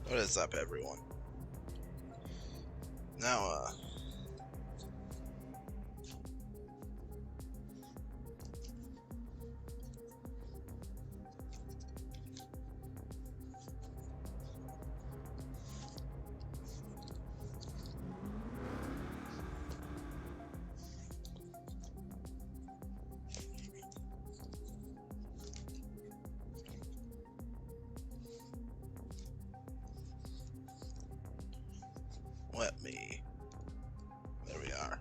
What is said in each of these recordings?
What is up, everyone? Now, let me. There we are.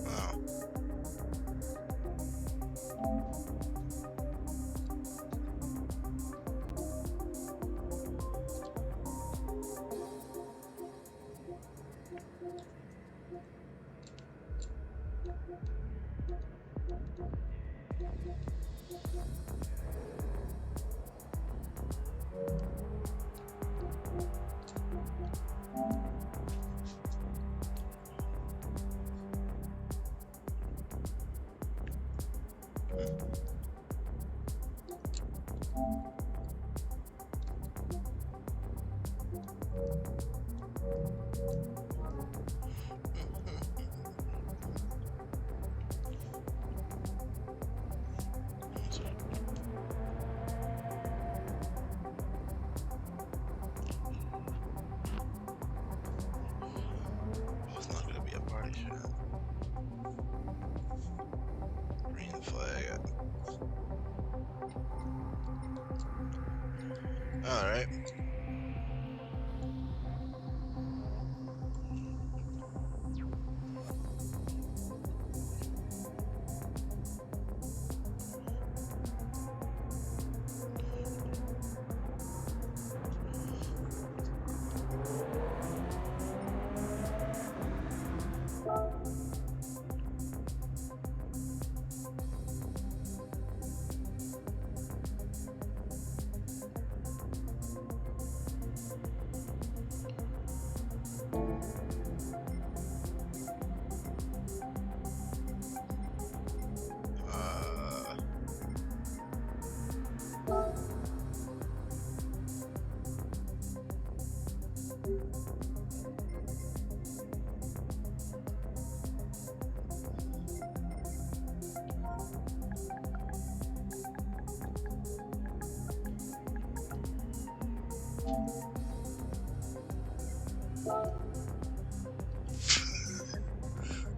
Oh. It's not gonna be a party shot. Green flag. Alright.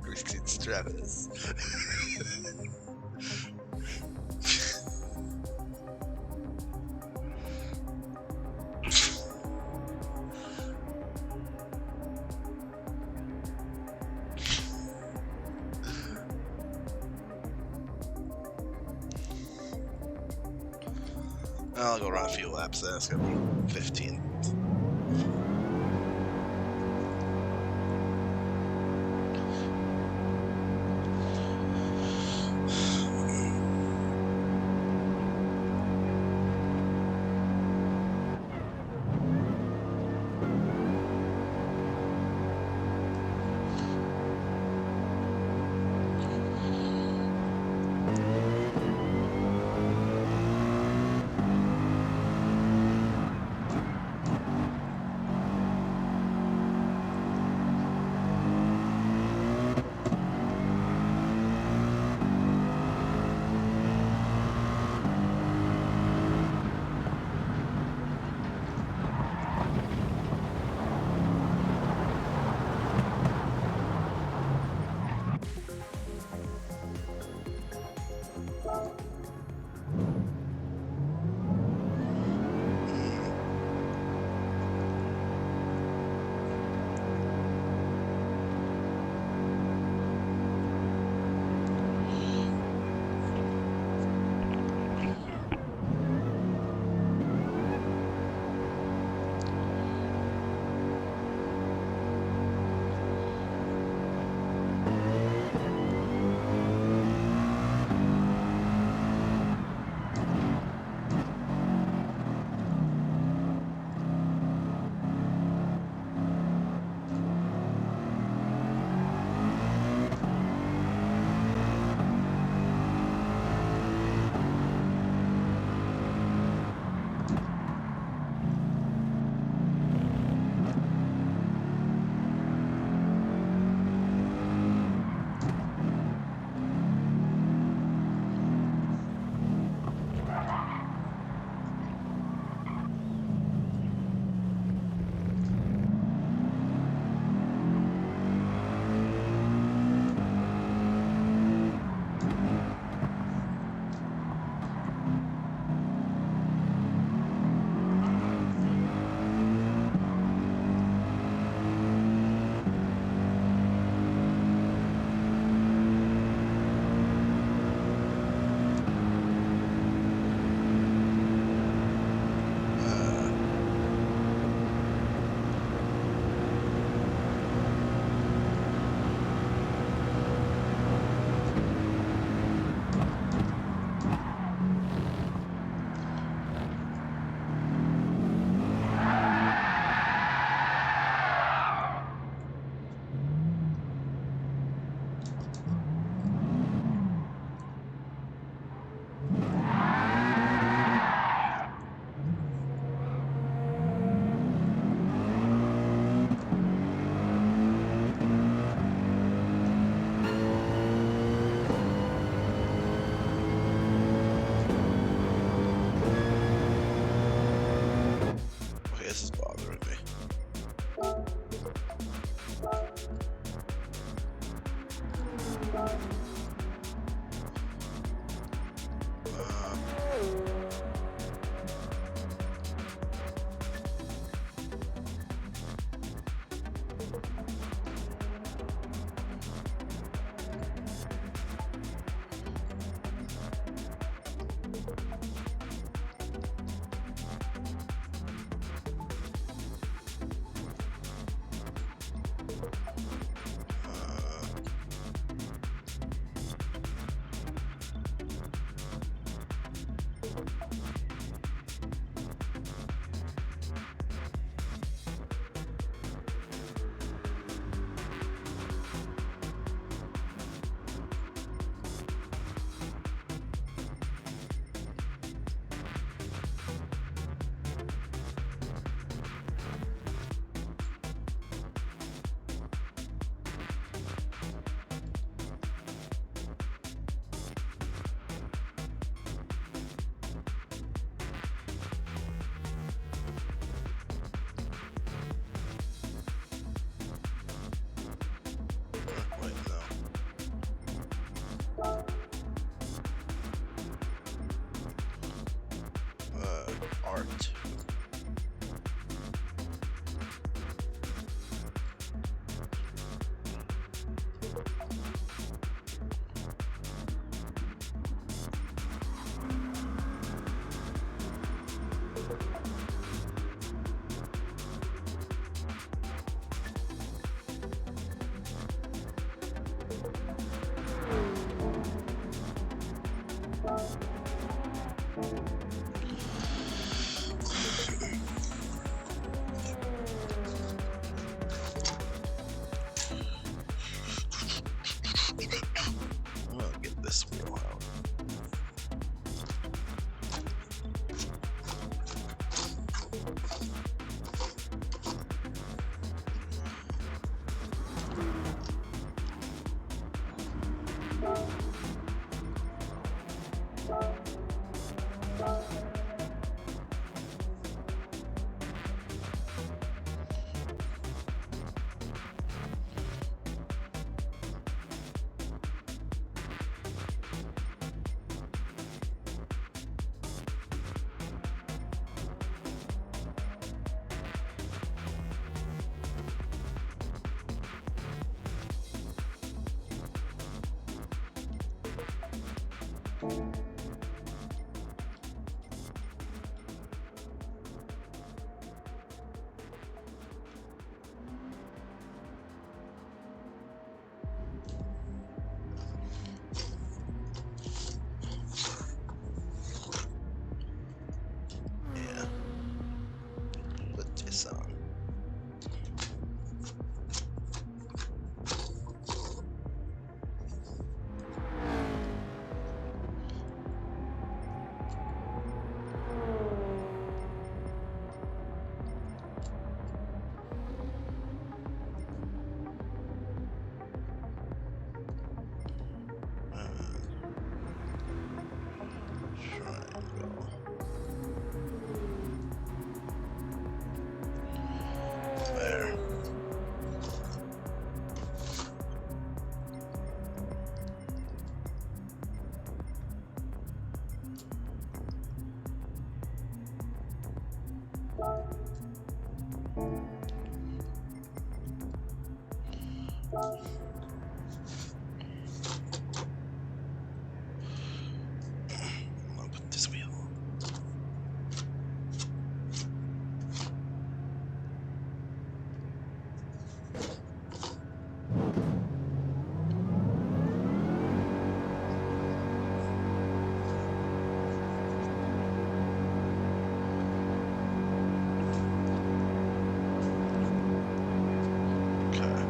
Christine Stravis. I'll go run a few laps. That's gonna be 15. Wait, no. R2. I'm gonna get this wheel out. Yeah. Put this on. Triangle. There. I'll put this wheel on. Okay.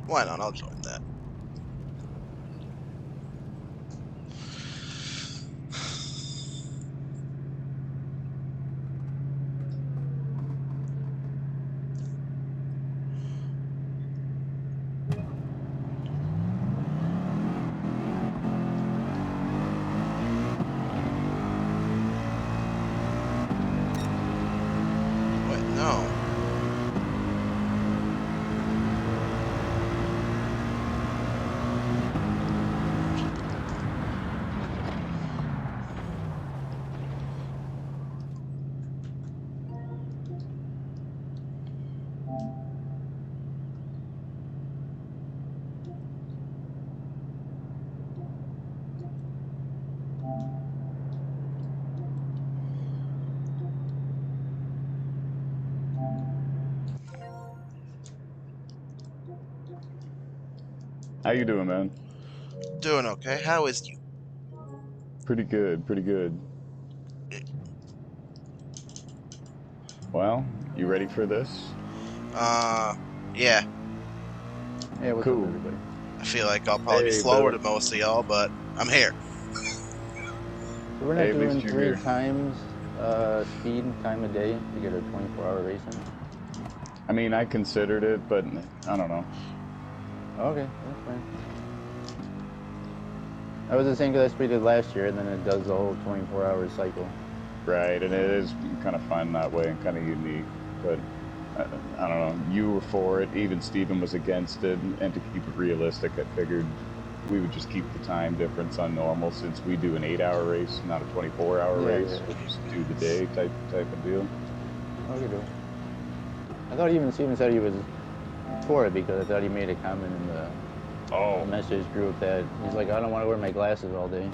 Why not? I'll join that. Wait, no. How you doing, man? Doing okay. How is you? Pretty good, pretty good. Well, you ready for this? Yeah. Hey, what's Cool. up, everybody? I feel like I'll probably be Hey, slower Bill. than most of y'all, but I'm here. So we're not Hey, at doing least you're 3 here. times speed time a day to get a 24-hour race in? I mean, I considered it, but I don't know. Okay, that's fine. I was the same because that's what we did last year, and then it does the whole 24-hour cycle. Right, and it is kind of fun that way and kind of unique, but I don't know. You were for it, even Steven was against it, and to keep it realistic, I figured we would just keep the time difference on normal since we do an 8-hour race, not a 24-hour Yeah, race. yeah. We'll just do the day type of deal. Okay, do. I thought even Steven said he was for it because I thought he made a comment in the message group that he's like, I don't want to wear my glasses all day.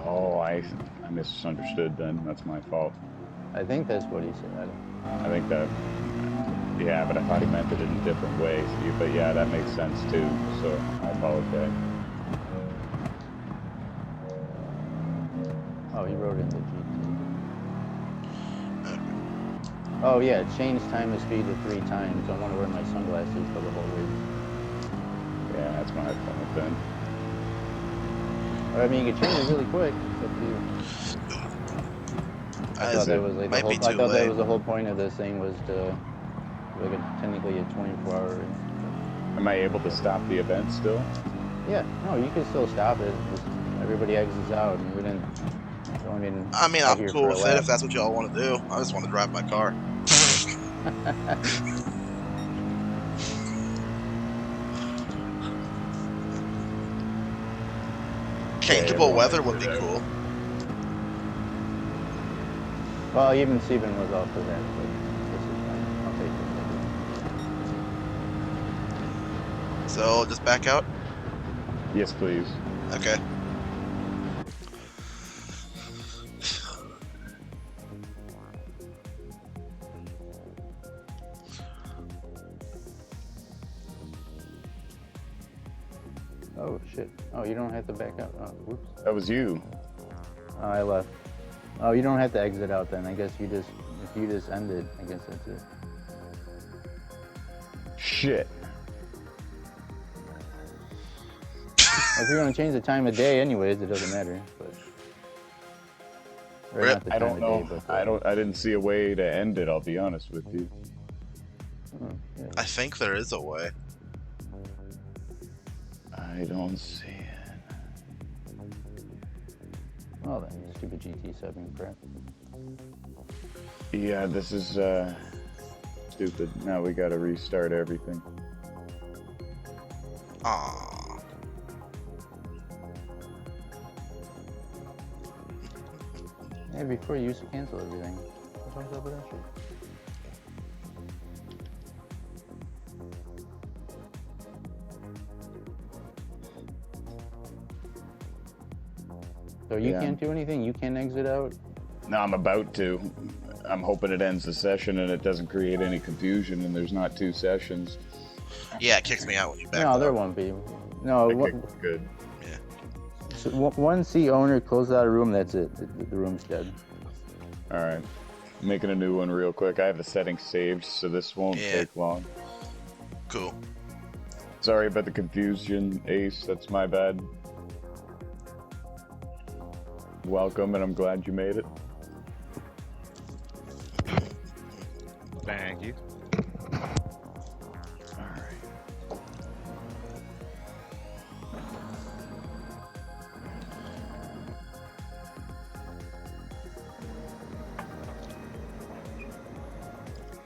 Oh, I misunderstood then. That's my fault. I think that's what he said. I think that, yeah, but I thought he meant it in a different way. But yeah, that makes sense too, so I apologize. Oh, he wrote it in the GT. Oh yeah, change time of speed to 3 times. I want to wear my sunglasses for the whole race. Yeah, that's my fault then. Or, I mean, you can change it really quick. It's up to you. I thought that was like the whole. I thought that was the whole point of this thing was to like technically a 24-hour race. Am I able to stop the event still? Yeah, no, you can still stop it. Just everybody exits out, and we didn't. I mean, I'm cool with it if that's what y'all want to do. I just want to drive my car. Changeable weather would be cool. Well, even Steven was off for that, but this is fine. I'll take it. So, just back out? Yes, please. Okay. Oh shit! Oh, you don't have to back out. Oh, whoops. That was you. Oh, I left. Oh, you don't have to exit out then. I guess you just, if you just end it, I guess that's it. Shit. Well, if you're gonna change the time of day, anyways, it doesn't matter. But I don't know. I didn't see a way to end it. I'll be honest with you. Yeah. I think there is a way. I don't see it. Well then, you stupid GT7 crap. Yeah, this is stupid. Now we gotta restart everything. Aww. Yeah, before you used to cancel everything. What's up with that shit? So you can't do anything? You can't exit out? No, I'm about to. I'm hoping it ends the session and it doesn't create any confusion and there's not 2 sessions. Yeah, it kicks me out when you back No, there won't be. No, good. Yeah. So once the owner closes out a room, that's it. The room's dead. Alright. Making a new one real quick. I have the settings saved, so this won't take long. Cool. Sorry about the confusion, Ace. That's my bad. Welcome, and I'm glad you made it. Thank you.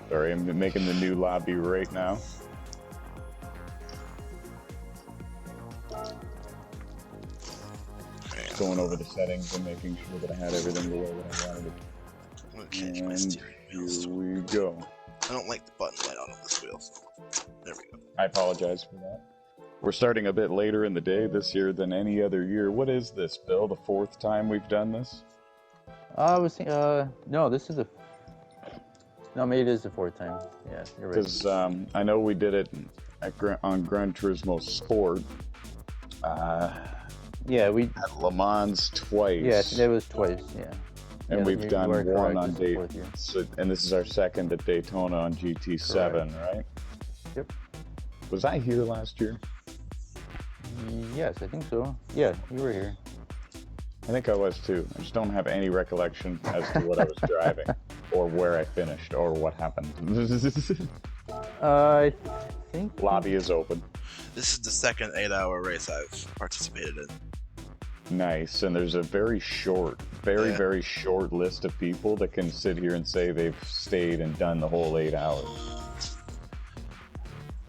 Sorry, I'm making the new lobby right now. Just going over the settings and making sure that I had everything the way that I wanted it. I'm gonna change my And steering wheel. here we go. I don't like the button light on this wheel, so there we go. I apologize for that. We're starting a bit later in the day this year than any other year. What is this, Bill? The 4th time we've done this? I was thinking, no, this is no, maybe it is the 4th time. Yeah, you're right. Because I know we did it on Gran Turismo Sport. Yeah, we at Le Mans twice. Yeah, it was twice. Yeah. And yeah, we've done one on Daytona. And this is our second at Daytona on GT7, correct. right? Yep. Was I here last year? Yes, I think so. Yeah, you were here. I think I was too. I just don't have any recollection as to what I was driving, or where I finished, or what happened. I think lobby is open. This is the second 8-hour race I've participated in. Nice, and there's a very short, very short list of people that can sit here and say they've stayed and done the whole 8 hours.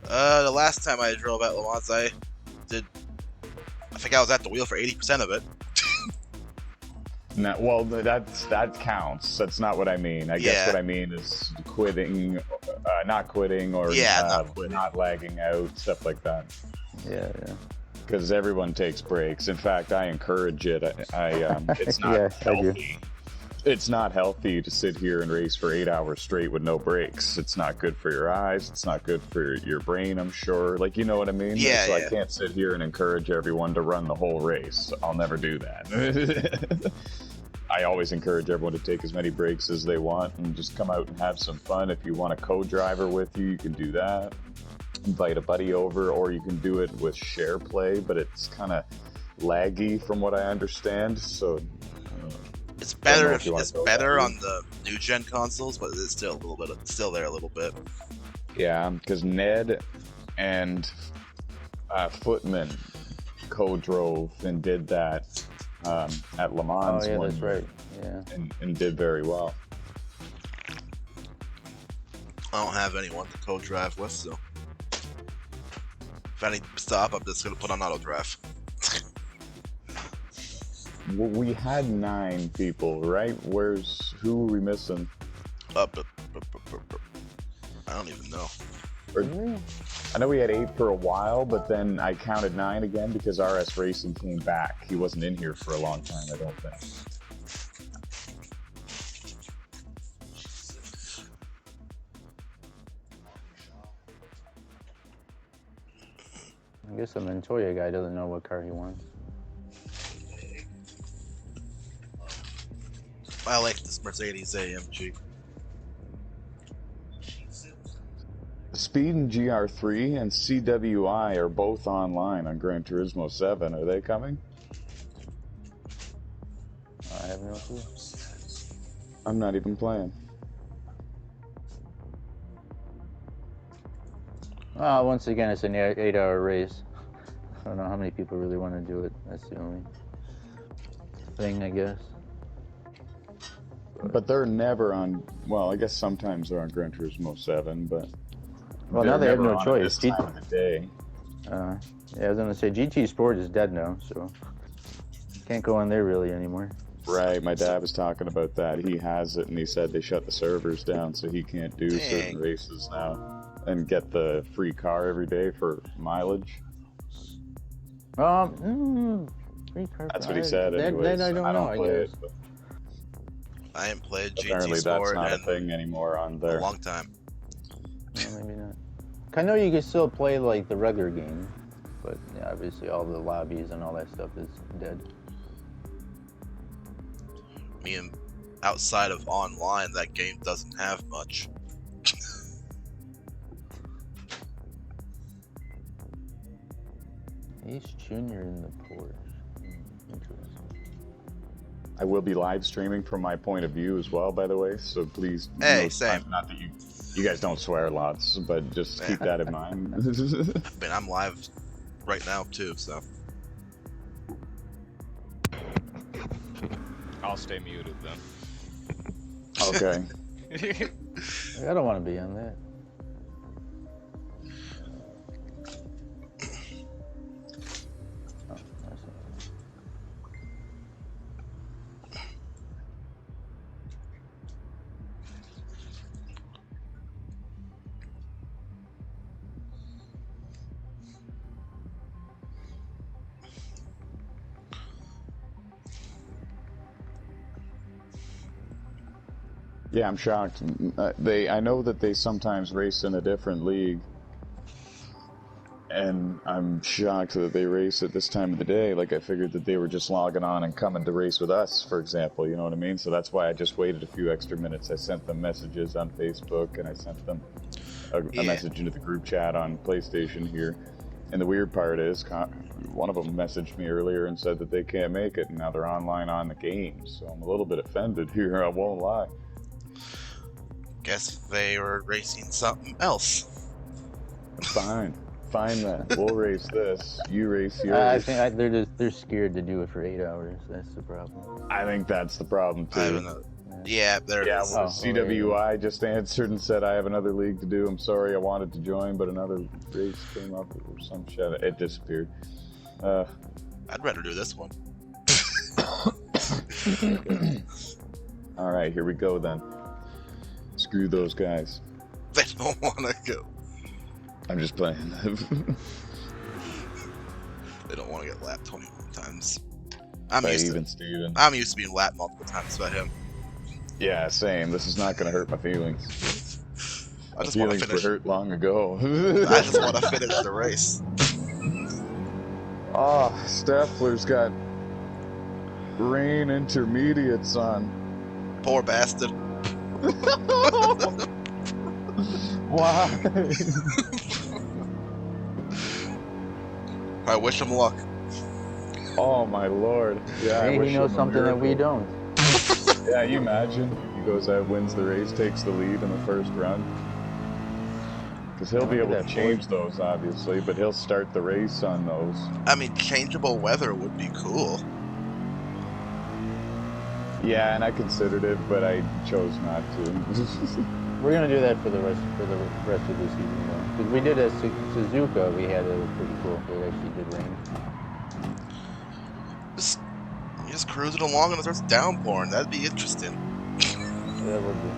The last time I drove at Le Mans, I think I was at the wheel for 80% of it. No, well, that counts. That's not what I mean. I guess what I mean is quitting, not quitting, or not lagging out, stuff like that. Yeah. Because everyone takes breaks. In fact, I encourage it. It's not healthy. It's not healthy to sit here and race for 8 hours straight with no breaks. It's not good for your eyes. It's not good for your brain, I'm sure. Like, you know what I mean? So I can't sit here and encourage everyone to run the whole race. I'll never do that. I always encourage everyone to take as many breaks as they want and just come out and have some fun. If you want a co-driver with you, you can do that. Invite a buddy over, or you can do it with share play, but it's kind of laggy from what I understand. So it's better if it's better on the new gen consoles, but it's still there a little bit. Yeah, because Ned and Footman co-drove and did that at Le Mans. Oh yeah, that's right. Yeah, and did very well. I don't have anyone to co-drive with, so if I need to stop, I'm just gonna put on auto drive. We had 9 people, right? Who were we missing? I don't even know. I know we had 8 for a while, but then I counted 9 again because RS Racing came back. He wasn't in here for a long time, I don't think. I guess the Montoya guy doesn't know what car he wants. I like this Mercedes AMG. Speed and GR3 and CWI are both online on Gran Turismo 7. Are they coming? I have no clue. I'm not even playing. Once again, it's an 8-hour race. I don't know how many people really want to do it. That's the only thing, I guess. But they're never on. Well, I guess sometimes they're on Gran Turismo 7, but well, now they have no choice. This time of the day. Yeah, I was gonna say GT Sport is dead now, so can't go on there really anymore. Right, my dad was talking about that. He has it, and he said they shut the servers down, so he can't do certain races now and get the free car every day for mileage. Free car. That's what he said. Anyways, I don't know. I guess. I ain't played GT apparently Sport that's not a thing anymore on there. A long time. No, maybe not. I know you can still play like the regular game, but yeah, obviously all the lobbies and all that stuff is dead. I mean, outside of online, that game doesn't have much. Ace Junior in the Porsche. Interesting. I will be live streaming from my point of view as well, by the way. So please, Hey, same. not that you guys don't swear lots, but just keep that in mind. I mean, I'm live right now too, so. I'll stay muted then. Okay. I don't want to be on that. Oh, I see. Yeah, I'm shocked. I know that they sometimes race in a different league, and I'm shocked that they race at this time of the day. Like, I figured that they were just logging on and coming to race with us, for example, you know what I mean? So that's why I just waited a few extra minutes. I sent them messages on Facebook, and I sent them a message into the group chat on PlayStation here. And the weird part is, one of them messaged me earlier and said that they can't make it, and now they're online on the game. So I'm a little bit offended here, I won't lie. Guess they were racing something else. Fine then. We'll race this. You race yours. I think they're scared to do it for 8 hours. That's the problem. I think that's the problem too. I have another. Yeah, there it is. Well, CWI just answered and said I have another league to do. I'm sorry, I wanted to join, but another race came up or some shit. It disappeared. I'd rather do this one. All right, here we go then. Screw those guys. They don't want to go. I'm just playing. They don't want to get lapped 21 times. Steven. I'm used to being lapped multiple times by him. Yeah, same. This is not going to hurt my feelings. I My just want to feelings finish. were hurt long ago. I just want to finish the race. Oh, Staffler's got rain intermediates on. Poor bastard. Why? I wish him luck. Oh my lord. Yeah, I Hey, wish he knows him a something that we miracle. don't. Yeah, you imagine. He goes out, wins the race, takes the lead in the first run. Because he'll be able to change those, obviously, but he'll start the race on those. I mean, changeable weather would be cool. Yeah, and I considered it, but I chose not to. We're gonna do that for the rest of the season, though. Because we did at Suzuka, we had it pretty cool. It actually did rain. You just cruising along and it starts downpouring. That'd be interesting. Yeah, that would be.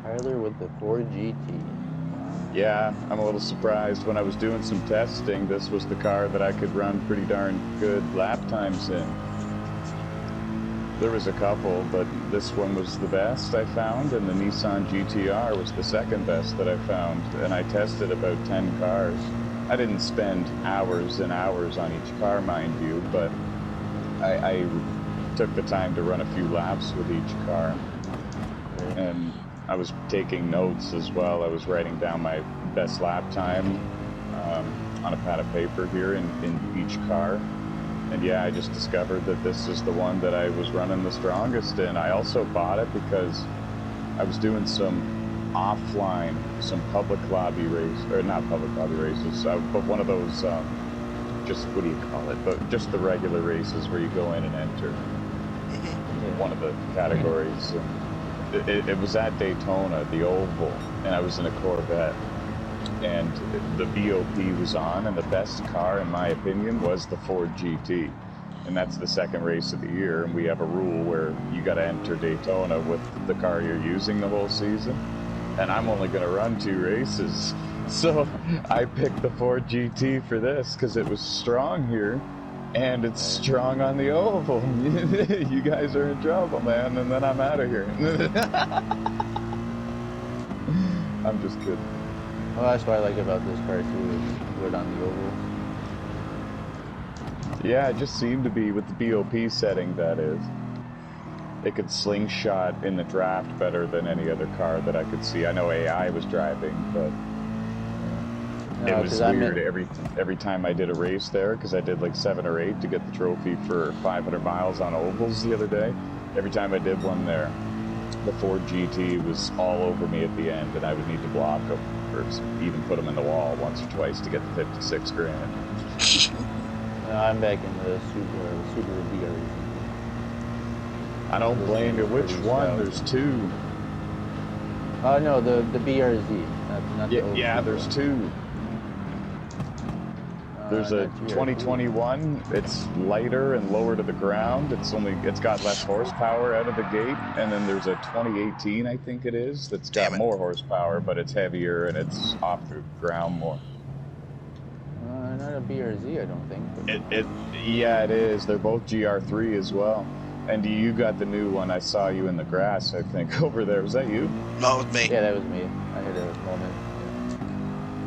Tyler with the Ford GT. Yeah, I'm a little surprised. When I was doing some testing, this was the car that I could run pretty darn good lap times in. There was a couple, but this one was the best I found, and the Nissan GTR was the second best that I found, and I tested about 10 cars. I didn't spend hours and hours on each car, mind you, but I took the time to run a few laps with each car, and I was taking notes as well. I was writing down my best lap time on a pad of paper here in each car. And yeah, I just discovered that this is the one that I was running the strongest in. I also bought it because I was doing some offline, some public lobby race, or not public lobby races, but one of those, just, what do you call it? But just the regular races where you go in and enter one of the categories. It was at Daytona, the Oval, and I was in a Corvette. And the BOP was on, and the best car, in my opinion, was the Ford GT. And that's the second race of the year, and we have a rule where you got to enter Daytona with the car you're using the whole season. And I'm only going to run 2 races. So I picked the Ford GT for this because it was strong here, and it's strong on the Oval. You guys are in trouble, man, and then I'm out of here. I'm just kidding. Well, that's what I like about this car too, is good on the oval. Yeah, it just seemed to be with the BOP setting, that is. it could slingshot in the draft better than any other car that I could see. I know AI was driving, but No, it was 'cause I'm weird in- every time I did a race there, because I did like 7 or 8 to get the trophy for 500 miles on ovals the other day. Every time I did one there, the Ford GT was all over me at the end, and I would need to block them or even put them in the wall once or twice to get the 56 grand. No, I'm back in the Super BRZ. I don't blame you. Which Pretty one? stout. There's 2. No, the BRZ, not the old Yeah, Super. there's 2. There's a not GRZ. 2021. It's lighter and lower to the ground. It's got less horsepower out of the gate, and then there's a 2018, I think it is, that's got Damn it. more horsepower, but it's heavier and it's off the ground more. Not a BRZ, I don't think. But... Yeah, it is. They're both GR3 as well. And you got the new one. I saw you in the grass, I think, over there. Was that you? No, it was me. Yeah, that was me. I had a moment.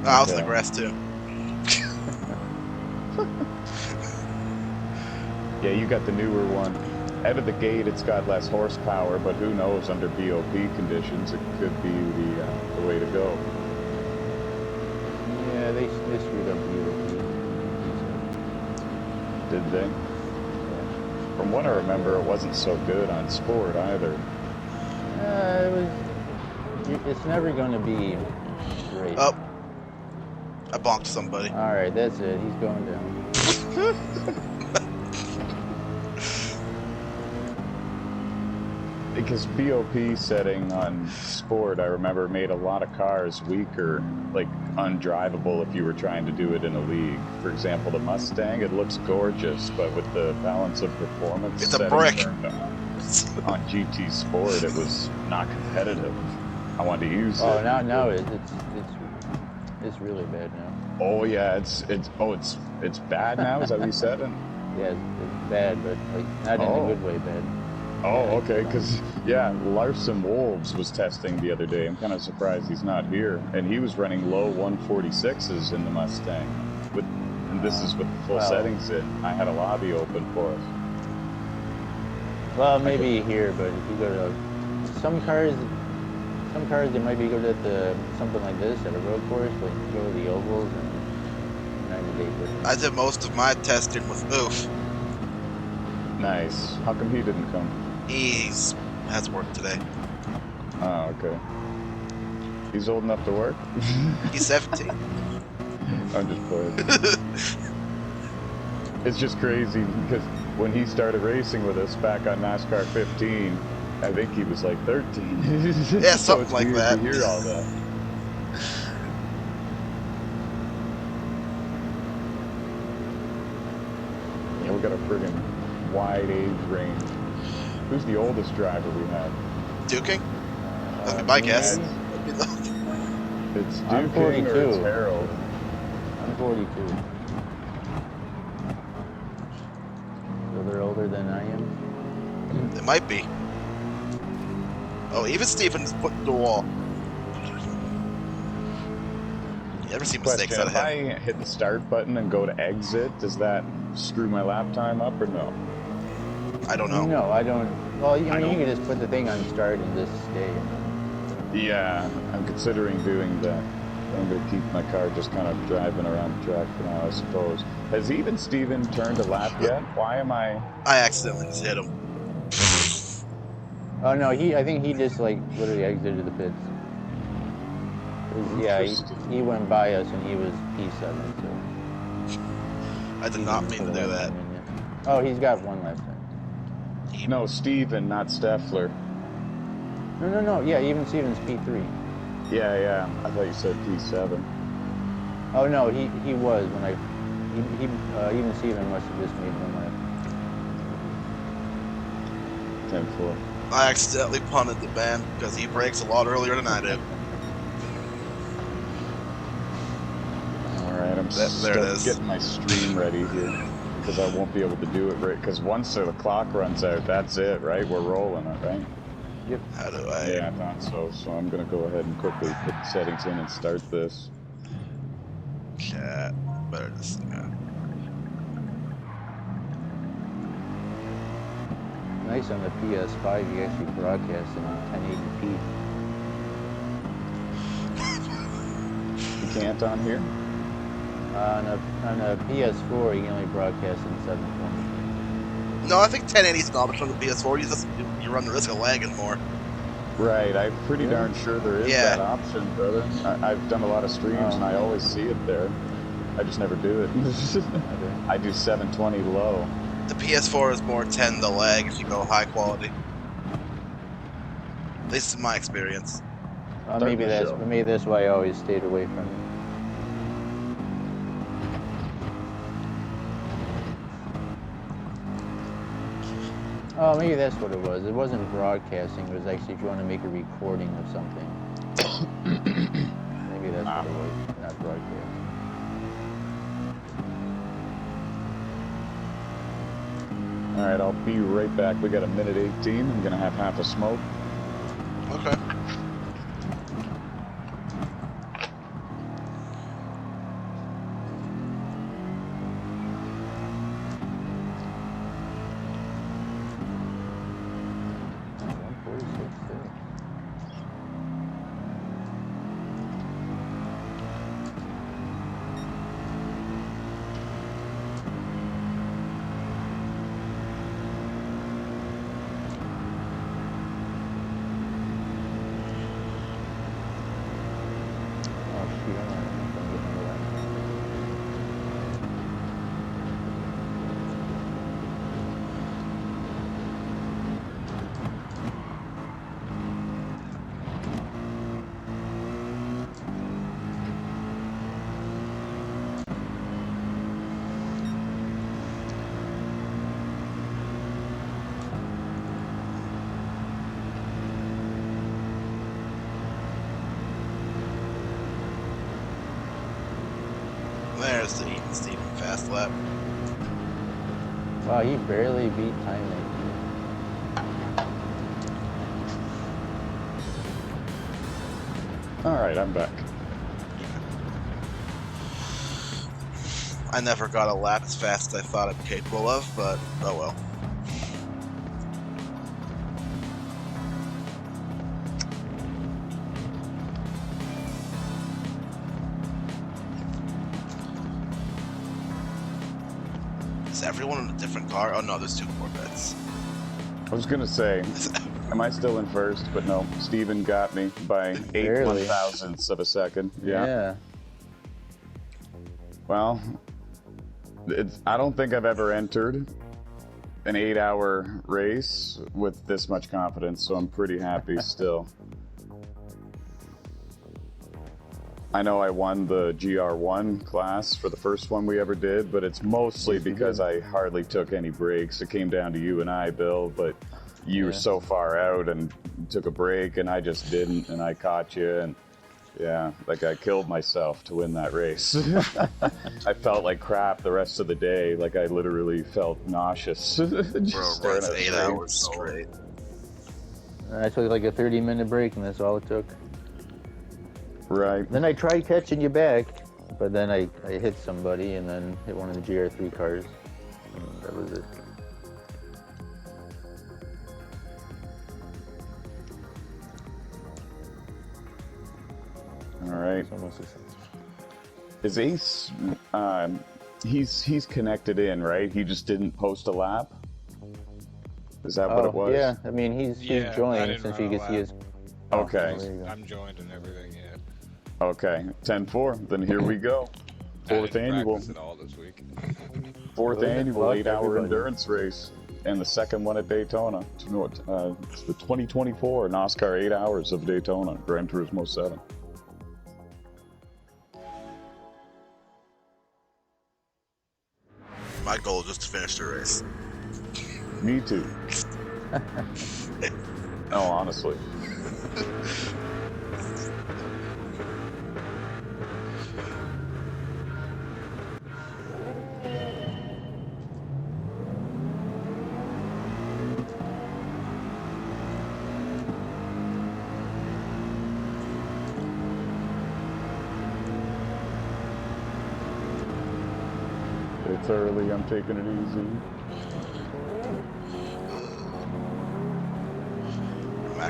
No, I was in Okay. the grass too. Yeah, you got the newer one. Out of the gate, it's got less horsepower, but who knows, under BOP conditions, it could be the way to go. Yeah, they screwed up BRZ. Did they? From what I remember, it wasn't so good on Sport either. It's never going to be great. Oh, I bonked somebody. All right, that's it. He's going down. Because BOP setting on Sport, I remember, made a lot of cars weaker, like undrivable if you were trying to do it in a league. For example, the Mustang, it looks gorgeous, but with the balance of performance It's a setting brick. turned on GT Sport, it was not competitive. I wanted to use Oh, it. now it's really bad now. Oh yeah, it's bad now. Is that what you said? Yeah, it's bad, but like not in Oh. a good way bad. Oh, okay, because, yeah, Larson Wolves was testing the other day. I'm kind of surprised he's not here. And he was running low 146s in the Mustang. And this is with full Wow. settings in. I had a lobby open for us. Well, maybe here, but if you go to some cars, they might be good at something like this at a road course, but you go to the ovals and 90 days different. I did most of my testing with Oof. Nice. How come he didn't come? He's has work today. Oh, okay. He's old enough to work? He's 17. I'm just playing. It's just crazy because when he started racing with us back on NOSSCAR 15, I think he was like 13. Yeah, So something it's like weird that. to hear all that. Yeah, we got a friggin' wide age range. Who's the oldest driver we have? Duking? That'd be my guess. It's I'm Duke King or it's 42. Harold? I'm 42. So they're older than I am. It might be. Oh, even Steven's put the wall. You never see mistakes Question, out of if him. I hit the start button and go to exit, does that screw my lap time up or no? I don't know. No, I don't. Well, I I mean, you don't- can just put the thing on start and just stay. Yeah, I'm considering doing that. I'm going to keep my car just kind of driving around the track for now, I suppose. Has even Steven turned a lap yet? Why am I... I accidentally just hit him. Oh no, I think he just like literally exited the pits. 'Cause, yeah, Interesting. he went by us and he was P7. So I did he not didn't mean put to a do lap that. time in yet. Oh, he's got one lap time. No, Steven, not Steffler. No. Yeah, even Steven's P3. Yeah. I thought you said P7. Oh no, he was when even Steven must have just made one lap. 10-4. I accidentally punted the band because he brakes a lot earlier than I do. Alright, I'm There it is. getting my stream ready here. Because I won't be able to do it right. Because once the clock runs out, that's it, right? We're rolling it, right? Yep. How do I? Yeah, I thought so. So I'm going to go ahead and quickly put the settings in and start this. Chat. Better just. And Nice on the PS5, you actually broadcast in 1080p. You can't on here? On a PS4, you can only broadcast in 720. No, I think 1080 is an option on the PS4. You run the risk of lagging more. Right, I'm pretty darn sure there is Yeah. that option, brother. I've done a lot of streams and I always see it there. I just never do it. I do 720 low. The PS4 is more 10 to lag if you go high quality. At least in my experience. Maybe that's why I always stayed away from it. Oh, maybe that's what it was. It wasn't broadcasting. It was actually if you want to make a recording of something. Maybe that's what it was, not broadcast. All right, I'll be right back. We got a minute 18. I'm going to have half a smoke. Okay. There's the Ethan Steven fast lap. Wow, he barely beat time 19. All right, I'm back. I never got a lap as fast as I thought I'm capable of, but oh well. Is everyone in a different car? Oh no, there's two Corvettes. I was going to say, am I still in first? But no, Steven got me by 8 1,000ths of a second. Yeah. Well, I don't think I've ever entered an 8-hour race with this much confidence, so I'm pretty happy still. I know I won the GR1 class for the first one we ever did, but it's mostly because I hardly took any breaks. It came down to you and I, Bill, but you were so far out and took a break, and I just didn't, and I caught you, and yeah, like I killed myself to win that race. I felt like crap the rest of the day. Like I literally felt nauseous. Bro, runs 8 hours straight. I took like a 30-minute break, and that's all it took. Right. Then I tried catching you back, but then I hit somebody and then hit one of the GR3 cars. And that was it. All right. Is Ace? He's connected in, right? He just didn't post a lap. Is that what it was? Yeah. I mean, he's joined since you can see his. Okay. I'm joined and everything. Yeah. Okay. 10-4. Then here we go. Fourth annual. It all this week. Fourth annual 8-hour endurance race, and the second one at Daytona. It's the 2024 NOSSCAR 8 Hours of Daytona, Gran Turismo 7. My goal is just to finish the race. Me too. No, honestly. It's early, I'm taking it easy.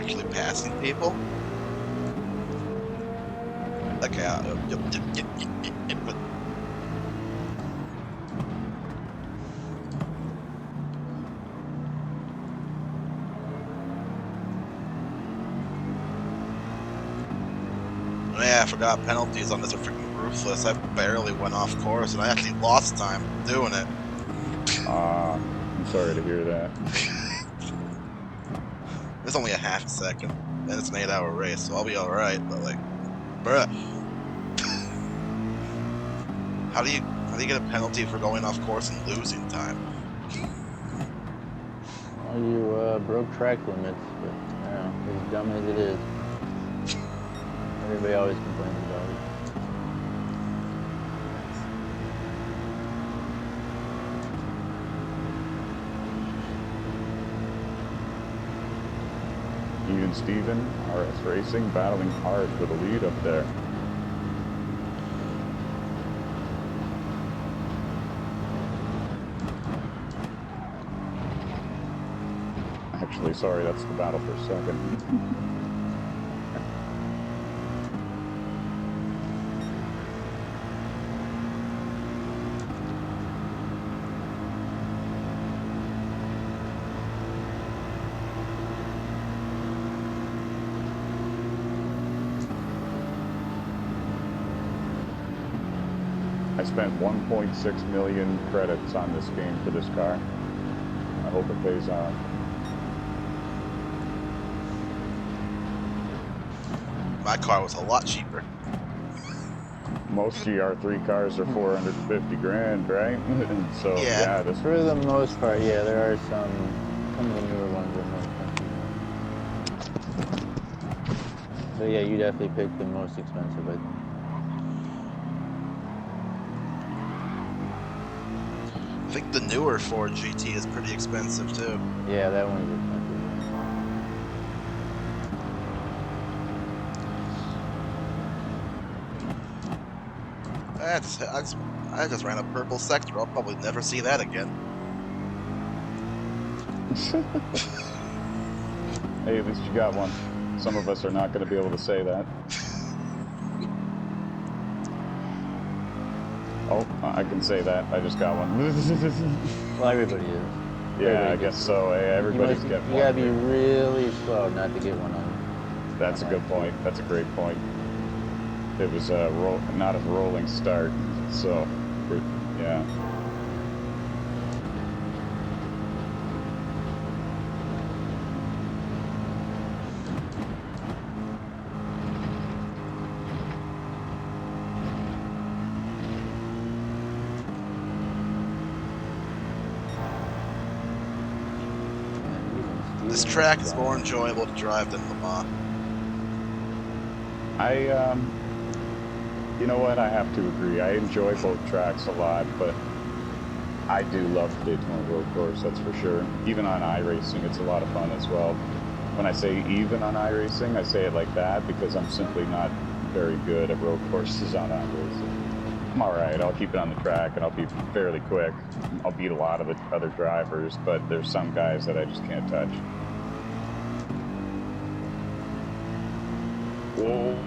actually passing people. Okay, but yeah, I forgot penalties on this are freaking ruthless. I barely went off course, and I actually lost time doing it. I'm sorry to hear that. It's only a half a second, and it's an 8-hour race, so I'll be all right. But like, bruh, how do you get a penalty for going off course and losing time? Well, you broke track limits, but you know, as dumb as it is, everybody always complains about it. Even Steven, RS Racing, battling hard for the lead up there. Actually, sorry, that's the battle for second. I spent 1.6 million credits on this game for this car. I hope it pays off. My car was a lot cheaper. Most GR3 cars are 450 grand, right? So Yeah. this For the most part, yeah, there are some of the newer ones are more expensive. But yeah, you definitely picked the most expensive, I think. I think the newer Ford GT is pretty expensive too. Yeah, that one's expensive. I just ran a purple sector. I'll probably never see that again. Hey, at least you got one. Some of us are not going to be able to say that. Oh, I can say that. I just got one. Well, everybody is. Yeah, I guess so. Hey, everybody's getting one. You gotta be really slow not to get one on. That's a good point. That's a great point. It was not a rolling start, so yeah. This track is more enjoyable to drive than Le Mans. You know what? I have to agree. I enjoy both tracks a lot, but I do love the Daytona road course, that's for sure. Even on iRacing, it's a lot of fun as well. When I say even on iRacing, I say it like that because I'm simply not very good at road courses on iRacing. I'm alright, I'll keep it on the track and I'll be fairly quick. I'll beat a lot of the other drivers, but there's some guys that I just can't touch. Whoa.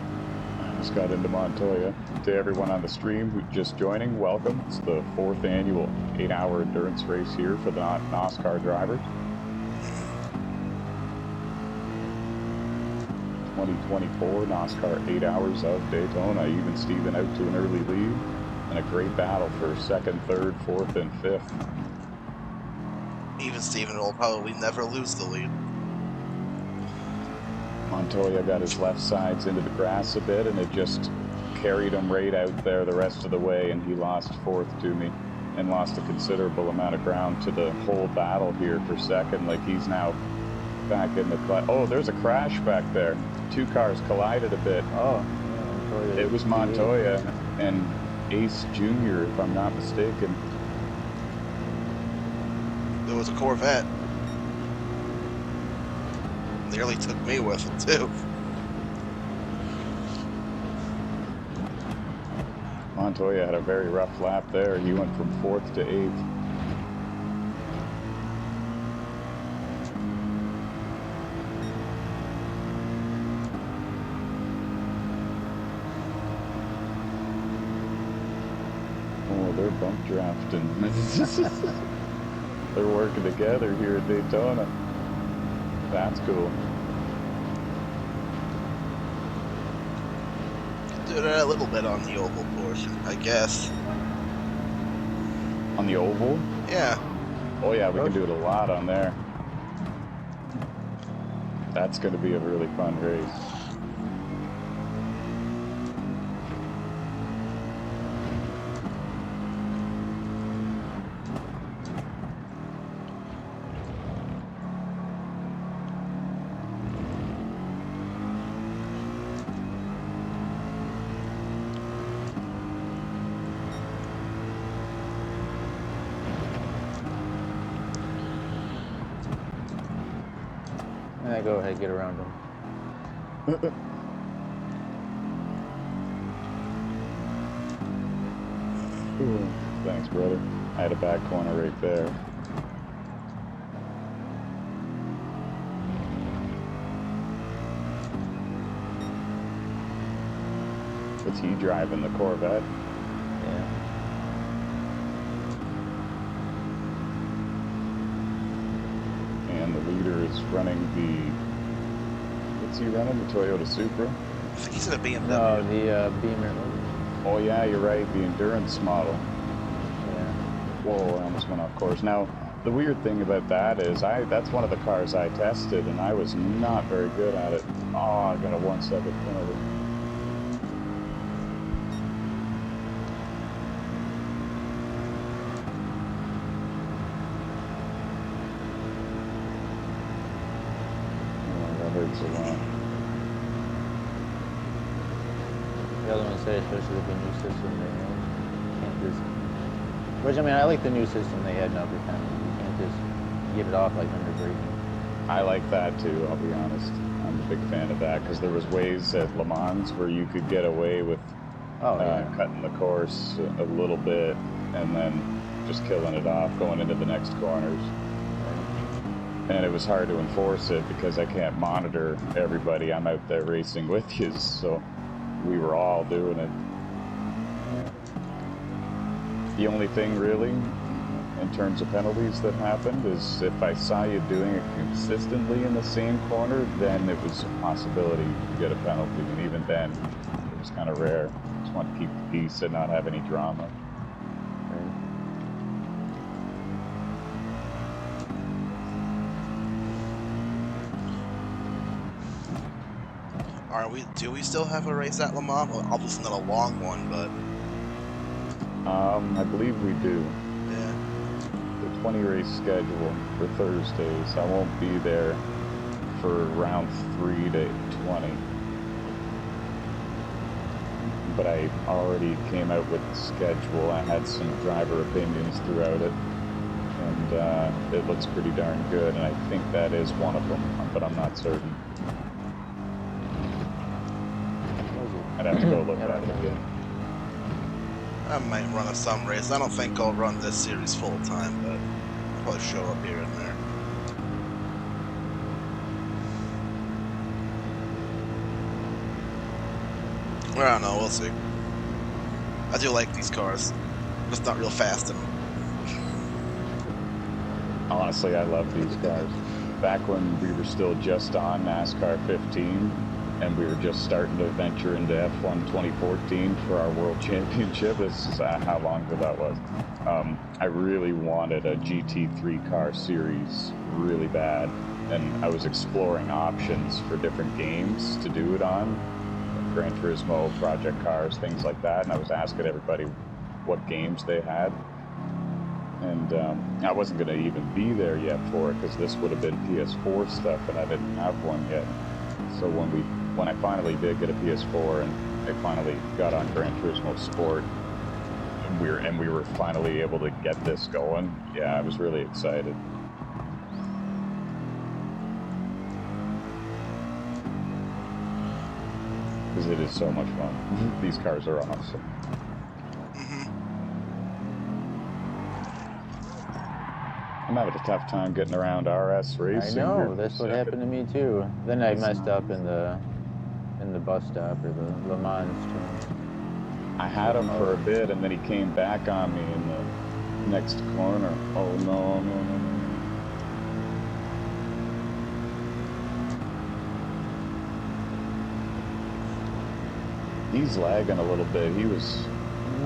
Just got into Montoya. To everyone on the stream who's just joining, welcome. It's the 4th annual 8-hour endurance race here for the NOSSCAR drivers. 2024 NOSSCAR 8 hours of Daytona. Even Steven out to an early lead. And a great battle for 2nd, 3rd, 4th, and 5th. Even Steven will probably never lose the lead. Montoya got his left sides into the grass a bit, and it just carried him right out there the rest of the way, and he lost 4th to me and lost a considerable amount of ground to the whole battle here for 2nd. Like, he's now back in the oh, there's a crash back there. 2 cars collided a bit. Oh, yeah, it was Montoya and Ace Jr., if I'm not mistaken. There was a Corvette. Nearly took me with it too. Montoya had a very rough lap there. He went from 4th to 8th. they're bump drafting. They're working together here at Daytona. That's cool. Do it a little bit on the oval portion, I guess. On the oval? Yeah. Oh yeah, we can do it a lot on there. That's going to be a really fun race. Yeah, go ahead, get around him. Ooh, thanks, brother. I had a back corner right there. What's he driving, the Corvette? Yeah. And the leader is running the... What's he running? The Toyota Supra? I think he's in a BMW. No, the Beamer. Oh yeah, you're right, the endurance model. Yeah. Whoa, I almost went off course. Now, the weird thing about that is that's one of the cars I tested, and I was not very good at it. Oh, I got a 1 second penalty. Oh, that hurts a lot. The other one said, especially with the new system they had, you can't just. Which I mean, I like the new system they had now for penalties. You can't just get it off like when you're braking. I like that too, I'll be honest. I'm a big fan of that because there was ways at Le Mans where you could get away with cutting the course a little bit and then just killing it off, going into the next corners. And it was hard to enforce it because I can't monitor everybody. I'm out there racing with you, so we were all doing it. The only thing really, in terms of penalties that happened, is if I saw you doing it consistently in the same corner, then it was a possibility to get a penalty. And even then, it was kind of rare. Just want to keep the peace and not have any drama. Do we still have a race at Le Mans? Well, obviously not a long one, but... I believe we do. Yeah. The 20 race schedule for Thursdays. I won't be there for round 3 to 20. But I already came out with the schedule. I had some driver opinions throughout it. And it looks pretty darn good. And I think that is one of them, but I'm not certain. I'd have to go look at it again. I might run a some race. I don't think I'll run this series full time, but I'll probably show up here and there. I don't know, we'll see. I do like these cars. Just not real fast in them. Honestly, I love these cars. Back when we were still just on NASCAR 15, and we were just starting to venture into F1 2014 for our World Championship. This is how long ago that was. I really wanted a GT3 car series really bad, and I was exploring options for different games to do it on. Gran Turismo, Project Cars, things like that, and I was asking everybody what games they had. And I wasn't going to even be there yet for it, because this would have been PS4 stuff, and I didn't have one yet. So when I finally did get a PS4 and I finally got on Gran Turismo Sport, and we were finally able to get this going, yeah, I was really excited. Because it is so much fun. These cars are awesome. I'm having a tough time getting around RS racing. I know, that's what happened to me too. Then I messed up in the bus stop or the Le Mans turn. I had him for a bit, and then he came back on me in the next corner. Oh, no, no, no, no. He's lagging a little bit. He was...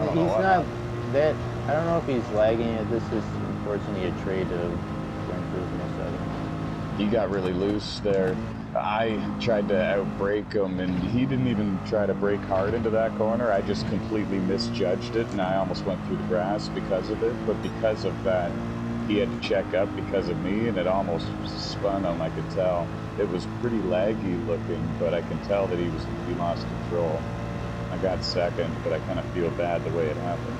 I don't know He's what not happened. that... I don't know if he's lagging it. This is unfortunately a trade of improvement setting. He got really loose there. I tried to outbrake him, and he didn't even try to brake hard into that corner. I just completely misjudged it, and I almost went through the grass because of it. But because of that, he had to check up because of me, and it almost spun him, I could tell. It was pretty laggy looking, but I can tell that he lost control. I got second, but I kind of feel bad the way it happened.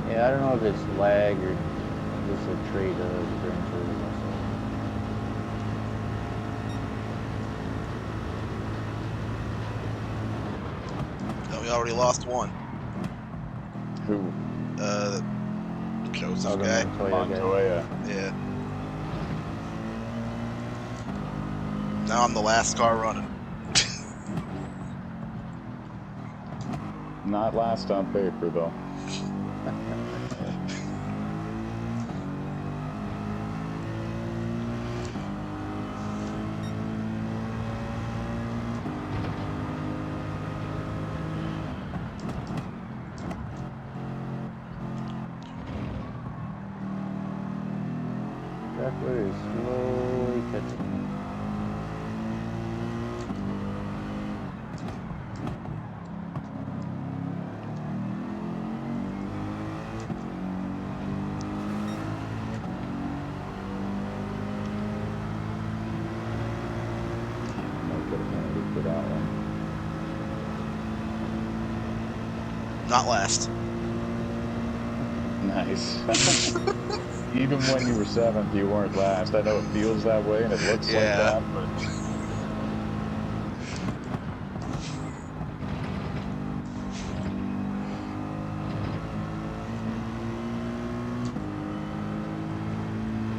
Yeah, I don't know if it's lag or just a trade of improvement. No, we already lost one. Who? Joseph the guy. Montoya. Yeah. Now I'm the last car running. Not last on paper, though. Trapper is slowly catching me. Might get a penalty for that one. Not last. Nice. Even when you were 7th, you weren't last. I know it feels that way and it looks like that, but...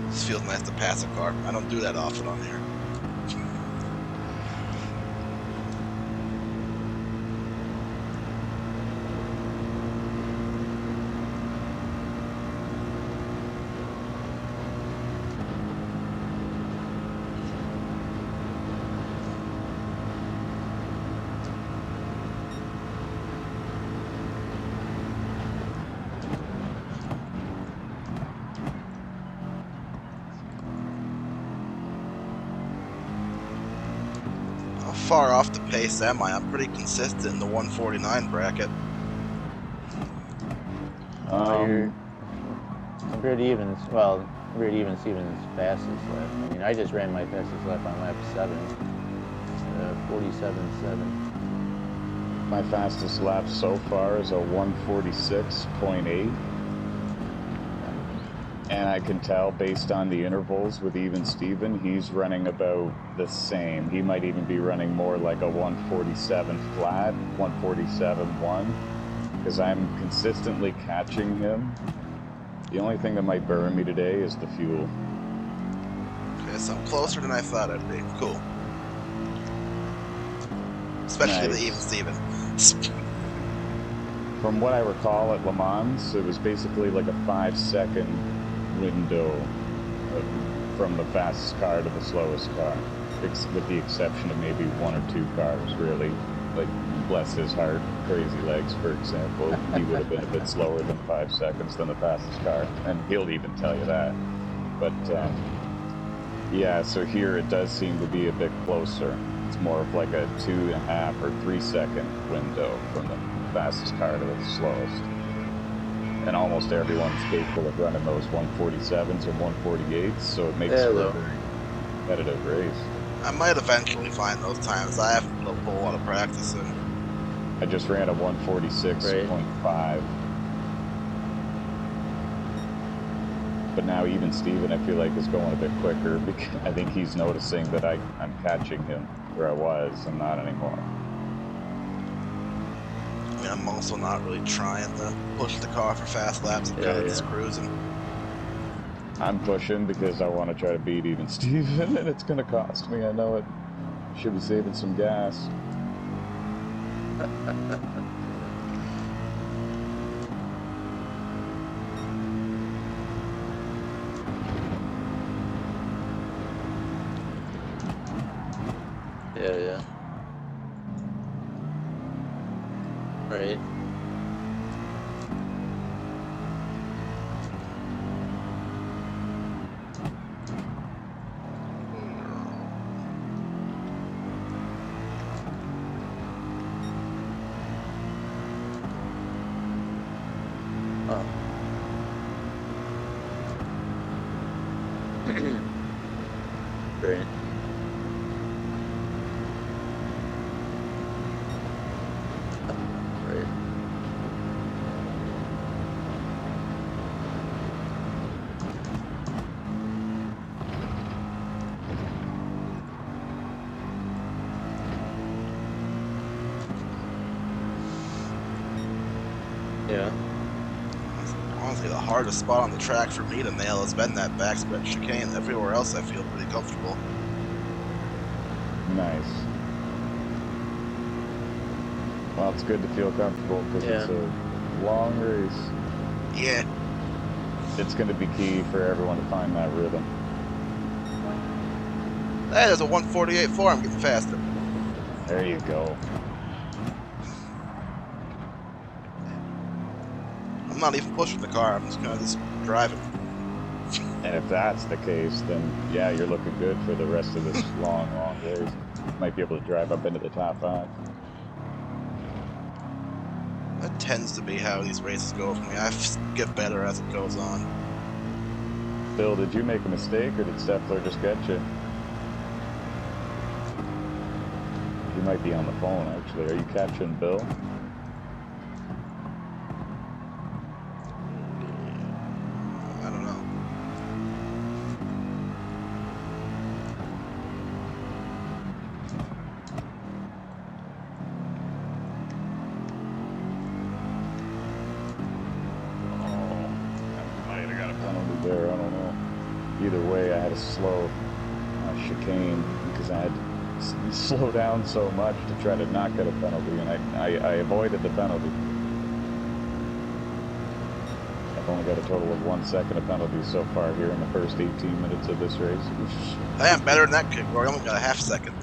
This feels nice to pass a car. I don't do that often on here. How far off the pace am I? I'm pretty consistent in the 149 bracket. Compared to even, well, compared to even Steven's fastest lap. I mean, I just ran my fastest lap on lap 7, 47.7. My fastest lap so far is a 146.8. And I can tell based on the intervals with even Steven, he's running about the same. He might even be running more like a 147 flat, 147.1, because I'm consistently catching him. The only thing that might burn me today is the fuel. Okay, so I'm closer than I thought I'd be. Cool. Especially Nice. the even Steven. From what I recall at Le Mans, it was basically like a 5-second window from the fastest car to the slowest car, with the exception of maybe 1 or 2 cars, really. Like, bless his heart, Crazy Legs, for example, he would have been a bit slower than 5 seconds than the fastest car, and he'll even tell you that. But, yeah, so here it does seem to be a bit closer. It's more of like a 2.5 or 3 second window from the fastest car to the slowest. And almost everyone's capable of running those 147s or 148s, so it makes for a very competitive race. I might eventually find those times. I haven't put a whole lot of practice in. I just ran a 146.5. But now even Steven, I feel like, is going a bit quicker because I think he's noticing that I'm catching him where I was and not anymore. I mean, I'm also not really trying to push the car for fast laps. I'm kind of just cruising. I'm pushing because I want to try to beat even Steven, and it's going to cost me. I know it. Should be saving some gas. Yeah. Right. Oh. Great. Right. Yeah. Honestly, the hardest spot on the track for me to nail has been that backstretch chicane. Everywhere else, I feel pretty comfortable. Nice. Well, it's good to feel comfortable because it's Yeah. a long race. Yeah. It's going to be key for everyone to find that rhythm. Hey, there's a 148.4. I'm getting faster. There you go. I'm not even pushing the car. I'm just kind of just driving. And if that's the case, then yeah, you're looking good for the rest of this long race. Might be able to drive up into the top 5. That tends to be how these races go for me. I get better as it goes on. Bill, did you make a mistake or did Steffler just get you? You might be on the phone, actually. Are you catching Bill? I don't know. Might have got a penalty there. I don't know. Either way, I had to slow chicane because I had to slow down so much to try to not get a penalty, and I avoided the penalty. I've only got a total of 1 second of penalties so far here in the first 18 minutes of this race. I am better than that kick, Roy. I only got a half second.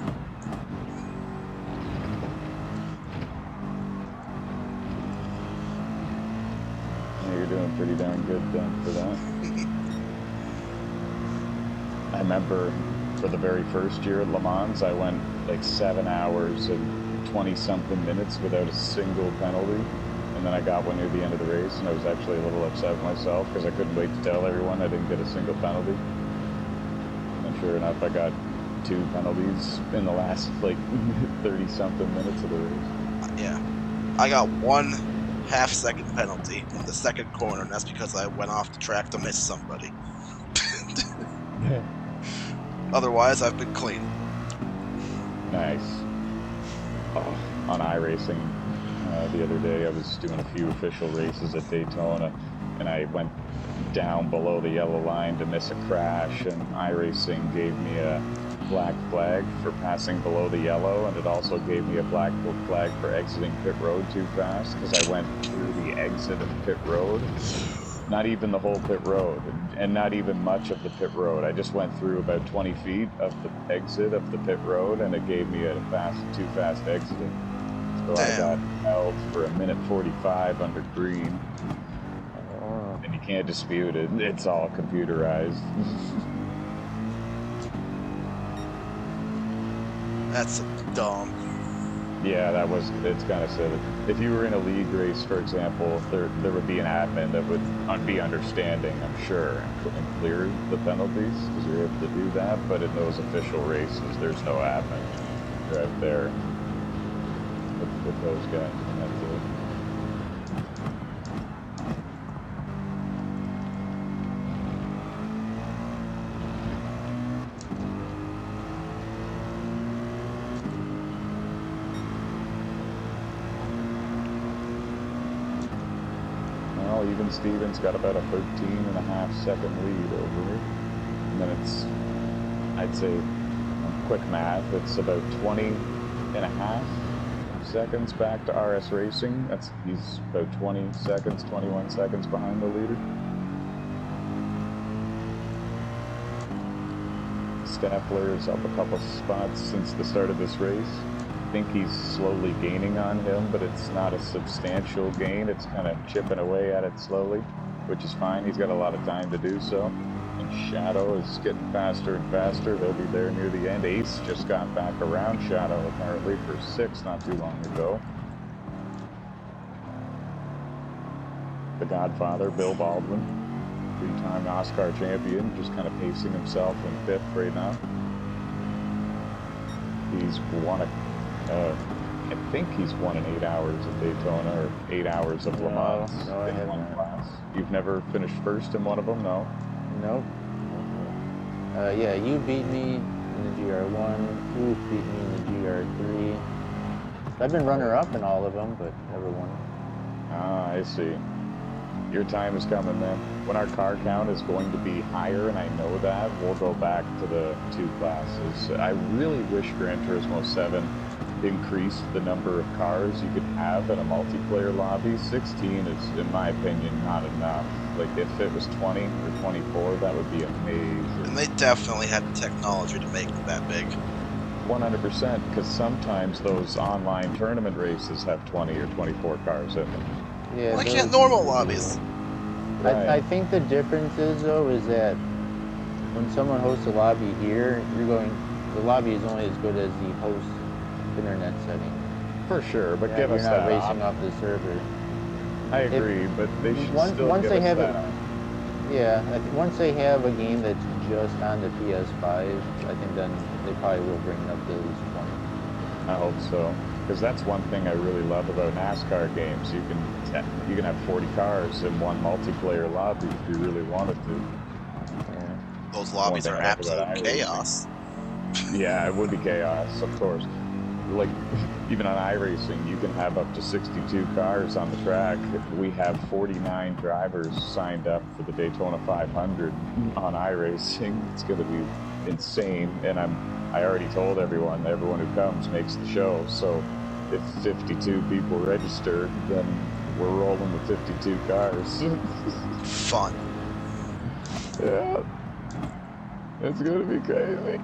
Yeah, you're doing pretty darn good then for that. I remember for the very first year at Le Mans, I went like 7 hours and 20-something minutes without a single penalty. And then I got one near the end of the race, and I was actually a little upset with myself because I couldn't wait to tell everyone I didn't get a single penalty. And sure enough, I got 2 penalties in the last like 30-something minutes of the race. Yeah. I got 1 half-second penalty in the second corner, and that's because I went off the track to miss somebody. Otherwise, I've been clean. Nice. Oh, on iRacing the other day, I was doing a few official races at Daytona, and I went down below the yellow line to miss a crash, and iRacing gave me a black flag for passing below the yellow, and it also gave me a black flag for exiting pit road too fast because I went through the exit of pit road. Not even the whole pit road, and not even much of the pit road. I just went through about 20 feet of the exit of the pit road, and it gave me a too fast exiting. So Damn. I got held for 1:45 under green. And you can't dispute it. It's all computerized. That's dumb. Yeah, it's kind of silly. If you were in a league race, for example, there would be an admin that would be understanding, I'm sure, and clear the penalties because you're able to do that. But in those official races, there's no admin right there with those guys. And that's it. Even Stevens got about a 13.5-second lead over me. And then it's, I'd say, quick math, it's about 20 and a half seconds back to RS Racing. He's about 20 seconds, 21 seconds behind the leader. Staffler is up a couple spots since the start of this race. I think he's slowly gaining on him, but it's not a substantial gain. It's kind of chipping away at it slowly, which is fine. He's got a lot of time to do so. And Shadow is getting faster and faster. They'll be there near the end. Ace just got back around Shadow apparently for 6th not too long ago. The Godfather, Bill Baldwin, 3-time NOSSCAR champion, just kind of pacing himself in 5th right now. He's won I think he's won in 8 hours of Daytona or 8 hours of Le Mans No, I in one haven't. class. You've never finished 1st in one of them, no? Nope. Yeah, you beat me in the GR1. Ruth beat me in the GR3. I've been runner-up in all of them, but never won. Ah, I see. Your time is coming, man. When our car count is going to be higher, and I know that, we'll go back to the 2 classes. I really wish Gran Turismo 7 increased the number of cars you could have in a multiplayer lobby. 16 is, in my opinion, not enough. Like, if it was 20 or 24, that would be amazing. And they definitely had the technology to make it that big. 100%, because sometimes those online tournament races have 20 or 24 cars in them. Yeah, Why those- can't normal lobbies? Right. I think the difference is, though, is that when someone hosts a lobby here, the lobby is only as good as the host internet setting. For sure, but Yeah, give us you're not that racing option. off the server. I agree, but they should once still once give they us have that it- option. Yeah, once they have a game that's just on the PS5, I think then they probably will bring it up to at least 20. I hope so, because that's one thing I really love about NASCAR games. You can have 40 cars in one multiplayer lobby if you really wanted to. Yeah. Those lobbies thing are I like about absolute iRacing. chaos. Yeah, it would be chaos, of course. Like, even on iRacing, you can have up to 62 cars on the track. We have 49 drivers signed up for the Daytona 500 on iRacing. It's going to be insane, and I already told everyone who comes makes the show. So if 52 people register, then we're rolling with 52 cars. Fun. Yeah, it's going to be crazy.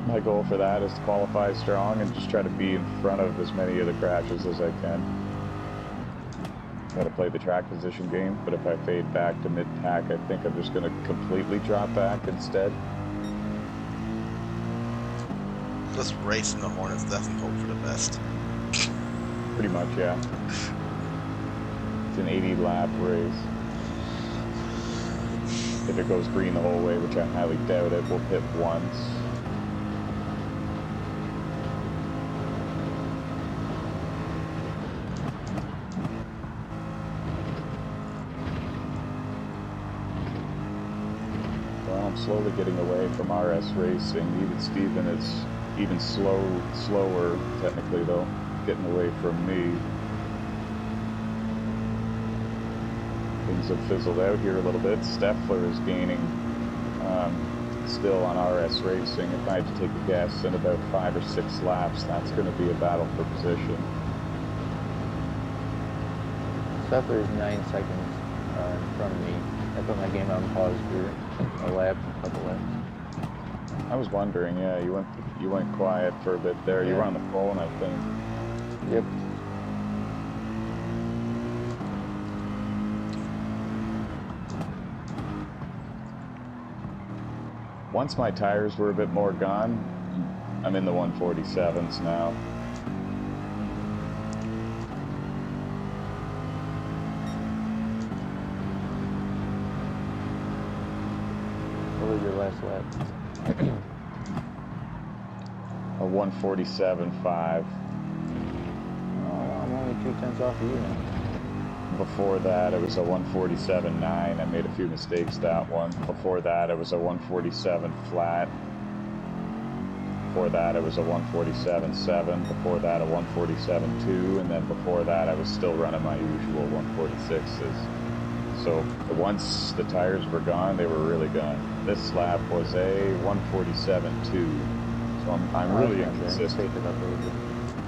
My goal for that is to qualify strong and just try to be in front of as many of the crashes as I can. Got to play the track position game, but if I fade back to mid-pack, I think I'm just going to completely drop back instead. Just race in the Hornet's death and hope for the best. Pretty much, yeah. It's an 80-lap race. If it goes green the whole way, which I highly doubt it, we'll pit once. Well, I'm slowly getting away from RS Racing. Even Steven is even slower, technically, though, getting away from me. Things have fizzled out here a little bit. Steffler is gaining still on RS Racing. If I had to take a guess, in about 5 or 6 laps, that's going to be a battle for position. Steffler is 9 seconds in front of me. I put my game on pause for a couple laps. I was wondering, yeah, you went quiet for a bit there. You Yeah. were on the phone, I think. Yep. Once my tires were a bit more gone, I'm in the 147s now. What was your last lap? A 147.5. Oh, I'm only 2/10 off of you now. Before that, it was a 147.9. I made a few mistakes that one. Before that, it was a 147 flat. Before that, it was a 147.7. Before that, a 147.2. And then before that, I was still running my usual 146s. So once the tires were gone, they were really gone. This lap was a 147.2. So I'm Oh, really that's not bad. You inconsistent. picked it up a little bit.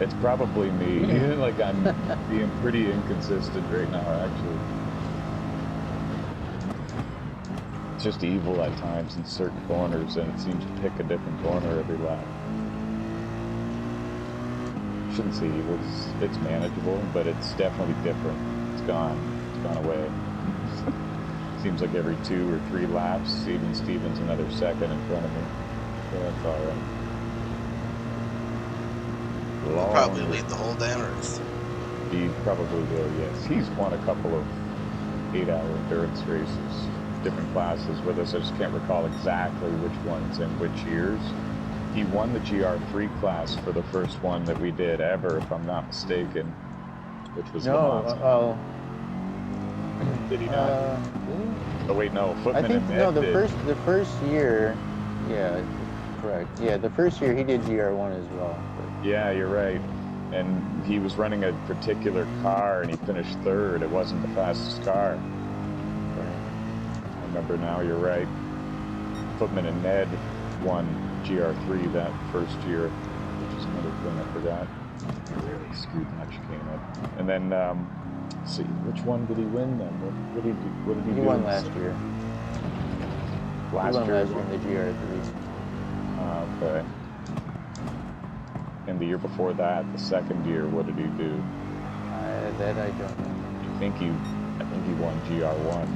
It's probably me. Like I'm being pretty inconsistent right now, actually. It's just evil at times in certain corners, and it seems to pick a different corner every lap. Shouldn't say evil. It's manageable, but it's definitely different. It's gone. It's gone away. Seems like every 2 or 3 laps, even Steven's another second in front of me. So that's all right. He'll probably lead the whole damn race. He probably will, yes. He's won a couple of 8-hour endurance races, different classes with us. I just can't recall exactly which ones and which years. He won the GR3 class for the first one that we did ever, if I'm not mistaken, which was Le Mans. Did he not? Oh wait, no. Footman I think and Ned no. The did. first year, yeah, correct. Yeah, the first year he did GR1 as well. But... Yeah, you're right. And he was running a particular car, and he finished 3rd. It wasn't the fastest car. Right. I remember now. You're right. Footman and Ned won GR3 that first year, which is another thing I forgot. Screwed that chicane up. And then, let's see, which one did he win then? What did he do? He won last year. Last year in the GR3. Okay. And the year before that, the second year, what did he do? That I don't know. I think he won GR1.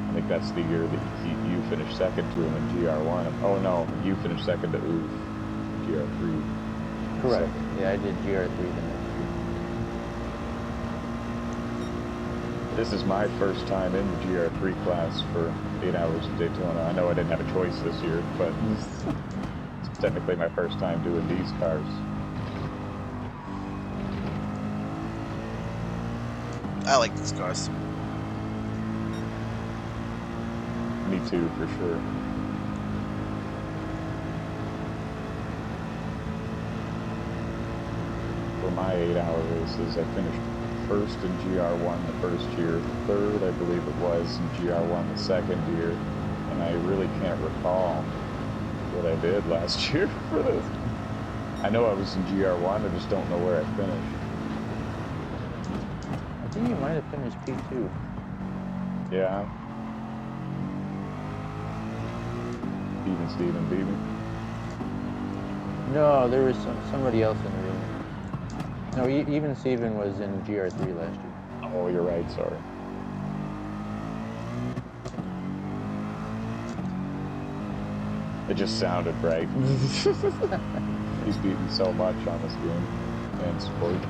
I think that's the year that you finished second to him in GR1. Oh no, you finished second to Oof, GR3. Correct. Yeah, I did GR3 the next year. This is my first time in the GR3 class for 8 hours of Daytona. I know I didn't have a choice this year, but it's technically my first time doing these cars. I like these cars. Me too, for sure. For my 8-hour races, I finished first in GR1 the first year, 3rd, I believe it was, in GR1 the second year, and I really can't recall what I did last year for this. I know I was in GR1, I just don't know where I finished. I think you might have finished P2. Yeah. Even Steven beat me. No, there was somebody else in the room. No, even Steven was in GR3 last year. Oh, you're right, sorry. It just sounded right. He's beaten so much on this game and sport.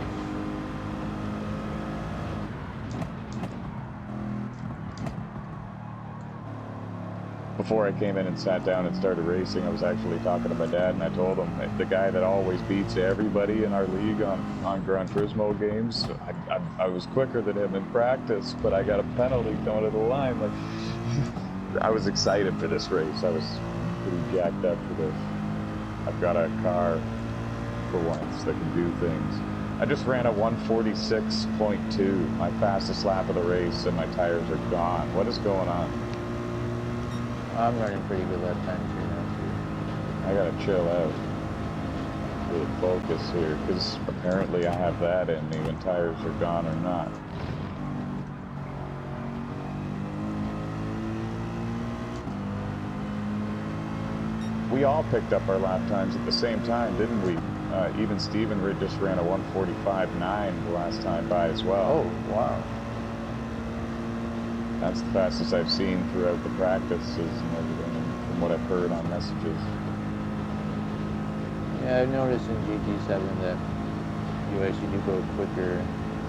Before I came in and sat down and started racing, I was actually talking to my dad, and I told him, the guy that always beats everybody in our league on Gran Turismo games, I was quicker than him in practice, but I got a penalty going to the line. Like, I was excited for this race. I was pretty jacked up for this. I've got a car for once that can do things. I just ran a 146.2, my fastest lap of the race, and my tires are gone. What is going on? I'm running pretty good lap times here now, too. I gotta chill out. Really focus here, because apparently I have that in me when tires are gone or not. We all picked up our lap times at the same time, didn't we? Even Steven just ran a 145.9 the last time by as well. Oh, wow. That's the fastest I've seen throughout the practices and everything, from what I've heard on messages. Yeah, I've noticed in GT7 that you actually do go quicker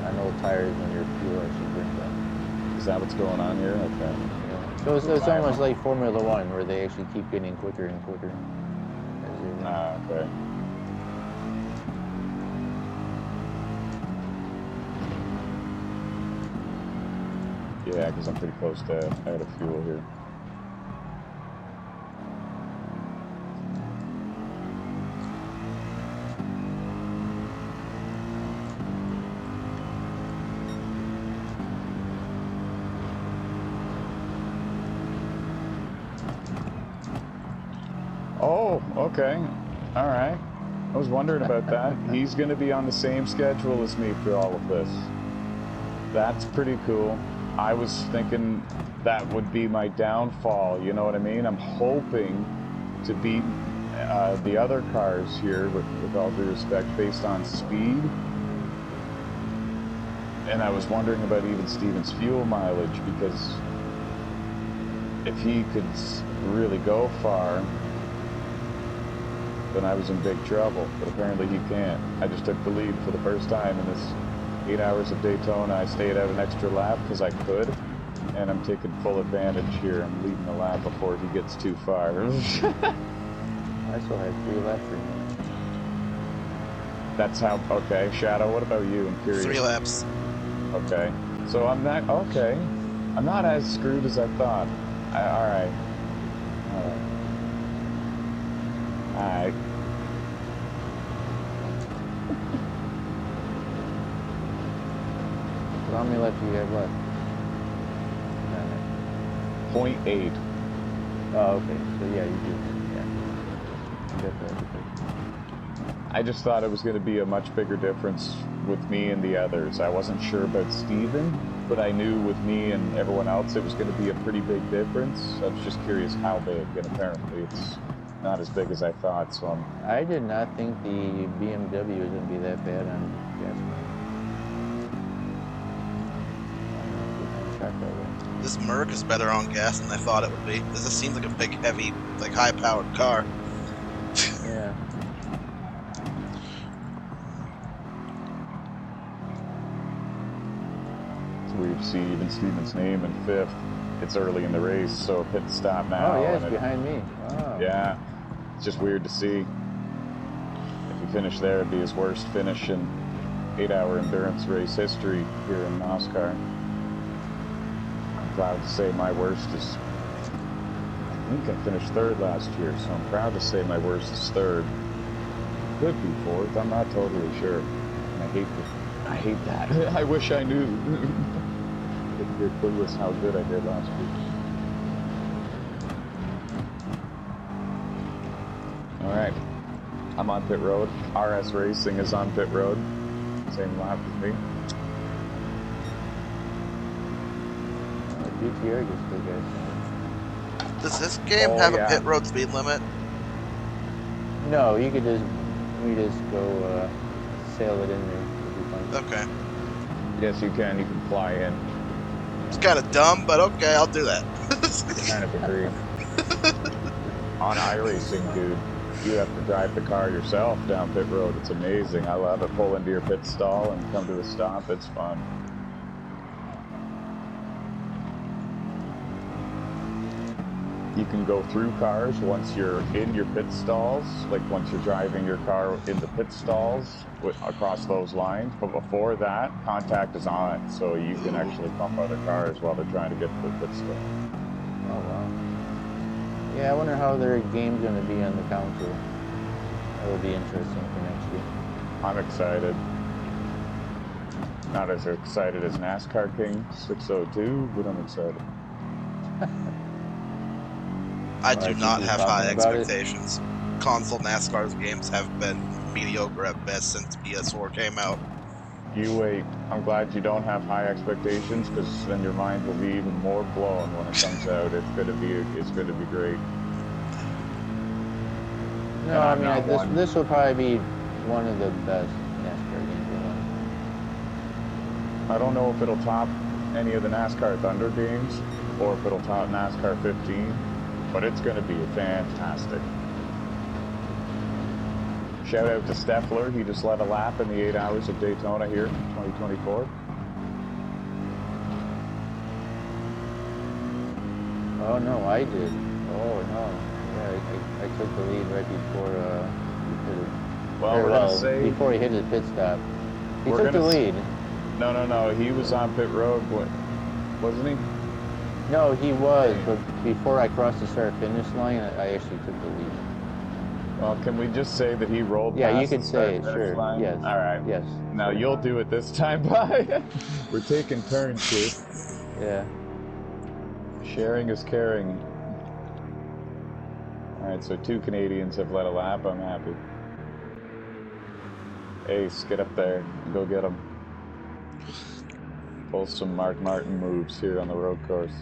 on old tires when your fuel actually burns out. Is that what's going on here? Okay. Yeah. So it's almost like Formula One, where they actually keep getting quicker and quicker. Okay. Yeah, because I'm pretty close to out of fuel here. Oh, okay. All right. I was wondering about that. He's going to be on the same schedule as me for all of this. That's pretty cool. I was thinking that would be my downfall, you know what I mean? I'm hoping to beat the other cars here, with all due respect, based on speed. And I was wondering about even Steven's fuel mileage, because if he could really go far, then I was in big trouble. But apparently he can't. I just took the lead for the first time in this 8 hours of Daytona. I stayed out an extra lap because I could, and I'm taking full advantage here. I'm leading the lap before he gets too far. I still have 3 laps remaining. That's how. Okay, Shadow. What about you? I'm curious. 3 laps. Okay, so I'm not. Okay, I'm not as screwed as I thought. All right. Alright. How many laps do you have left? 0.8. Oh, okay. So yeah, you do. Yeah. Definitely. I just thought it was going to be a much bigger difference with me and the others. I wasn't sure about Steven, but I knew with me and everyone else it was going to be a pretty big difference. I was just curious how big, and apparently it's not as big as I thought, so I did not think the BMW was going to be that bad on gas. This Merc is better on gas than I thought it would be. This just seems like a big, heavy, like high-powered car. Yeah. it's weird to see even Steven's name in 5th. It's early in the race, so pit stop now. Oh yeah, it's behind me. Wow. Yeah, it's just weird to see. If he finished there, it'd be his worst finish in 8-hour endurance race history here in NOSSCAR. I'm proud to say my worst is, I think I finished 3rd last year, so I'm proud to say my worst is 3rd. Could be 4th, I'm not totally sure. And I hate that. I wish I knew. You're clueless how good I did last week. Alright, I'm on pit road. RS Racing is on pit road. Same lap as me. GTR just did that. Does this game have a pit road speed limit? No, you could just, we just go sail it in there. Okay. Yes, you can. You can fly in. It's kind of dumb, but okay, I'll do that. Kind of agree. On iRacing, dude, you have to drive the car yourself down pit road. It's amazing. I love it. Pull into your pit stall and come to a stop. It's fun. You can go through cars once you're in your pit stalls, like once you're driving your car in the pit stalls across those lines. But before that, contact is on, so you can actually bump other cars while they're trying to get to the pit stall. Oh, wow. Yeah, I wonder how their game's going to be on the console. That would be interesting for next year. I'm excited. Not as excited as NASCAR King 602, but I'm excited. I do not have high expectations. Console NASCAR's games have been mediocre at best since PS4 came out. You wait. I'm glad you don't have high expectations, because then your mind will be even more blown when it comes out. It's gonna be great. No, I mean this will probably be one of the best NASCAR games ever. I don't know if it'll top any of the NASCAR Thunder games, or if it'll top NASCAR 15, but it's gonna be fantastic. Shout out to Steffler. He just led a lap in the 8 hours of Daytona here, 2024. Oh no, I did. Oh no, yeah, I took the lead right before before he hit his pit stop. He took the lead. No. He was on pit road, wasn't he? No, he was, but before I crossed the start-finish line, I actually took the lead. Well, can we just say that he rolled Yeah, past you could say it, sure. line? Yes. All right. Yes. Now you'll do it this time, bye. We're taking turns here. Yeah. Sharing is caring. All Alright, so 2 Canadians have led a lap. I'm happy. Ace, get up there and go get them. Pull some Mark Martin moves here on the road course.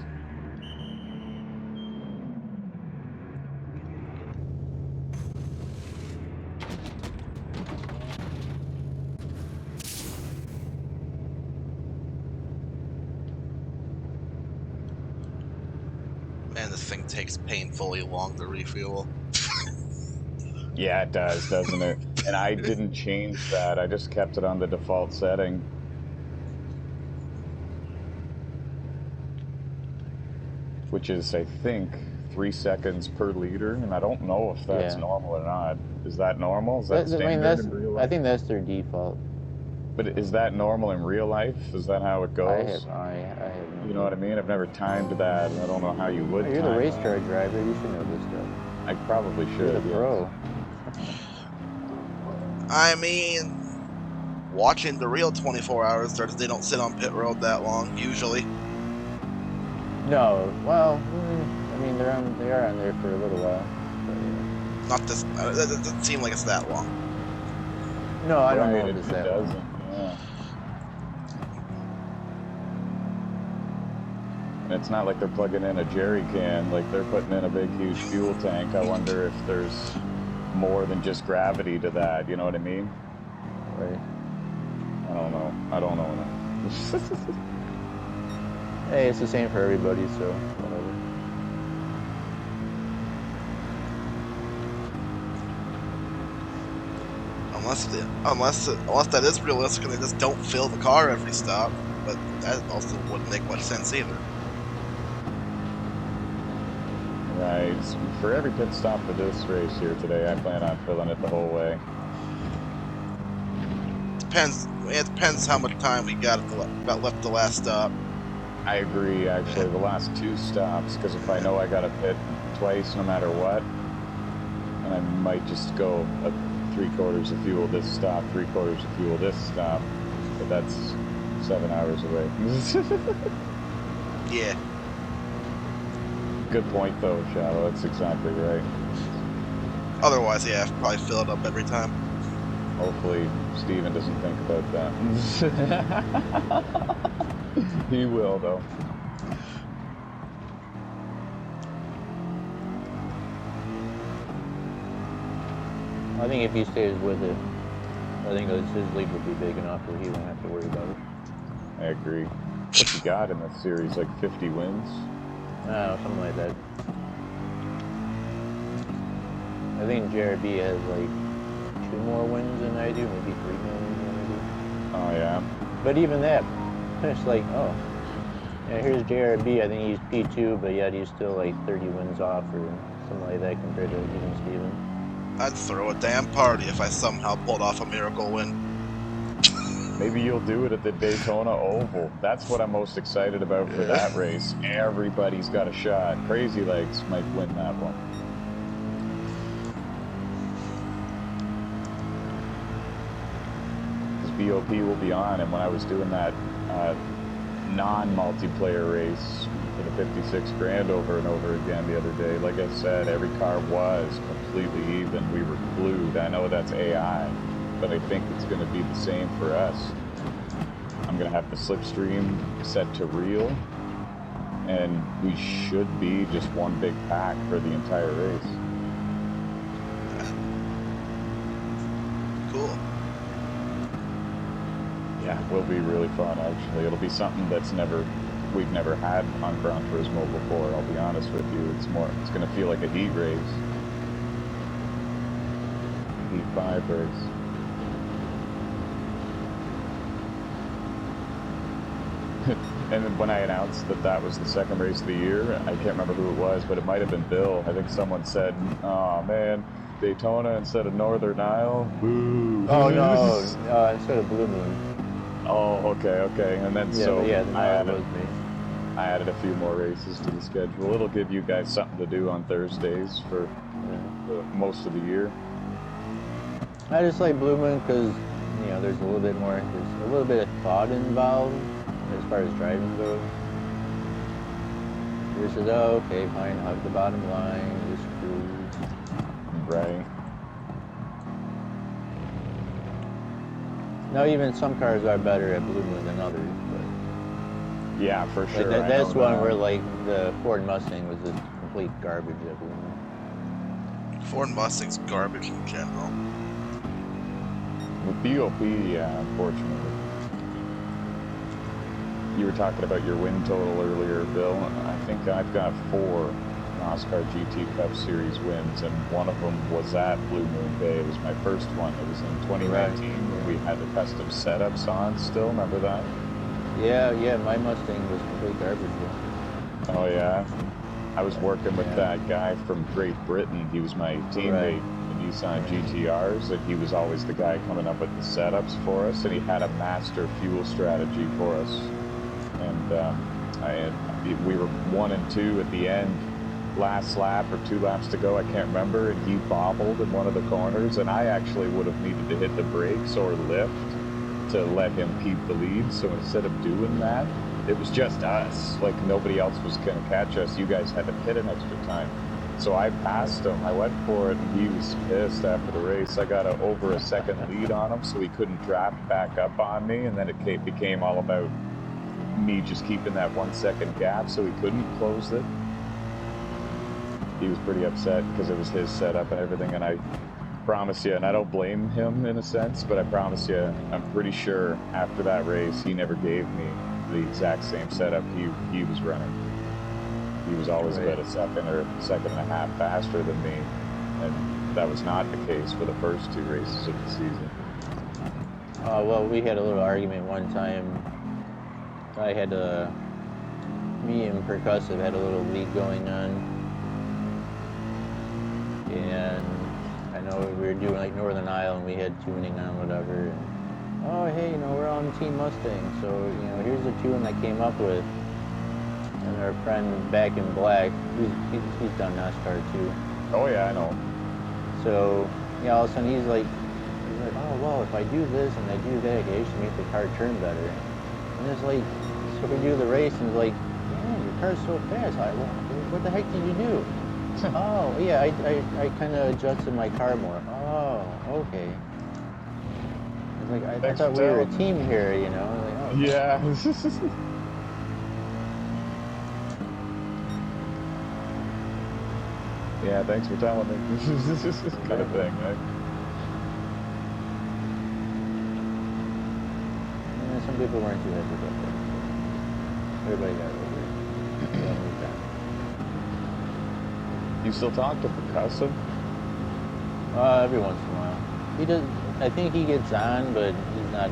Man, this thing takes painfully long to refuel. Yeah, it does, doesn't it? And I didn't change that. I just kept it on the default setting. Which is, I think, 3 seconds per liter, and I don't know if that's Yeah. normal or not. Is that normal? Is that standard in real life? I think that's their default. But is that normal in real life? Is that how it goes? I have no You know what I mean? I've never timed that, and I don't know how you would You're the time race that. car driver. You should know this stuff. I probably should. You're the pro. I mean, watching the real 24 hours, they don't sit on pit road that long, usually. No, well, I mean, they are on there for a little while. But, yeah. Not this. It doesn't seem like it's that long. No, I don't Right, know if it's that doesn't. long. Yeah. And it's not like they're plugging in a jerry can, like they're putting in a big, huge fuel tank. I wonder if there's more than just gravity to that, you know what I mean? Right. I don't know. I don't know. Hey, it's the same for everybody, so whatever. Unless that is realistic and they just don't fill the car every stop, but that also wouldn't make much sense either. Right. For every pit stop for this race here today, I plan on filling it the whole way. It depends how much time we got left the last stop. I agree, actually, the last 2 stops, because if I know I got to pit twice no matter what, and I might just go 3/4 of fuel this stop, 3/4 of fuel this stop, but that's 7 hours away. Yeah. Good point, though, Shadow. That's exactly right. Otherwise, yeah, I'd probably fill it up every time. Hopefully, Steven doesn't think about that. He will, though. I think if he stays with it, I think his lead would be big enough where he won't have to worry about it. I agree. What's he got in this series? Like 50 wins? Something like that. I think JRB has like 2 more wins than I do, maybe 3 more wins than I do. Oh, yeah? But even that, it's like, oh, yeah, here's JRB, I think he's P2, but yet he's still like 30 wins off or something like that compared to even Steven. I'd throw a damn party if I somehow pulled off a miracle win. Maybe you'll do it at the Daytona Oval. That's what I'm most excited about for that race. Everybody's got a shot. Crazy Legs might win that one. Because BOP will be on, and when I was doing that non-multiplayer race for the 56 grand over and over again the other day, like I said, every car was completely even. We were glued. I know that's AI, but I think it's going to be the same for us. I'm going to have the slipstream set to real, and we should be just one big pack for the entire race. Cool. Yeah, it will be really fun, actually. It'll be something we've never had on Gran Turismo before, I'll be honest with you. It's going to feel like a heat race. Heat 5 race. And when I announced that was the second race of the year, I can't remember who it was, but it might have been Bill. I think someone said, "Oh man, Daytona instead of Northern Isle." Boo. Oh no, instead of Blue Moon. Oh, okay. And then Yeah, so but yeah, I it was me. added a few more races to the schedule. It'll give you guys something to do on Thursdays for most of the year. I just like Blue Moon because there's a little bit of thought involved as far as driving goes. Versus, oh, okay, fine, hug the bottom line, just cruise. Right. Now, even some cars are better at Blue Moon than others, but Yeah, for sure. like I that's know one that. where like the Ford Mustang was just complete garbage at Blue Moon. Ford Mustang's garbage in general. With BOP, yeah, unfortunately. You were talking about your win total earlier, Bill. I think I've got 4 NOSSCAR GT Cup Series wins, and one of them was at Blue Moon Bay. It was my first one. It was in 2019 when we had the custom setups on still. Remember that? Yeah, my Mustang was complete garbage though. Oh, yeah. I was working with Yeah. that guy from Great Britain. He was my teammate in Nissan GTRs, and he was always the guy coming up with the setups for us, and he had a master fuel strategy for us. And we were 1 and 2 at the end, last lap or 2 laps to go, I can't remember, and he bobbled in one of the corners, and I actually would have needed to hit the brakes or lift to let him keep the lead. So instead of doing that, it was just us. Like, nobody else was going to catch us. You guys had to hit an extra time. So I passed him. I went for it, and he was pissed after the race. I got over a second lead on him, so he couldn't draft back up on me, and then it became all about me just keeping that 1 second gap, so he couldn't close it. He was pretty upset because it was his setup and everything, and I promise you, and I don't blame him in a sense, but I promise you, I'm pretty sure after that race, he never gave me the exact same setup he was running. He was always about a second or second and a half faster than me, and that was not the case for the first 2 races of the season. Well, we had a little argument one time. Me and Percussive had a little league going on, and I know we were doing like Northern Isle, and we had tuning on whatever. And, oh, hey, we're on Team Mustang, so here's the tune I came up with. And our friend Back in Black, he's done NASCAR too. Oh yeah, I know. So all of a sudden he's like, oh well, if I do this and I do that, I should make the car turn better. And it's like, so we do the race, and it's like, man, your car's so fast. What the heck did you do? Oh, yeah, I kind of adjusted my car more. Oh, okay. It's like, I thought we were a team here, Like, oh. Yeah. Yeah, thanks for telling me. This kind of thing, right? Yeah, some people weren't too happy about that. Everybody got over it. You still talk to Percussive? Every once in a while. He does. I think he gets on, but he's not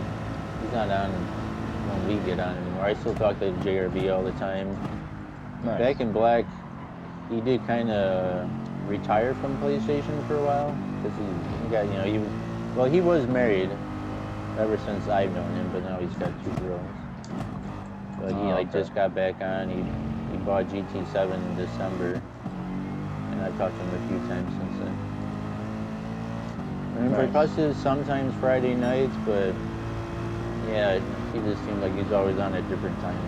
on when we get on anymore. I still talk to JRB all the time. Nice. Back in Black, he did kind of retire from PlayStation for a while because he got he was married ever since I've known him, but now he's got 2 girls. But he just got back on. He bought GT7 in December, and I've talked to him a few times since then. And Percussive sometimes Friday nights, but yeah, he just seems like he's always on at different times,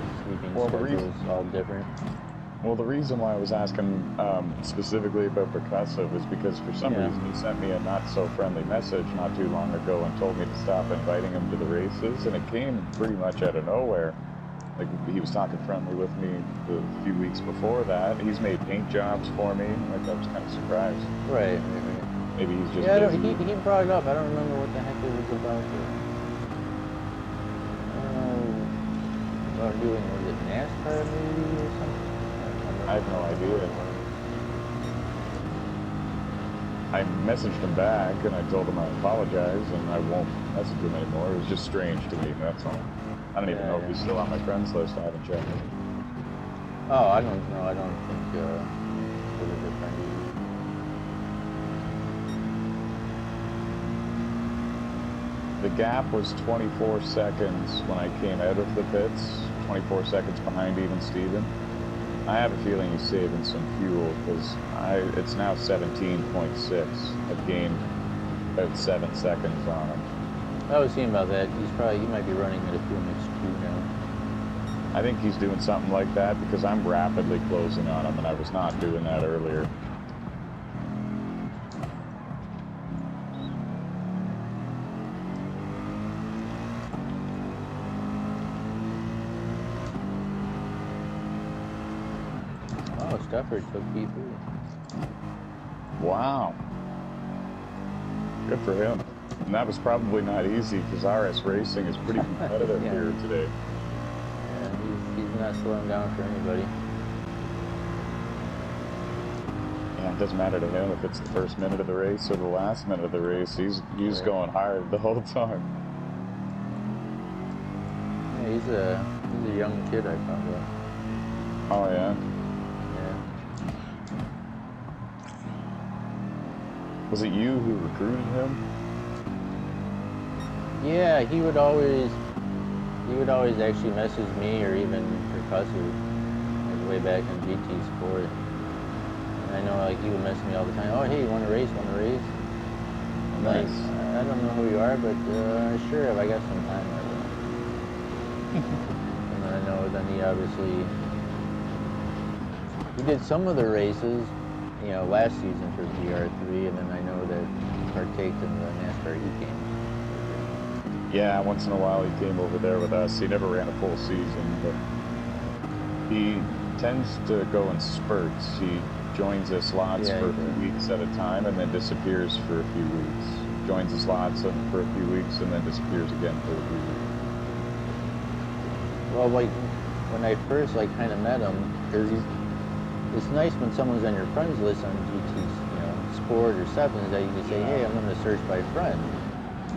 His sleeping schedule's all different. Well, the reason why I was asking specifically about Percussive is because for some reason he sent me a not-so-friendly message not too long ago and told me to stop inviting him to the races, and it came pretty much out of nowhere. Like, he was talking friendly with me a few weeks before that. He's made paint jobs for me. Like, I was kind of surprised. Right. Maybe he's just busy. He brought it up. I don't remember what the heck it was about. About doing, was it NASCAR maybe or something? I have no idea. I messaged him back and I told him I apologize and I won't message him anymore. It was just strange to me, that's all. I don't even know if he's still on my friends list. I haven't checked. Oh, I don't know. I don't think he was a good friend either. The gap was 24 seconds when I came out of the pits, 24 seconds behind even Steven. I have a feeling he's saving some fuel because it's now 17.6. I've gained about 7 seconds on him. I was seeing about that. He might be running at a fuel mix 2 now. I think he's doing something like that because I'm rapidly closing on him and I was not doing that earlier. effort took P3. Wow. Good for him. And that was probably not easy because RS Racing is pretty competitive Yeah. here today. Yeah, he's not slowing down for anybody. Yeah, it doesn't matter to him if it's the first minute of the race or the last minute of the race. He's Right. going hard the whole time. Yeah, he's a young kid, I found out. Oh yeah. Yeah. Was it you who recruited him? Yeah, he would always actually message me or even Professor, like way back in GT Sport. And I know like he would message me all the time. Oh, hey, you want to race? Want to race? I'm Nice. like, I don't know who you are, but sure, if I got some time, I will. And then I know then he did some of the races, you know, last season for VR3, and then I know that he partaked in the NASCAR Heat Games. Yeah, once in a while he came over there with us. He never ran a full season, but he tends to go in spurts. He joins us lots Yeah, for a he few does. weeks at a time and then disappears for a few weeks. Joins us lots for a few weeks and then disappears again for a few weeks. Well, like when I first like kind of met him, because it's nice when someone's on your friends list on GT's, you know, Sport or Sevens that you can say, hey, I'm going to search by friend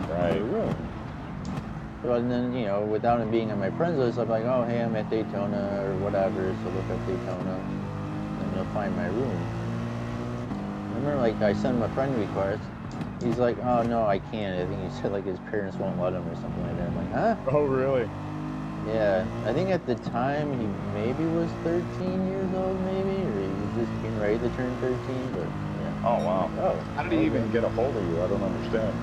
for a Right. room. So, and then, you know, without him being on my friends list, I'm like, oh, hey, I'm at Daytona or whatever, so look up Daytona, and you'll find my room. I remember, like, I sent him a friend request. He's like, oh, no, I can't. I think he said, like, his parents won't let him or something like that. I'm like, huh? Oh, really? Yeah, I think at the time he maybe was 13 years old, maybe, or he was just getting ready to turn 13, but yeah. Oh, wow. Oh, How did he even get a hold of you? I don't understand.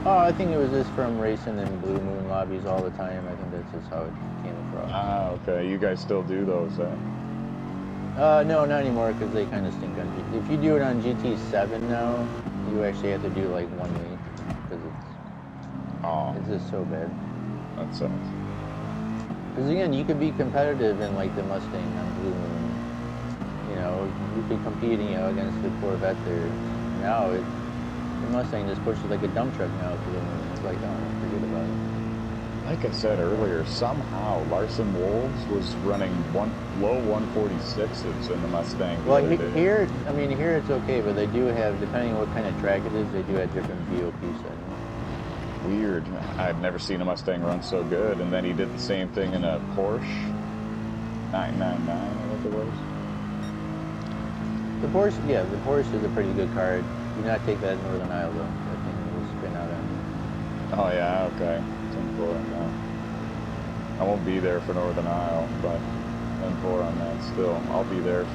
Oh, I think it was just from racing in Blue Moon lobbies all the time. I think that's just how it came across. Ah, okay. You guys still do those, eh? No, not anymore, because they kind of stink on GT. If you do it on GT7 now, you actually have to do like 1 week, because it's just so bad. That sucks. Because again, you could be competitive in like the Mustang on Blue Moon. You know, you could compete, you know, against the Corvette there. Now the Mustang just pushes like a dump truck now through the moon. It's like, oh, forget about it. Like I said earlier, somehow Larson Wolves was running low 146s in the Mustang. Well, here it's okay, but they do have, depending on what kind of track it is, they do have different VOP settings. Weird. I've never seen a Mustang run so good. And then he did the same thing in a Porsche 999, I think it was. The Porsche is a pretty good car. Do not take that in Northern Isle though. That thing will spin out on you. Oh yeah, okay. 10-4 on that. I won't be there for Northern Isle, but 10-4 on that still. I'll be there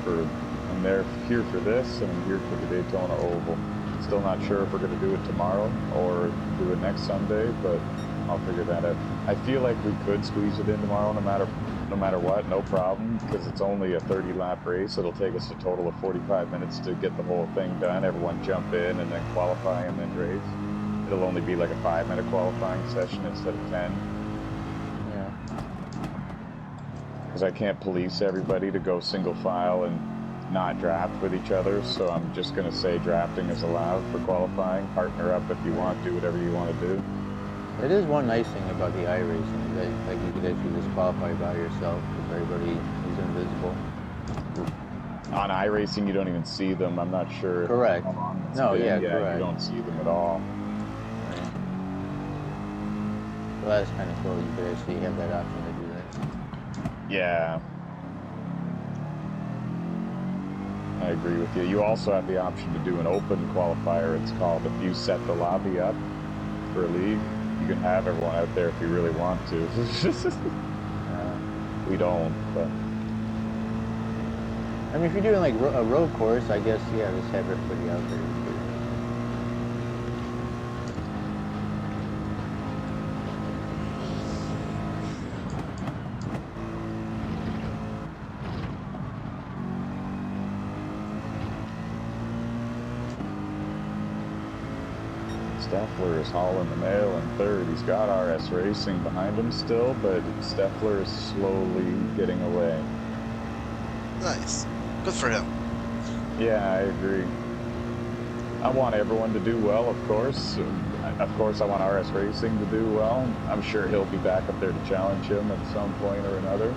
I'm here for this, and I'm here for the Daytona Oval. Still not sure if we're going to do it tomorrow or do it next Sunday, but I'll figure that out. I feel like we could squeeze it in tomorrow no matter what, no problem, because it's only a 30-lap race. It'll take us a total of 45 minutes to get the whole thing done. Everyone jump in and then qualify and then race. It'll only be like a 5-minute qualifying session instead of 10. Yeah. Because I can't police everybody to go single file and not draft with each other, so I'm just going to say drafting is allowed for qualifying. Partner up if you want, do whatever you want to do. It is one nice thing about the iRacing, that like you could actually just qualify by yourself if everybody is invisible. On iRacing, you don't even see them. I'm not sure. Correct. How long it's No, been. yeah, Yeah, correct. you don't see them at all. Right. Well, that's kind of cool. You could actually have that option to do that. Yeah. I agree with you. You also have the option to do an open qualifier, it's called. If you set the lobby up for a league, you can have everyone out there if you really want to. We don't, but... I mean, if you're doing like a road course, I guess, yeah, just have everybody out there. Steffler is hauling the mail in third. He's got RS Racing behind him still, but Steffler is slowly getting away. Nice. Good for him. Yeah, I agree. I want everyone to do well, of course. Of course, I want RS Racing to do well. I'm sure he'll be back up there to challenge him at some point or another.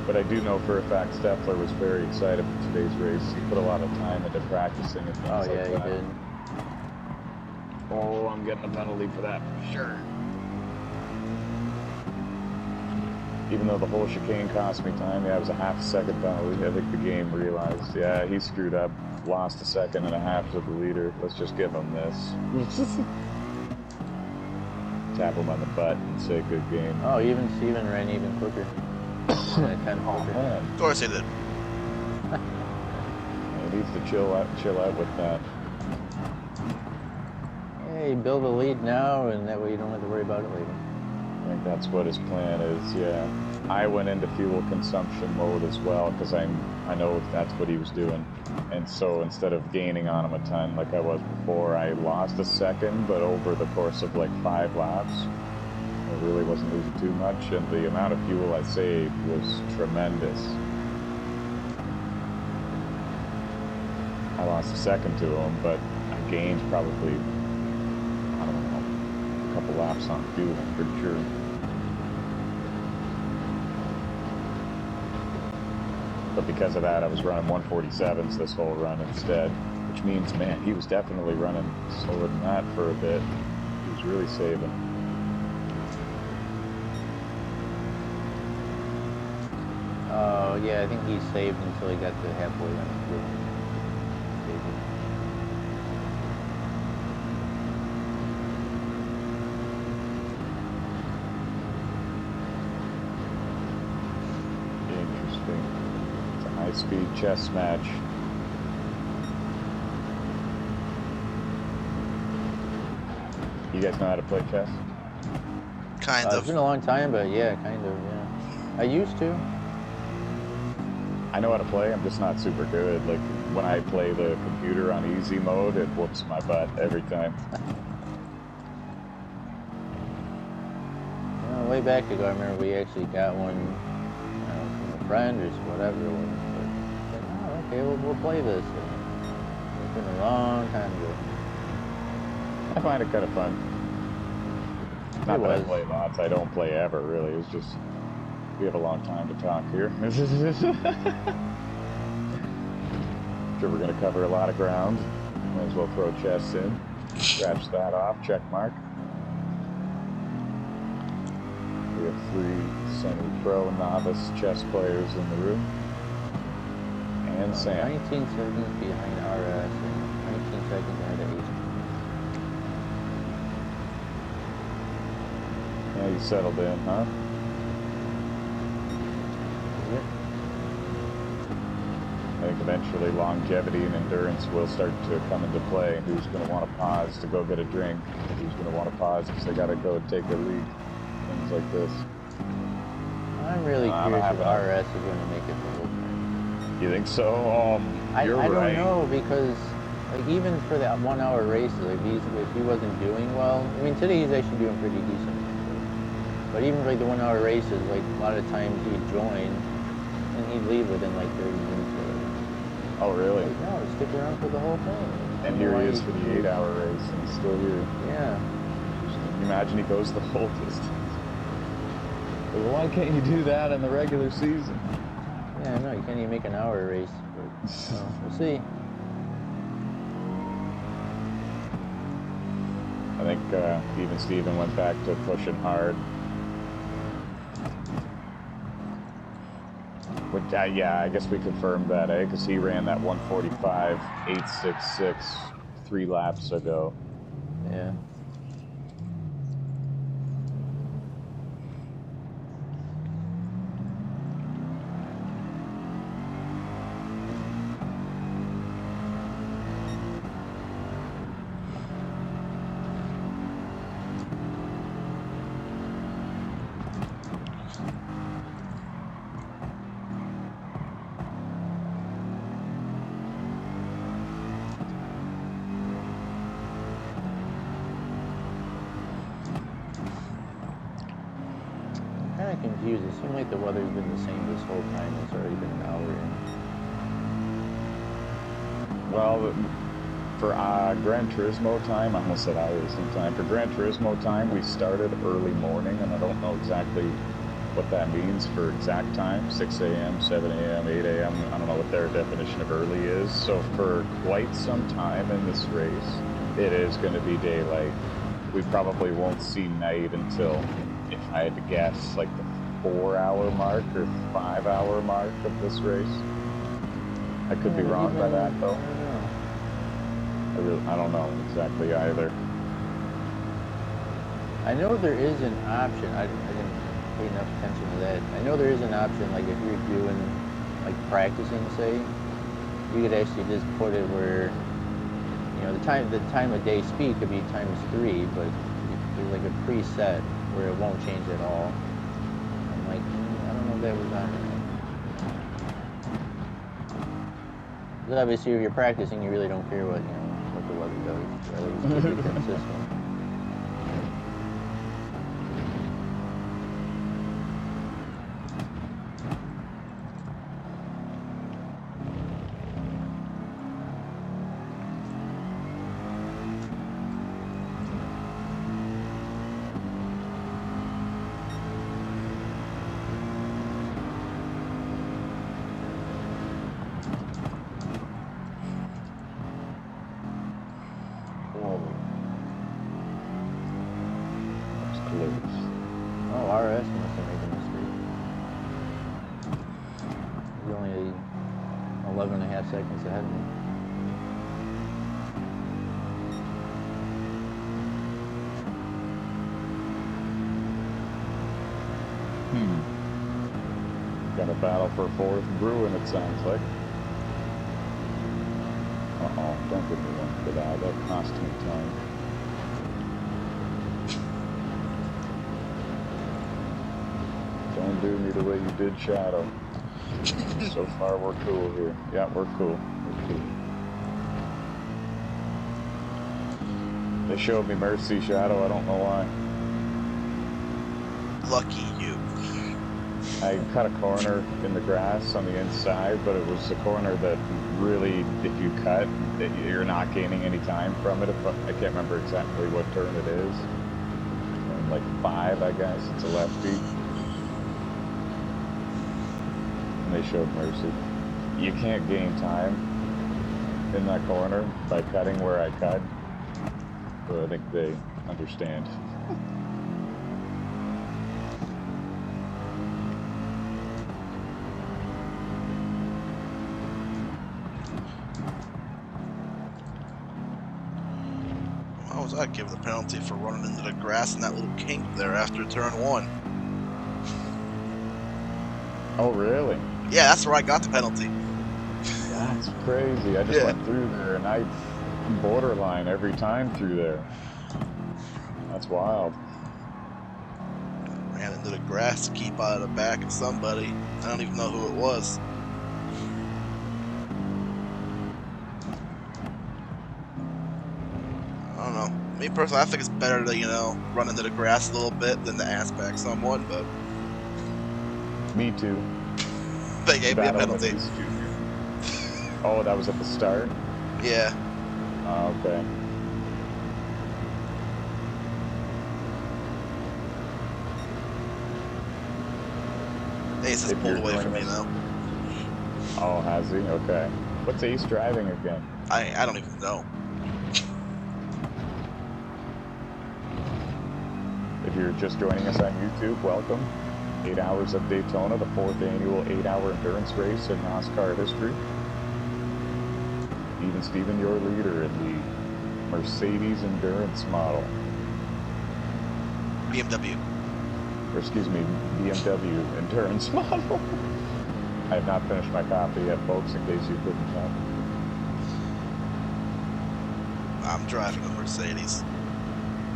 But I do know for a fact Steffler was very excited for today's race. He put a lot of time into practicing and things like that. Oh, yeah, he did. Oh, I'm getting a penalty for that, for sure. Even though the whole chicane cost me time, yeah, it was a half-second penalty. I think the game realized, yeah, he screwed up, lost a second and a half to the leader. Let's just give him this. Tap him on the butt and say good game. Oh, even Steven ran even quicker. Yeah, 10 Oh, quicker. man. Of course he did. He needs to chill out with that. Hey, build a lead now, and that way you don't have to worry about it later. I think that's what his plan is, yeah. I went into fuel consumption mode as well, because I know that's what he was doing. And so instead of gaining on him a ton like I was before, I lost a second, but over the course of like 5 laps, I really wasn't losing too much, and the amount of fuel I saved was tremendous. I lost a second to him, but I gained probably, I don't know, a couple laps on fuel, I'm pretty sure. But because of that, I was running 147s this whole run instead, which means, man, he was definitely running slower than that for a bit. He was really saving. Oh, yeah, I think he saved until he got to halfway on the group. Interesting. It's a high-speed chess match. You guys know how to play chess? Kind It's of. been a long time, but yeah, kind of, yeah. I used to. I know how to play, I'm just not super good. Like, when I play the computer on easy mode, it whoops my butt every time. You know, way back ago, I remember we actually got one from a friend or whatever it was. But, oh, okay, we'll play this. It's been a long time ago. I find it kind of fun. Not that I was. play lots, I don't play ever, really. It's just, we have a long time to talk here. Sure, we're going to cover a lot of ground. Might as well throw chess in. Scratch that off, check mark. We have 3 semi-pro novice chess players in the room. And Sam. 19 seconds behind RS and 19 seconds behind the Ace. Yeah, you settled in, huh? Yep. I think eventually longevity and endurance will start to come into play. Who's going to want to pause to go get a drink? Who's going to want to pause because they got to go take a leak? Things like this. I'm really curious if RS is going to make it the whole time. You think so? You're I right. don't know, because like even for that 1 hour races, like if he wasn't doing well, I mean today he's actually doing pretty decent. But even like the 1 hour races, like a lot of times he'd join and he'd leave within like 30 minutes or whatever. Oh, really? Like, no, stick around for the whole thing. And here he is for the 8 hour race and he's still here. Yeah. Imagine he goes the whole distance. Well, why can't you do that in the regular season? Yeah, no, you can't even make an hour race. But, we'll see. I think even Steven went back to pushing hard. Which, yeah, I guess we confirmed that, eh? Because he ran that 145.866 3 laps ago. Yeah. Kind of confused. It seemed like the weather's been the same this whole time. It's already been an hour in. Well, for Gran Turismo time, I almost said iRacing time. For Gran Turismo time, we started early morning, and I don't know exactly what that means for exact time, 6 a.m., 7 a.m., 8 a.m. I don't know what their definition of early is. So for quite some time in this race, it is going to be daylight. We probably won't see night until, if I had to guess, like the 4-hour mark or 5-hour mark of this race. I could be wrong by that, though. I don't know exactly either. I know there is an option. I didn't pay enough attention to that. I know there is an option, like if you're doing, like practicing, say, you could actually just put it where, you know, the time of day speed could be ×3, but there's like a preset where it won't change at all. I'm like, I don't know if that was on there. But obviously, if you're practicing, you really don't care what, you know, what the weather does. Rather just keep it consistent. Oh, RS must have made a mistake. He's only 11.5 seconds ahead of me. Got a battle for 4th brewing, it sounds like. Uh-oh, don't give me one for that. That cost me time. Don't do me the way you did Shadow. So far, we're cool here. Yeah, we're cool. We're cool. They showed me mercy, Shadow. I don't know why. Lucky you. I cut a corner in the grass on the inside, but it was a corner that really, if you cut, you're not gaining any time from it. I can't remember exactly what turn it is. Like 5, I guess. It's a lefty. And they showed mercy. You can't gain time in that corner by cutting where I cut. So I think they understand. Why was I given the penalty for running into the grass in that little kink there after turn 1? Oh, really? Yeah, that's where I got the penalty. That's crazy. I just went through there, and I'm borderline every time through there. That's wild. Ran into the grass to keep out of the back of somebody. I don't even know who it was. I don't know. Me personally, I think it's better to, you know, run into the grass a little bit than to ass back someone, but... Me too. They gave me a penalty. Oh, that was at the start? Yeah. Oh, okay. Ace has pulled away from me now. Oh, has he? Okay. What's Ace driving again? I don't even know. If you're just joining us on YouTube, welcome. 8 hours of Daytona, the 4th annual 8-hour endurance race in NOSSCAR history. Even Steven, your leader in the Mercedes endurance model. BMW. Or excuse me, BMW endurance model. I have not finished my coffee yet, folks, in case you couldn't tell. I'm driving a Mercedes.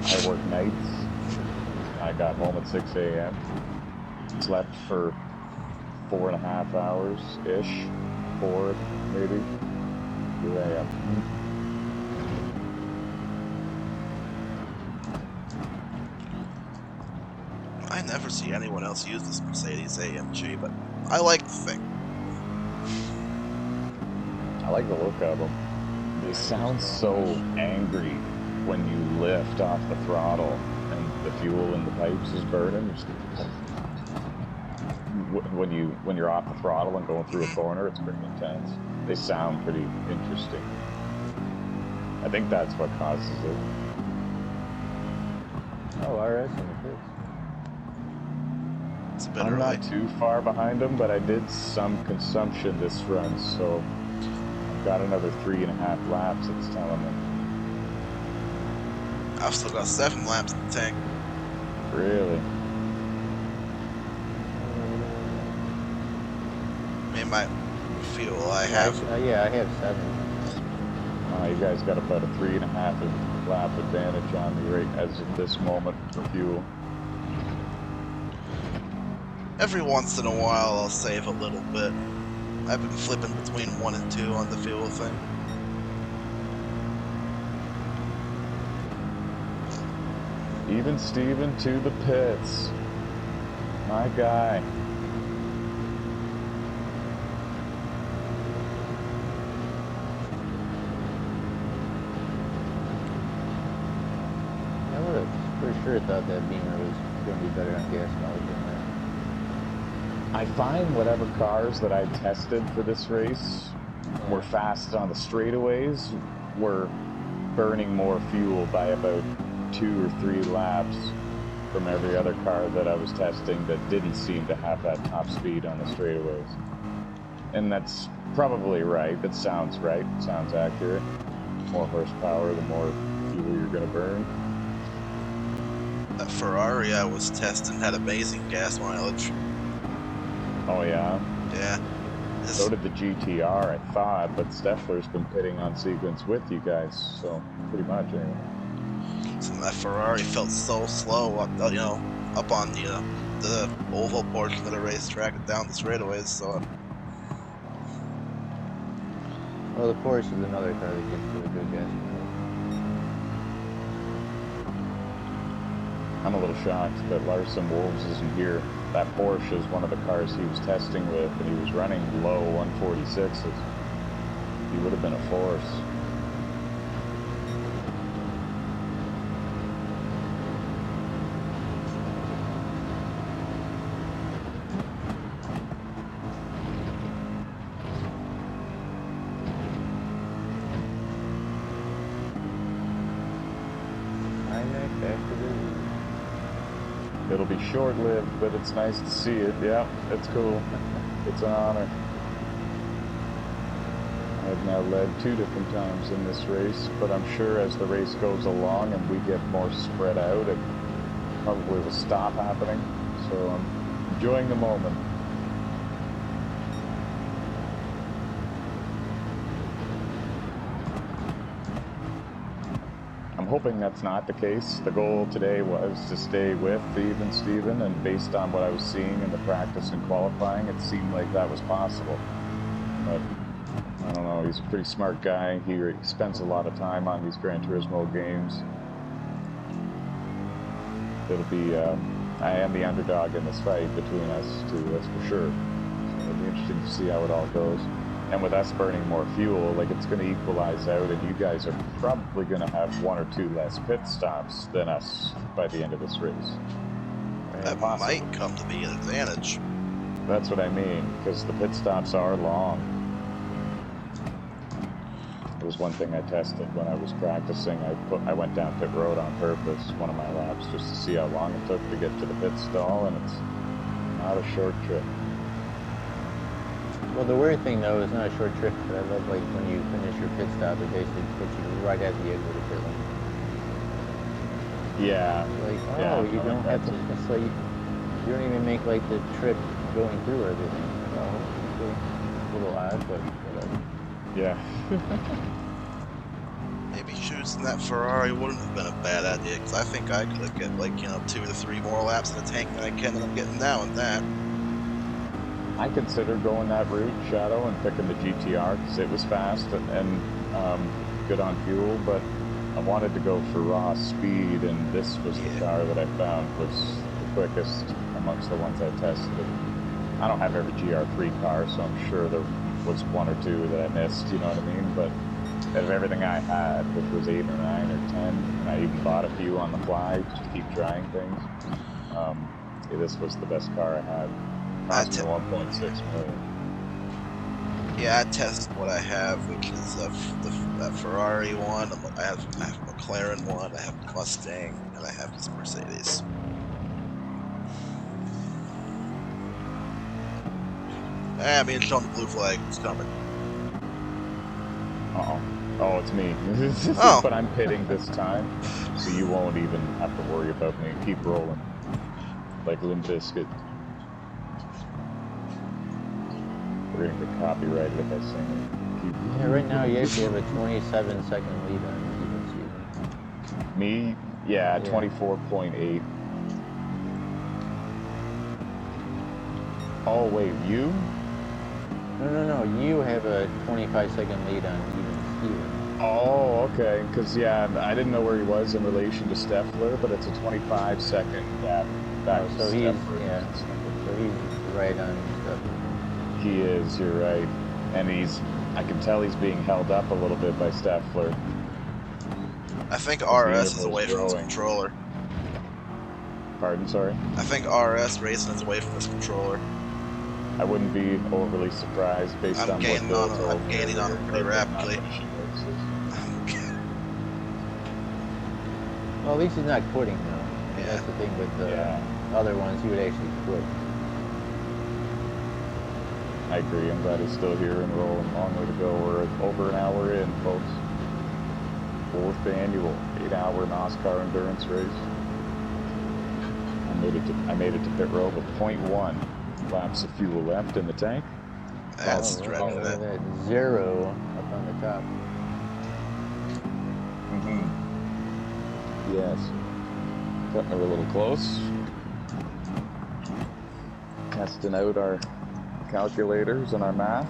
I work nights. I got home at 6 a.m. Slept for 4.5 hours-ish. 4, maybe. Here I am. I never see anyone else use this Mercedes AMG, but I like the thing. I like the look of them. They sound so angry when you lift off the throttle and the fuel in the pipes is burning. When you're off the throttle and going through a corner, it's pretty intense. They sound pretty interesting. I think that's what causes it. Oh, RS in the pits. It's a bit I'm early. not too far behind them, but I did some consumption this run, so I've got another 3.5 laps, it's telling me. I've still got 7 laps in the tank. Really? Me and my fuel I have. Yeah, I have 7. You guys got about a 3.5 lap advantage on me right as of this moment for fuel. Every once in a while I'll save a little bit. I've been flipping between 1 and 2 on the fuel thing. Even Steven to the pits. My guy. I would have for sure thought that Beamer was going to be better on gas mileage than that. I find whatever cars that I tested for this race were fast on the straightaways were burning more fuel by about 2 or 3 laps from every other car that I was testing that didn't seem to have that top speed on the straightaways. And that's probably right. That sounds right. Sounds accurate. More horsepower, the more fuel you're going to burn. That Ferrari I was testing had amazing gas mileage. Oh, yeah? Yeah. So did the GTR, I thought, but Steffler's been pitting on sequence with you guys, so pretty much, anyway. So that Ferrari felt so slow up, you know, up on the oval portion of the racetrack and down the straightaways. So. Well, the Porsche is another car that gets really good gas mileage. I'm a little shocked that Larson Wolves isn't here. That Porsche is one of the cars he was testing with, and he was running low 146s. He would have been a force. It'll be short-lived, but it's nice to see it. Yeah, it's cool. It's an honor. I've now led 2 different times in this race, but I'm sure as the race goes along and we get more spread out, it probably will stop happening. So I'm enjoying the moment. I'm hoping that's not the case. The goal today was to stay with even Steven, and based on what I was seeing in the practice and qualifying, it seemed like that was possible. But I don't know, he's a pretty smart guy. He spends a lot of time on these Gran Turismo games. It'll be, I am the underdog in this fight between us two, that's for sure. So it'll be interesting to see how it all goes. And with us burning more fuel, like, it's going to equalize out, and you guys are probably going to have 1 or 2 less pit stops than us by the end of this race. That might come to be an advantage. That's what I mean, because the pit stops are long. It was one thing I tested when I was practicing. I went down pit road on purpose, one of my laps, just to see how long it took to get to the pit stall, and it's not a short trip. Well, the weird thing, though, is not a short trip, but I love, like, when you finish your pit stop, it basically puts you right at the edge of the pit lane. Yeah. Like, oh, yeah, you don't have to, it's like, you don't even make, like, the trip going through everything. Oh, okay. A little odd, but whatever. Yeah. Maybe choosing that Ferrari wouldn't have been a bad idea, because I think I could get, like, 2 to 3 more laps in the tank than I can that I'm getting now in that. I considered going that route, Shadow, and picking the GTR because it was fast and good on fuel, but I wanted to go for raw speed, and this was the car that I found was the quickest amongst the ones I tested. I don't have every GR3 car, so I'm sure there was 1 or 2 that I missed, you know what I mean? But of everything I had, which was 8 or 9 or 10, and I even bought a few on the fly just to keep trying things. Yeah, this was the best car I had. Cost me 1.6 million. Yeah, I tested what I have, which is the Ferrari one. I have a McLaren one. I have a Mustang, and I have this Mercedes. I mean, showing the blue flag. It's coming. Oh, it's me. Oh. But I'm pitting this time, so you won't even have to worry about me. Keep rolling. Like Limp Bizkit. We're gonna get copyrighted if I sing it. Yeah, right now you actually have a 27-second lead on Steven. Me? Yeah, 24.8. Oh, wait, you? No. You have a 25-second lead on even Steven. Oh, okay. Because, yeah, I didn't know where he was in relation to Steffler, but it's a 25-second gap back to so Steffler. So he's right on Steffler. He is, you're right. And I can tell he's being held up a little bit by Steffler. I think RS is away from his controller. Pardon, sorry? I think RS Racing is away from his controller. I wouldn't be overly surprised based on what Bill told me. I'm gaining on him pretty rapidly. Well, at least he's not quitting, though. Yeah. That's the thing with the other ones, he would actually quit. I agree. I'm glad he's still here and rolling. Long way to go. We're over an hour in, folks. 4th annual 8-hour NOSSCAR endurance race. I made it to pit road with 0.1 laps of fuel left in the tank. That's dreading that 0 up on the top. Yes. Cutting her a little close. Testing out our calculators and our math.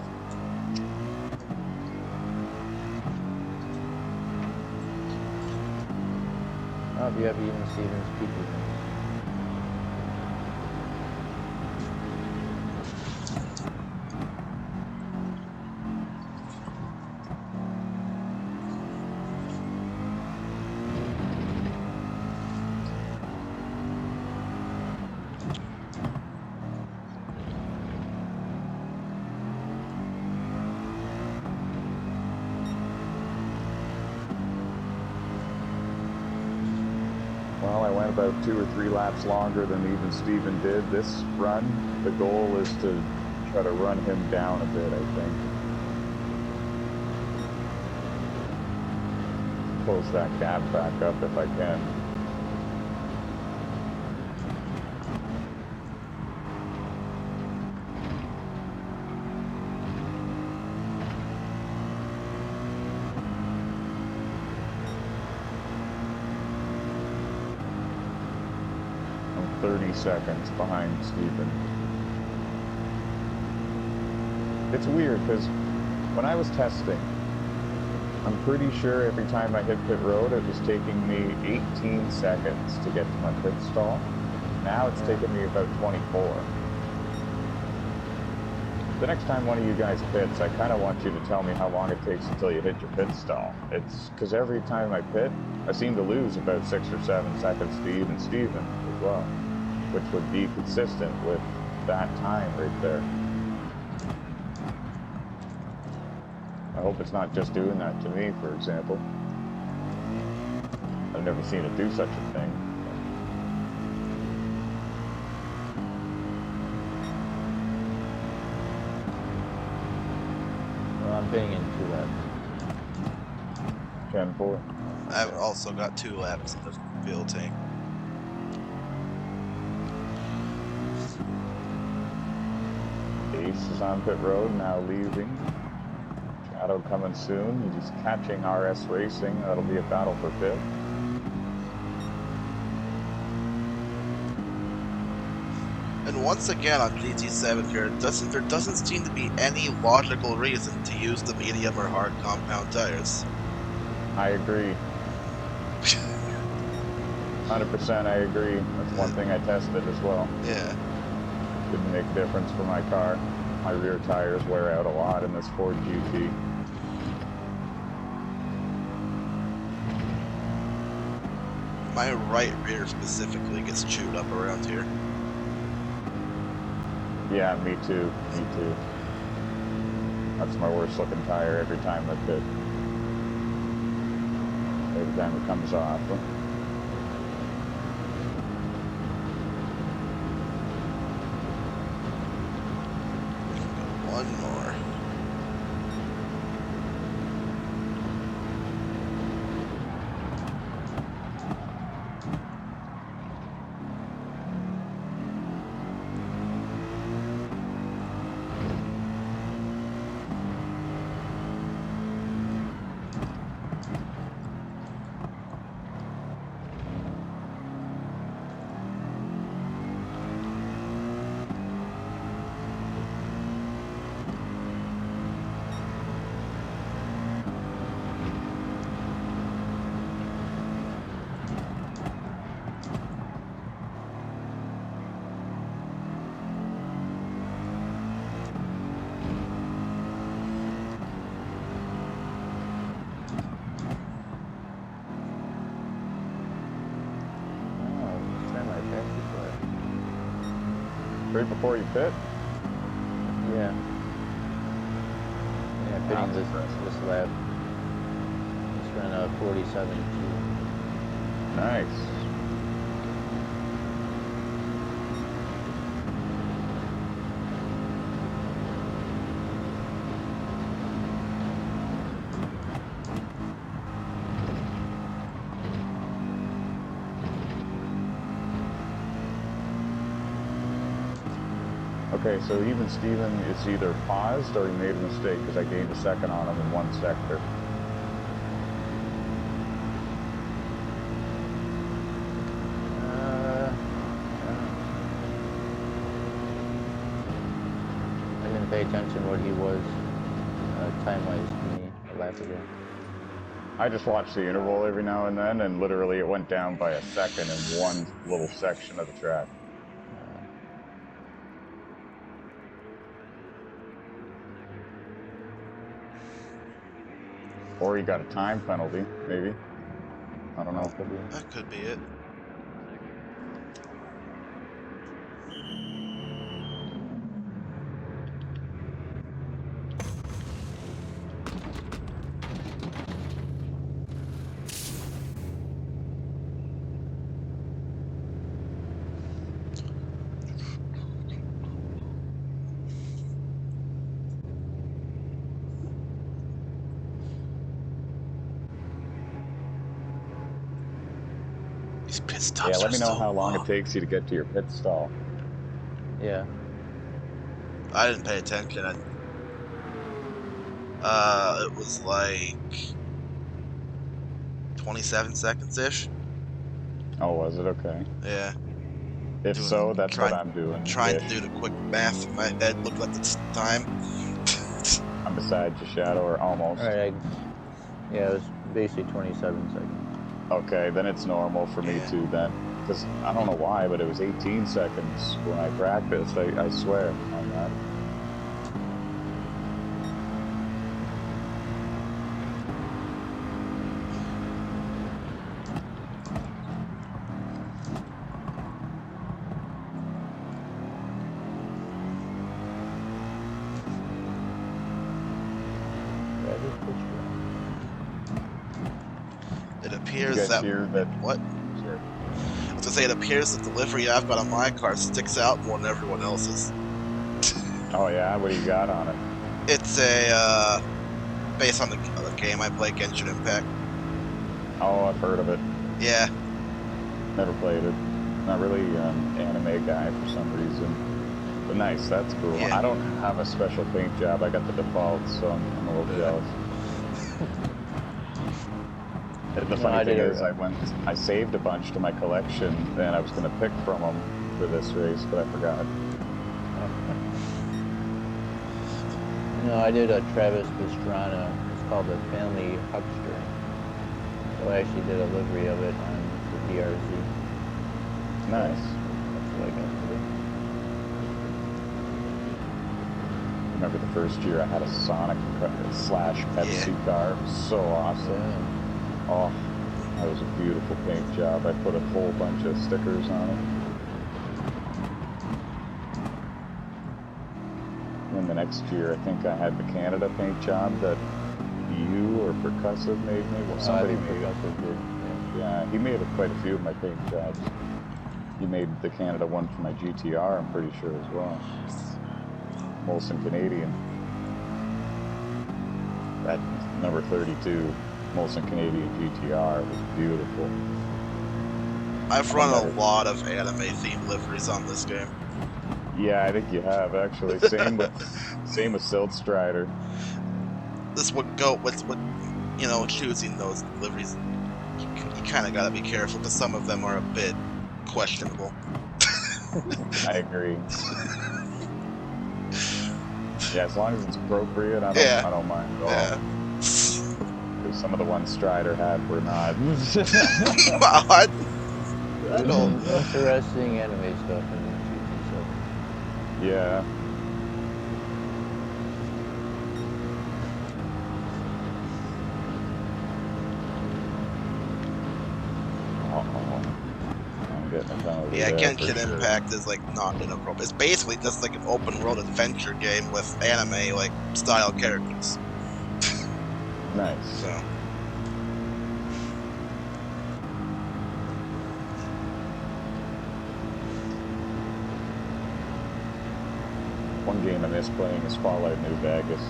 Oh, do you have even Stevens people? Well, I went about 2 or 3 laps longer than even Steven did. This run, the goal is to try to run him down a bit, I think. Close that gap back up if I can. I'm 30 seconds behind Steven. It's weird because when I was testing, I'm pretty sure every time I hit pit road, it was taking me 18 seconds to get to my pit stall. Now it's taking me about 24. The next time one of you guys pits, I kind of want you to tell me how long it takes until you hit your pit stall. It's because every time I pit, I seem to lose about 6 or 7 seconds to even Steven as well, which would be consistent with that time right there. I hope it's not just doing that to me, for example. I've never seen it do such a thing. Well, I'm paying in 2 laps. 10-4. I've also got 2 laps in the fuel tank. Ace is on pit road, now leaving. Shadow coming soon. He's catching RS Racing. That'll be a battle for fifth. And once again on GT7 here, there doesn't seem to be any logical reason to use the medium or hard compound tires. I agree. 100% I agree. That's one thing I tested as well. Yeah. Didn't make a difference for my car. My rear tires wear out a lot in this Ford GT. My right rear specifically gets chewed up around here. Yeah, me too. Me too. That's my worst looking tire every time I pit. Every time it comes off. One more. Right before you pit? Yeah. Yeah, pitting That's this lap. Just ran a 47.2. Nice. Okay, so even Steven is either paused or he made a mistake because I gained a second on him in one sector. I didn't pay attention what he was time-wise to me a lap ago. I just watched the interval every now and then, and literally it went down by a second in one little section of the track. Or he got a time penalty, maybe. I don't know. That could be it. These pit stops Yeah, let are me know so how long long. it takes you to get to your pit stall. Yeah. I didn't pay attention. It was like 27 seconds-ish. Oh, was it? Okay. Yeah. If so, that's what I'm doing. Trying to Ish. do the quick math in my head, look at the time. I'm beside you, Shadow, or almost. Alright, yeah, it was basically 27 seconds. Okay, then it's normal for me Yeah. too then. Because I don't know why, but it was 18 seconds when I practiced, I swear on that. It Did appears you guys that... hear that? What? Sorry. I was gonna say, it appears that the livery I've got on my car sticks out more than everyone else's. Oh yeah, what do you got on it? It's a, based on the game I play, Genshin Impact. Oh, I've heard of it. Yeah. Never played it. Not really anime guy for some reason. But nice, that's cool. Yeah. I don't have a special paint job. I got the default, so I'm a little jealous. The funny thing is, I saved a bunch to my collection, and I was going to pick from them for this race, but I forgot. No, I did a Travis Pastrana. It's called the Family Huckster. So I actually did a livery of it on the DRZ. Nice. That's what I got to do. Remember the first year I had a Sonic / Pepsi car? So awesome. Yeah. Oh, That was a beautiful paint job. I put a whole bunch of stickers on it. And then the next year, I think I had the Canada paint job that you or Percussive made me. Well, somebody made it. Yeah, he made quite a few of my paint jobs. He made the Canada one for my GTR, I'm pretty sure, as well. Molson Canadian. That number 32 Molson Canadian GTR was beautiful. I've run a lot of anime-themed liveries on this game. Yeah, I think you have, actually. Same with Silt Strider. This would go with you know, choosing those liveries. You kind of got to be careful because some of them are a bit questionable. I agree. Yeah, as long as it's appropriate, I don't mind at all. Yeah. Because some of the ones Strider had were not. I don't. Interesting anime stuff in the stuff. Yeah. Yeah, Genshin Impact is like not inappropriate. It's basically just like an open world adventure game with anime like style characters. Nice. So. One game I miss playing is Fallout New Vegas,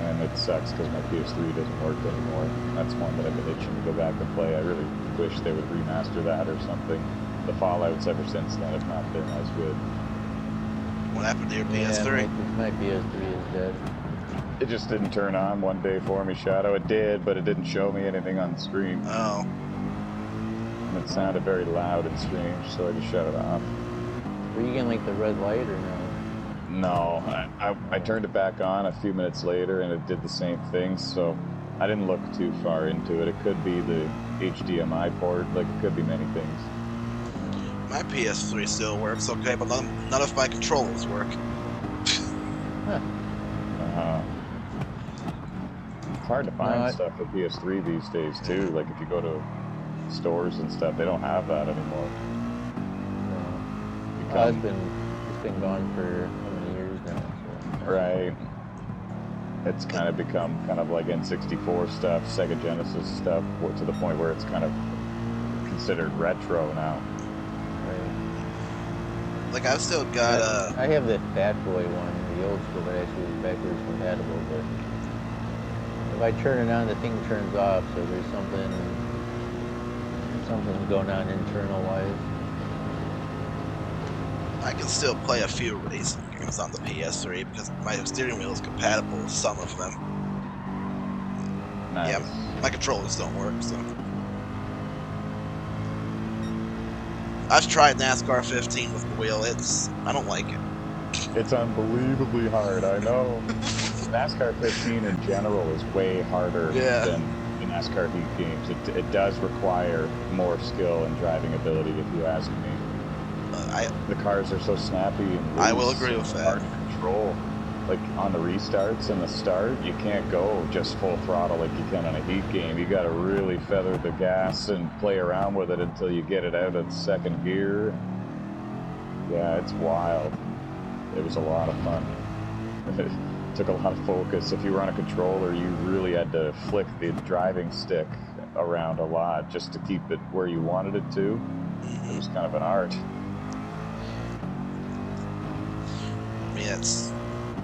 and it sucks because my PS3 doesn't work anymore. That's one that I've been itching to go back and play. I really wish they would remaster that or something. The Fallouts ever since then have not been as good. What happened to your PS3? Yeah, my PS3 is dead. It just didn't turn on one day for me, Shadow. It did, but it didn't show me anything on the screen. Oh. And it sounded very loud and strange, so I just shut it off. Were you getting like the red light or no? No, I turned it back on a few minutes later and it did the same thing, so I didn't look too far into it. It could be the HDMI port, like it could be many things. My PS3 still works okay, but none of my controllers work. It's hard to find stuff for PS3 these days too. Like if you go to stores and stuff, they don't have that anymore. No. It's been gone for how many years now? So. Right. It's kind of become kind of like N64 stuff, Sega Genesis stuff, to the point where it's kind of considered retro now. Like I've still got I have the Fat Boy one, the old school that actually is backwards compatible, but if I turn it on, the thing turns off, so there's something going on internal wise. I can still play a few racing games on the PS3 because my steering wheel is compatible with some of them. Nice. Yeah, my controllers don't work, so. I've tried NASCAR 15 with the wheel. I don't like it. It's unbelievably hard, I know. NASCAR 15 in general is way harder than the NASCAR Heat games. It does require more skill and driving ability, if you ask me. The cars are so snappy and loose. I will agree with that. Hard to control. Like on the restarts and the start, you can't go just full throttle like you can on a Heat game. You got to really feather the gas and play around with it until you get it out of second gear. Yeah, it's wild. It was a lot of fun. It took a lot of focus. If you were on a controller, you really had to flick the driving stick around a lot just to keep it where you wanted it to. It was kind of an art. I mean, it's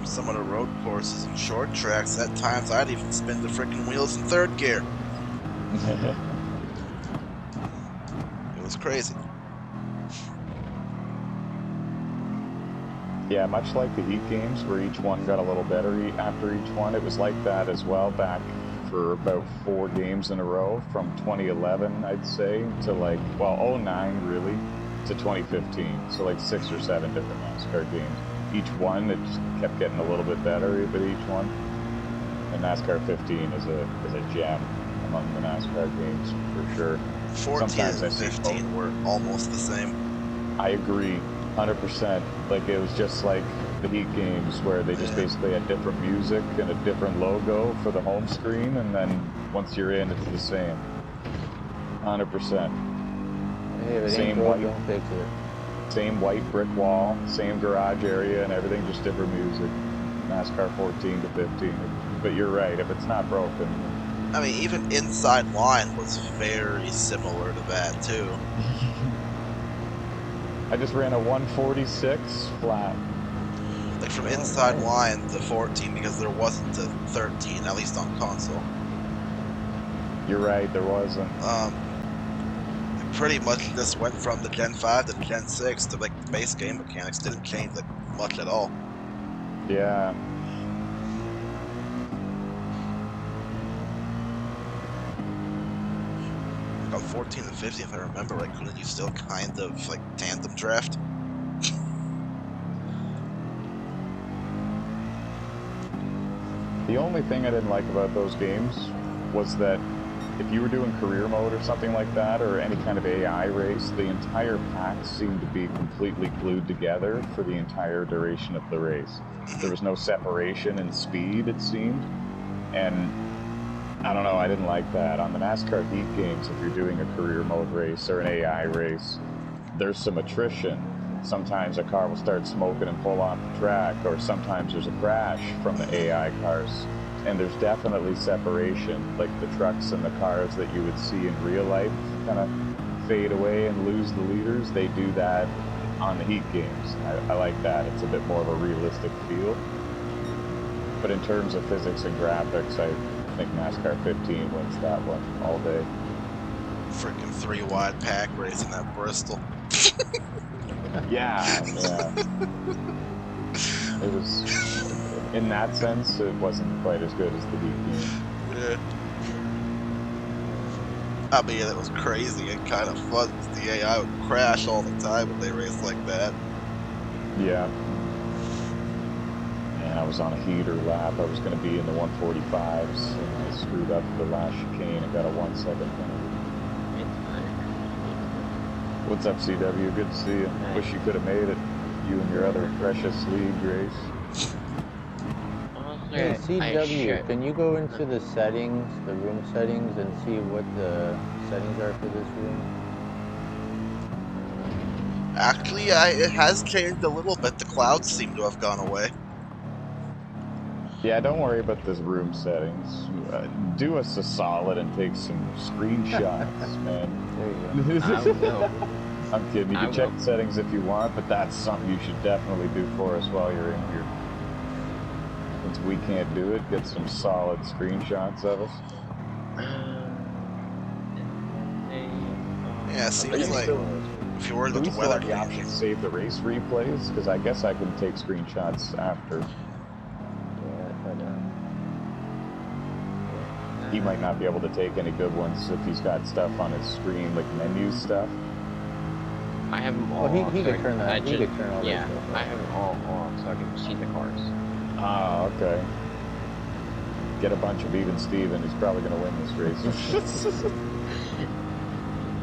some of the road courses and short tracks. At times, I'd even spin the freaking wheels in third gear. It was crazy. Yeah, much like the Heat games, where each one got a little better after each one. It was like that as well back for about 4 games in a row, from 2011, I'd say, to like, well, 09 really, to 2015. So like 6 or 7 different NASCAR games. Each one, it just kept getting a little bit better with each one. And NASCAR 15 is a gem among the NASCAR games for sure. 14 and 15 were almost the same. I agree, 100%. Like it was just like the Heat games where they just basically had different music and a different logo for the home screen, and then once you're in, it's the same. 100%. Hey, if it Same ain't broke, white. don't fix it. Same white brick wall, same garage area, and everything, just different music. NASCAR 14 to 15. But you're right, if it's not broken. I mean, even Inside Line was very similar to that, too. I just ran a 146 flat. Like, from Oh, Inside nice. Line to 14, because there wasn't a 13, at least on console. You're right, there wasn't. It pretty much just went from the Gen 5 to the Gen 6 to, like, the base game mechanics didn't change, like, much at all. Yeah. Like, on 14 and 15, if I remember right, couldn't you still kind of, like, tandem draft? The only thing I didn't like about those games was that if you were doing career mode or something like that, or any kind of AI race, the entire pack seemed to be completely glued together for the entire duration of the race. There was no separation in speed, it seemed. And I don't know, I didn't like that. On the NASCAR Heat games, if you're doing a career mode race or an AI race, there's some attrition. Sometimes a car will start smoking and pull off the track, or sometimes there's a crash from the AI cars. And there's definitely separation, like the trucks and the cars that you would see in real life kind of fade away and lose the leaders. They do that on the Heat games. I like that. It's a bit more of a realistic feel. But in terms of physics and graphics, I think NASCAR 15 wins that one all day. Freaking 3-wide pack racing at Bristol. Yeah. It was, in that sense, it wasn't quite as good as the Heat game. Yeah. I mean, it was crazy and kind of fun. The AI would crash all the time when they raced like that. Yeah. And I was on a heater lap. I was going to be in the 145s, and I screwed up the last chicane and got a 1 second penalty. What's up, CW? Good to see you. Nice. Wish you could have made it. You and your other precious league race. Hey, Honestly, I CW, should. can you go into the settings, the room settings, and see what the settings are for this room? Actually, it has changed a little bit. The clouds seem to have gone away. Yeah, don't worry about this room settings. Do us a solid and take some screenshots, man. There you go. I will. I'm kidding. You I can check will. the settings if you want, but that's something you should definitely do for us while you're in here. Since we can't do it, get some solid screenshots of us. Yeah, it seems you like still- if you're worried Do about we the still weather have the option to save the race replays? Because I guess I can take screenshots after. Yeah, but, He might not be able to take any good ones if he's got stuff on his screen, like menu stuff. I have them all. well, he off, could so turn that. He just- could turn all Yeah, that stuff I off. have them all off so I can see the cars. Ah, okay. Get a bunch of even Steven. He's probably going to win this race.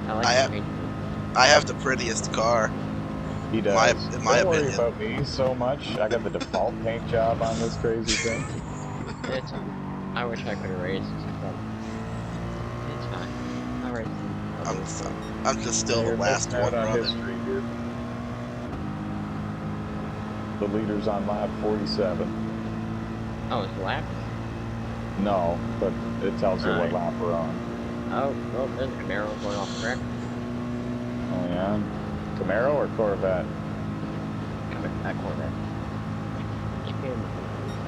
I like I the have- paint. I have the prettiest car. He does. In my Don't worry opinion. about me so much. I got the default paint job on this crazy thing. It's I wish I could have raced, but it's fine. I'll race. I'm just still the You're last missing out one on running. history here. The leader's on lap 47. Oh, it's lap? No, but it tells you what Alright. lap we're on. Oh, well, there's a Camaro going off the track. Oh yeah? Camaro or Corvette? That Corvette.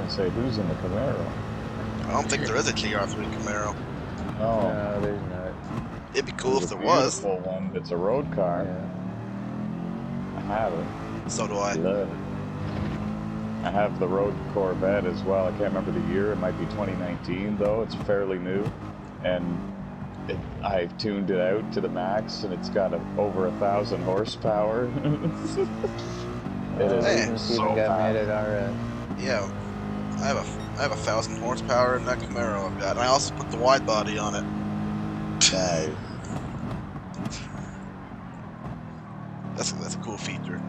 I say, who's in the Camaro? I don't think there is a GR3 Camaro. No. No, there's not. It'd be cool if It's a there was. beautiful one. It's a road car. Yeah. I have it. So do I. Love it. I have the road Corvette as well. I can't remember the year. It might be 2019 though. It's fairly new, and I've tuned it out to the max, and it's got over 1,000 horsepower. It is Hey. Steven got mad at our. Yeah, I have 1,000 horsepower in that Camaro I've got. And I also put the wide body on it. Nice. That's a cool feature.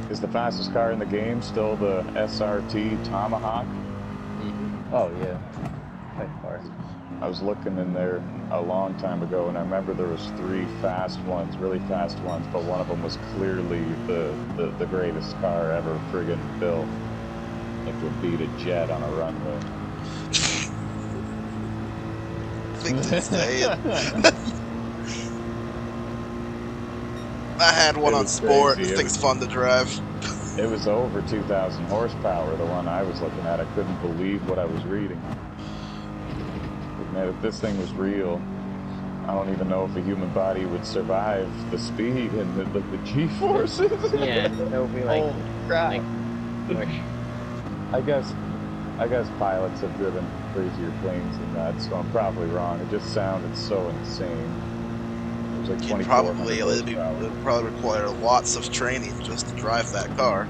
Is the fastest car in the game still the SRT Tomahawk? Oh yeah, by far. I was looking in there a long time ago, and I remember there was 3 fast ones, really fast ones, but one of them was clearly the greatest car ever friggin' built. It would beat a jet on a runway. Victor's saying. I had one It on was sport. crazy. This thing's fun to drive. It was over 2,000 horsepower, the one I was looking at. I couldn't believe what I was reading. Man, if this thing was real, I don't even know if a human body would survive the speed and the G-forces. Yeah, that would be like, Oh, crap. like push. I guess pilots have driven crazier planes than that, so I'm probably wrong. It just sounded so insane. It was like 2,400 It would probably require lots of training just to drive that car.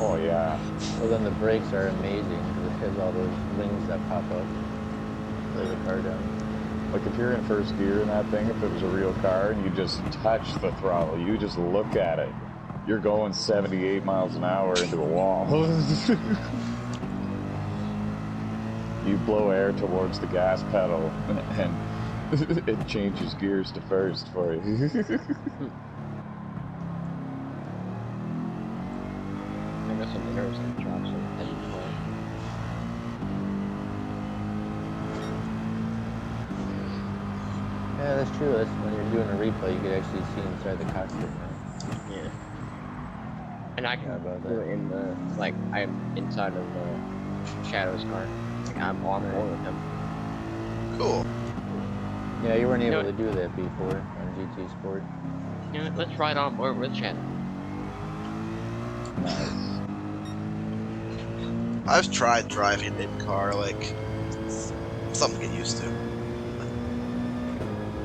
Oh, yeah. Well, then the brakes are amazing because it has all those wings that pop up. Lay the car down. Like if you're in first gear in that thing, if it was a real car and you just touch the throttle, you just look at it, you're going 78 miles an hour into a wall. You blow air towards the gas pedal and it changes gears to first for you. I got some nerves that drop some heavy flow. Yeah, that's true. That's when you're doing a replay, you can actually see inside the cockpit now. Yeah. And I can Yeah, about do that. it in the, like, I'm inside of the Shadow's car. Like, I'm on board with him. Cool. Yeah, you weren't able know- to do that before on GT Sport. You know, let's ride on board with Shadow. Nice. I've tried driving in car, like, it's something to get used to.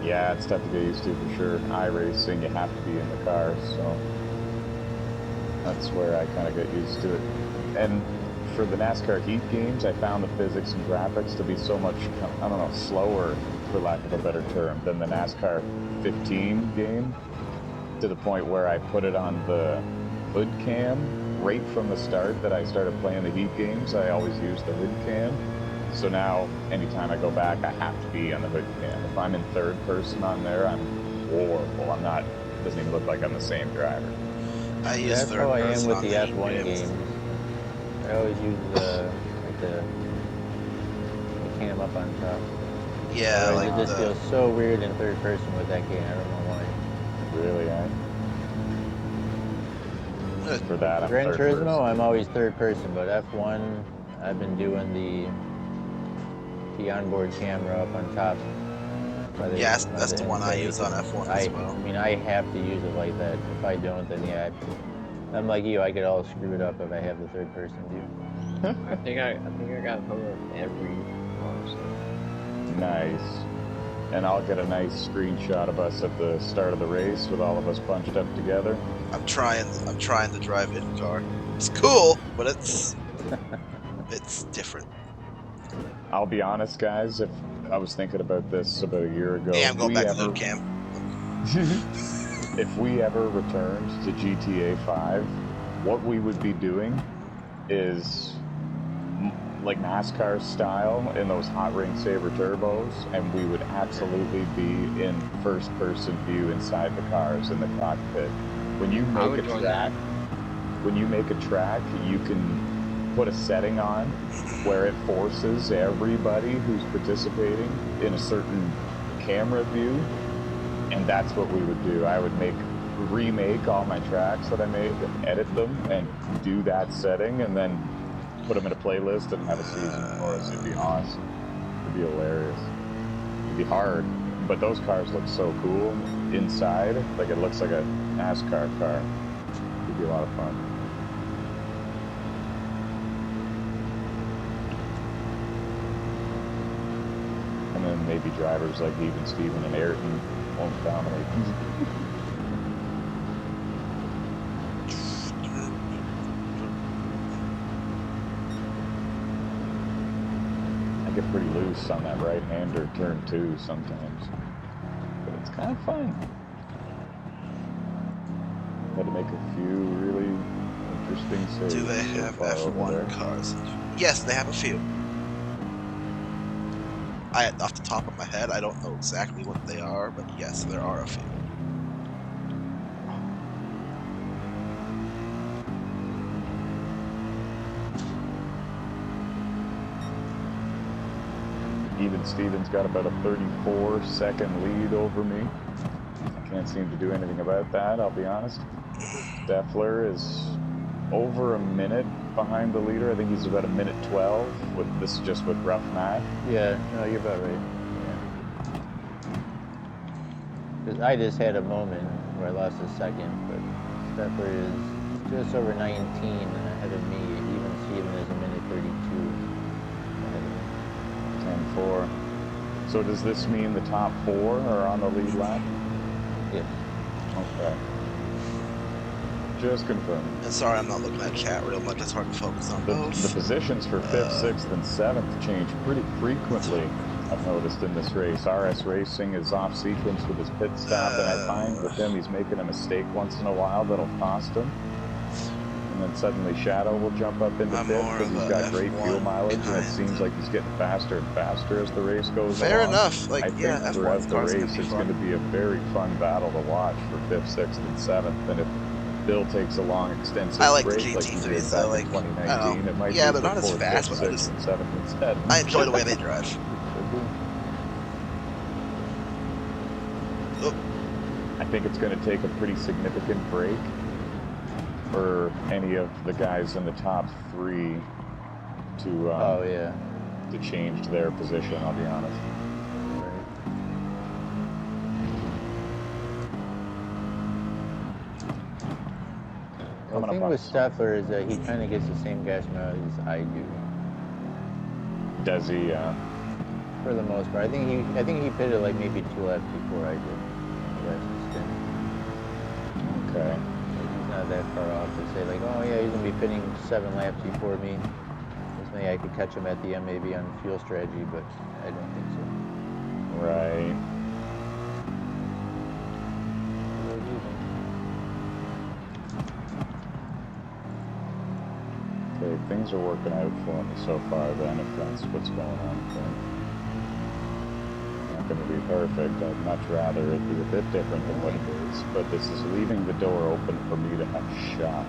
Yeah, it's tough to get used to for sure. iRacing, you have to be in the car, so that's where I kind of get used to it. And for the NASCAR Heat games, I found the physics and graphics to be so much, I don't know, slower, for lack of a better term, than the NASCAR 15 game, to the point where I put it on the hood cam right from the start that I started playing the Heat games. I always use the hood cam. So now, anytime I go back, I have to be on the hood cam. If I'm in third person on there, I'm horrible. I'm not, it doesn't even look like I'm the same driver. I use That's third how I am person with on the Heat F1 games. I always use the cam up on top. Yeah, It like just feels so weird in third person with that game. I don't know why. Really, for that, I'm Gran third Turismo, person. I'm always third person, but F1, I've been doing the onboard camera up on top. Yeah, that's the one I use on F1 as well. I mean, I have to use it like that. If I don't, then yeah, I'm like you. I get all screwed up if I have the third person view. I think I got a photo of every car, so. Nice. And I'll get a nice screenshot of us at the start of the race with all of us bunched up together. I'm trying to drive in car. It's cool, but it's different. I'll be honest, guys, if I was thinking about this about a year ago, Yeah, I'm going back to the cam. if we ever returned to GTA 5, what we would be doing is like NASCAR style in those hot ring saber turbos, and we would absolutely be in first person view inside the cars in the cockpit. When you make a track, you can put a setting on where it forces everybody who's participating in a certain camera view, and that's what we would do. I would remake all my tracks that I made, edit them, and do that setting, and then put them in a playlist and have a season for us. It'd be awesome. It'd be hilarious. It'd be hard, but those cars look so cool inside. Like it looks like a NASCAR car. It'd be a lot of fun. And then maybe drivers like even Steven and Ayrton won't dominate. Get pretty loose on that right-hander turn 2 sometimes, but it's kind of fun. Had to make a few really interesting saves. Do they have F1 cars? Yes, they have a few. off the top of my head, I don't know exactly what they are, but yes, there are a few. Even Steven's got about a 34-second lead over me. I can't seem to do anything about that, I'll be honest. Steffler is over a minute behind the leader. I think he's about a minute 12 with this, just with rough math. Yeah, no, you're about right. Yeah. Because I just had a moment where I lost a second, but Steffler is just over 19 ahead of me. Even Steven is a minute 32 ahead of me. 10-4. So does this mean the top 4 are on the lead lap? Yes. Okay. Just confirming. And sorry, I'm not looking at chat real much. It's hard to focus on both. The positions for 5th, 6th, and 7th change pretty frequently, I've noticed in this race. RS Racing is off sequence with his pit stop, and I find with him he's making a mistake once in a while that'll cost him. And then suddenly Shadow will jump up into I'm fifth more because of he's a got great fuel F1 mileage, and it behind. seems like he's getting faster and faster as the race goes Fair along. enough. Like, I think yeah, throughout F1 the cars can race be it's fun. going to be a very fun battle to watch for 5th, 6th, and 7th. And if Bill takes a long, extensive I like the break like he did GT3s back though. in Like, I 2019, don't know. it might Yeah, be they're for not as 4th, fast, 5th, but 6th, and 7th instead. I enjoy the way they drive. Oh. I think it's going to take a pretty significant break for any of the guys in the top 3 to Oh, yeah. to change their position, I'll be honest. Right. The Coming up thing on with us. Steffler is that he kind of gets the same gas mileage as I do, Does he? for the most part. I think he pitted like maybe 2 laps before I did. Last stint. Okay. Like, he's not that far off to say like, oh yeah, he's gonna be pitting 7 laps before me. Because maybe I could catch him at the end, maybe on fuel strategy, but I don't think so. Right. Okay, things are working out for me so far then, if that's what's going on. Okay. Not going to be perfect. I'd much rather it be a bit different than what it is, but this is leaving the door open for me to have a shot.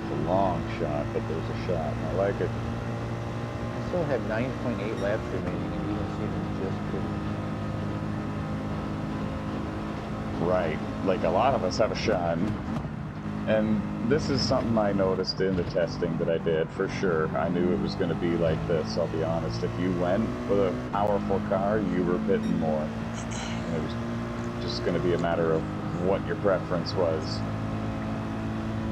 It's a long shot, but there's a shot, and I like it. I still have 9.8 laps remaining, and even Steven just pitted. Right. Like a lot of us have a shot. And this is something I noticed in the testing that I did, for sure. I knew it was going to be like this, I'll be honest. If you went with a powerful car, you were pitting more. And it was just going to be a matter of what your preference was.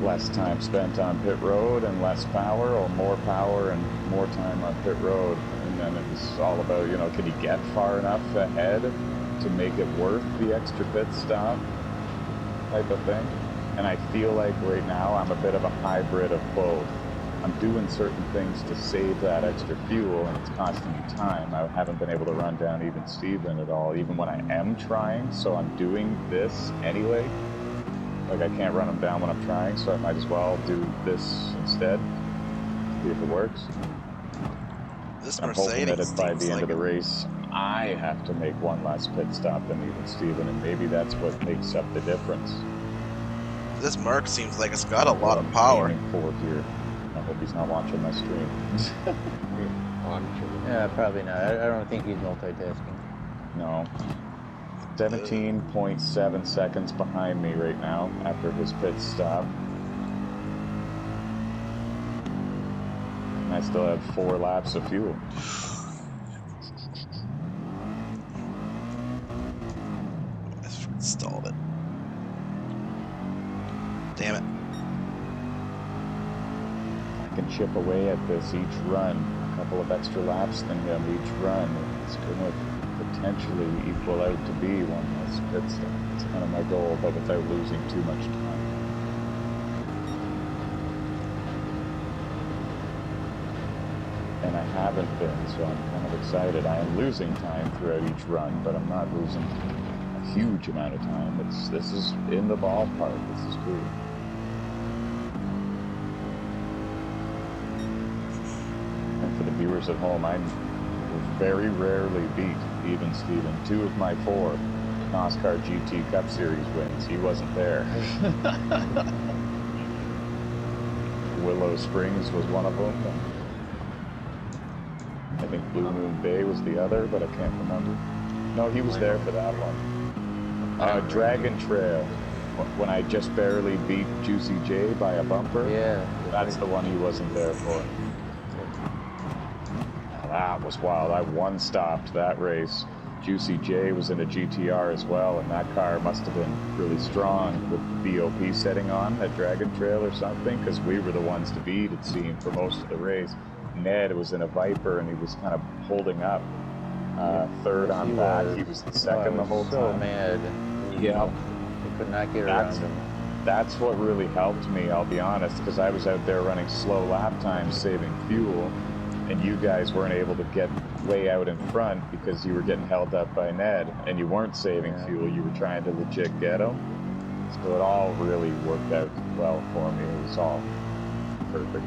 Less time spent on pit road and less power, or more power and more time on pit road. And then it was all about, you know, can you get far enough ahead to make it worth the extra pit stop type of thing. And I feel like right now I'm a bit of a hybrid of both. I'm doing certain things to save that extra fuel, and it's costing me time. I haven't been able to run down even Steven at all, even when I am trying, so I'm doing this anyway. Like, I can't run him down when I'm trying, so I might as well do this instead, see if it works. This I'm hoping that Mercedes by the seems end like of the race, I have to make one less pit stop than even Steven, and maybe that's what makes up the difference. this Merc seems like it's got a What lot of I'm power. aiming for here. I hope he's not watching my stream. Oh, I'm sure. Yeah, probably not. I don't think he's multitasking. No. 17.7 seconds behind me right now after his pit stop. And I still have 4 laps of fuel. I stalled it. Damn it. I can chip away at this each run. A couple of extra laps than him each run. It's going to potentially equal out to be one less pit stop. It's kind of my goal, but without losing too much time. And I haven't been, so I'm kind of excited. I am losing time throughout each run, but I'm not losing a huge amount of time. This is in the ballpark. This is cool. And for the viewers at home, I'm very rarely beat even Steven. 2 of my 4 NOSSCAR GT Cup Series wins. He wasn't there. Willow Springs was one of them. I think Blue Moon Bay was the other, but I can't remember. No, he was there for that one. Dragon Trail, when I just barely beat Juicy J by a bumper. Yeah. That's the one he wasn't there for. Now that was wild. I one-stopped that race. Juicy J was in a GTR as well, and that car must have been really strong with BOP setting on at Dragon Trail or something, because we were the ones to beat, it seemed, for most of the race. Ned was in a Viper, and he was kind of holding up third on that. He was the second the whole time. So mad. Yeah. We could not get around him. That's what really helped me, I'll be honest, because I was out there running slow lap times, saving fuel, and you guys weren't able to get way out in front because you were getting held up by Ned, and you weren't saving fuel, you were trying to legit get him. So it all really worked out well for me. It was all perfect.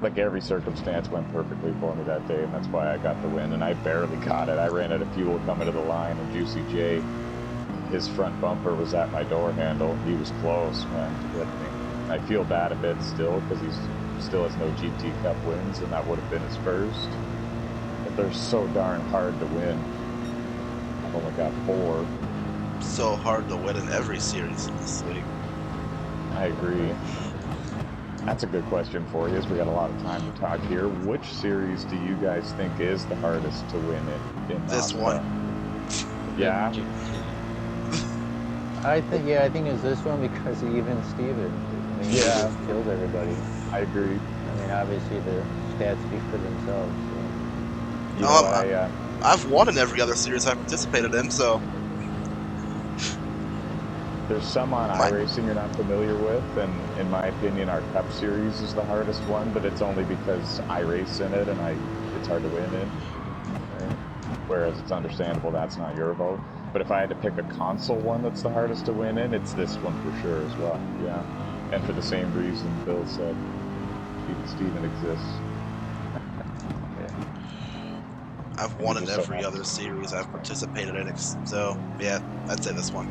Like every circumstance went perfectly for me that day, and that's why I got the win, and I barely got it. I ran out of fuel coming to the line, and Juicy J, his front bumper was at my door handle. He was close, man, with me. I feel bad a bit still, because he still has no GT Cup wins, and that would have been his first. But they're so darn hard to win. I've only got 4. So hard to win in every series in this league. I agree. That's a good question for you, as we got a lot of time to talk here. Which series do you guys think is the hardest to win in this NOSSCAR? one? Yeah? I think it's this one because of even Steven. I mean, he just killed everybody. I agree. I mean, obviously the stats speak for themselves. So. You know, I've won in every other series I've participated in, so... There's some on iRacing you're not familiar with, and in my opinion, our Cup Series is the hardest one, but it's only because I race in it, and it's hard to win in. Whereas it's understandable that's not your vote. But if I had to pick a console one that's the hardest to win in, it's this one for sure as well. Yeah. And for the same reason Bill said, even Steven exists. I've won in every other series I've participated in, so yeah, I'd say this one.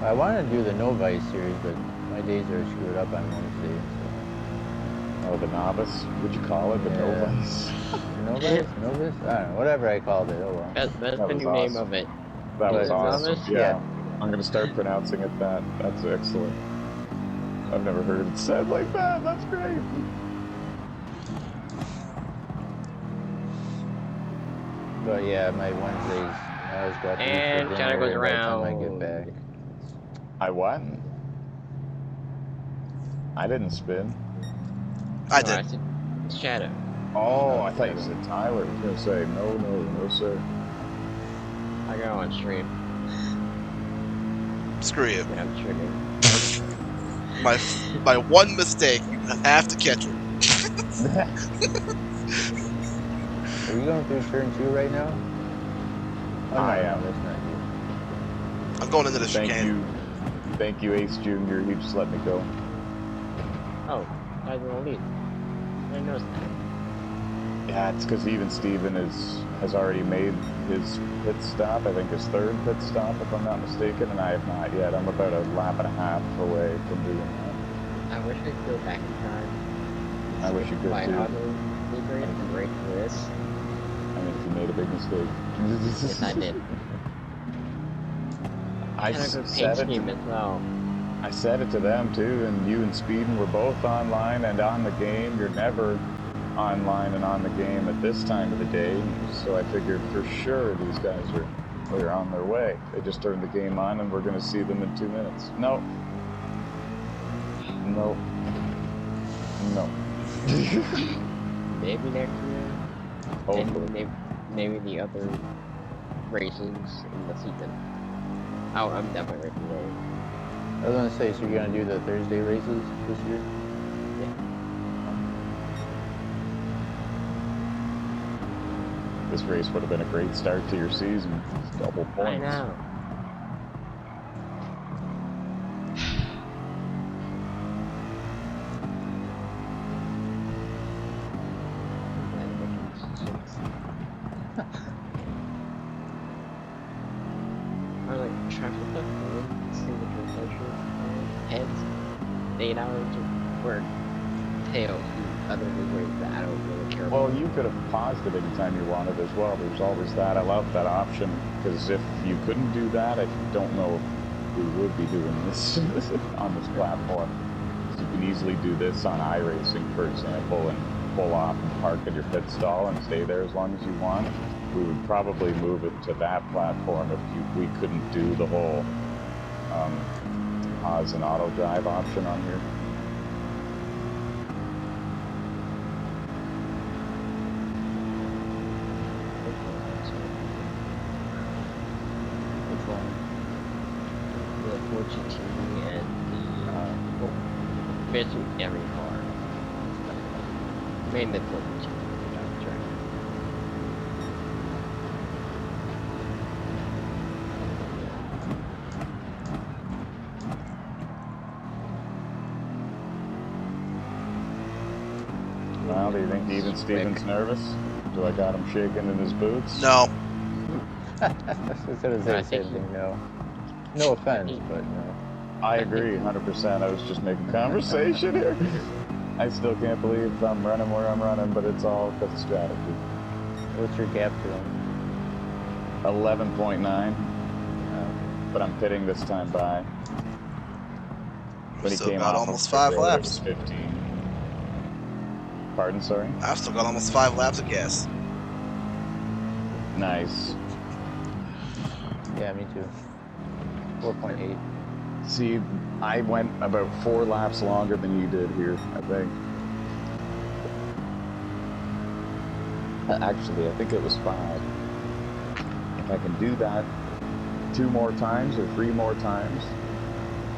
I wanted to do the No Vice series, but my days are screwed up on Wednesday. So. Oh, the novice? Would you call it the No Vice? Novice? Novice? I don't know. Whatever I called it. Oh well. That's the new name of it. That was awesome. Novice? Yeah. I'm gonna start pronouncing it that. That's excellent. I've never heard it said like that. That's great. But yeah, my Wednesdays, I always got to And Shadow goes around. By the time I get back. I what? I didn't spin. I did. It's Shadow. Oh, I thought you said Tyler. I was gonna say no, sir. I go on stream. Screw you. Yeah, I'm streaming. My one mistake, you have to catch it. Are you going through turn 2 right now? Oh, I no, am. That's not you. I'm going into the chicane. Thank you, Ace Jr. He just let me go. Oh, I was in the lead. I didn't notice that. Yeah, it's because even Steven has already made his pit stop. I think his 3rd pit stop, if I'm not mistaken, and I have not yet. I'm about a lap and a half away from doing that. I wish I could go back in time. I wish you could My too. auto liberator and break this. I mean, if you made a big mistake. Yes, I did. I Kind of a said paint it. scheme as well. I said it to them too, and you and Speeden were both online and on the game. You're never online and on the game at this time of the day, so I figured for sure these guys are on their way. They just turned the game on, and we're going to see them in 2 minutes. No. Maybe next year. Hopefully. And maybe the other races in the season. Oh, I'm definitely ready for those. I was gonna say, so you're gonna do the Thursday races this year? Yeah. This race would have been a great start to your season. It's double points. I know. traffic up home, signature pleasure, heads, 8 hours of work, tails, you utterly waste that. I don't really care about. Well, you could have paused it anytime you wanted as well. There's always that. I love that option, because if you couldn't do that, I don't know if we would be doing this on this platform. So you can easily do this on iRacing, for example, and pull off and park at your pit stall and stay there as long as you want. We would probably move it to that platform if we couldn't do the whole pause and auto drive option on here. Which one? The Ford GT and the basically every car. Mainly Ford GT. That's right. Well, do you think even Steven's nervous? Do I got him shaking in his boots? No. I was gonna say I the same think thing, no. No offense, but no. I agree, 100%. I was just making conversation here. I still can't believe I'm running where I'm running, but it's all good strategy. What's your gap to him? 11.9, but I'm pitting this time by. When he Still came got off almost of the 5 road, it was laps. 15. Pardon, sorry? I've still got almost 5 laps of gas. Nice. Yeah, me too. 4.8. See, I went about 4 laps longer than you did here, I think. Actually, I think it was 5. If I can do that 2 more times or 3 more times,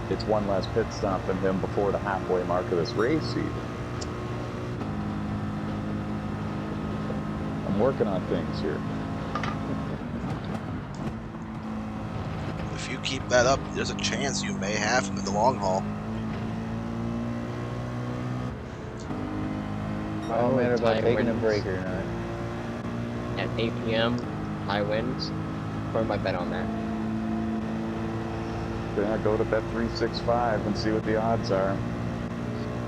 it's 1 less pit stop than him before the halfway mark of this race even. I'm working on things here. If you keep that up, there's a chance you may have him in the long haul. I don't matter about taking a break or not. At 8 p.m., high winds. Put my bet on that. Yeah, go to Bet365 and see what the odds are.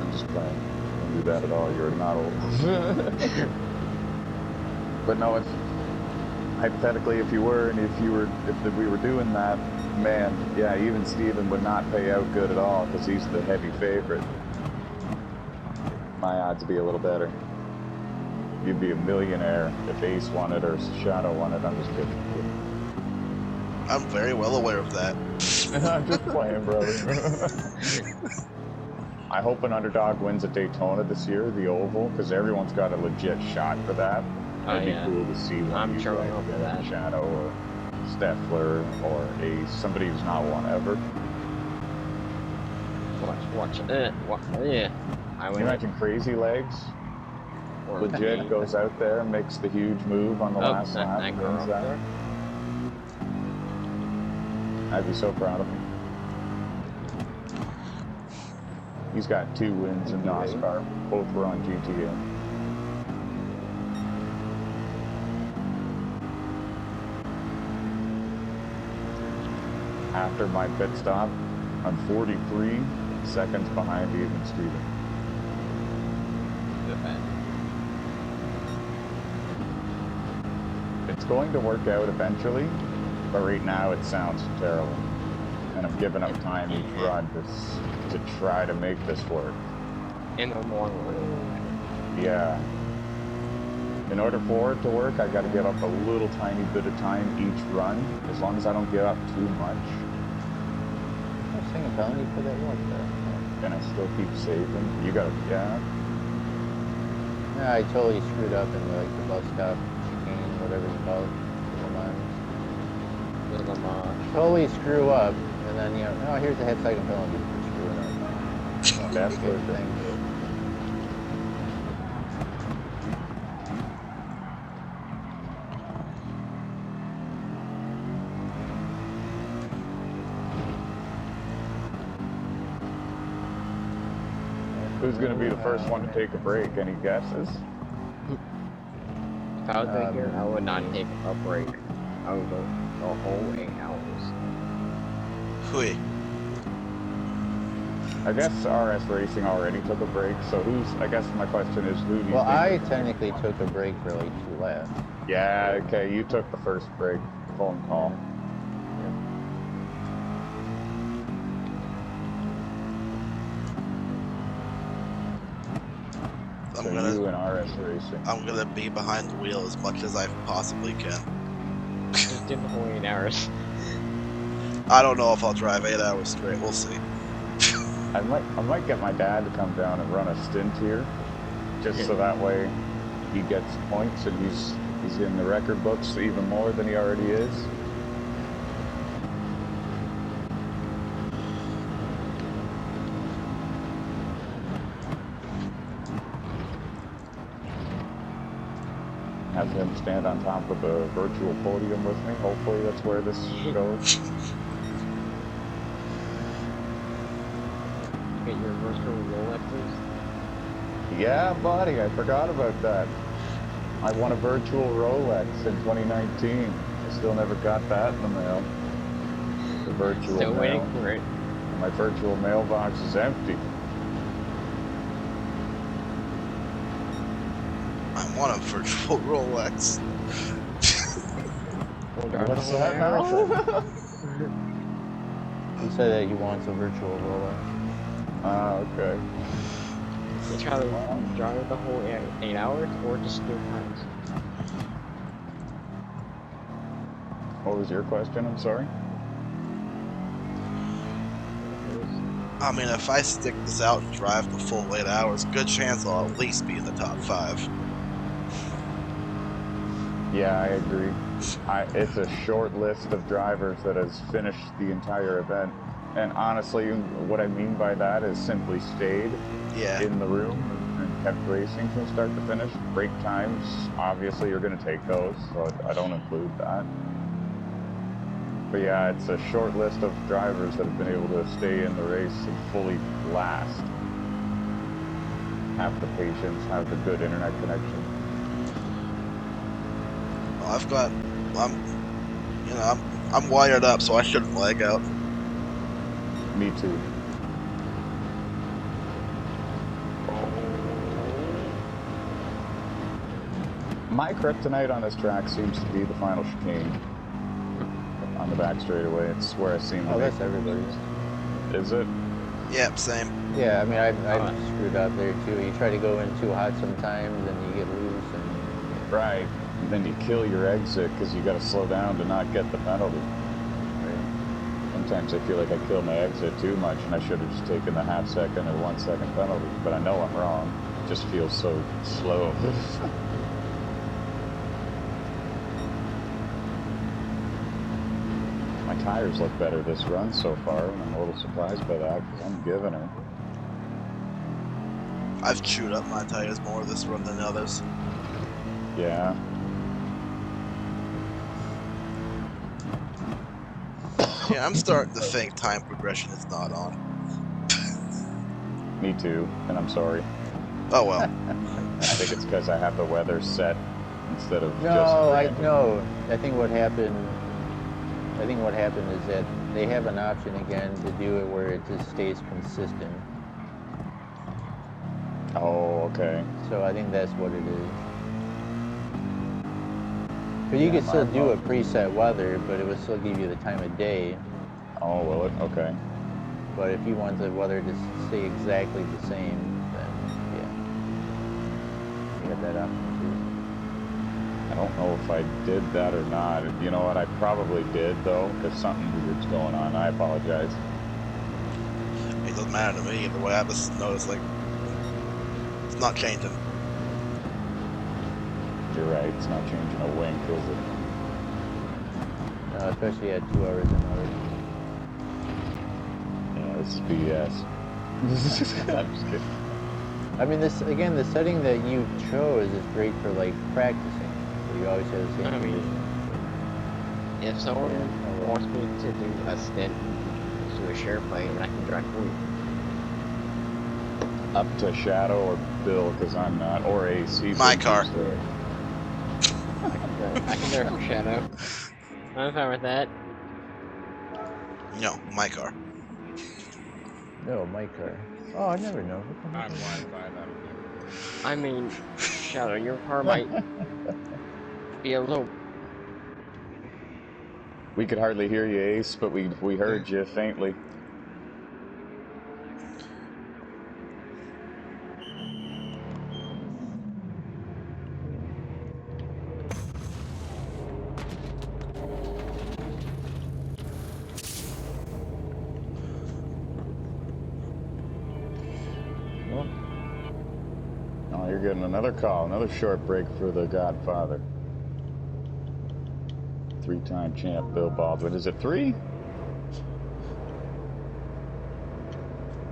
I'm just playing. Don't do that at all. You're not old. But no, if hypothetically, if we were doing that, man, yeah, even Steven would not pay out good at all because he's the heavy favorite. My odds would be a little better. You'd be a millionaire if Ace won it or Shadow won it. I'm just kidding. I'm very well aware of that. I'm just playing, brother. I hope an underdog wins at Daytona this year, the Oval, because everyone's got a legit shot for that. It'd be cool to see one. I'm sure we'll hope for that. Shadow or Steffler or Ace, somebody who's not won ever. Watch. I Can you imagine Crazy Legs? Legit goes out there and makes the huge move on the last lap and wins that. I'd be so proud of him. He's got 2 wins in NOSSCAR. Both were on GTA. After my pit stop, I'm 43 seconds behind even Steven. It's going to work out eventually, but right now it sounds terrible. And I'm giving up time each run to try to make this work. In the long run. Yeah. In order for it to work, I gotta give up a little tiny bit of time each run, as long as I don't give up too much. I was thinking penalty for that one, though. And I still keep saving. You gotta, yeah. Yeah, I totally screwed up in like the bus stop chicane, whatever you call it. Totally screw up, and then oh, here's a head-second penalty for screwing up. That's Good good. thing. Who's gonna be the first one to take a break? Any guesses? If I was back here, I would not take a break. I would go the whole 8 hours. Hui. I guess RS Racing already took a break, so I guess my question is, who do you Well, think? I technically took a break for like 2 laps. Yeah, okay, you took the first break. Phone call. So you and RS Racing. I'm gonna be behind the wheel as much as I possibly can. Just do the whole 8 hours. I don't know if I'll drive 8 hours straight. We'll see. I might get my dad to come down and run a stint here, just so that way he gets points and he's in the record books even more than he already is. Have him stand on top of the virtual podium with me. Hopefully that's where this goes. Get your virtual Rolexes. Yeah, buddy, I forgot about that. I won a virtual Rolex in 2019. I still never got that in the mail. The virtual Still mail. waiting for it. My virtual mailbox is empty. I want a virtual Rolex. We'll drive the What's whole that hour. now? He said that he wants a virtual Rolex. Ah, okay. You try to drive the whole 8 hours or just do times. What was your question? I'm sorry. I mean, if I stick this out and drive the full 8 hours, good chance I'll at least be in the top 5. Yeah, I agree. It's a short list of drivers that has finished the entire event. And honestly, what I mean by that is simply stayed in the room and kept racing from start to finish. Break times, obviously, you're going to take those, so I don't include that. But yeah, it's a short list of drivers that have been able to stay in the race and fully last. Have the patience, have the good internet connection. Well, I'm wired up, so I shouldn't lag out. Me too. My kryptonite on this track seems to be the final chicane on the back straightaway. It's where I seem to. Oh, that's everybody's. Is it? Yep, same. Yeah, I mean, I've screwed up there too. You try to go in too hot sometimes, and you get loose. And right. And then you kill your exit because you got to slow down to not get the penalty. right. Sometimes I feel like I kill my exit too much, and I should have just taken the half-second or 1 second penalty. But I know I'm wrong. It just feels so slow. My tires look better this run so far, and I'm a little surprised by that because I'm giving her. I've chewed up my tires more this run than others. Yeah. Yeah, I'm starting to think time progression is not on. Me too, and I'm sorry. Oh well. I think it's because I have the weather set instead of No, just I think what happened is that they have an option again to do it where it just stays consistent. Oh, okay. So I think that's what it is. But you could still do a preset weather, but it would still give you the time of day. Oh, will it? Okay. But if you want the weather to stay exactly the same, then yeah, you have that option I don't know if I did that or not. You know what? I probably did, though, because something weird's going on. I apologize. It doesn't matter to me. Either way, I just noticed, like, it's not changing. You're right. It's not changing a wink, is it? too. Especially at 2 hours in already. Yeah, this is BS. I'm just kidding. I mean, this again, the setting that you chose is great for like practicing. So you always have the same conditions. If someone wants me to do a stint to a share plane, I can drive for you. Up to Shadow or Bill, because I'm not, or AC. My car. I can drive for Shadow. I'm fine with that. No, my car. No, my car. Oh, I never know. On Wi-Fi, that'll do. I mean, Shadow, your car might be a little. We could hardly hear you, Ace, but we heard you faintly. Well, oh, you're getting another call, another short break for the Godfather. Three-time champ Bill Baldwin. Is it 3?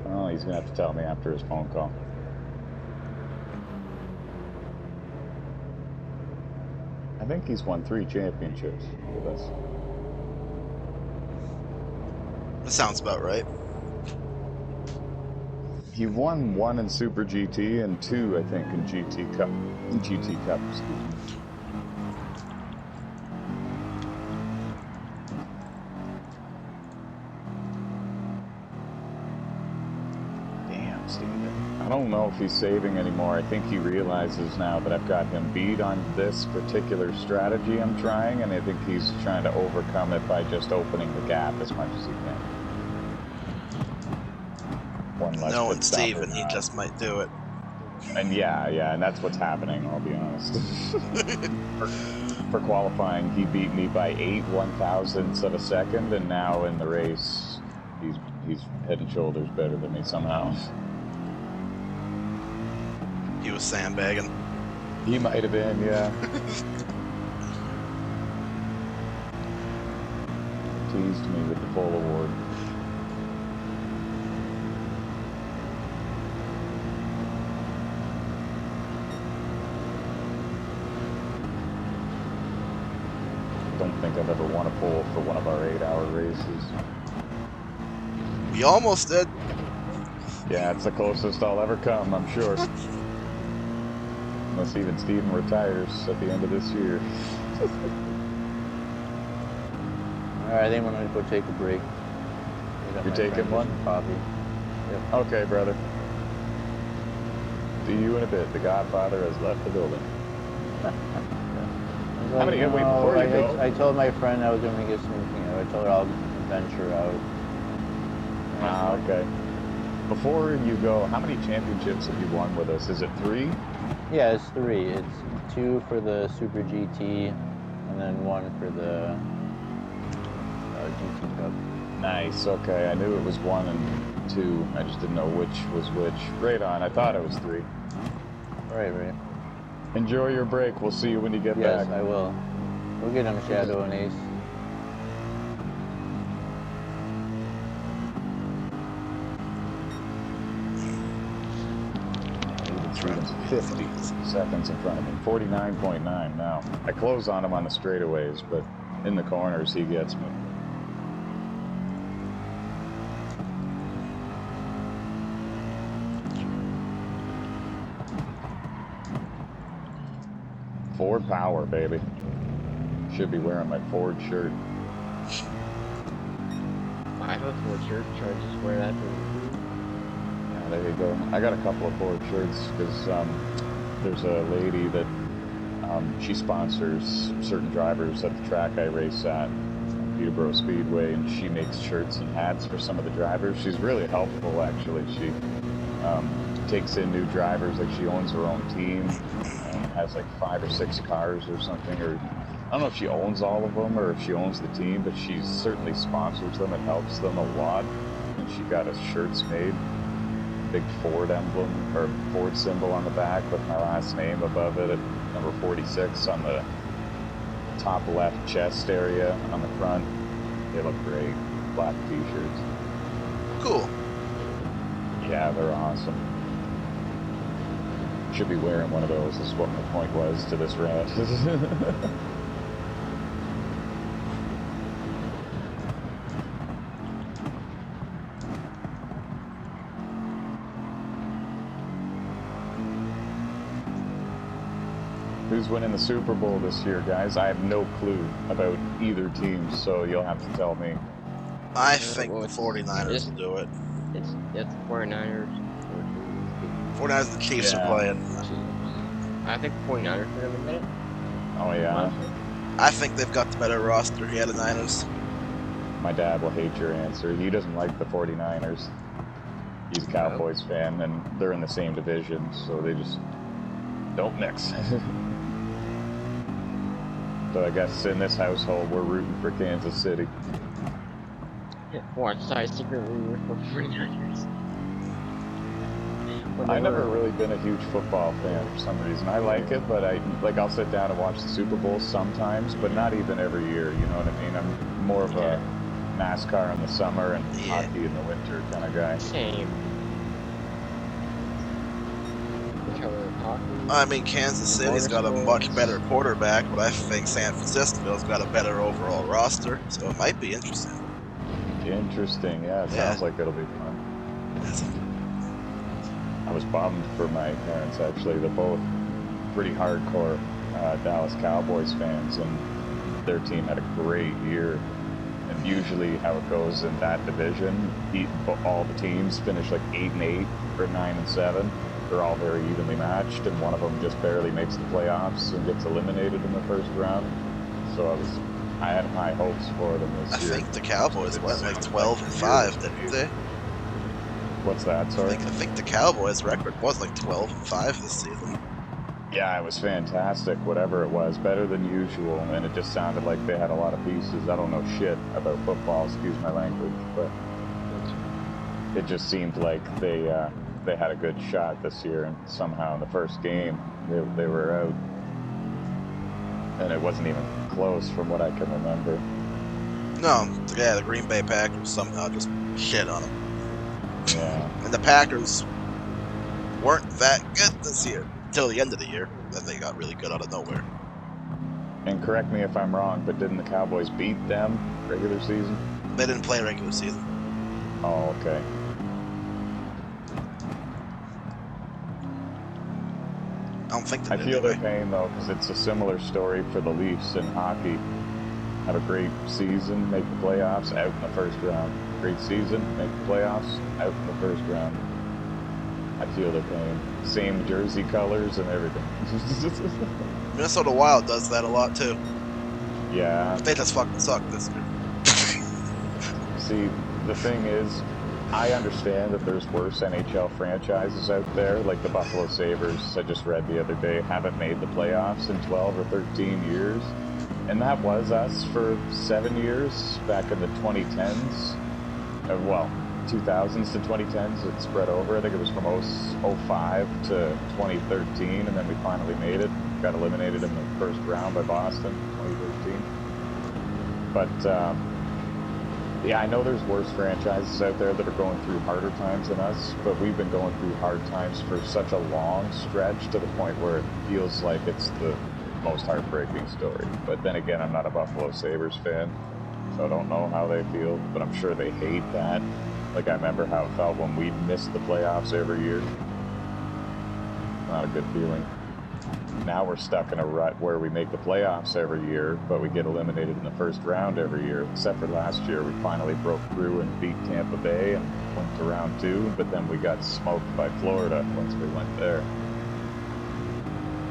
Oh, he's gonna have to tell me after his phone call. I think he's won 3 championships with us. That sounds about right. He won 1 in Super GT and 2, I think, in GT Cup. GT Cup, excuse me. Damn, Steven. I don't know if he's saving anymore. I think he realizes now that I've got him beat on this particular strategy I'm trying, and I think he's trying to overcome it by just opening the gap as much as he can. One less Knowing pit stopper Steven, he now. just might do it. And yeah, and that's what's happening, I'll be honest. For qualifying, he beat me by 8 1,000ths of a second, and now in the race, he's head and shoulders better than me somehow. He was sandbagging. He might have been, yeah. Teased me with the full award. Don't think I've ever won a pole for one of our 8-hour races. We almost did. Yeah, it's the closest I'll ever come, I'm sure. Unless even Steven retires at the end of this year. Alright, I think I'm gonna go take a break. You're taking one? Coffee. Yep. Okay, brother. See you in a bit. The Godfather has left the building. How many? Wait, before you go. I told my friend I was gonna get some, I told her I'll venture out. Ah, okay. Before you go, how many championships have you won with us? Is it 3? Yeah, it's 3. It's 2 for the Super GT, and then 1 for the GT Cup. Nice, okay. I knew it was 1 and 2. I just didn't know which was which. Right on. I thought it was 3. Right. Enjoy your break. We'll see you when you get Yes, back. I will. We'll get him Shadow and Ace. Steven's 50 seconds in front of me. 49.9 now. I close on him on the straightaways, but in the corners he gets me. Ford power, baby. Should be wearing my Ford shirt. I have a Ford shirt. Should I just wear that? Yeah, there you go. I got a couple of Ford shirts because there's a lady that she sponsors certain drivers at the track I race at, Peterborough Speedway, and she makes shirts and hats for some of the drivers. She's really helpful, actually. She takes in new drivers, like she owns her own team and has like 5 or 6 cars or something, or I don't know if she owns all of them or if she owns the team, but she certainly sponsors them and helps them a lot. And she got us shirts made, big Ford emblem or Ford symbol on the back with my last name above it at number 46 on the top left chest area on the front. They look great. Black t-shirts. Cool. Yeah, they're awesome. Should be wearing one of those, is what my point was to this rant. Who's winning the Super Bowl this year, guys? I have no clue about either team, so you'll have to tell me. I think Well, the 49ers will do it. it's the 49ers versus the 49ers and the Chiefs are Yeah. playing. Chiefs. I think the 49ers are gonna win it. Oh yeah. Honestly. I think they've got the better roster. Yeah, the Niners. My dad will hate your answer. He doesn't like the 49ers. He's a Cowboys fan, and they're in the same division, so they just don't mix. So I guess in this household, we're rooting for Kansas City. Watch, I secretly root for 49ers. I've never really been a huge football fan for some reason. I like it, but I'll sit down and watch the Super Bowl sometimes, but not even every year. You know what I mean? I'm more of a NASCAR in the summer and hockey in the winter kind of guy. Same. I mean, Kansas City's got a much better quarterback, but I think San Francisco's got a better overall roster, so it might be interesting. Interesting, yeah. It sounds like it'll be fun. I was bummed for my parents, actually. They're both pretty hardcore Dallas Cowboys fans, and their team had a great year. And usually how it goes in that division, all the teams finish like 8-8 or 9-7. They're all very evenly matched, and one of them just barely makes the playoffs and gets eliminated in the first round. So I had high hopes for them this year. I think the Cowboys went like 12-5, didn't they? What's that, sorry? I think the Cowboys' record was like 12-5 this season. Yeah, it was fantastic, whatever it was, better than usual, and it just sounded like they had a lot of pieces. I don't know shit about football, excuse my language, but it just seemed like they had a good shot this year, and somehow in the first game they were out, and it wasn't even close from what I can remember. No, yeah, the Green Bay Packers somehow just shit on them. Yeah. And the Packers weren't that good this year until the end of the year. Then they got really good out of nowhere. And correct me if I'm wrong, but didn't the Cowboys beat them regular season? They didn't play regular season. Oh, okay. I don't think they did. I feel their pain, though, because it's a similar story for the Leafs in hockey. Have a great season, make the playoffs, out in the first round. Great season, make the playoffs, out in the first round. I feel their pain. Same jersey colors and everything. Minnesota Wild does that a lot, too. Yeah. But they just fucking suck this year. See, the thing is, I understand that there's worse NHL franchises out there, like the Buffalo Sabres, I just read the other day, haven't made the playoffs in 12 or 13 years. And that was us for 7 years, back in the 2010s. 2000s to 2010s, it spread over. I think it was from 05 to 2013, and then we finally made it. Got eliminated in the first round by Boston, 2013. But, yeah, I know there's worse franchises out there that are going through harder times than us, but we've been going through hard times for such a long stretch to the point where it feels like it's the most heartbreaking story. But then again, I'm not a Buffalo Sabres fan, so I don't know how they feel, but I'm sure they hate that. Like, I remember how it felt when we missed the playoffs every year. Not a good feeling. Now we're stuck in a rut where we make the playoffs every year, but we get eliminated in the first round every year. Except for last year, we finally broke through and beat Tampa Bay and went to round 2, but then we got smoked by Florida once we went there.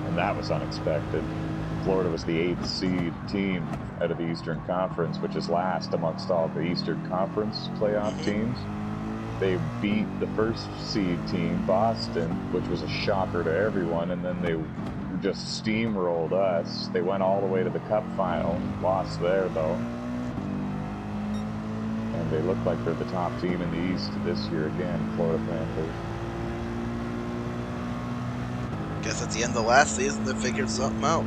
And that was unexpected. Florida was the 8th seed team out of the Eastern Conference, which is last amongst all the Eastern Conference playoff teams. They beat the first seed team, Boston, which was a shocker to everyone, and then they just steamrolled us. They went all the way to the Cup final, lost there though. And they look like they're the top team in the East this year again, Florida Panthers. Guess at the end of last season they figured something out.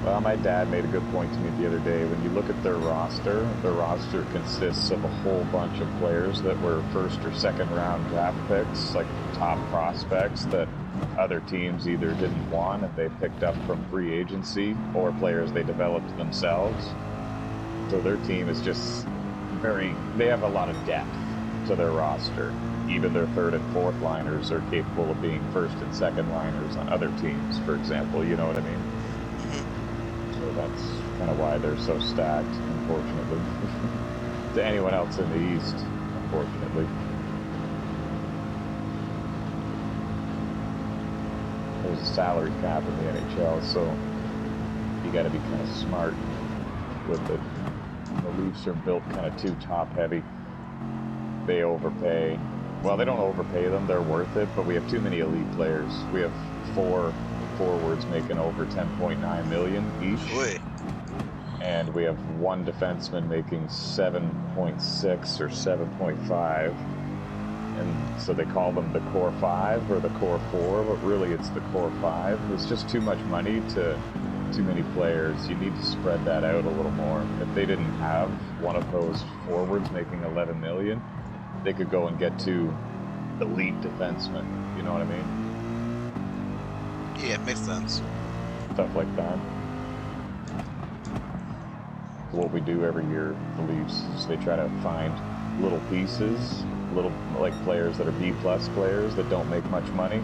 Well, my dad made a good point to me the other day. When you look at their roster consists of a whole bunch of players that were first or second round draft picks, like top prospects that other teams either didn't want and they picked up from free agency, or players they developed themselves. So their team is just they have a lot of depth to their roster. Even their third and fourth liners are capable of being first and second liners on other teams, for example, you know what I mean? So that's kind of why they're so stacked. And unfortunately. To anyone else in the East, unfortunately. There's a salary cap in the NHL, so you got to be kind of smart with it. The Leafs are built kind of too top-heavy. They overpay. Well, they don't overpay them. They're worth it, but we have too many elite players. We have 4 forwards making over 10.9 million each. Boy. And we have 1 defenseman making 7.6 or 7.5. And so they call them the core 5 or the core 4, but really it's the core 5. It's just too much money to too many players. You need to spread that out a little more. If they didn't have one of those forwards making 11 million, they could go and get 2 elite defensemen. You know what I mean? Yeah, it makes sense. Stuff like that. What we do every year, the Leafs, is they try to find little pieces, little like players that are B+ players that don't make much money,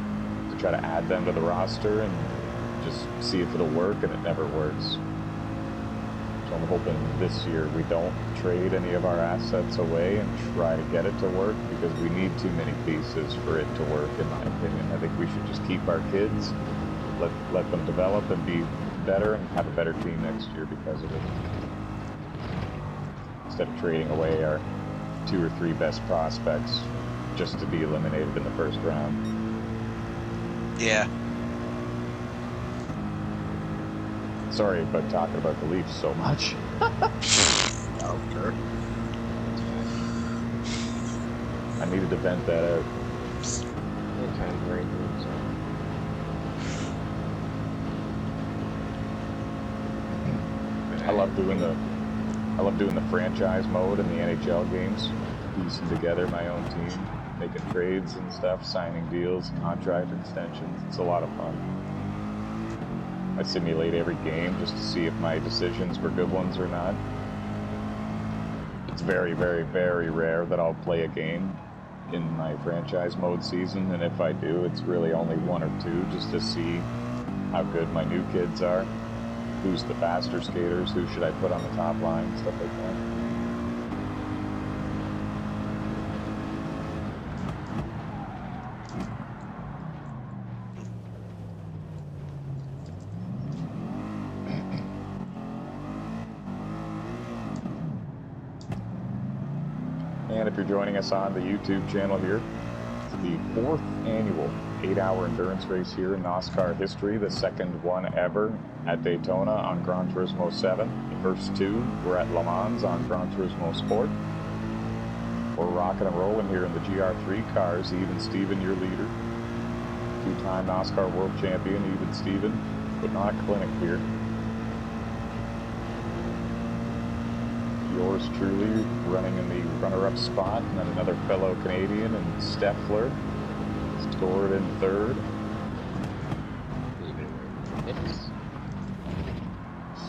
to try to add them to the roster and just see if it'll work, and it never works. So I'm hoping this year we don't trade any of our assets away and try to get it to work, because we need too many pieces for it to work, in my opinion. I think we should just keep our kids, let them develop and be better, and have a better team next year because of it. Instead of trading away our 2 or 3 best prospects just to be eliminated in the first round. Yeah. Sorry about talking about the Leafs so much. Okay. I needed to vent that out. Good time break. I love doing the franchise mode in the NHL games, piecing together my own team, making trades and stuff, signing deals, contract extensions. It's a lot of fun. I simulate every game just to see if my decisions were good ones or not. It's very, very, very rare that I'll play a game in my franchise mode season, and if I do, it's really only 1 or 2 just to see how good my new kids are. Who's the faster skaters? Who should I put on the top line? Stuff like that. And if you're joining us on the YouTube channel here, it's the 4th annual 8-hour endurance race here in NOSSCAR history, the 2nd one ever at Daytona on Gran Turismo 7. The first 2 were at Le Mans on Gran Turismo Sport. We're rocking and rolling here in the GR3 cars. Even Steven, your leader, 2-time NOSSCAR World Champion, Even Steven, putting on a clinic here. Yours truly running in the runner-up spot, and then another fellow Canadian and Steffler scored in 3rd.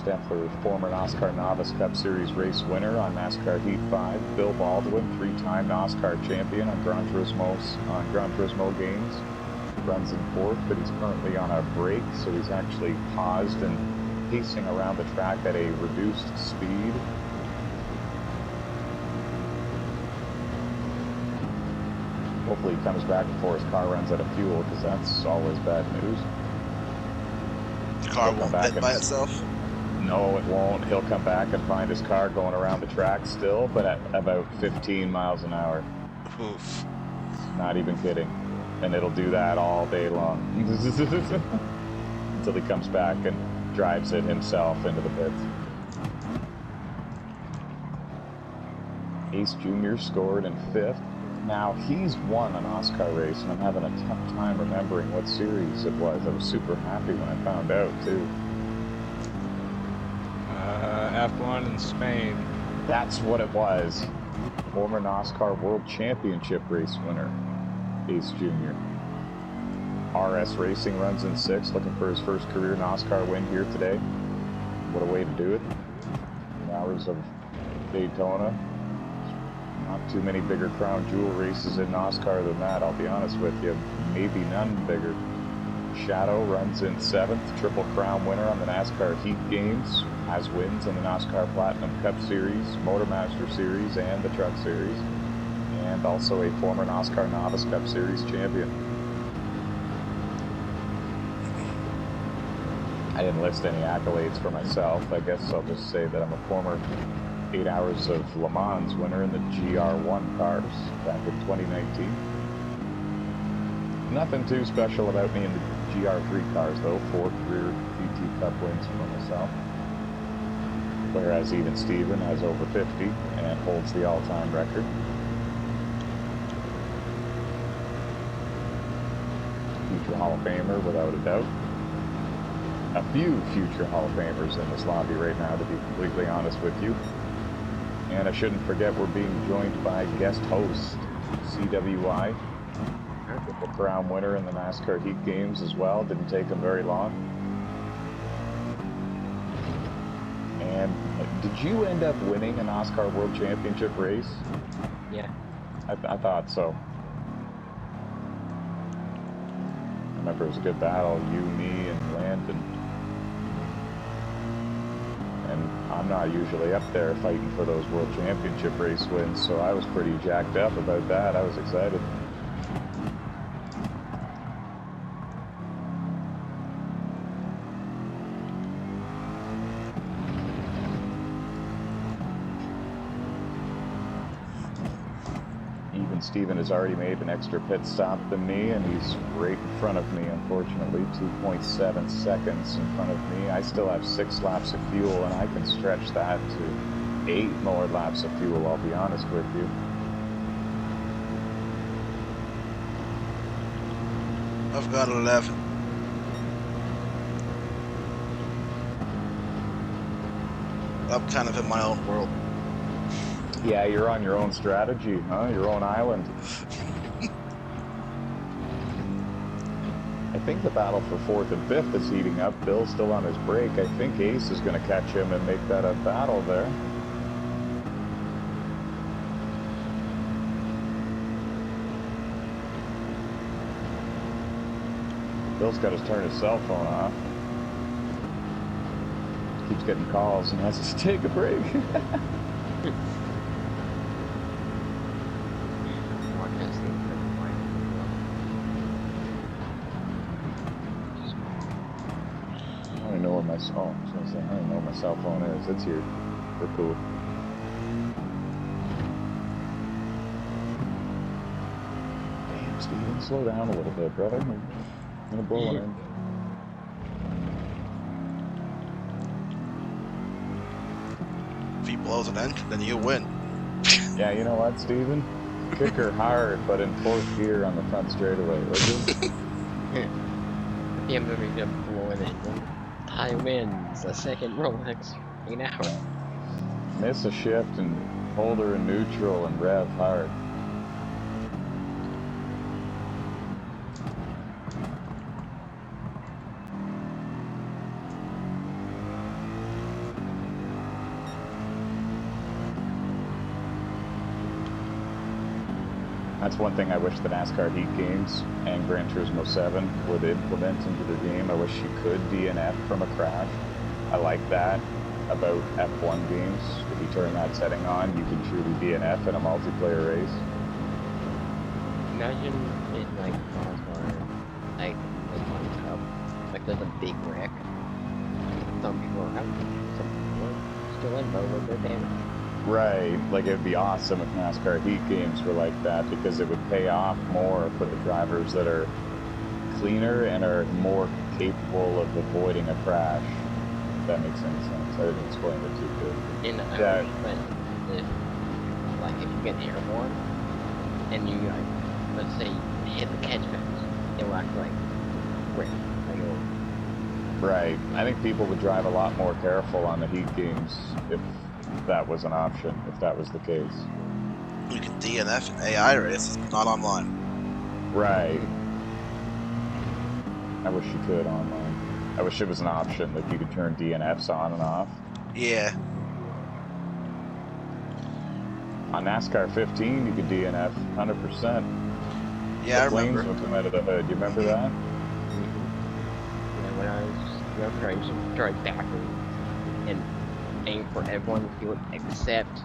Steffler, former NOSSCAR Novice Cup Series race winner on NASCAR Heat 5. Bill Baldwin, 3-time NOSSCAR champion on Gran Turismo games. Runs in 4th, but he's currently on a break, so he's actually paused and pacing around the track at a reduced speed. Hopefully he comes back before his car runs out of fuel, because that's always bad news. The car won't pit by itself? No, it won't. He'll come back and find his car going around the track still, but at about 15 miles an hour. Oof. Not even kidding. And it'll do that all day long. Until he comes back and drives it himself into the pits. Ace Jr. scored in 5th. Now, he's won an NOSSCAR race, and I'm having a tough time remembering what series it was. I was super happy when I found out, too. F1 in Spain. That's what it was. Former NOSSCAR World Championship race winner, Ace Jr. RS Racing runs in 6th, looking for his first career NOSSCAR win here today. What a way to do it. Hours of Daytona. Not too many bigger crown jewel races in NOSSCAR than that, I'll be honest with you. Maybe none bigger. Shadow runs in 7th, Triple Crown winner on the NASCAR Heat Games, has wins in the NOSSCAR Platinum Cup Series, Motormaster Series, and the Truck Series, and also a former NOSSCAR Novice Cup Series champion. I didn't list any accolades for myself. I guess I'll just say that I'm a former 8 Hours of Le Mans winner in the GR1 cars back in 2019. Nothing too special about me in the GR3 cars, though. 4 career GT Cup wins for myself. Whereas even Steven has over 50 and holds the all-time record. Future Hall of Famer, without a doubt. A few future Hall of Famers in this lobby right now, to be completely honest with you. And I shouldn't forget we're being joined by guest host, CWI. Triple Crown winner in the NASCAR Heat Games as well. Didn't take him very long. And did you end up winning a NASCAR World Championship race? Yeah. I thought so. I remember it was a good battle, you, me, and Landon. And I'm not usually up there fighting for those World Championship race wins, so I was pretty jacked up about that. I was excited. Even Steven has already made an extra pit stop than me, and he's right in front of me, unfortunately, 2.7 seconds in front of me. I still have 6 laps of fuel, and I can stretch that to 8 more laps of fuel, I'll be honest with you. I've got 11. I'm kind of in my own world. Yeah, you're on your own strategy, huh? Your own island. I think the battle for 4th and 5th is heating up. Bill's still on his break. I think Ace is going to catch him and make that a battle there. Bill's got to turn his cell phone off. Keeps getting calls and has to take a break. I don't know where my cell phone is. It's here. We're cool. Damn, Steven, slow down a little bit, brother. I'm gonna blow one in. If he blows an engine, then you win. Yeah, you know what, Steven? Kick her hard, but in 4th gear on the front straightaway, would you? Yeah, I'm moving to blowing it. Ty wins a second Rolex 8 hours. Miss a shift and hold her in neutral and rev hard. That's one thing I wish the NASCAR Heat Games and Gran Turismo 7 would implement into their game. I wish you could DNF from a crash. I like that about F1 games. If you turn that setting on, you can truly DNF in a multiplayer race. Imagine in like NASCAR, like one cup, like there's a big wreck. Some people are out, some people are still in, but a little bit damage. Right, like it'd be awesome if NASCAR Heat Games were like that, because it would pay off more for the drivers that are cleaner and are more capable of avoiding a crash. If that makes any sense. I didn't explain it too good. In the Yeah. but if you get airborne and you like, let's say hit the catch fence, it will act like brick. Right. I think people would drive a lot more careful on the Heat Games if that was an option, if that was the case. You can DNF in AI races, but not online. Right. I wish you could online. I wish it was an option, like you could turn DNFs on and off. Yeah. On NASCAR 15, you could DNF 100%. Yeah, I The flames remember. would come out of the hood. You remember that? when I was younger, I used to drive backwards and aim for everyone who would except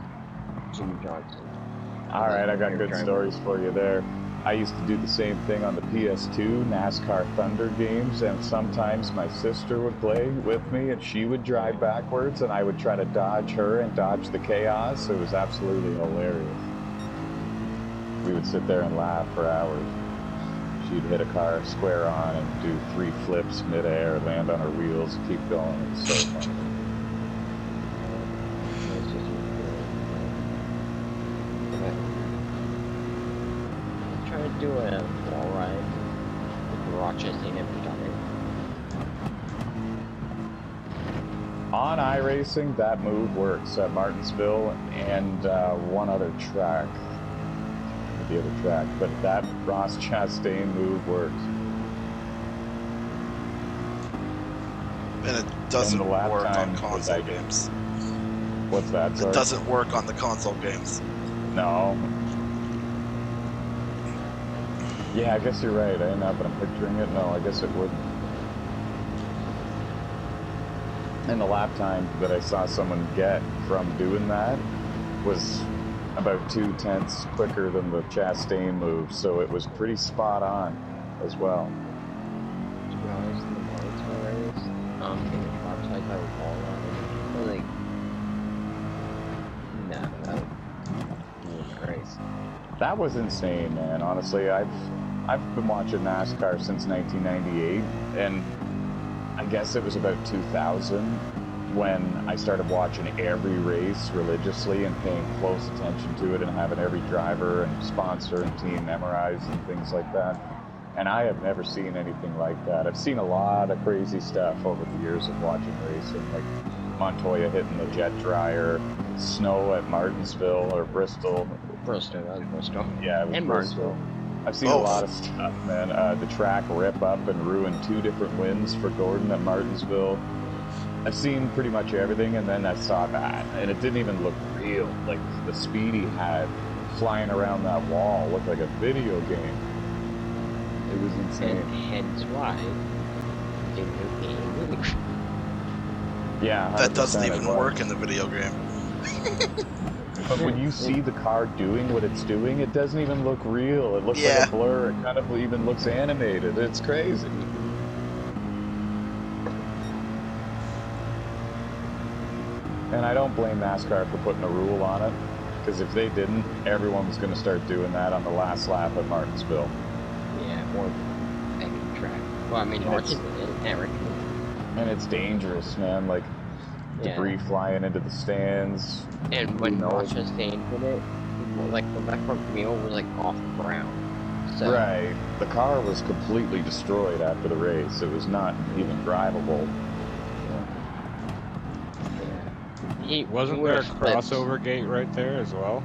Jimmy Johnson. All right, I got good stories for you there. I used to do the same thing on the PS2 NASCAR Thunder games, and sometimes my sister would play with me and she would drive backwards and I would try to dodge her and dodge the chaos. It was absolutely hilarious. We would sit there and laugh for hours. She'd hit a car square on and do 3 flips midair, land on her wheels, and keep going. It was so funny. Trying to do a wall ride with Rochester every time. On iRacing, that move works at Martinsville and one other track. The other track, but that Ross Chastain move works. And it doesn't work on console games. What's that? Sorry? It doesn't work on the console games. No. Yeah, I guess you're right. Now that I'm picturing it, no, I guess it wouldn't. And the lap time that I saw someone get from doing that was about 2/10 quicker than the Chastain move, so it was pretty spot on as well. To be honest, in the Martinsville race, getting the car side by the wall ride, like, nah, that was crazy. That was insane, man. Honestly, I've been watching NASCAR since 1998, and I guess it was about 2000 when I started watching every race religiously and paying close attention to it and having every driver and sponsor and team memorized and things like that. And I have never seen anything like that. I've seen a lot of crazy stuff over the years of watching racing, like Montoya hitting the jet dryer, snow at Martinsville or Bristol. Bristol, that was Bristol. Yeah, it was and Bristol. I've seen a lot of stuff, man. The track rip up and ruin 2 different wins for Gordon at Martinsville. I've seen pretty much everything, and then I saw that, and it didn't even look real. Like, the speed he had flying around that wall looked like a video game. It was insane. And hence why it didn't game. Yeah, that doesn't even work in the video game. But when you see the car doing what it's doing, it doesn't even look real. It looks like a blur. It kind of even looks animated. It's crazy. And I don't blame NASCAR for putting a rule on it, because if they didn't, everyone was going to start doing that on the last lap at Martinsville. Yeah, or any track. Well, I mean, Martinsville did it, and it's dangerous, man. Like, debris flying into the stands. And when Rochester did it, like, the left front wheel was, like, off the ground. So. Right. The car was completely destroyed after the race. It was not even drivable. Wasn't there a crossover gate right there as well?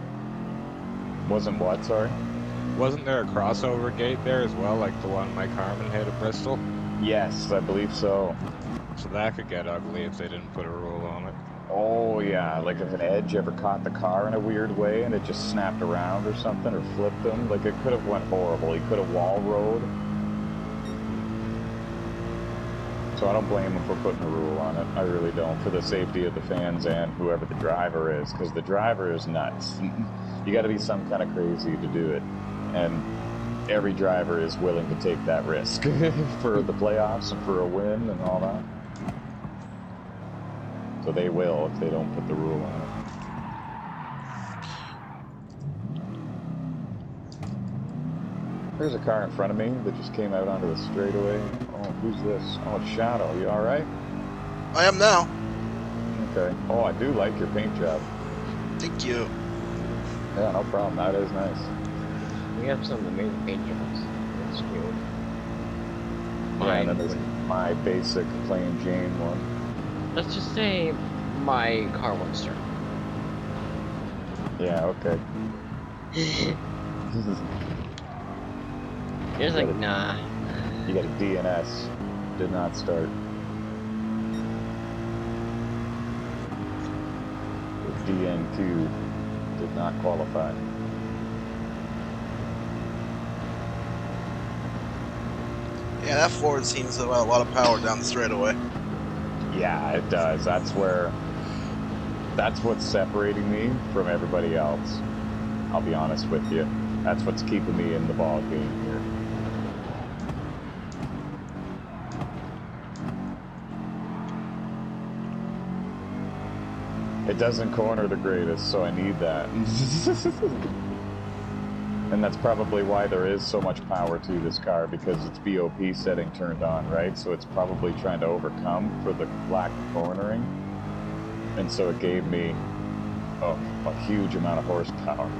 Wasn't what, sorry? Wasn't there a crossover gate there as well, like the one Mike Harmon hit at Bristol? Yes, I believe so. So that could get ugly if they didn't put a rule on it. Oh, yeah, like if an edge ever caught the car in a weird way and it just snapped around or something, or flipped him, like it could have went horrible. He could have wall rode. So I don't blame him for putting a rule on it. I really don't, for the safety of the fans and whoever the driver is, because the driver is nuts. You got to be some kind of crazy to do it, and every driver is willing to take that risk for the playoffs and for a win and all that. So they will if they don't put the rule on it. There's a car in front of me that just came out onto the straightaway. Oh, who's this? Oh, it's Shadow. You alright? I am now. Okay. Oh, I do like your paint job. Thank you. Yeah, no problem. That is nice. We have some amazing paint jobs. That's cool. Yeah, that is my basic plain Jane one. Let's just say my car won't start. Yeah, okay. It's like, nah. You got a DNS. Did not start. The DNQ did not qualify. Yeah, that Ford seems to have a lot of power down the straightaway. Yeah, it does. That's what's separating me from everybody else. I'll be honest with you. That's what's keeping me in the ball game here. It doesn't corner the greatest, so I need that. And that's probably why there is so much power to this car, because its BOP setting turned on, right? So it's probably trying to overcome for the lack of cornering. And so it gave me a huge amount of horsepower.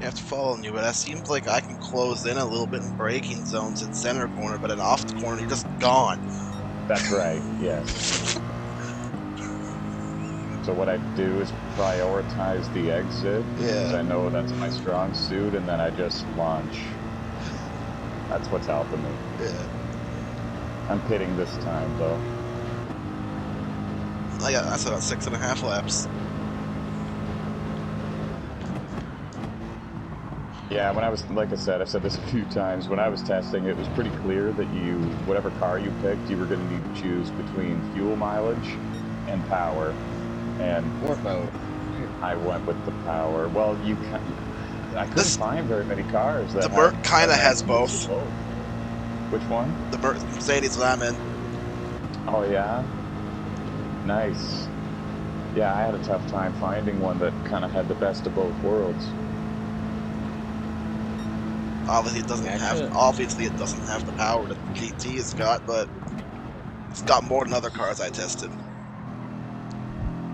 After following you, but it seems like I can close in a little bit in braking zones at center corner, but in off the corner, you're just gone. That's right, yes. So what I do is prioritize the exit, because I know that's my strong suit, and then I just launch. That's what's helping me. Yeah. I'm pitting this time, though. That's about 6.5 laps. Yeah, when I was, like I said, I've said this a few times, when I was testing, it was pretty clear that whatever car you picked, you were going to need to choose between fuel mileage and power. And More power. I went with the power. Well, I couldn't find very many cars that the Merc kind of has both. Which one? The Mercedes that I'm in. Oh, yeah? Nice. Yeah, I had a tough time finding one that kind of had the best of both worlds. Obviously, it doesn't have the power that the GT has got, but it's got more than other cars I tested.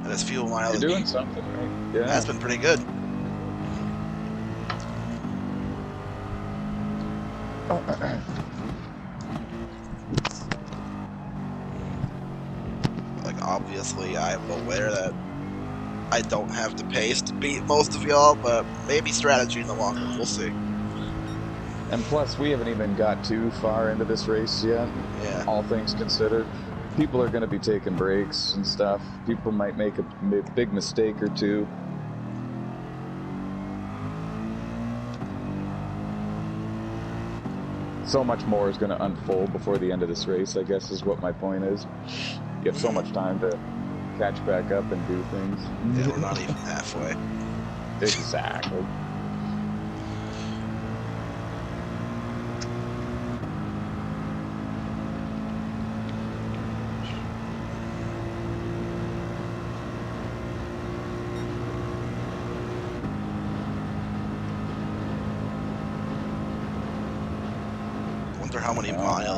And its fuel mileage. You're doing something, right? Yeah. That's been pretty good. Like, obviously, I'm aware that I don't have the pace to beat most of y'all, but maybe strategy in the long run. We'll see. And plus, we haven't even got too far into this race yet. Yeah. All things considered. People are going to be taking breaks and stuff. People might make a big mistake or two. So much more is going to unfold before the end of this race, I guess is what my point is. You have so much time to catch back up and do things. Yeah, we're not even halfway. Exactly.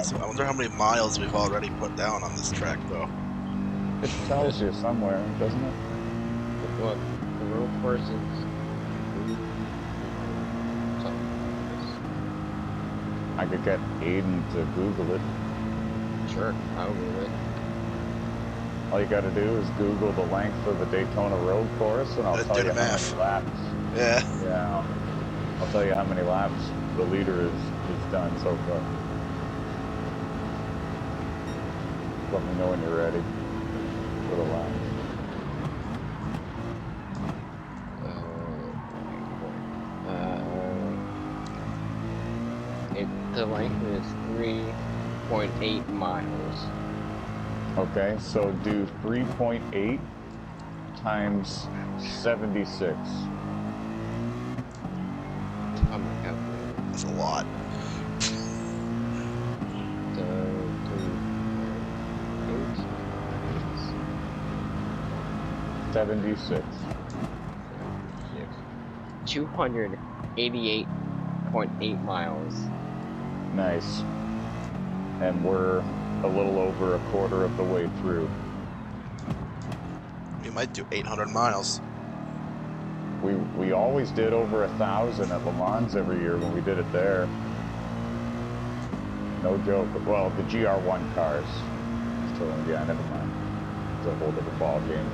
I wonder how many miles we've already put down on this track, though. It tells you somewhere, doesn't it? What? The road courses. I could get Aiden to Google it. Sure, I'll Google it. All you gotta do is Google the length of the Daytona road course, and I'll tell you how many laps. Yeah. Yeah. I'll tell you how many laps the leader is done so far. Let me know when you're ready for the lap. The length is 3.8 miles. Okay, so do 3.8 times 76. Oh my god. That's a lot. 76. 288.8 miles. Nice. And we're a little over a quarter of the way through. We might do 800 miles. We always did over 1,000 at Le Mans every year when we did it there. No joke. Well, the GR1 cars. So, yeah, never mind. It's a whole different ball game.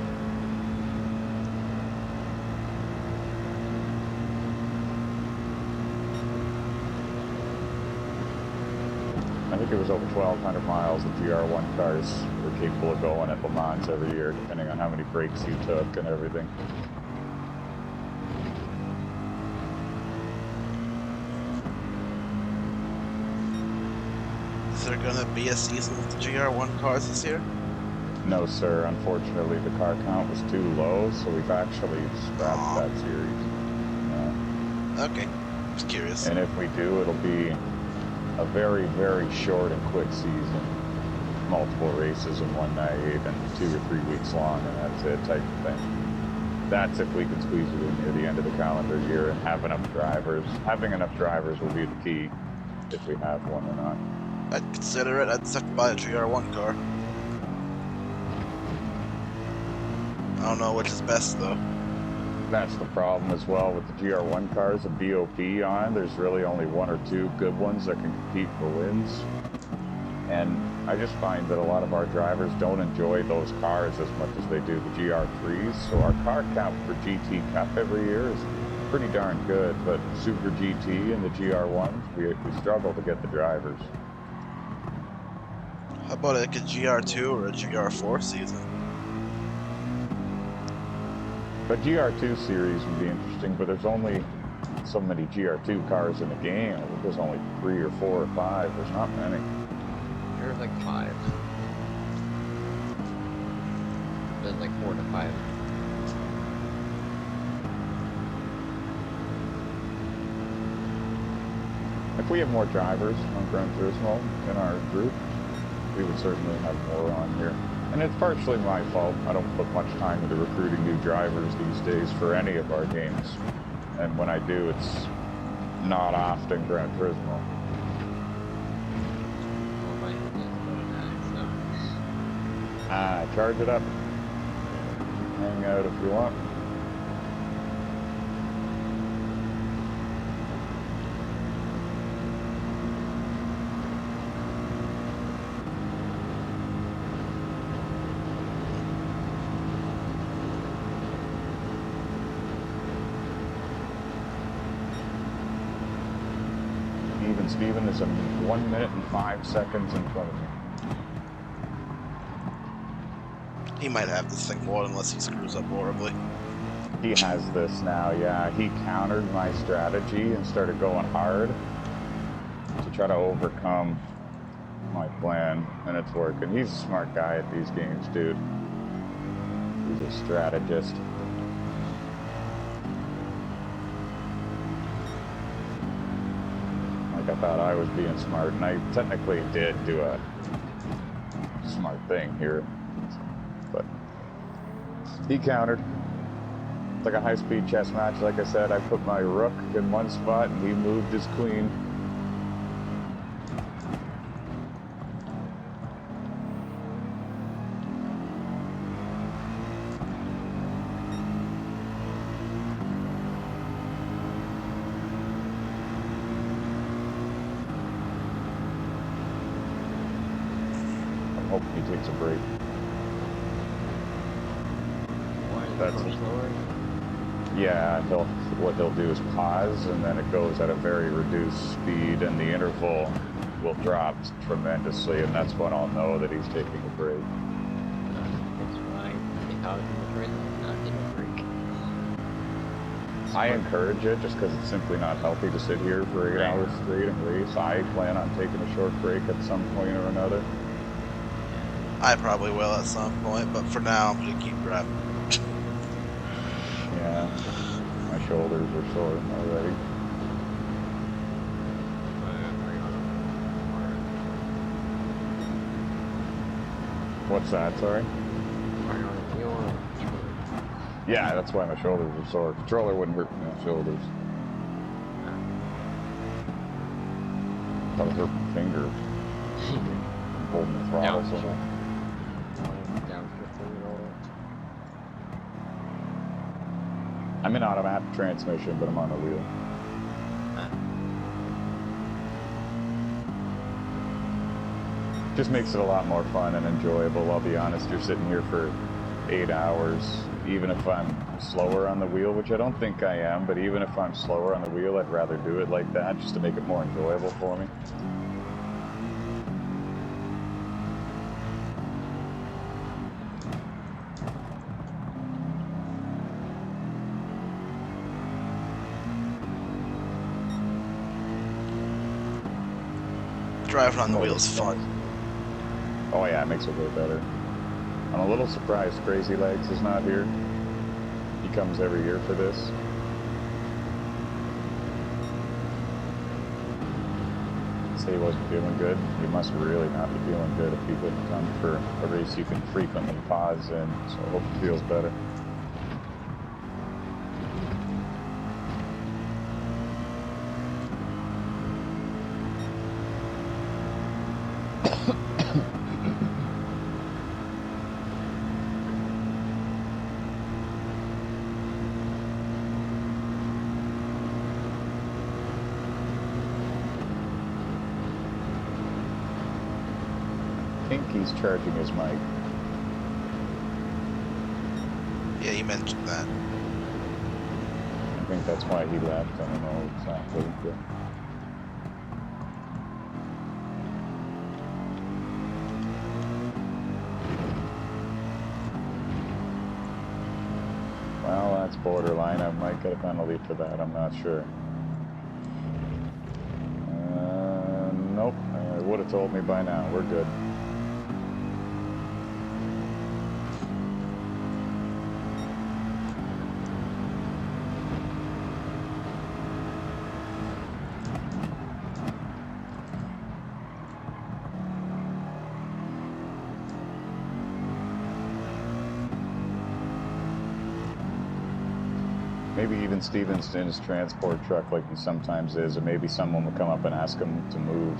think it was over 1,200 miles the GR1 cars were capable of going at Le Mans every year, depending on how many breaks you took and everything. Is there gonna be a season with the GR1 cars this year? No, sir. Unfortunately, the car count was too low, so we've actually scrapped that series. Yeah. Okay, just curious. And if we do, it'll be a very, very short and quick season. Multiple races in one night and 2 or 3 weeks long, and that's it type of thing. That's if we can squeeze it in near the end of the calendar year and have enough drivers. Having enough drivers will be the key, if we have one or not. I'd consider it. I'd just have to buy a GR1 car. I don't know which is best though. That's the problem as well with the GR1 cars and BOP on. There's really only 1 or 2 good ones that can compete for wins. And I just find that a lot of our drivers don't enjoy those cars as much as they do the GR3s. So our car count for GT Cup every year is pretty darn good. But Super GT and the GR1s, we struggle to get the drivers. How about like a GR2 or a GR4 season? The GR2 series would be interesting, but there's only so many GR2 cars in the game. I think there's only 3 or 4 or 5. There's not many. There's like 5. There's like 4 to 5. If we have more drivers on Gran Turismo in our group, we would certainly have more on here. And it's partially my fault. I don't put much time into recruiting new drivers these days for any of our games. And when I do, it's not often Gran Turismo. Charge it up. Hang out if you want. Even Steven is 1 minute and 5 seconds in front of me. He might have this thing won unless he screws up horribly. He has this now, yeah. He countered my strategy and started going hard to try to overcome my plan, and it's working. He's a smart guy at these games, dude. He's a strategist. Like I thought I was being smart, and I technically did do a smart thing here. But he countered. It's like a high-speed chess match. Like I said, I put my rook in one spot and he moved his queen. I'm hoping he takes a break. Yeah, what they'll do is pause, and then it goes at a very reduced speed, and the interval will drop tremendously, and that's when I'll know that he's taking a break. That's why they call it not taking a break. I encourage it just because it's simply not healthy to sit here for 8 hours straight and race. I plan on taking a short break at some point or another. I probably will at some point, but for now I'm gonna keep driving. Yeah, my shoulders are sore already. What's that, sorry? Yeah, that's why my shoulders are sore. Controller wouldn't hurt my shoulders. Thought it hurt my finger. I'm holding the throttle so much. I'm in automatic transmission, but I'm on the wheel. Just makes it a lot more fun and enjoyable, I'll be honest. You're sitting here for 8 hours, even if I'm slower on the wheel, which I don't think I am, but even if I'm slower on the wheel, I'd rather do it like that, just to make it more enjoyable for me. Driving on I'm the a little wheel's fun. surprised. Oh yeah, it makes it way better. I'm a little surprised Crazy Legs is not here. He comes every year for this. Say he wasn't feeling good. He must really not be feeling good if he couldn't come for a race you can frequently pause in. So I hope he feels better. I think he's charging his mic. Yeah, you mentioned that. I think that's why he left. I don't know exactly. But... Well, that's borderline. I might get a penalty for that. I'm not sure. Nope. I would have told me by now. We're good. Maybe even Steven's in his transport truck like he sometimes is, or maybe someone will come up and ask him to move.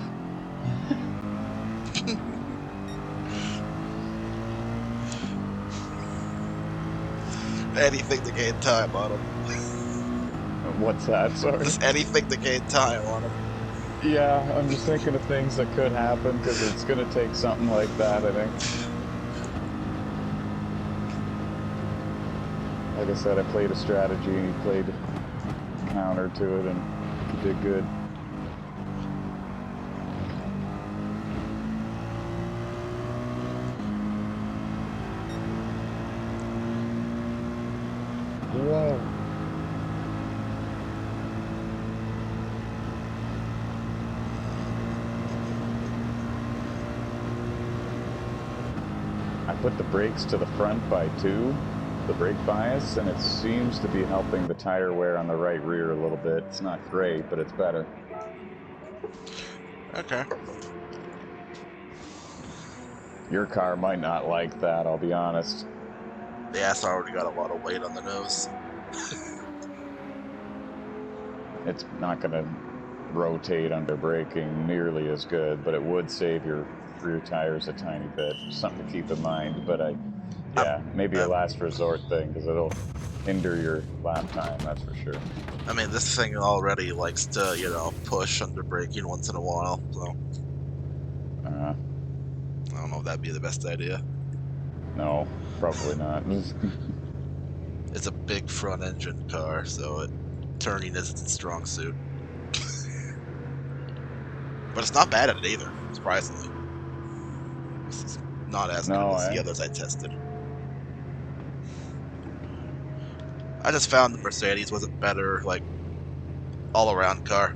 Anything to gain time on him. What's that? Sorry. Just anything to gain time on him. Yeah, I'm just thinking of things that could happen because it's going to take something like that, I think. Like I said, I played a strategy and he played counter to it and he did good. Whoa. I put the brakes to the front by 2. The brake bias, and it seems to be helping the tire wear on the right rear a little bit. It's not great, but it's better. Okay. Your car might not like that, I'll be honest. The ass already got a lot of weight on the nose. It's not going to rotate under braking nearly as good, but it would save your rear tires a tiny bit. Something to keep in mind, but maybe a last resort thing, because it'll hinder your lap time, that's for sure. I mean, this thing already likes to, you know, push under braking once in a while, so... I don't know if that'd be the best idea. No, probably not. It's a big front-engine car, so turning isn't its strong suit. But it's not bad at it either, surprisingly. This is not as good as the others I tested. I just found the Mercedes was a better, like, all-around car.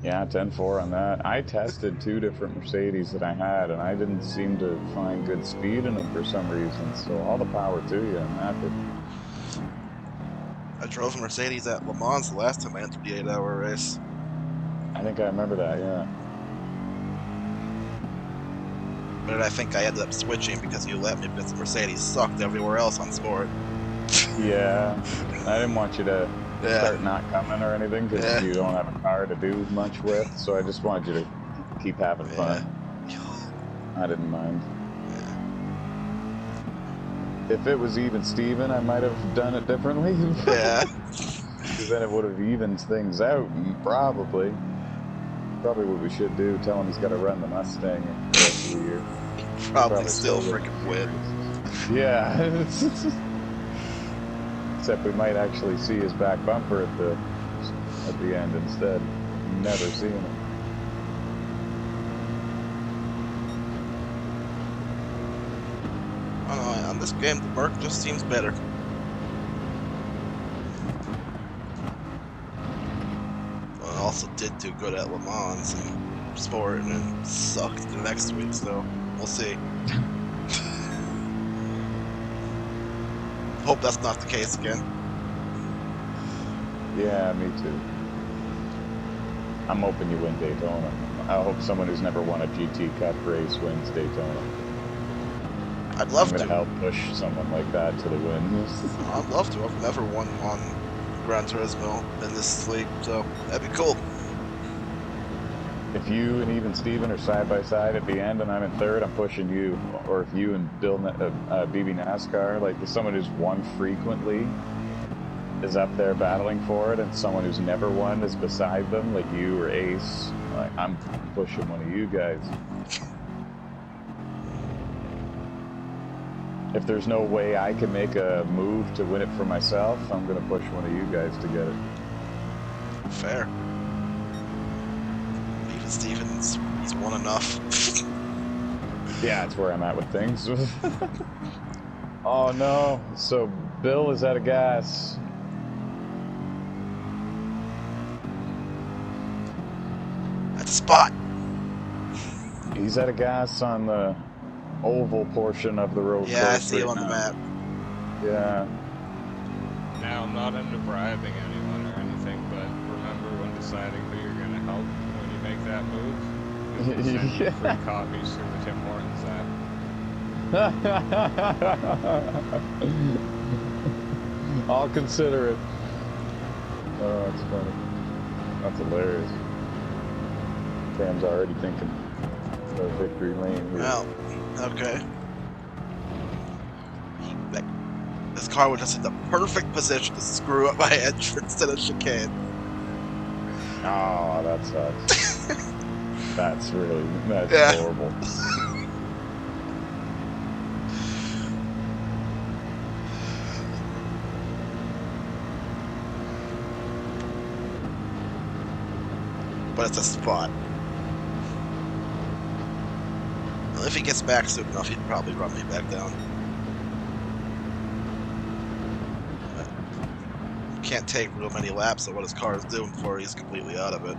Yeah, 10-4 on that. I tested 2 different Mercedes that I had, and I didn't seem to find good speed in them for some reason, so all the power to you. I'm happy. I drove a Mercedes at Le Mans the last time I entered the 8-hour race. I think I remember that, yeah. But I think I ended up switching because you let me, because the Mercedes sucked everywhere else on Sport. Yeah, I didn't want you to start not coming or anything, because you don't have a car to do much with, so I just wanted you to keep having fun. I didn't mind. If it was even Steven, I might have done it differently. Yeah. Because then it would have evened things out, probably. Probably what we should do, tell him he's got to run the Mustang the rest of the year. Probably still freaking win. Yeah. Except we might actually see his back bumper at the end instead. Never seeing it. I don't know, on this game, the Merc just seems better. Well, also did do good at Le Mans and Sport, and then sucked the next week. So we'll see. Hope that's not the case again. Yeah, me too. I'm hoping you win Daytona. I hope someone who's never won a GT Cup race wins Daytona. I'd love I'm to. gonna help push someone like that to the win. I'd love to. I've never won on Gran Turismo in this league, so that'd be cool. If you and even Steven are side by side at the end and I'm in third, I'm pushing you. Or if you and Bill, BB NASCAR, like if someone who's won frequently is up there battling for it, and someone who's never won is beside them, like you or Ace, like I'm pushing one of you guys. If there's no way I can make a move to win it for myself, I'm gonna push one of you guys to get it. Fair. Even Stevens, he's won enough. Yeah, that's where I'm at with things. Oh no, so Bill is out of gas. At the spot. He's out of gas on the oval portion of the road course. Yeah, I see right him on now. the map. Yeah. Now, I'm not into bribing anyone or anything, but remember when deciding who you're going to help when you make that move? You can send Yeah. free copies through the Tim Hortons app. I'll consider it. Oh, that's funny. That's hilarious. Cam's already thinking of victory lane here. Well, okay. This car was just in the perfect position to screw up my entrance to the chicane. Oh, that sucks. That's Yeah. horrible. But it's a spot. Well, if he gets back soon enough, he'd probably run me back down. But can't take real many laps of what his car is doing before he's completely out of it.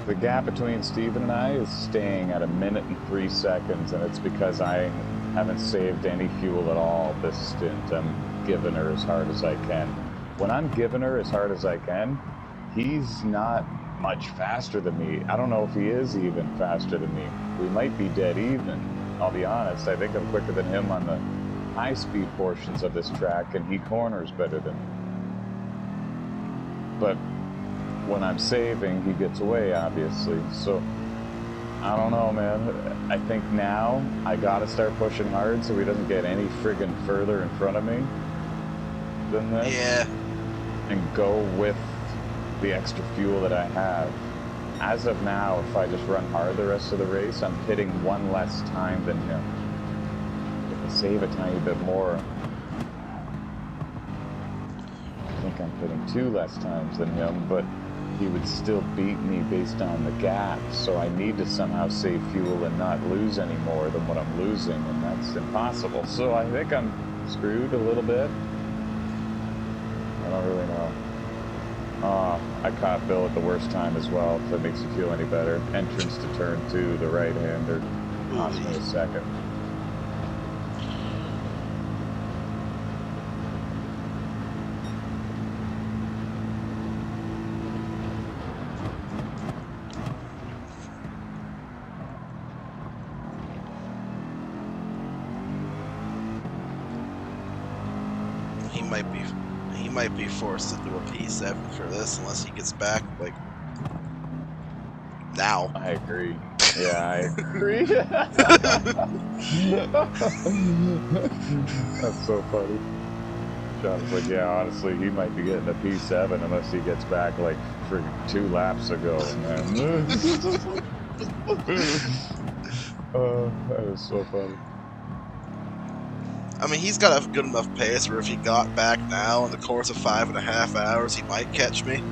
The gap between Steven and I is staying at 1 minute and 3 seconds, and it's because I haven't saved any fuel at all this stint. I'm giving her as hard as I can. When I'm giving her as hard as I can, he's not much faster than me. I don't know if he is even faster than me. We might be dead even, I'll be honest. I think I'm quicker than him on the high-speed portions of this track, and he corners better than me. But when I'm saving, he gets away, obviously. So, I don't know, man. I think now I gotta start pushing hard so he doesn't get any friggin' further in front of me than this. Yeah. And go with the extra fuel that I have. As of now, if I just run hard the rest of the race, I'm hitting 1 less time than him. If I save a tiny bit more, I think I'm hitting 2 less times than him, but he would still beat me based on the gap, so I need to somehow save fuel and not lose any more than what I'm losing, and that's impossible. So I think I'm screwed a little bit. I don't really know. I caught Bill at the worst time as well, if that makes you feel any better. Entrance to turn 2, the right-hander, cost me a second. He might be forced to do a P7 for this unless he gets back like now. I agree. Yeah, I agree. That's so funny. John's like, yeah, honestly, he might be getting a P7 unless he gets back like friggin' 2 laps ago, man. That is so funny. I mean, he's got a good enough pace where if he got back now in the course of 5.5 hours, he might catch me.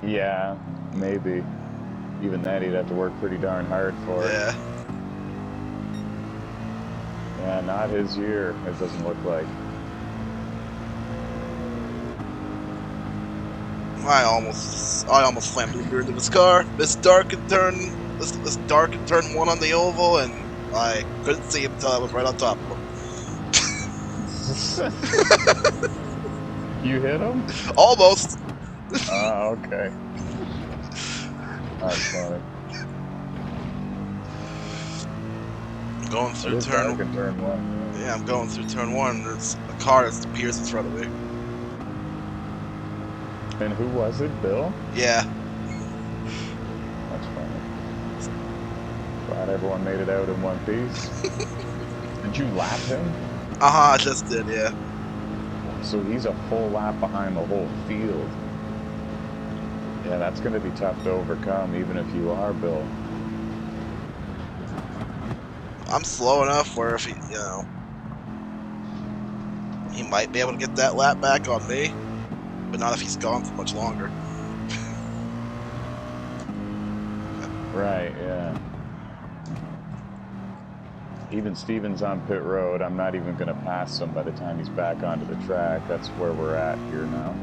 Yeah, maybe. Even then, he'd have to work pretty darn hard for it. Yeah. Yeah, not his year, it doesn't look like. I almost slammed Uber into his car. This dark and turn 1 on the oval, and I couldn't see him until I was right on top of him. You hit him? Almost. Oh, okay. That's funny. Going through It is dark in turn 1. Yeah, I'm going through turn 1. There's a car that appears in front of me. And who was it, Bill? Yeah. That's funny. Glad everyone made it out in one piece. Did you lap him? I just did, yeah. So he's a full lap behind the whole field. Yeah, that's going to be tough to overcome, even if you are Bill. I'm slow enough where if he, he might be able to get that lap back on me, but not if he's gone for much longer. Right, yeah. Even Steven's on pit road. I'm not even going to pass him by the time he's back onto the track. That's where we're at here now.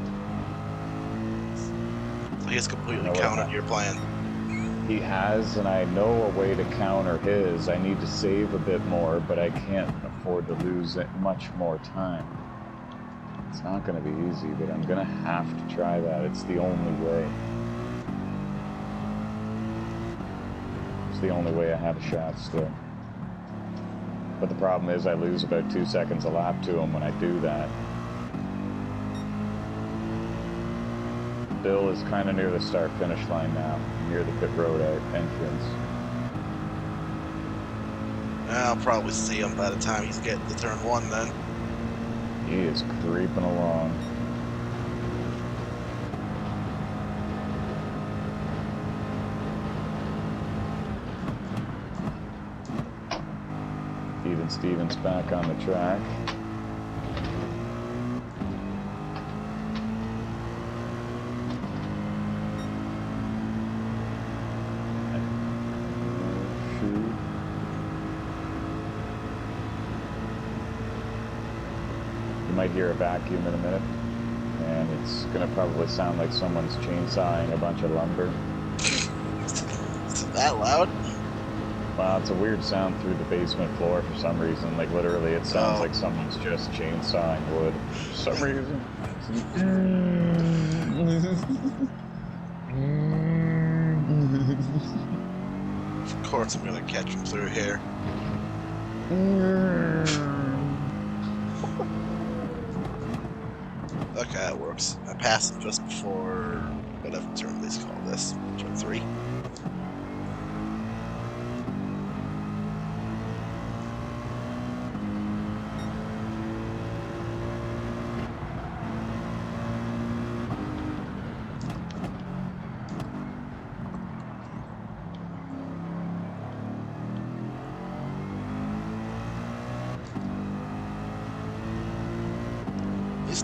So he's completely countered your plan. He has, and I know a way to counter his. I need to save a bit more, but I can't afford to lose much more time. It's not going to be easy, but I'm going to have to try that. It's the only way. It's the only way I have a shot still. But the problem is I lose about 2 seconds a lap to him when I do that. Bill is kind of near the start-finish line now, near the pit road entrance. I'll probably see him by the time he's getting to turn 1 then. He is creeping along. Even Stevens back on the track. You might hear a vacuum in a minute, and it's going to probably sound like someone's chainsawing a bunch of lumber. Is it that loud? Well, it's a weird sound through the basement floor for some reason. Like, literally, it sounds like someone's just chainsawing wood for some reason. Of course I'm gonna catch him through here. Okay, that works. I passed him just before whatever turn they call this. Turn 3.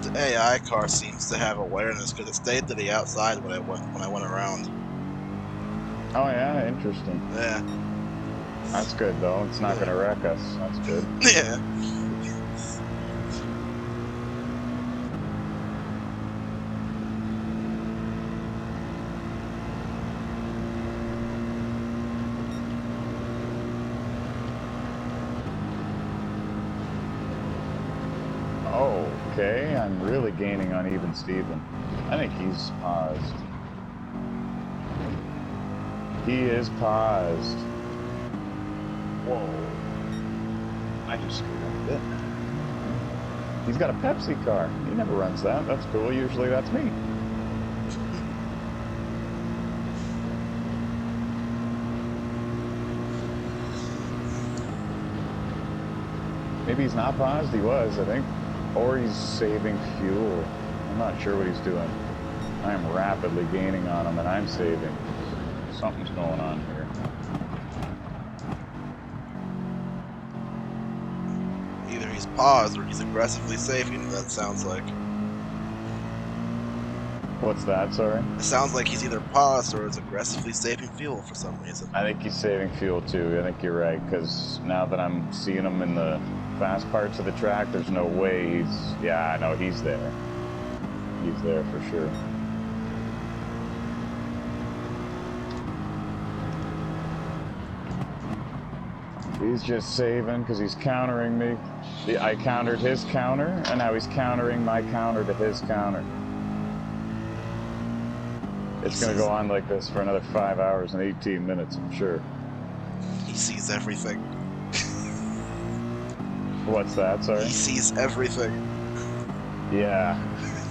The AI car seems to have awareness because it stayed to the outside when I went around. Oh yeah, interesting. Yeah. That's good though. It's not gonna wreck us. That's good. Yeah. Okay, I'm really gaining on even Steven. I think he's paused. He is paused. Whoa. I just screwed up a bit. He's got a Pepsi car. He never runs that. That's cool. Usually that's me. Maybe he's not paused. He was, I think. Or he's saving fuel. I'm not sure what he's doing. I am rapidly gaining on him, and I'm saving. Something's going on here. paused or he's aggressively saving, that sounds like. What's that, sorry? It sounds like he's either paused or is aggressively saving fuel for some reason. I think he's saving fuel too. I think you're right, because now that I'm seeing him in the fast parts of the track, there's no way he's... Yeah, I know, he's there. He's there for sure. He's just saving because he's countering me. I countered his counter, and now he's countering my counter to his counter. It's going to go on like this for another 5 hours and 18 minutes, I'm sure. He sees everything. What's that, sorry? He sees everything. Yeah,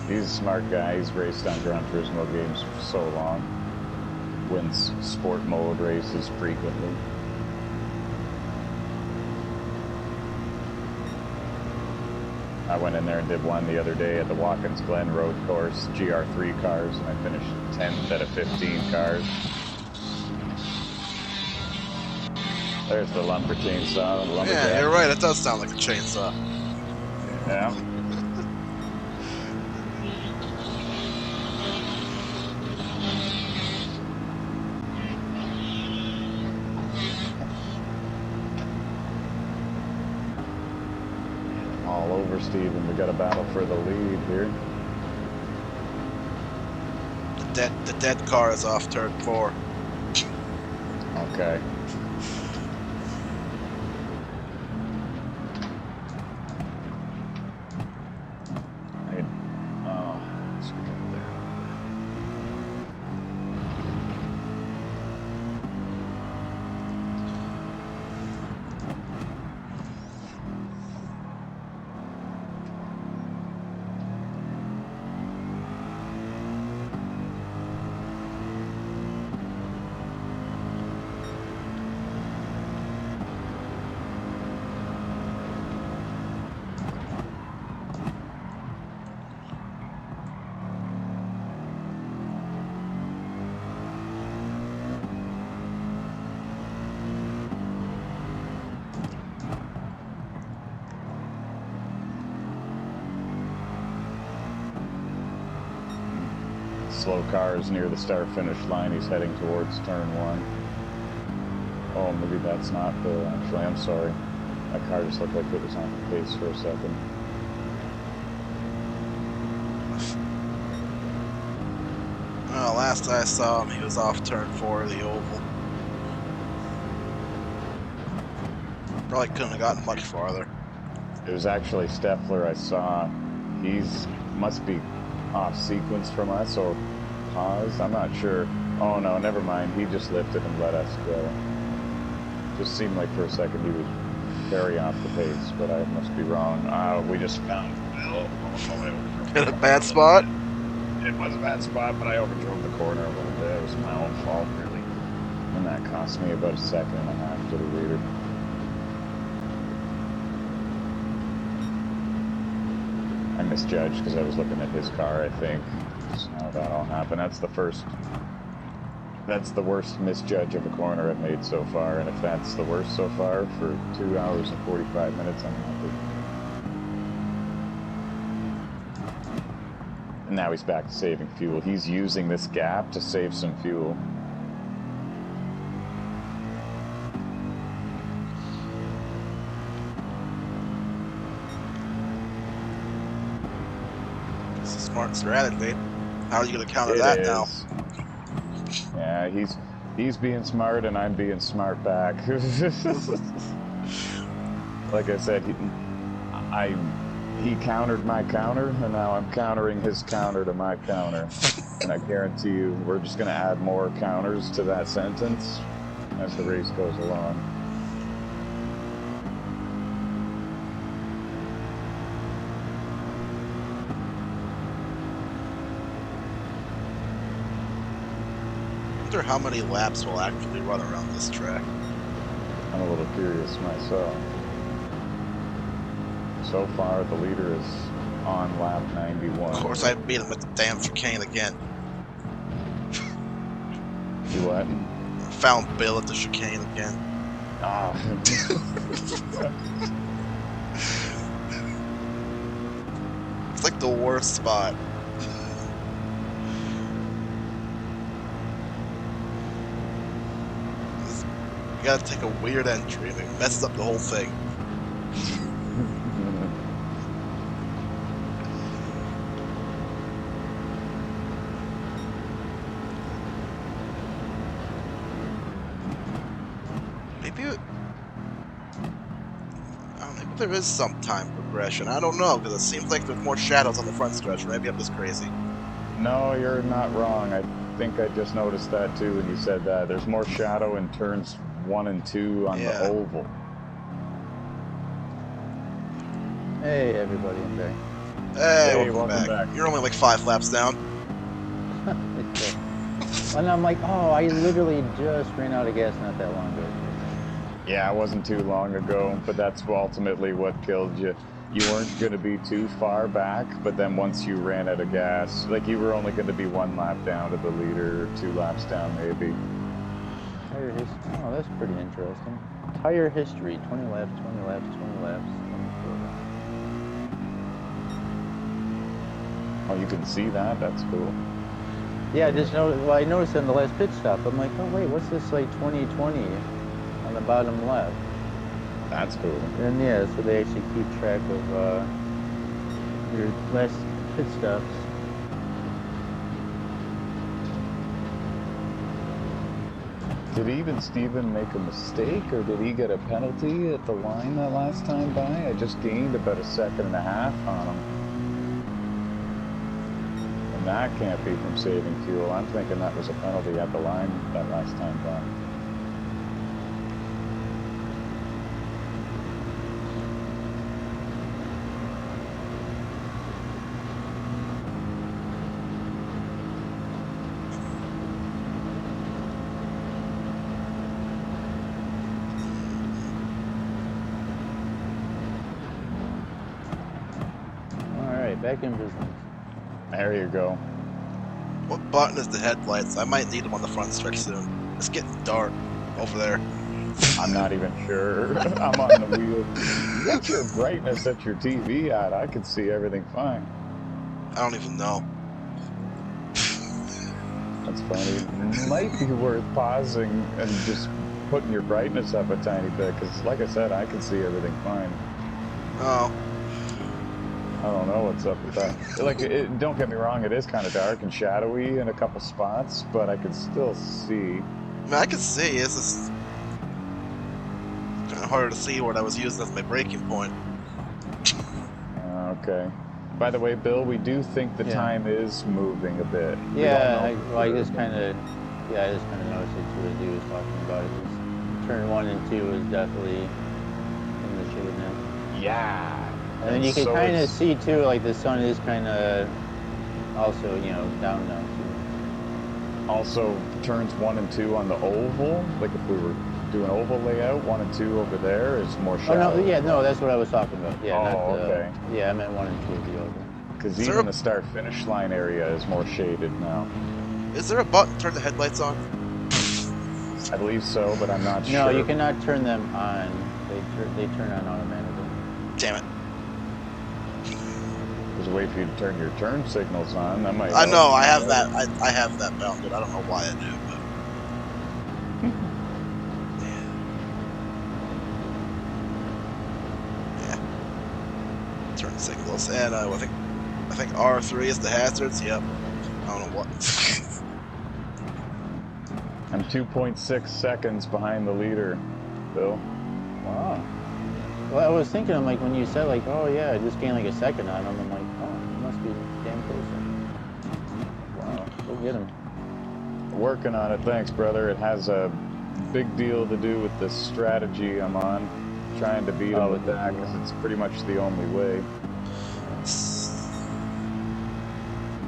he's a smart guy. He's raced on Gran Turismo games for so long. Wins sport mode races frequently. I went in there and did one the other day at the Watkins Glen Road course, GR3 cars, and I finished 10th out of 15 cars. There's the lumber chainsaw. The lumberjack. Yeah, you're right. It does sound like a chainsaw. Yeah. All over, Steven. We got a battle for the lead here. The dead car is off turn 4. Okay. Slow cars near the start-finish line. He's heading towards turn 1. Oh, maybe that's not the... Actually, I'm sorry. That car just looked like it was on the pace for a second. Well, last I saw him, he was off turn 4 of the oval. Probably couldn't have gotten much farther. It was actually Steffler I saw. He's... must be off sequence from us, or paused, I'm not sure. Oh no, never mind, he just lifted and let us go. Just seemed like for a second he was very off the pace, but I must be wrong. We just found Bill. In a bad spot? It was a bad spot, but I overdrove the corner a little bit. It was my own fault, really. And that cost me about a second and a half to the leader. I misjudged because I was looking at his car, I think. So that all happened. That's the worst misjudge of a corner I've made so far, and if that's the worst so far for 2 hours and 45 minutes, I'm happy. And now he's back to saving fuel. He's using this gap to save some fuel. It's a smart strategy. How are you going to counter that now? Yeah, he's being smart and I'm being smart back. Like I said, he countered my counter, and now I'm countering his counter to my counter. And I guarantee you, we're just going to add more counters to that sentence as the race goes along. I wonder how many laps will actually run around this track. I'm a little curious myself. So far, the leader is on lap 91. Of course, I beat him at the damn chicane again. You what? Found Bill at the chicane again. Ah. the worst spot. You gotta take a weird entry and it messes up the whole thing. Maybe maybe there is some time progression. I don't know, because it seems like there's more shadows on the front stretch. Maybe I'm just crazy. No, you're not wrong. I think I just noticed that too when you said that. There's more shadow in turns 1 and 2 on the oval. Hey, everybody, I'm back. Hey, welcome back. You're only like 5 laps down. And I'm like, oh, I literally just ran out of gas not that long ago. Yeah, it wasn't too long ago, but that's ultimately what killed you. You weren't going to be too far back, but then once you ran out of gas, like you were only going to be 1 lap down to the leader, 2 laps down maybe. Tire history. Oh, that's pretty interesting. Tire history, 20 laps, 20 laps, 20 laps, 24 laps. Oh, you can see that? That's cool. Yeah, I just noticed, well, I noticed in the last pit stop, I'm like, oh wait, what's this like 2020 on the bottom left? That's cool. And yeah, so they actually keep track of your last pit stops. Did even Steven make a mistake, or did he get a penalty at the line that last time by? I just gained about 1.5 seconds on him. And that can't be from saving fuel. I'm thinking that was a penalty at the line that last time by. Back in business. There you go. What button is the headlights? I might need them on the front stretch soon. It's getting dark over there. I'm not even sure. I'm on the wheel. What's your brightness at your TV at? I can see everything fine. I don't even know. That's funny. It might be worth pausing and just putting your brightness up a tiny bit, because like I said, I can see everything fine. Oh. I don't know what's up with that. Like, don't get me wrong, it is kind of dark and shadowy in a couple spots, but I can still see. I mean, I can see. It's just kind of harder to see what I was using as my braking point. Okay. By the way, Bill, we do think the time is moving a bit. Yeah, I just kind of noticed it too as he was talking about it. Turn 1 and 2 is definitely in the shade now. Yeah. And then you can kind of see too, like the sun is kind of also, you know, down now too. Also, turns 1 and 2 on the oval, like if we were doing oval layout, 1 and 2 over there is more shallow. Oh no, yeah, no, that's what I was talking about. Yeah, okay. Yeah, I meant 1 and 2 of the oval. Because even the start-finish line area is more shaded now. Is there a button to turn the headlights on? I believe so, but I'm not sure. No, you cannot turn them on. They turn on automatically. Damn it. There's a way for you to turn your turn signals on. That might. I know. I have that. I have that bounded. I don't know why I do, but yeah. Turn signals, and I think R3 is the hazards. Yep. I don't know what. I'm 2.6 seconds behind the leader, Bill. Wow. Well, I was thinking, I'm like, when you said, like, oh yeah, I just gained like 1 second on him, I'm like, oh, he must be damn close. Wow, go get him. Working on it, thanks, brother. It has a big deal to do with the strategy I'm on, trying to beat him with that, because it's pretty much the only way.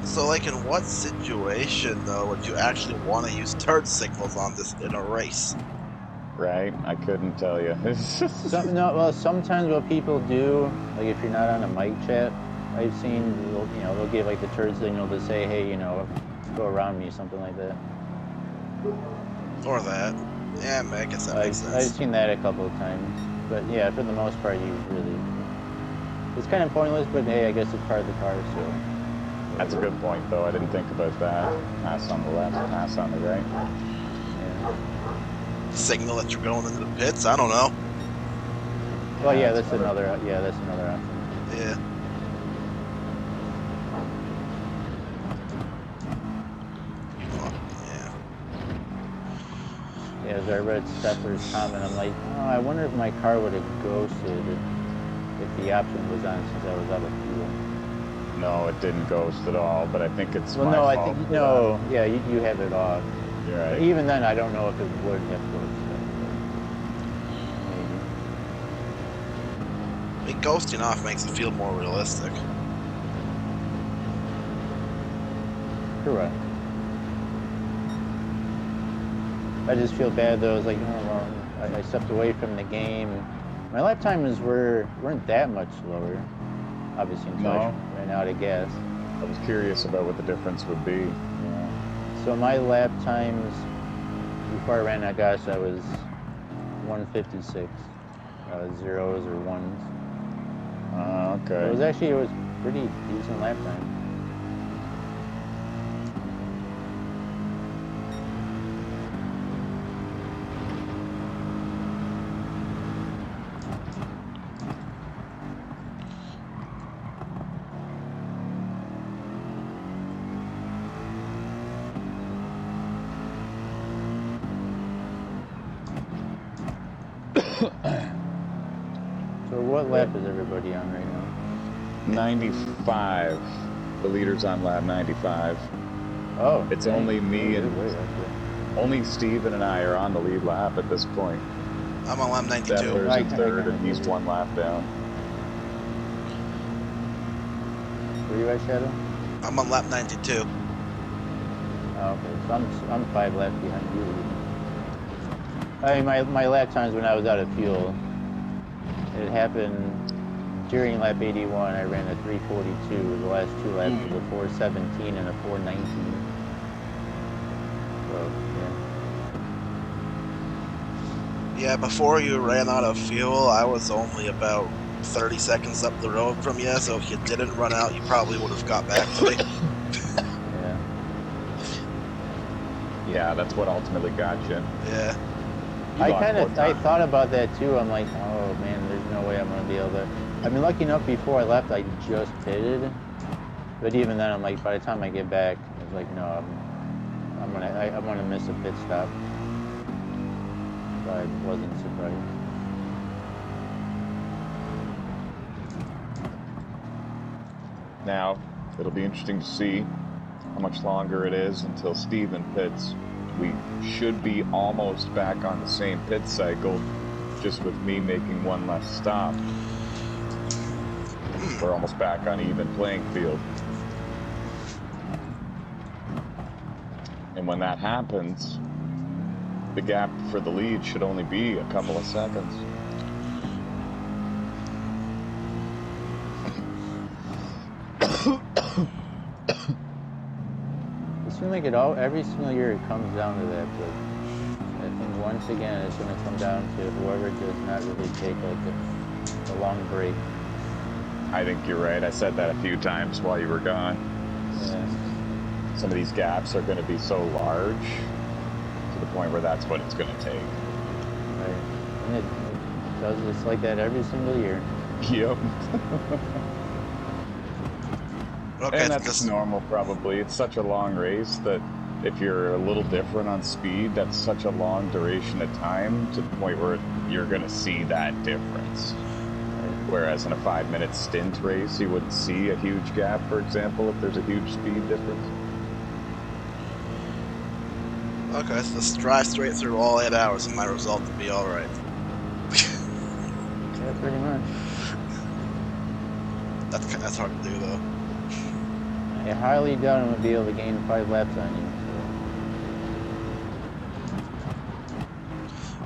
So, like, in what situation, though, would you actually want to use turn signals on this in a race? Right? I couldn't tell you. Well, sometimes what people do, like if you're not on a mic chat, I've seen, they'll give like the turn signal to say, hey, go around me, something like that. Or that. Yeah, I guess that makes sense. I've seen that a couple of times. But yeah, for the most part, you really... It's kind of pointless, but hey, I guess it's part of the car, so. That's a good point, though. I didn't think about that. Pass on the left, pass on the right. Yeah. Signal that you're going into the pits. I don't know. Well, yeah, that's another option. Yeah. Oh, yeah. Yeah, as I read Stepler's comment, I'm like, oh, I wonder if my car would have ghosted if the option was on since I was out of fuel. No, it didn't ghost at all, but I think it's Well, my no, fault. I think, no, yeah, you have it off. You're right. But even then, I don't know if it would have ghosted. Maybe. I mean, ghosting off makes it feel more realistic. Correct. I just feel bad though. It's like, oh, well, I stepped away from the game. My lap times weren't that much lower, obviously until I ran out of gas. I was curious about what the difference would be. Yeah. So my lap times before I ran out of gas, I was 156, zeros or ones. Okay. It was pretty decent lap time. So what lap is everybody on right now? 95. The leader's on lap 95. Oh. It's only me and only Steven and I are on the lead lap at this point. I'm on lap 92. Stepler's in third, and he's one lap down. Where you at, Shadow? I'm on lap 92. Oh, okay, so I'm 5 laps behind you. I mean, my lap times when I was out of fuel, it happened during lap 81. I ran a 342. The last 2 laps was a 417 and a 419. So, yeah. Yeah, before you ran out of fuel, I was only about 30 seconds up the road from you, so if you didn't run out, you probably would have got back to me. Yeah. Yeah, that's what ultimately got you. Yeah. I thought about that too. I'm like, oh man, there's no way I'm gonna be able to. I mean, lucky enough, before I left, I just pitted. But even then, I'm like, by the time I get back, I was like, no, I'm gonna miss a pit stop. So I wasn't surprised. Now, it'll be interesting to see how much longer it is until Steven pits. We should be almost back on the same pit cycle, just with me making one less stop. We're almost back on even playing field. And when that happens, the gap for the lead should only be a couple of seconds. It seems like every single year it comes down to that, but I think once again it's going to come down to whoever does not really take like a long break. I think you're right. I said that a few times while you were gone. Yeah. Some of these gaps are going to be so large to the point where that's what it's going to take. Right. And it does. It's like that every single year. Yep. Okay, And that's normal, probably. It's such a long race that if you're a little different on speed, that's such a long duration of time to the point where you're going to see that difference. Whereas in a 5-minute stint race, you wouldn't see a huge gap, for example, if there's a huge speed difference. Okay, so let's drive straight through all 8 hours and my result would be alright. Yeah, pretty much. That's hard to do, though. I highly doubt I'm going to be able to gain 5 laps on you.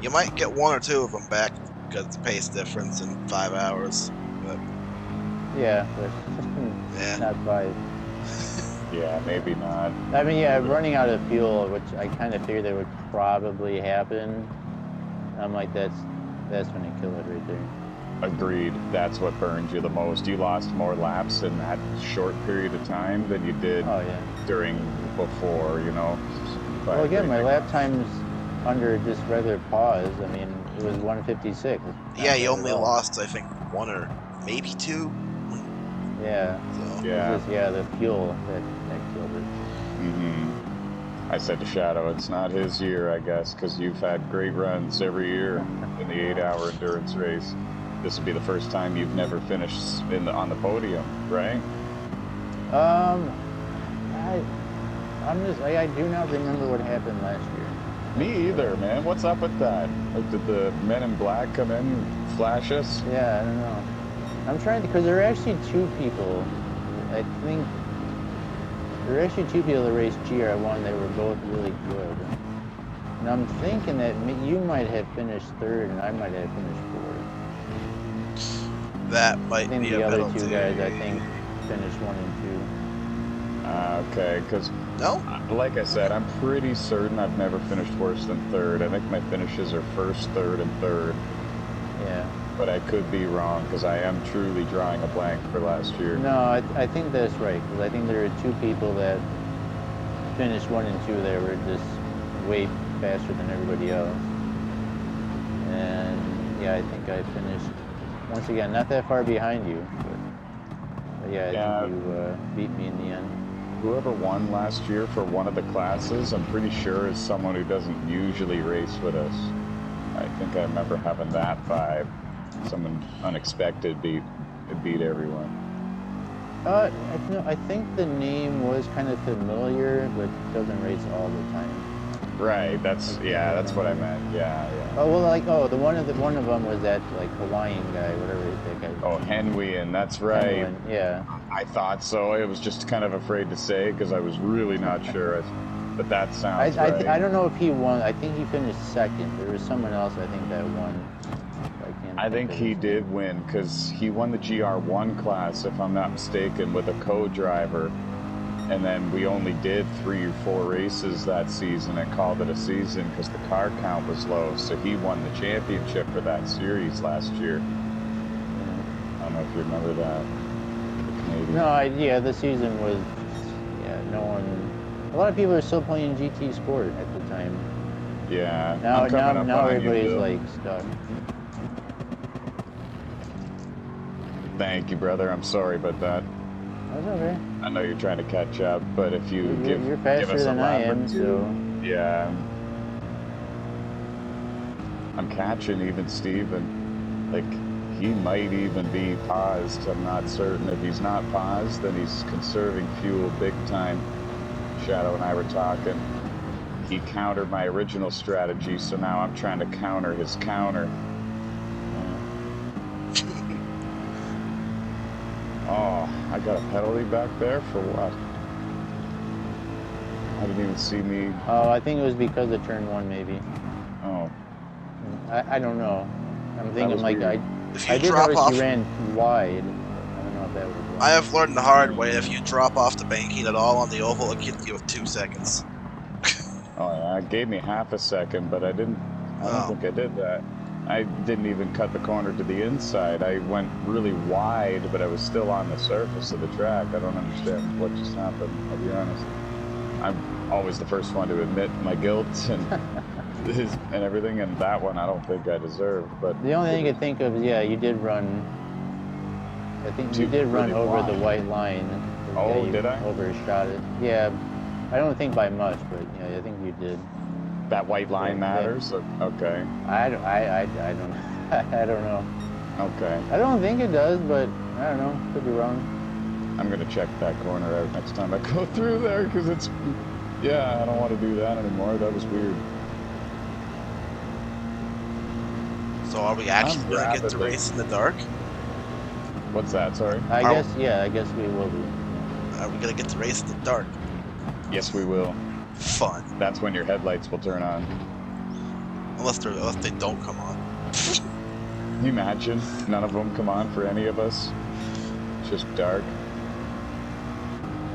You might get 1 or 2 of them back because it's pace difference in 5 hours. But Yeah, but yeah. not 5. Yeah, maybe not. I mean, yeah, running out of fuel, which I kind of figured that would probably happen. I'm like, that's gonna kill it right there. Agreed. That's what burned you the most. You lost more laps in that short period of time than you did Oh yeah. during before, you know. Well, again, my lap times under just regular pause. I mean, it was 1:56. Yeah, you only lost, I think, 1 or maybe 2. Yeah. So. Yeah. It's just, yeah, the fuel that killed it. I said to Shadow, it's not his year, I guess, because you've had great runs every year in the 8-hour endurance race. This would be the first time you've never finished on the podium, right? I do not remember what happened last year. Me either, man. What's up with that? Like, did the men in black come in and flash us? Yeah, I don't know. I'm trying to, because there are actually 2 people. I think there are actually 2 people that raced GR1 that were both really good. And I'm thinking that you might have finished 3rd and I might have finished 4th. That might I think be the a other penalty. 2 guys, I think, finished 1 and 2. Okay, because no, like I said, I'm pretty certain I've never finished worse than 3rd. I think my finishes are 1st, 3rd, and 3rd. Yeah. But I could be wrong because I am truly drawing a blank for last year. No, I think that's right, because I think there are 2 people that finished 1 and 2 that were just way faster than everybody else. And yeah, I think I finished, once again, not that far behind you, but yeah, I think you beat me in the end. Whoever won last year for one of the classes, I'm pretty sure is someone who doesn't usually race with us. I think I remember having that vibe. Someone unexpected beat everyone. I think the name was kind of familiar, but doesn't race all the time. Right. That's what I meant. Yeah. Oh well, the one of them was that like Hawaiian guy, whatever that guy. Oh, Henwian, that's right. Henwian, yeah. I thought so. I was just kind of afraid to say because I was really not sure. But that sounds right. I don't know if he won. I think he finished 2nd. There was someone else I think that won. I think he did win because he won the GR1 class, if I'm not mistaken, with a co-driver. And then we only did 3 or 4 races that season and called it a season because the car count was low. So he won the championship for that series last year. I don't know if you remember that. No, the season was, no one. A lot of people are still playing GT Sport at the time. Yeah. Now everybody's like stuck. Thank you, brother. I'm sorry about that. That's okay. I know you're trying to catch up, but if you're faster than I am, so yeah. I'm catching even Steven. Like, he might even be paused. I'm not certain. If he's not paused, then he's conserving fuel big time. Shadow and I were talking. He countered my original strategy, so now I'm trying to counter his counter. Oh, I got a penalty back there for what? I didn't even see me. Oh, I think it was because of turn 1, maybe. Oh. I don't know. I'm thinking like weird. I did notice you ran wide. I don't know if that was wrong. I have learned the hard way. If you drop off the banking at all on the oval, it gives you 2 seconds. Oh, yeah, it gave me half a second, but I don't think I did that. I didn't even cut the corner to the inside. I went really wide, but I was still on the surface of the track. I don't understand what just happened, I'll be honest. I'm always the first one to admit my guilt and and everything, and that one I don't think I deserved. But the only thing I could think of is, you did run. I think you did run over the white line. Oh, did I? Overshot it. Yeah, I don't think by much, but yeah, I think you did. That white line matters? Okay. I don't I don't know. Okay. I don't think it does, but I don't know. Could be wrong. I'm going to check that corner out next time I go through there because it's, I don't want to do that anymore. That was weird. So are we actually going to get to race in the dark? What's that? Sorry? I guess we will be. Are we going to get to race in the dark? Yes, we will. Fun. That's when your headlights will turn on. Unless they don't come on. Can you imagine? None of them come on for any of us. It's just dark.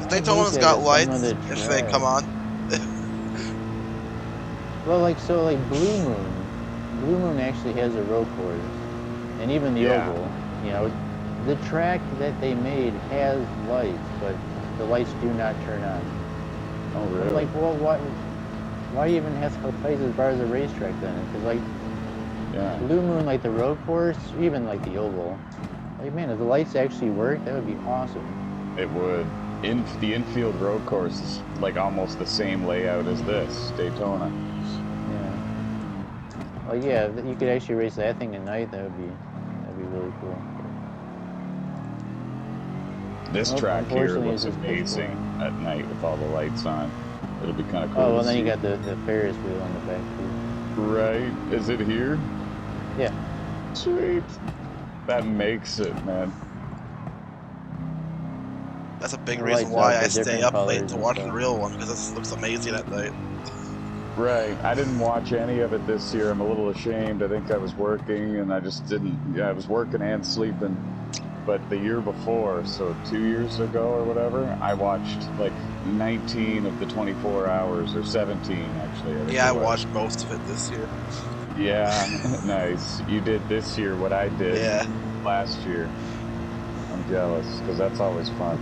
Daytona's got lights if they come on. Well, like Blue Moon. Blue Moon actually has a road course. and even the Yeah. oval. You know, the track that they made has lights, but the lights do not turn on. Oh, really? I'm like, well, why even have lights as far as a racetrack then? Because like Yeah. Blue Moon, like the road course, even like the oval, like man, if the lights actually work, that would be awesome. It would. The infield road course is like almost the same layout as this Daytona. Yeah. Well, yeah, you could actually race that thing at night. That'd be really cool. This Nope, track here unfortunately, looks it's just pitch amazing black. at night with all the lights on. It'll be kind of cool. Oh, well, to then see. you got the Ferris wheel on the back too. Right? Is it here? Yeah. Sweet. That makes it, man. That's a big The reason lights why up I with stay different up late colors to and watch the stuff. real one, because this looks amazing at night. Right. I didn't watch any of it this year. I'm a little ashamed. I think I was working and I just didn't. Yeah, I was working and sleeping. But the year before, so 2 years ago or whatever, I watched like 19 of the 24 hours, or 17 actually. I think Yeah, I it was. watched most of it this year. Yeah, nice. You did this year what I did Yeah. last year. I'm jealous because that's always fun.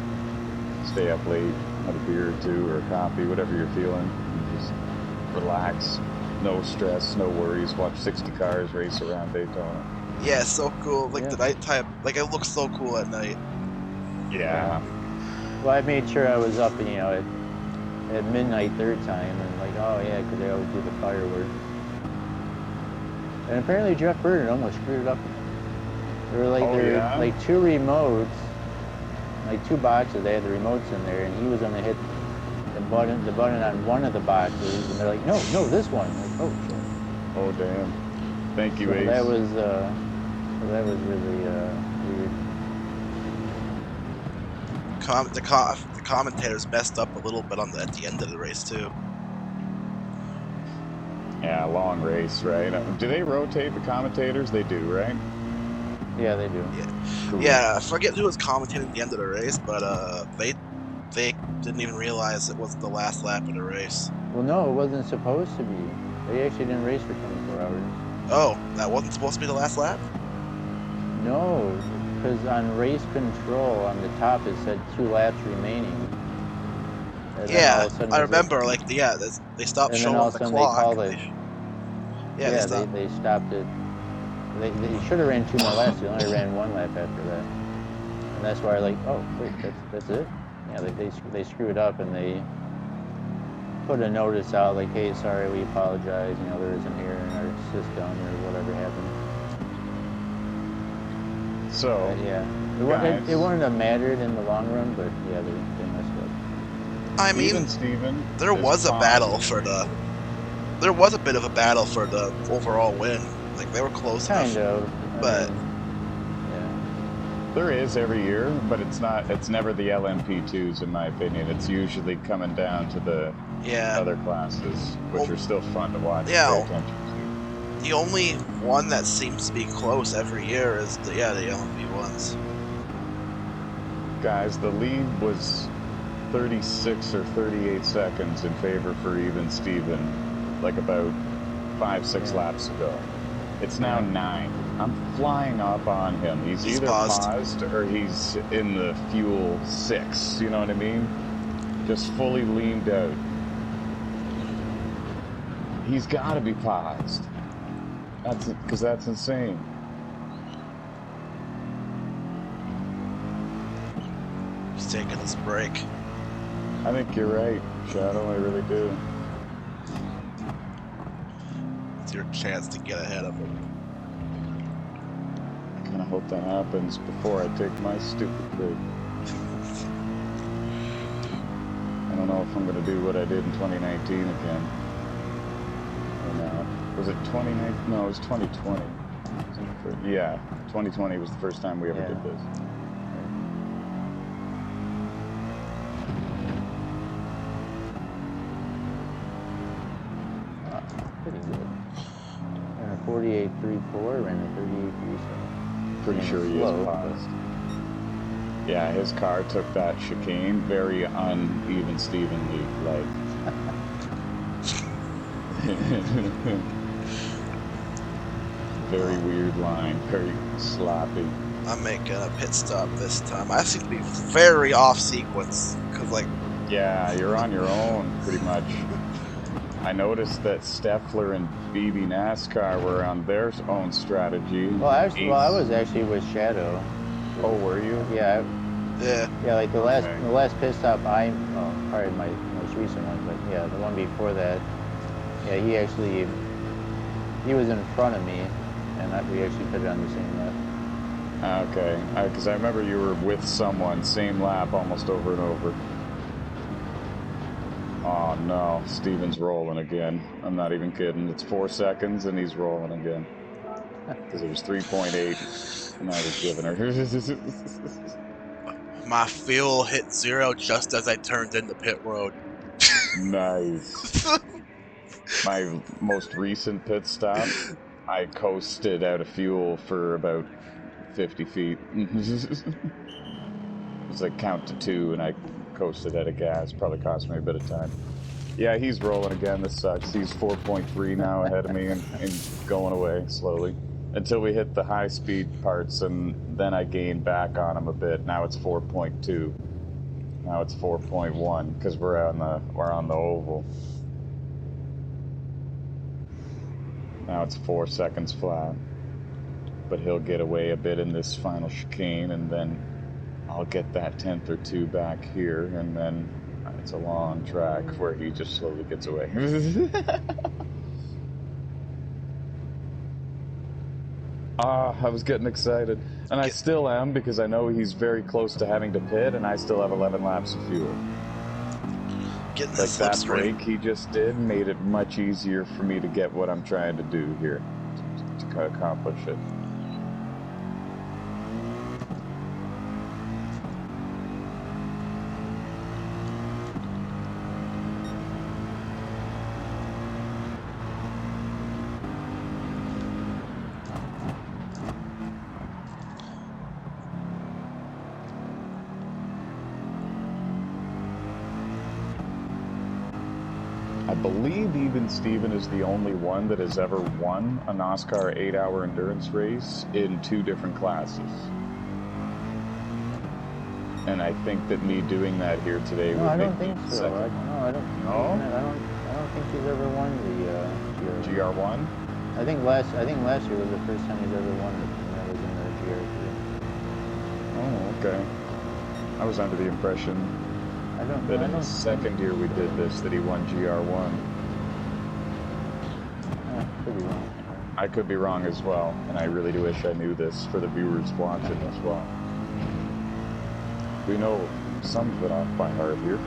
Stay up late, have a beer or two or a coffee, whatever you're feeling. And just relax. No stress, no worries. Watch 60 cars race around Daytona. Yeah, it's so cool. Like Yeah. the nighttime, like it looks so cool at night. Yeah. Well, I made sure I was up, you know, at midnight third time, and like, oh yeah, because they always do the fireworks. And apparently Jeff Burton almost screwed it up. There were like like two remotes, like two boxes. They had the remotes in there, and he was gonna hit the button on one of the boxes, and they're like, no, this one. I'm like, oh shit. Oh damn. Thank you, So Ace. that was really weird. The commentators messed up a little bit at the end of the race too. Yeah, long race, right? Do they rotate the commentators? They do, right? Yeah, they do. Yeah. Cool. Yeah, I forget who was commentating at the end of the race, but they didn't even realize it was the last lap of the race. Well, no, it wasn't supposed to be. They actually didn't race for 24 hours. Oh, that wasn't supposed to be the last lap? No, because on race control on the top it said 2 laps remaining. And Yeah, sudden I remember. Like, yeah, they stopped and then all showing of a the sudden clock. they called it. Yeah, They stopped it. They should have ran 2 more laps. They only ran 1 lap after that. And that's why, like, oh wait, that's it. Yeah, they screwed up and they put a notice out like, hey, sorry, we apologize. You know, there is an error in our system or whatever happened. So, yeah, it wouldn't have mattered in the long run, but yeah, they messed up. I mean, Steven, there was a battle for the. There was a bit of a battle for the overall win. Like, they were close kind enough. But yeah, there is every year, but it's not. It's never the LMP2s, in my opinion. It's usually coming down to the other classes, which are still fun to watch. Yeah. And pay attention to. The only one that seems to be close every year is the LMP1s. Guys, the lead was 36 or 38 seconds in favor for Even Steven, like about 5-6 laps ago. It's now 9. I'm flying up on him. He's either paused or he's in the fuel 6. You know what I mean? Just fully leaned out. He's got to be paused. Because that's insane. He's taking his break. I think you're right, Shadow. I really do. It's your chance to get ahead of him. I kind of hope that happens before I take my stupid break. I don't know if I'm going to do what I did in 2019 again. Or not. Was it 2019? No, it was 2020. Yeah, 2020 was the first time we ever did this. Pretty good. Ran a 48.34, ran a 38.37. Pretty sure he is paused. Yeah, his car took that chicane very uneven Stevenly, like. very weird line, very sloppy. I'm making a pit stop this time. I seem to be very off sequence because, like, Yeah, you're on your own pretty much. I noticed that Steffler and BB NASCAR were on their own strategy. Well, I was actually with Shadow. Oh, were you? Yeah. yeah, Yeah, like the last pit stop probably my most recent one, but yeah, the one before that, yeah, he was in front of me, and we actually put it on the same lap. Okay, because I remember you were with someone, same lap, almost over and over. Oh no, Steven's rolling again. I'm not even kidding. It's 4 seconds and he's rolling again. Because it was 3.8 and I was giving her. my fuel hit 0 just as I turned into pit road. Nice. My most recent pit stop, I coasted out of fuel for about 50 feet. It was like count to 2 and I coasted out of gas. Probably cost me a bit of time. Yeah, he's rolling again. This sucks. He's 4.3 now ahead of me and going away slowly. Until we hit the high speed parts, and then I gained back on him a bit. Now it's 4.2. Now it's 4.1 because we're on the oval. Now it's 4 seconds flat. But he'll get away a bit in this final chicane, and then I'll get that 10th or 2 back here, and then it's a long track where he just slowly gets away. I was getting excited. And I still am, because I know he's very close to having to pit, and I still have 11 laps of fuel. Getting Like that slipstream. break he just did made it much easier for me to get what I'm trying to do here, to accomplish it. I believe even Steven is the only one that has ever won a NOSSCAR 8-hour endurance race in 2 different classes. And I think that me doing that here today would make me second. I don't think he's ever won the GR1? I think last year was the first time he's ever won it, and that was in the GR2. Oh, okay. I was under the impression that in the second year we did this, that he won GR1. Could be wrong. I could be wrong as well, and I really do wish I knew this for the viewers watching as well. We know some of it off by heart here.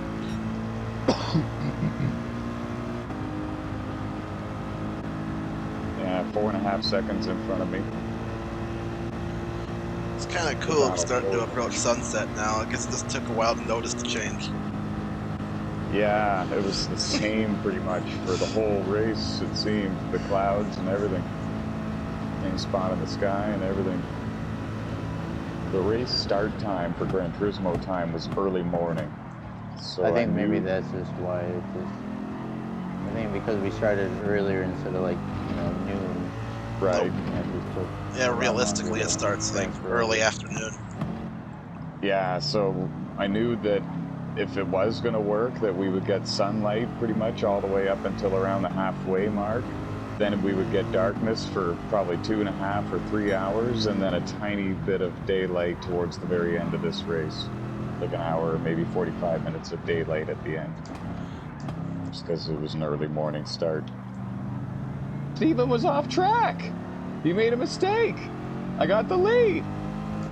Yeah, 4.5 seconds in front of me. It's kind of cool. I'm starting to approach sunset now. I guess it just took a while to notice the change. Yeah, it was the same pretty much for the whole race, it seemed. The clouds and everything. Same spot in the sky and everything. The race start time for Gran Turismo time was early morning. So I think maybe that's just why it just... I think because we started earlier instead of like, noon. Right. Yeah, realistically it starts like early afternoon. Yeah, so I knew that if it was going to work, that we would get sunlight pretty much all the way up until around the halfway mark. Then we would get darkness for probably 2.5 or 3 hours, and then a tiny bit of daylight towards the very end of this race. Like an hour, maybe 45 minutes of daylight at the end. Just because it was an early morning start. Steven was off track! He made a mistake! I got the lead!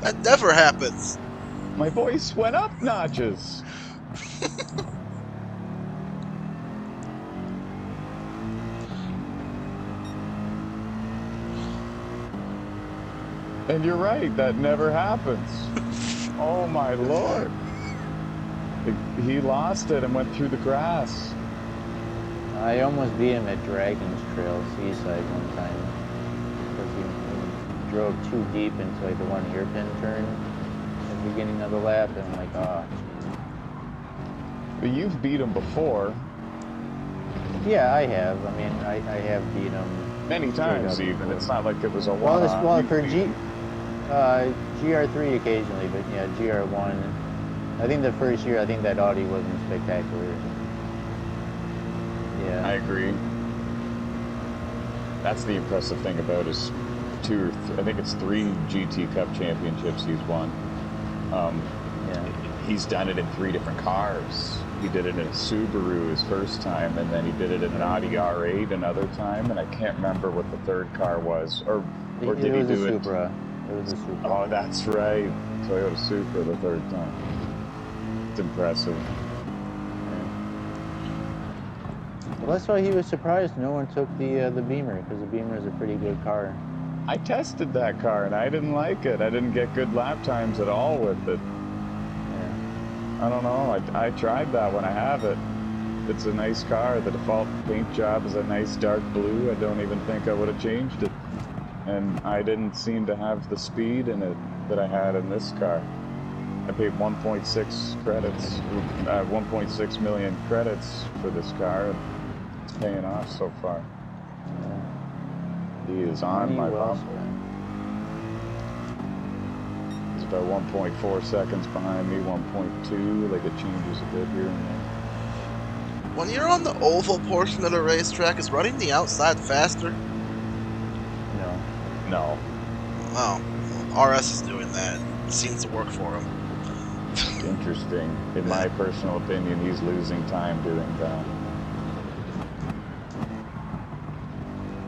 That never happens! My voice went up notches! And you're right, that never happens. Oh my lord. He lost it and went through the grass. I almost beat him at Dragon's Trail Seaside one time. Because he drove too deep into like the one hairpin turn at the beginning of the lap, and I'm like, ah. But you've beat him before. Yeah, I have. I mean, I have beat him Many times even. It's not like it was a Well, one-off. well for GR3 occasionally, but yeah, GR1. I think the first year, I think that Audi wasn't spectacular. Yeah. I agree. That's the impressive thing about his I think it's 3 GT Cup championships he's won. Yeah. He's done it in 3 different cars. He did it in a Subaru his first time, and then he did it in an Audi R8 another time, and I can't remember what the third car was. Or did he do it? Supra. It was a Supra. Oh, that's right. Toyota Supra the third time. It's impressive. Well, that's why he was surprised no one took the Beamer, because the Beamer is a pretty good car. I tested that car and I didn't like it. I didn't get good lap times at all with it. Yeah. I don't know. I tried that when I have it. It's a nice car. The default paint job is a nice dark blue. I don't even think I would have changed it. And I didn't seem to have the speed in it that I had in this car. I paid 1.6 credits, 1.6 million credits for this car. And it's paying off so far. He is on my bumper. He's about 1.4 seconds behind me, 1.2. Like it changes a bit here and there. When you're on the oval portion of the racetrack, is running the outside faster? No. No. Oh, well, RS is doing that. It seems to work for him. Interesting. In my personal opinion, he's losing time doing that.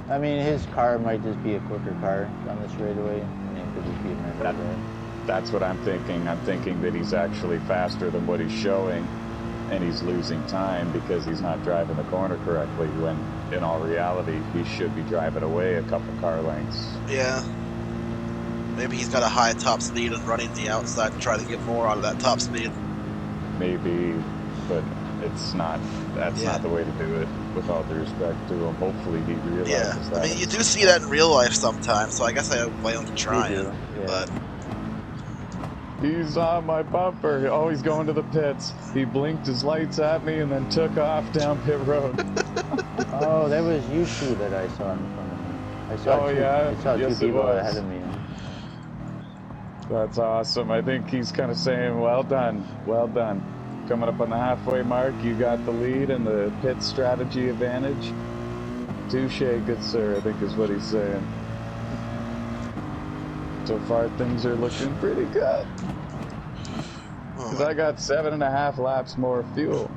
I mean, his car might just be a quicker car on the straightaway. And it could just be a matter of that. That's what I'm thinking. I'm thinking that he's actually faster than what he's showing, and he's losing time because he's not driving the corner correctly, when in all reality, he should be driving away a couple car lengths. Yeah. Maybe he's got a high top speed and running the outside to try to get more out of that top speed. Maybe, but it's not. That's not the way to do it, with all due respect to him. Hopefully he realizes that. I mean, you do see that in real life sometimes, so I guess I don't blame him for trying. But he's on my bumper. Oh, he's going to the pits. He blinked his lights at me and then took off down pit road. Oh, that was you two that I saw in front of me. I saw two people ahead of me. That's awesome. I think he's kind of saying, well done, well done. Coming up on the halfway mark, you got the lead and the pit strategy advantage. Touche, good sir, I think is what he's saying. So far, things are looking pretty good. Because I got 7.5 laps more fuel.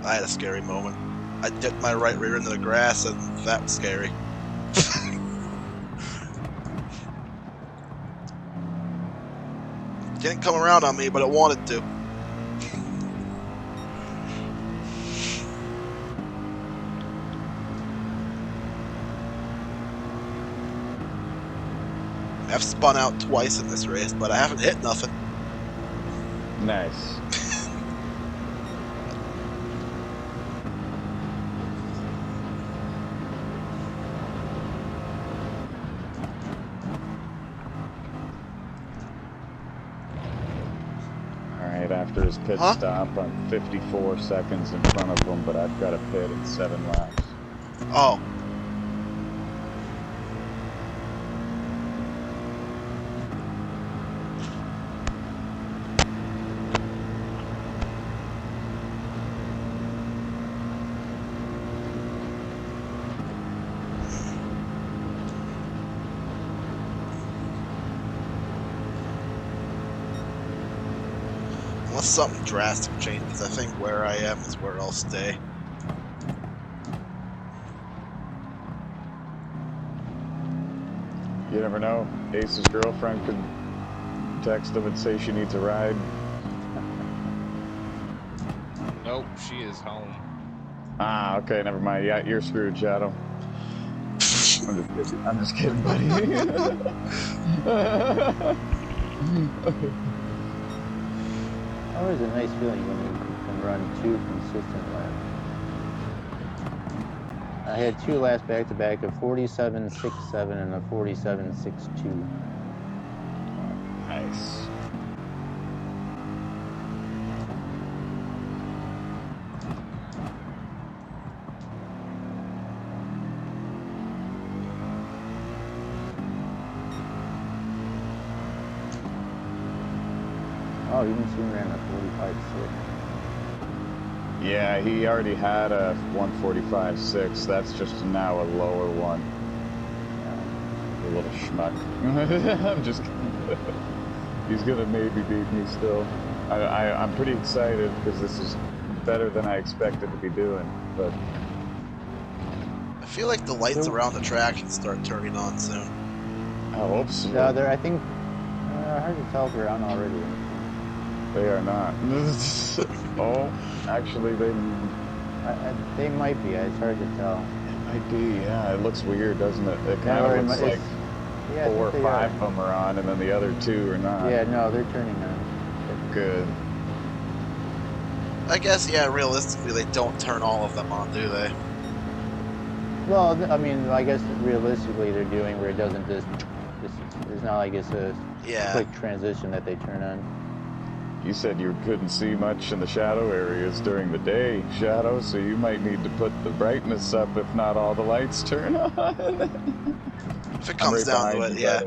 I had a scary moment. I dipped my right rear into the grass, and that was scary. Didn't come around on me, but it wanted to. I've spun out twice in this race, but I haven't hit nothing. Nice. Alright, after his pit stop, I'm 54 seconds in front of him, but I've got a pit in 7 laps. Oh. Unless something drastic changes, I think where I am is where I'll stay. You never know. Ace's girlfriend could text him and say she needs a ride. Nope, she is home. Ah, okay, never mind. Yeah, you're screwed, Shadow. I'm just kidding, buddy. Always a nice feeling when you can run 2 consistent laps. I had 2 laps back to back of 47.67 and a 47.62. Nice. Oh, even seen ran a 45.6. Yeah, he already had a 145.6. That's just now a lower one. A little schmuck. I'm just kidding. He's gonna maybe beat me still. I'm pretty excited because this is better than I expected to be doing. But I feel like the lights around the track should start turning on soon. I hope so. No, they're, I think, hard to tell if they're on already. They are not. Oh, actually, They might be. It's hard to tell. It might be, yeah. It looks weird, doesn't it? It kind of looks like yeah, 4 or 5 of them are on, and then the other 2 are not. Yeah, no, they're turning on. Good. I guess, yeah, realistically, they don't turn all of them on, do they? Well, I mean, I guess realistically they're doing where it doesn't just it's not like it's a quick transition that they turn on. You said you couldn't see much in the shadow areas during the day, Shadow, so you might need to put the brightness up if not all the lights turn on. If it comes down to it, yeah.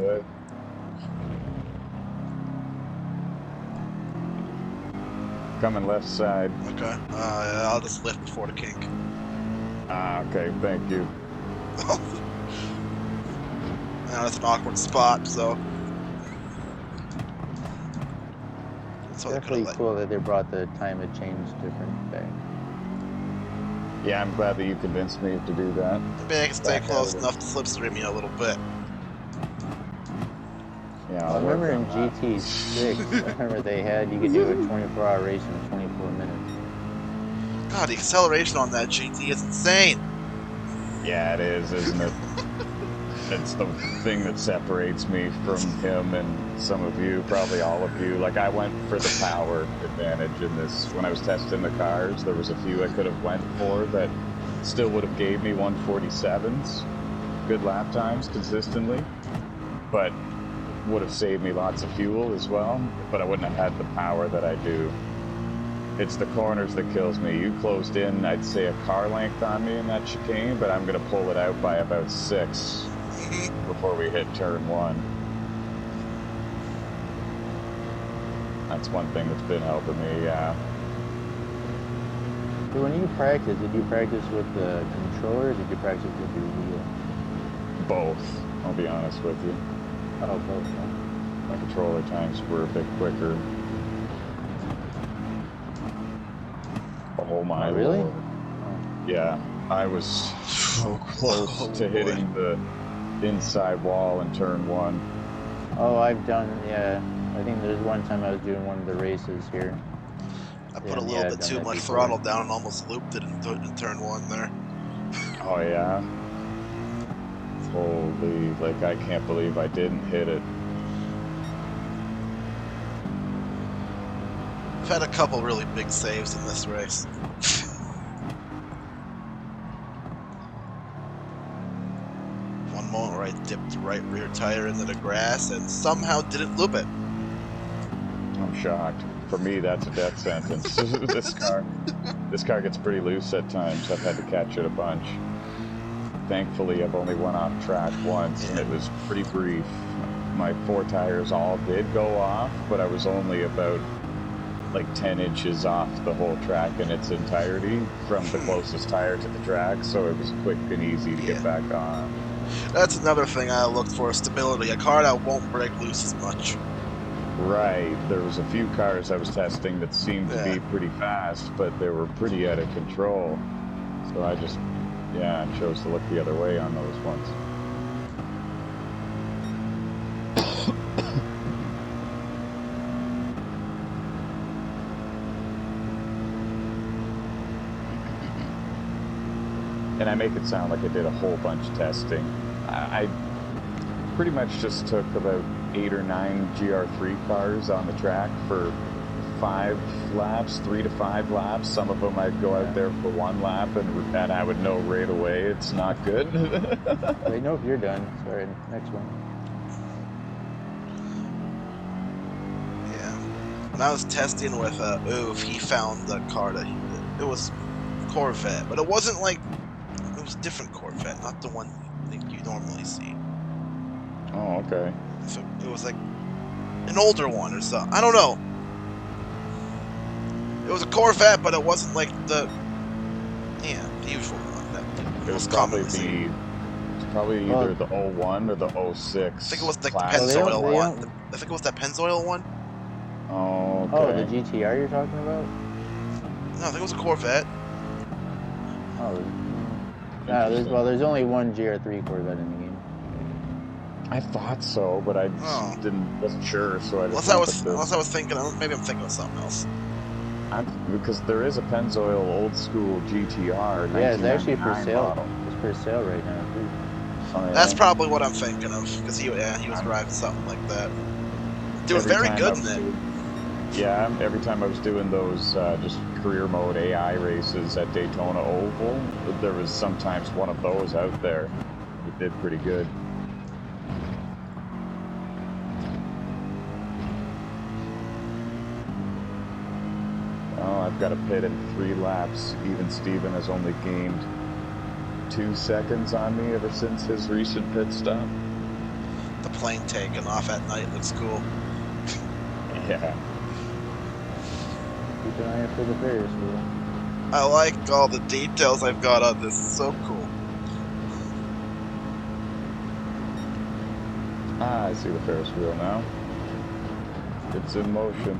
Coming left side. Okay. I'll just lift before the kink. Ah, okay, thank you. Now it's an awkward spot, so. It's definitely cool that they brought the time of change different back. Yeah, I'm glad that you convinced me to do that. Maybe I can stay close enough to slipstream you a little bit. Yeah, I remember in GT6, I remember they had, you could do a 24-hour race in 24 minutes. God, the acceleration on that GT is insane. Yeah, it is, isn't it? It's the thing that separates me from him and some of you, probably all of you. Like, I went for the power advantage in this. When I was testing the cars, there was a few I could have went for that still would have gave me 147s, good lap times consistently, but would have saved me lots of fuel as well, but I wouldn't have had the power that I do. It's the corners that kills me. You closed in, I'd say, a car length on me in that chicane, but I'm going to pull it out by about 6 before we hit turn 1. That's one thing that's been helping me, yeah. So when you practice, did you practice with the controller or did you practice with your wheel? Both, I'll be honest with you. Oh, both, huh? My controller times were a bit quicker. Oh my really? Lord. Yeah, I was so close to hitting the inside wall in turn 1. Oh, I've done, yeah. I think there's one time I was doing one of the races here. I put a little bit too much throttle down and almost looped it in turn 1 there. Oh yeah? Holy, like, I can't believe I didn't hit it. I've had a couple really big saves in this race. One moment where I dipped the right rear tire into the grass and somehow didn't loop it. I'm shocked. For me, that's a death sentence. This car gets pretty loose at times. I've had to catch it a bunch. Thankfully, I've only went off track once, and it was pretty brief. My 4 tires all did go off, but I was only about like 10 inches off the whole track in its entirety from the closest tire to the track, so it was quick and easy to get back on. That's another thing I looked for, stability. A car that won't break loose as much. Right. There was a few cars I was testing that seemed to be pretty fast, but they were pretty out of control. So I just, I chose to look the other way on those ones. And I make it sound like I did a whole bunch of testing. I pretty much just took about 8 or 9 GR3 cars on the track for 5 laps, 3 to 5 laps. Some of them I'd go out there for 1 lap, and I would know right away it's not good. Wait, no, if you're done. Sorry, next one. Yeah. When I was testing with Oof, he found the car that it was Corvette, but it wasn't like, it was a different Corvette, not the one you normally see. Oh, okay. So it was like an older one or something. I don't know. It was a Corvette, but it wasn't like the usual one that It was most probably commonly seen. Well, either the 01 or the I 06 think it was like the well, classic. Pennzoil they one. don't. I think it was that Pennzoil one. Oh, Oh, the okay. GTR you're talking about? No, I think it was a Corvette. Oh, no. Interesting. There's only one GR3 Corvette in the game. I thought so, but I Oh. wasn't sure, so I just Unless I was thinking, maybe I'm thinking of something else. because there is a Pennzoil old school GTR Yeah, it's actually for 1999 sale. model. It's for sale right now too. Oh, yeah. That's probably what I'm thinking of, because he was I'm- driving something like that. Doing every very time good I in was it. Yeah, every time I was doing those just career mode AI races at Daytona Oval, there was sometimes one of those out there. It did pretty good. Oh, I've got a pit in 3 laps. Even Steven has only gained 2 seconds on me ever since his recent pit stop. The plane taking off at night looks cool. Yeah. Keep an eye out for the Ferris wheel. I like all the details I've got on this. It's so cool. Ah, I see the Ferris wheel now. It's in motion.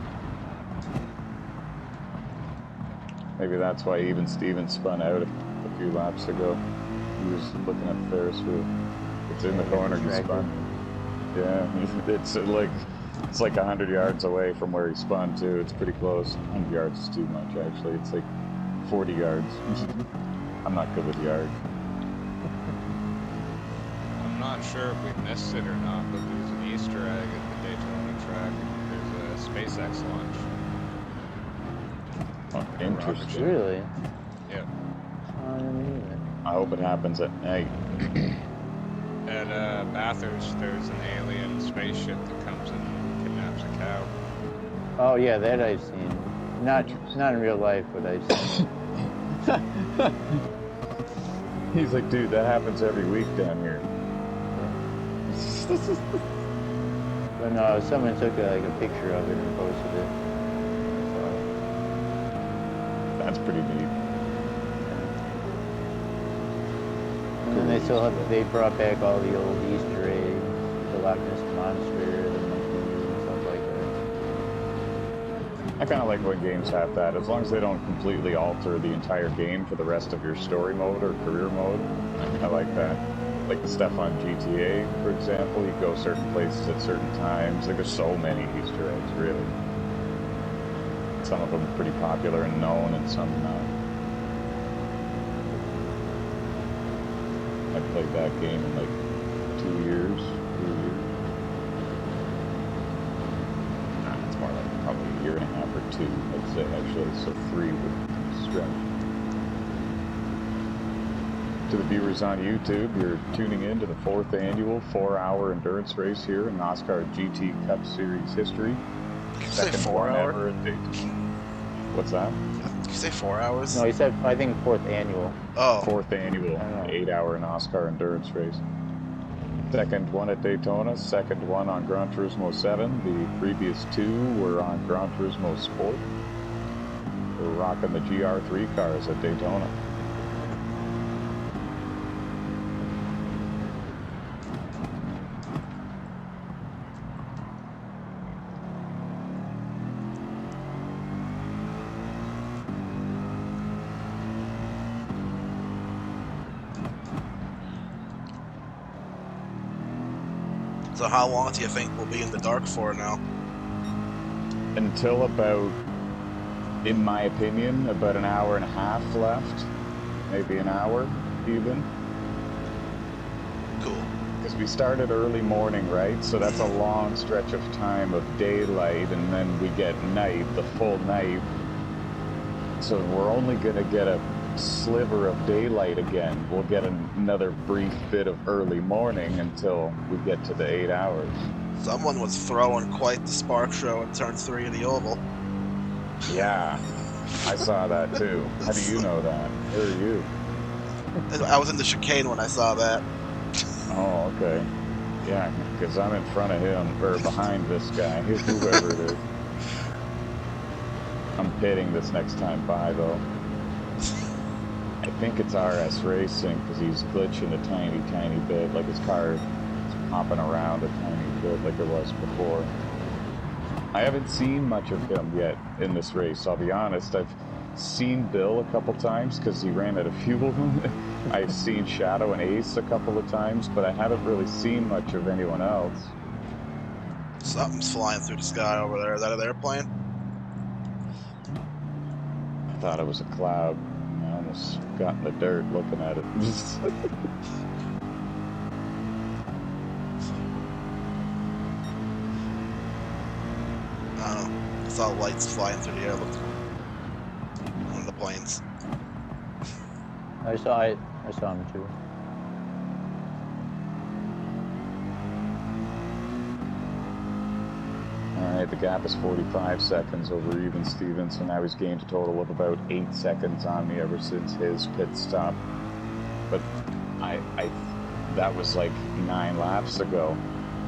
Maybe that's why even Steven spun out a few laps ago. He was looking at the Ferris wheel. It's in the corner, he spun. Yeah, it's like 100 yards away from where he spun too. It's pretty close. 100 yards is too much actually. It's like 40 yards. I'm not good with yards. I'm not sure if we missed it or not, but there's an Easter egg at the Daytona track. There's a SpaceX launch. Oh, interesting. Really? Yep. I didn't mean that. I hope it happens at night. At Bathurst, there's an alien spaceship that comes and kidnaps a cow. Oh yeah, that I've seen. Not in real life, but I've seen. He's like, dude, that happens every week down here. But no, someone took a picture of it and posted it. That's pretty neat. And then they brought back all the old Easter eggs, the Loch Ness Monster, the monkeys, and stuff like that. I kind of like when games have that, as long as they don't completely alter the entire game for the rest of your story mode or career mode. I like that. Like the stuff on GTA, for example, you go certain places at certain times. Like there's so many Easter eggs, really. Some of them are pretty popular and known, and some not. I played that game in like 2 years, 3 years. Nah, it's more like probably a year and a half or 2, I'd say, actually. So 3 would stretch. To the viewers on YouTube, you're tuning in to the 4th annual 4-hour endurance race here in NOSSCAR GT Cup Series history. Did you say Second 4 one hour? ever at Daytona. What's that? Did you say 4 hours? No, he said I think 4th annual. Oh. 4th annual 8-hour NOSSCAR endurance race. Second one at Daytona, second one on Gran Turismo 7. The previous 2 were on Gran Turismo Sport. We're rocking the GR3 cars at Daytona. So how long do you think we'll be in the dark for now? Until about, in my opinion, about an hour and a half left. Maybe an hour, even. Cool. Because we started early morning, right? So that's a long stretch of time of daylight, and then we get night, the full night. So we're only going to get a sliver of daylight again. We'll get another brief bit of early morning until we get to the 8 hours. Someone was throwing quite the spark show in turn 3 of the oval. Yeah, I saw that too. How do you know that? Where are you? I was in the chicane when I saw that. Oh, okay. Yeah, because I'm in front of him, or behind this guy, whoever it is. I'm pitting this next time by, though. I think it's RS Racing, because he's glitching a tiny, tiny bit, like his car is hopping around a tiny bit like it was before. I haven't seen much of him yet in this race, I'll be honest. I've seen Bill a couple times, because he ran out of fuel. I've seen Shadow and Ace a couple of times, but I haven't really seen much of anyone else. Something's flying through the sky over there. Is that an airplane? I thought it was a cloud. I almost got in the dirt looking at it. I don't know. I saw lights flying through the air. Looked one of the planes. I saw it. I saw him too. Alright, the gap is 45 seconds over even Stevens, so now he's gained a total of about 8 seconds on me ever since his pit stop. But that was like 9 laps ago,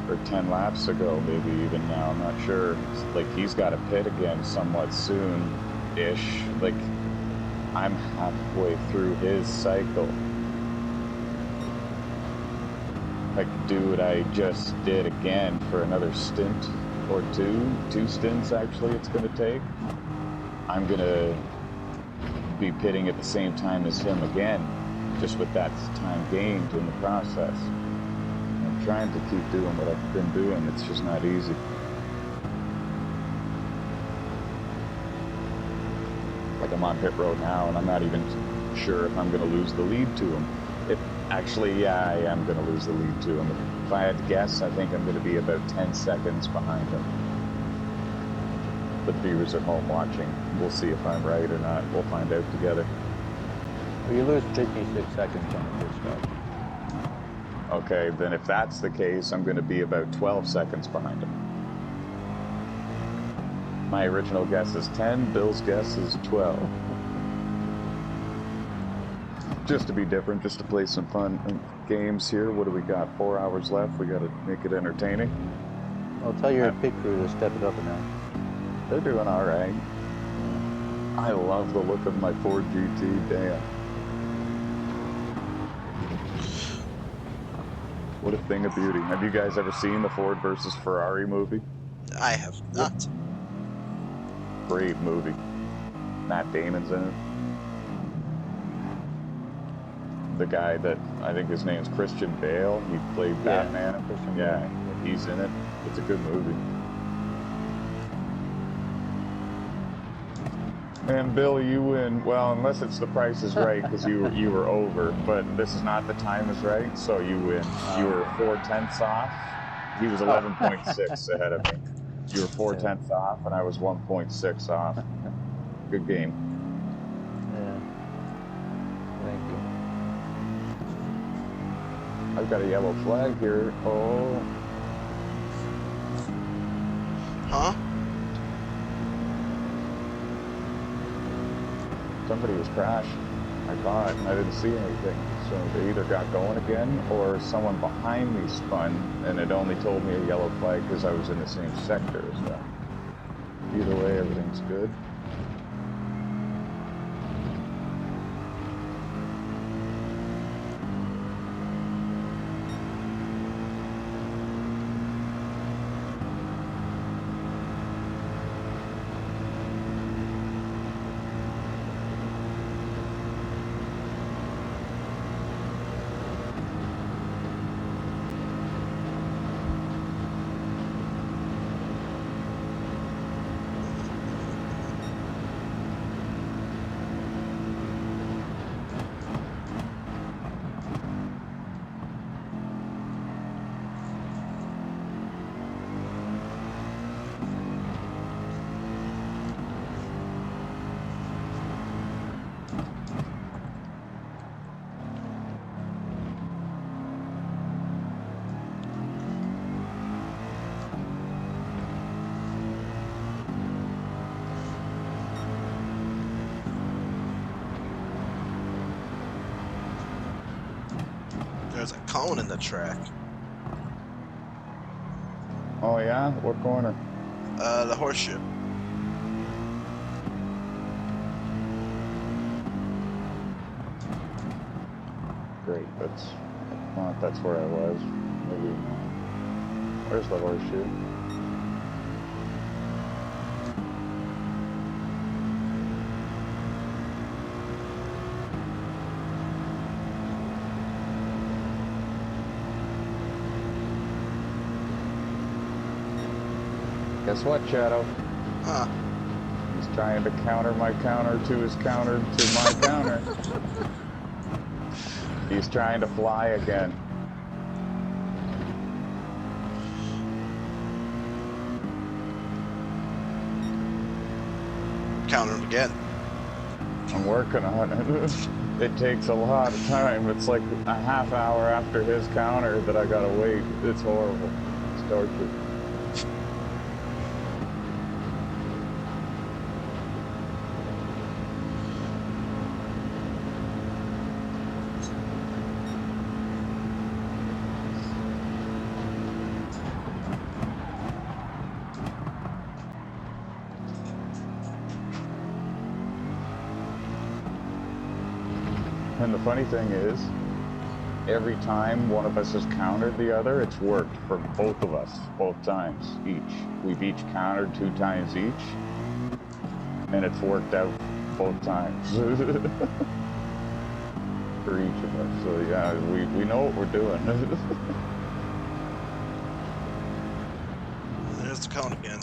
or 10 laps ago, maybe even now, I'm not sure. Like, he's got to pit again somewhat soon-ish. Like, I'm halfway through his cycle. I could do what I just did again for another stint or two stints actually it's going to take. I'm going to be pitting at the same time as him again, just with that time gained in the process. I'm trying to keep doing what I've been doing, it's just not easy. Like, I'm on pit road now and I'm not even sure if I'm going to lose the lead to him. Actually, yeah, I am going to lose the lead to him. If I had to guess, I think I'm going to be about 10 seconds behind him. But the viewers at home watching, we'll see if I'm right or not. We'll find out together. Well, you lose 56 seconds on the pit stop. Okay, then if that's the case, I'm going to be about 12 seconds behind him. My original guess is 10, Bill's guess is 12. Just to be different, just to play some fun games here. What do we got? 4 hours left. We got to make it entertaining. I'll tell your pit crew to step it up a notch. They're doing all right. I love the look of my Ford GT. Damn. What a thing of beauty. Have you guys ever seen the Ford versus Ferrari movie? I have not. Great movie. Matt Damon's in it. The guy that, I think his name's Christian Bale, he played Batman. Yeah, he's in it. It's a good movie. And Bill, you win. Well, unless it's The Price is Right, because you were over. But this is not The Time is Right, so you win. You were 4/10 off. He was 11.6 ahead of me. You were 4/10 off, and I was 1.6 off. Good game. Yeah. Thank you. I've got a yellow flag here. Oh. Huh? Somebody was crashed. I thought, and I didn't see anything. So they either got going again, or someone behind me spun, and it only told me a yellow flag because I was in the same sector as them. Either way, everything's good. There's a cone in the track. Oh yeah? What corner? The horseshoe. great. That's where I was. Maybe. Where's the horseshoe? Guess what, Shadow? Huh. He's trying to counter my counter to his counter to my counter. He's trying to fly again. Counter him again. I'm working on it. It takes a lot of time. It's like a half hour after his counter that I gotta wait. It's horrible. It's torture. And the funny thing is, every time one of us has countered the other, it's worked for both of us, both times, each. We've each countered 2 times each, and it's worked out both times for each of us. So yeah, we know what we're doing. There's the cone again.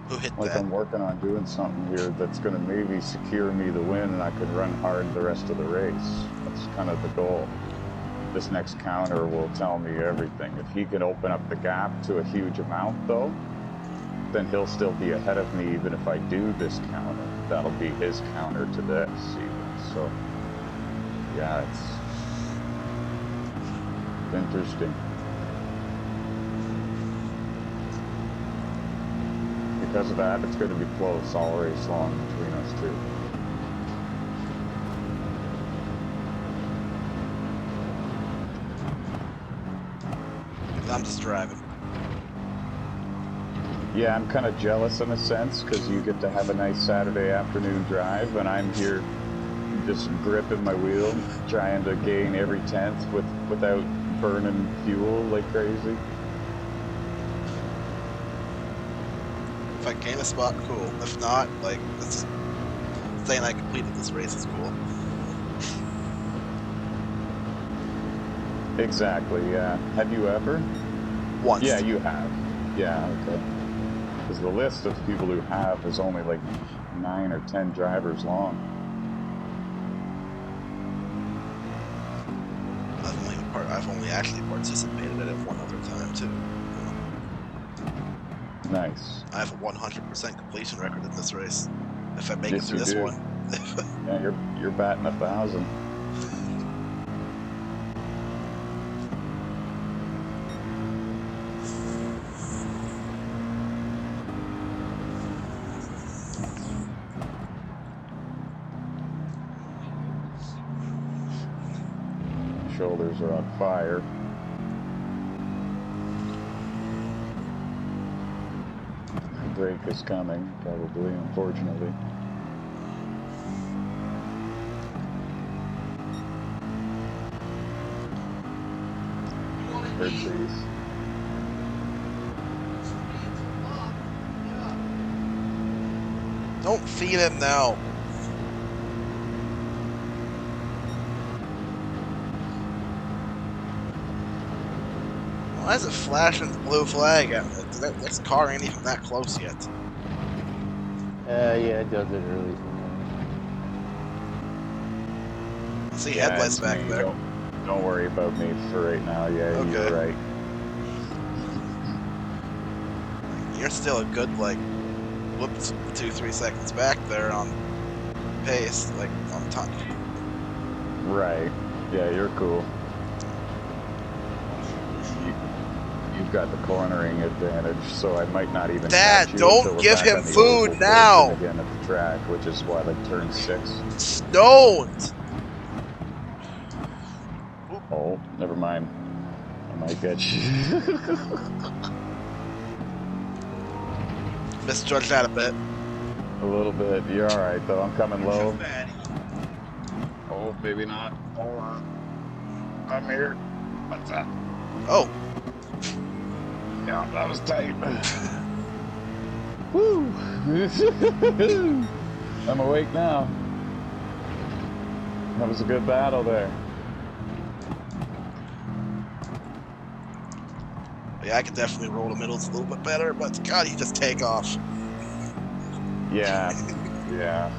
Who hit Like that? I'm working on doing something here that's going to maybe secure me the win, and I can run hard the rest of the race. That's kind of the goal. This next counter will tell me everything. If he can open up the gap to a huge amount, though, then he'll still be ahead of me even if I do this counter. That'll be his counter to this, even. So, yeah, it's interesting. Because of that, it's going to be close all race long between us two. I'm just driving. Yeah, I'm kind of jealous in a sense, because you get to have a nice Saturday afternoon drive, and I'm here just gripping my wheel, trying to gain every 10th without burning fuel like crazy. If I gain a spot, cool. If not, like, this saying I completed this race is cool. Exactly, yeah. Have you ever? Once. Yeah, you have. Yeah, okay. Because the list of people who have is only like 9 or 10 drivers long. I've only actually participated in it one other time too. Nice. I have a 100% completion record in this race. If I make it Yes, through you this do. one. Yeah, you're batting 1,000. Shoulders are on fire. Break is coming, probably, unfortunately. Oopsies. Don't feed him now. Why is it flashing the blue flag at me? This car ain't even that close yet. Yeah, it does it early sometimes. I see Yeah, headlights it's back me. there. Don't worry about me for right now. Yeah, Okay. You're right. You're still a good, like, whoops, 2-3 seconds back there on pace, like, on time. Right. Yeah, you're cool. You've got the cornering advantage, so I might not even Dad, catch you don't until we're give back him on the food oval now! portion again at the track, which is what, like turn 6? Don't! Oh, never mind. I might get you. Misjudged that a bit. A little bit. You're alright though. I'm coming low. no, maybe not. Hold on. I'm here. What's that? Oh, Yeah, that was tight. Woo! I'm awake now. That was a good battle there. yeah, I could definitely roll the middles a little bit better, but God, he just take off. Yeah, yeah.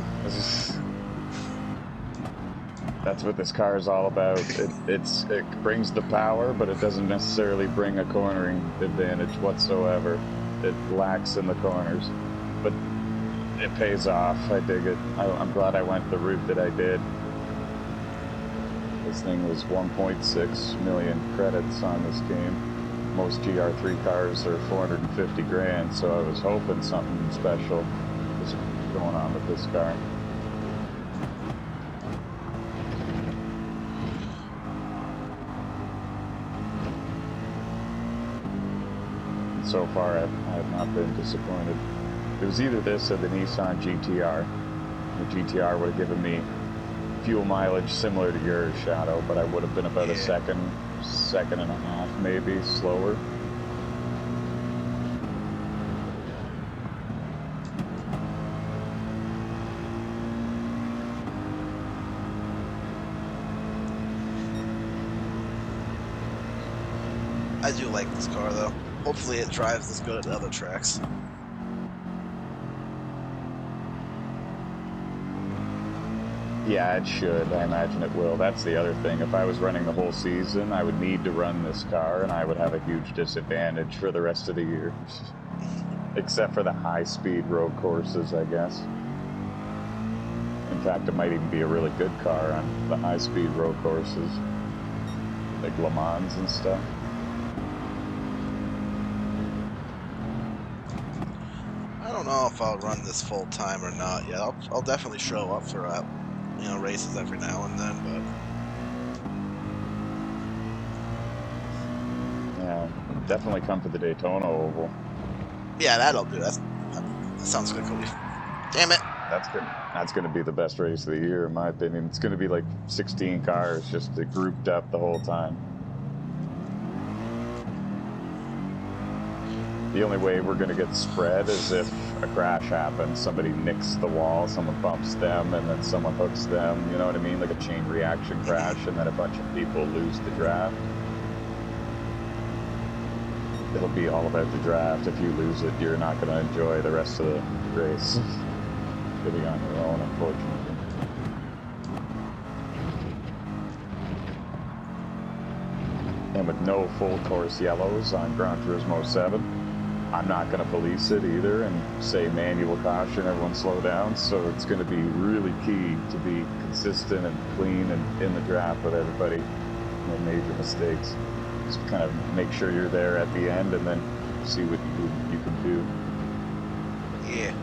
That's what this car is all about. It brings the power, but it doesn't necessarily bring a cornering advantage whatsoever. It lacks in the corners, but it pays off. I dig it. I'm glad I went the route that I did. This thing was 1.6 million credits on this game. Most GR3 cars are 450 grand, so I was hoping something special was going on with this car. So far, I have not been disappointed. It was either this or the Nissan GTR. The GTR would have given me fuel mileage similar to yours, Shadow, but I would have been about a second and a half maybe slower. I do like this car though. Hopefully it drives as good at the other tracks. Yeah, it should. I imagine it will. That's the other thing. If I was running the whole season, I would need to run this car, and I would have a huge disadvantage for the rest of the year. Except for the high-speed road courses, I guess. In fact, it might even be a really good car on the high-speed road courses. Like Le Mans and stuff. I don't know if I'll run this full time or not yet. I'll definitely show up for races every now and then, but Yeah, definitely come for the Daytona Oval. yeah, that'll do. That sounds good, Cody. Damn it! That's good. That's going to be the best race of the year, in my opinion. It's going to be like 16 cars just grouped up the whole time. The only way we're going to get spread is if a crash happens. Somebody nicks the wall, someone bumps them, and then someone hooks them. You know what I mean? Like a chain reaction crash, and then a bunch of people lose the draft. It'll be all about the draft. If you lose it, you're not going to enjoy the rest of the race. You'll be on your own, unfortunately. And with no full course yellows on Gran Turismo 7, I'm not going to police it either and say manual caution, everyone slow down. So it's going to be really key to be consistent and clean and in the draft with everybody. No major mistakes. Just kind of make sure you're there at the end and then see what you can do. Yeah.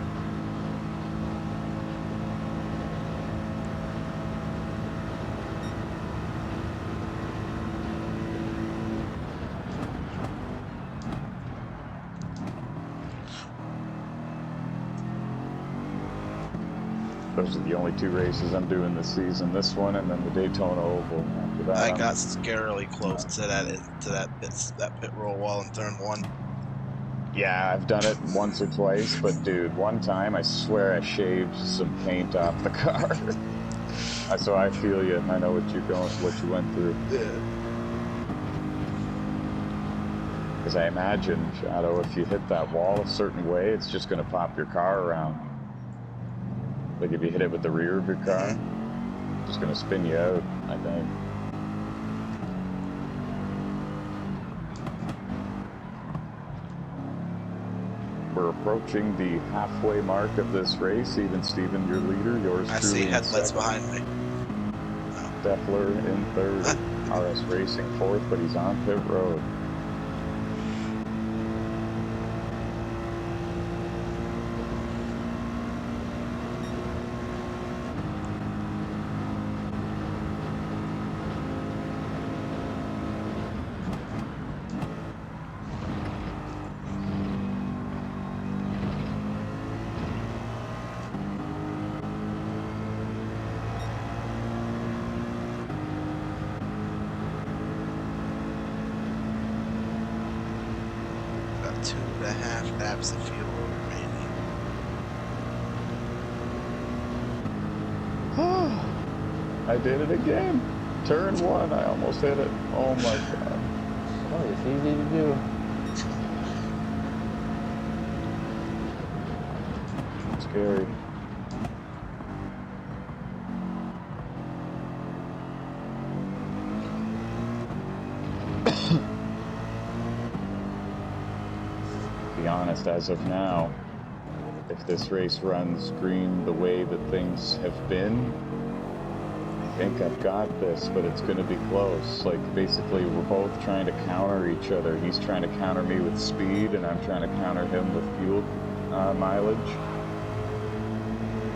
Those are the only two races I'm doing this season. This one and then the Daytona Oval. After that, I got scarily close to that pit roll wall in turn 1. Yeah, I've done it once or twice, but dude, one time I swear I shaved some paint off the car. So I feel you. I know what you went through. Yeah. Because I imagine, Shadow, if you hit that wall a certain way, it's just going to pop your car around. Like if you hit it with the rear of your car, it's just going to spin you out, I think. We're approaching the halfway mark of this race. Even Steven, your leader, yours I truly see headlights second. behind me. Defler in third. RS Racing fourth, but he's on pit road. 2.5 laps of fuel remaining. I did it again. Turn 1, I almost hit it. Oh my god. Oh, it's easy to do. Scary. To be honest, as of now, if this race runs green the way that things have been, I think I've got this, but it's going to be close. Like, basically, we're both trying to counter each other. He's trying to counter me with speed, and I'm trying to counter him with fuel mileage.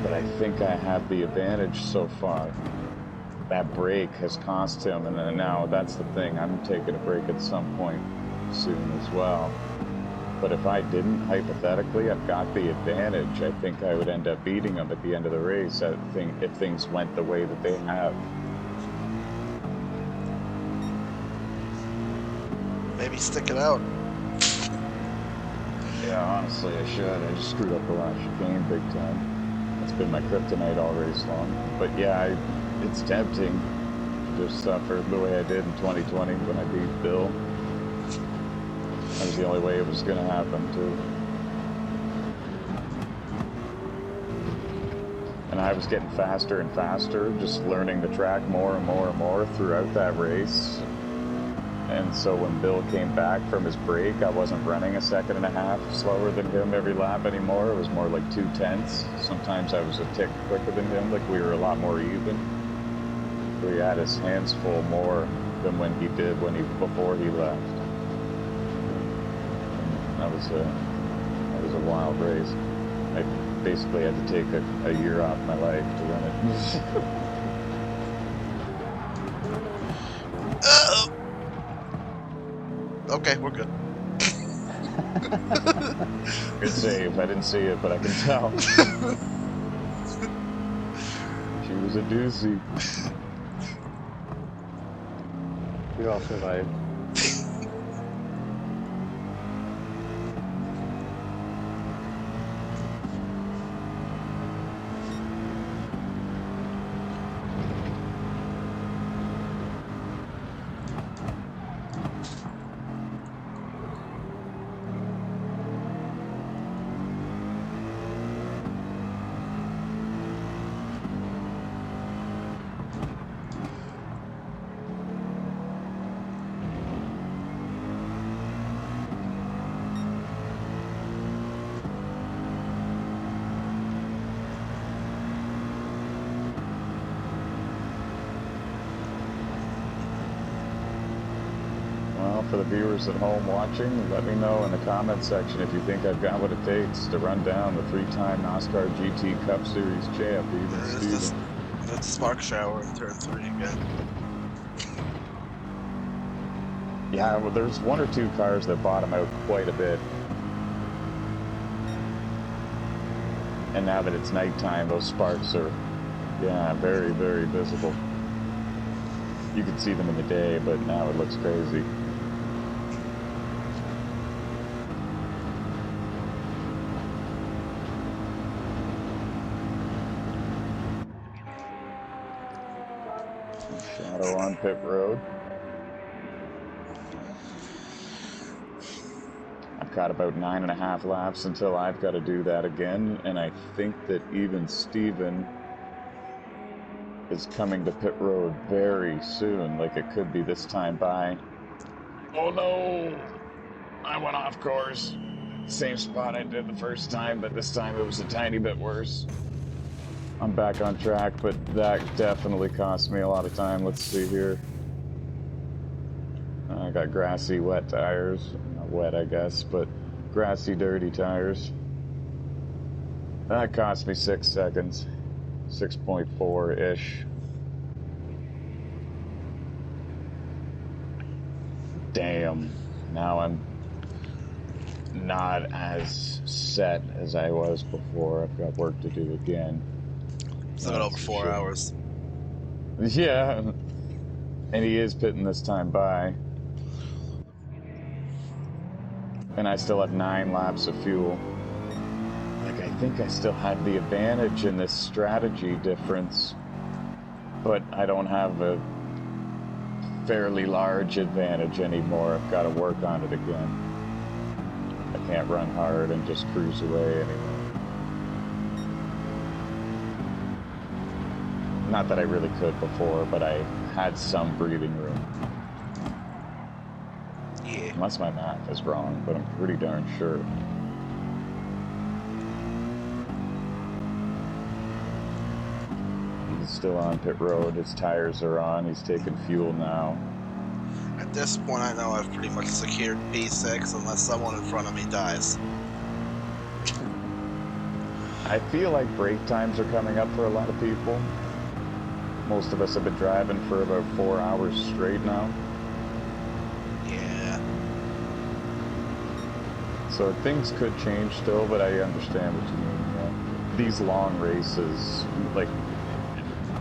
But I think I have the advantage so far. That break has cost him, and now that's the thing. I'm taking a break at some point soon as well. But if I didn't, hypothetically, I've got the advantage. I think I would end up beating him at the end of the race, I think, if things went the way that they have. Maybe stick it out. Yeah, honestly, I should. I just screwed up the last chicane big time. That's been my kryptonite all race long. But yeah, it's tempting to just suffer the way I did in 2020 when I beat Bill. That was the only way it was going to happen, too. And I was getting faster and faster, just learning the track more and more and more throughout that race. And so when Bill came back from his break, I wasn't running 1.5 seconds slower than him every lap anymore. It was more like 0.2. Sometimes I was a tick quicker than him, like we were a lot more even. So he had his hands full more than when he did before he left. That was a wild race. I basically had to take a year off my life to run it. Okay, we're good. Good save. I didn't see it, but I can tell. She was a doozy. We all survived. For the viewers at home watching, let me know in the comments section if you think I've got what it takes to run down the 3-time NOSSCAR GT Cup Series champ, even Steven. There's the spark shower in turn 3 again. Yeah, well, there's 1 or 2 cars that bottom out quite a bit. And now that it's nighttime, those sparks are, yeah, very, very visible. You can see them in the day, but now it looks crazy. Shadow on pit road. I've got about 9.5 laps until I've got to do that again, and I think that even Steven is coming to pit road very soon, like it could be this time by. Oh no! I went off course. Same spot I did the first time, but this time it was a tiny bit worse. I'm back on track, but that definitely cost me a lot of time. Let's see here. I got grassy, wet tires. Not wet, I guess, but grassy, dirty tires. That cost me 6 seconds. 6.4-ish. Damn. Now I'm not as set as I was before. I've got work to do again. Still got over 4 hours. Yeah. And he is pitting this time by. and I still have 9 laps of fuel. Like, I think I still have the advantage in this strategy difference, but I don't have a fairly large advantage anymore. I've got to work on it again. I can't run hard and just cruise away anymore. Not that I really could before, but I had some breathing room. Yeah. Unless my math is wrong, but I'm pretty darn sure. He's still on pit road. His tires are on. He's taking fuel now. At this point, I know I've pretty much secured P6 unless someone in front of me dies. I feel like break times are coming up for a lot of people. Most of us have been driving for about 4 hours straight now. Yeah. So things could change still, but I understand what you mean. Yeah. These long races, like,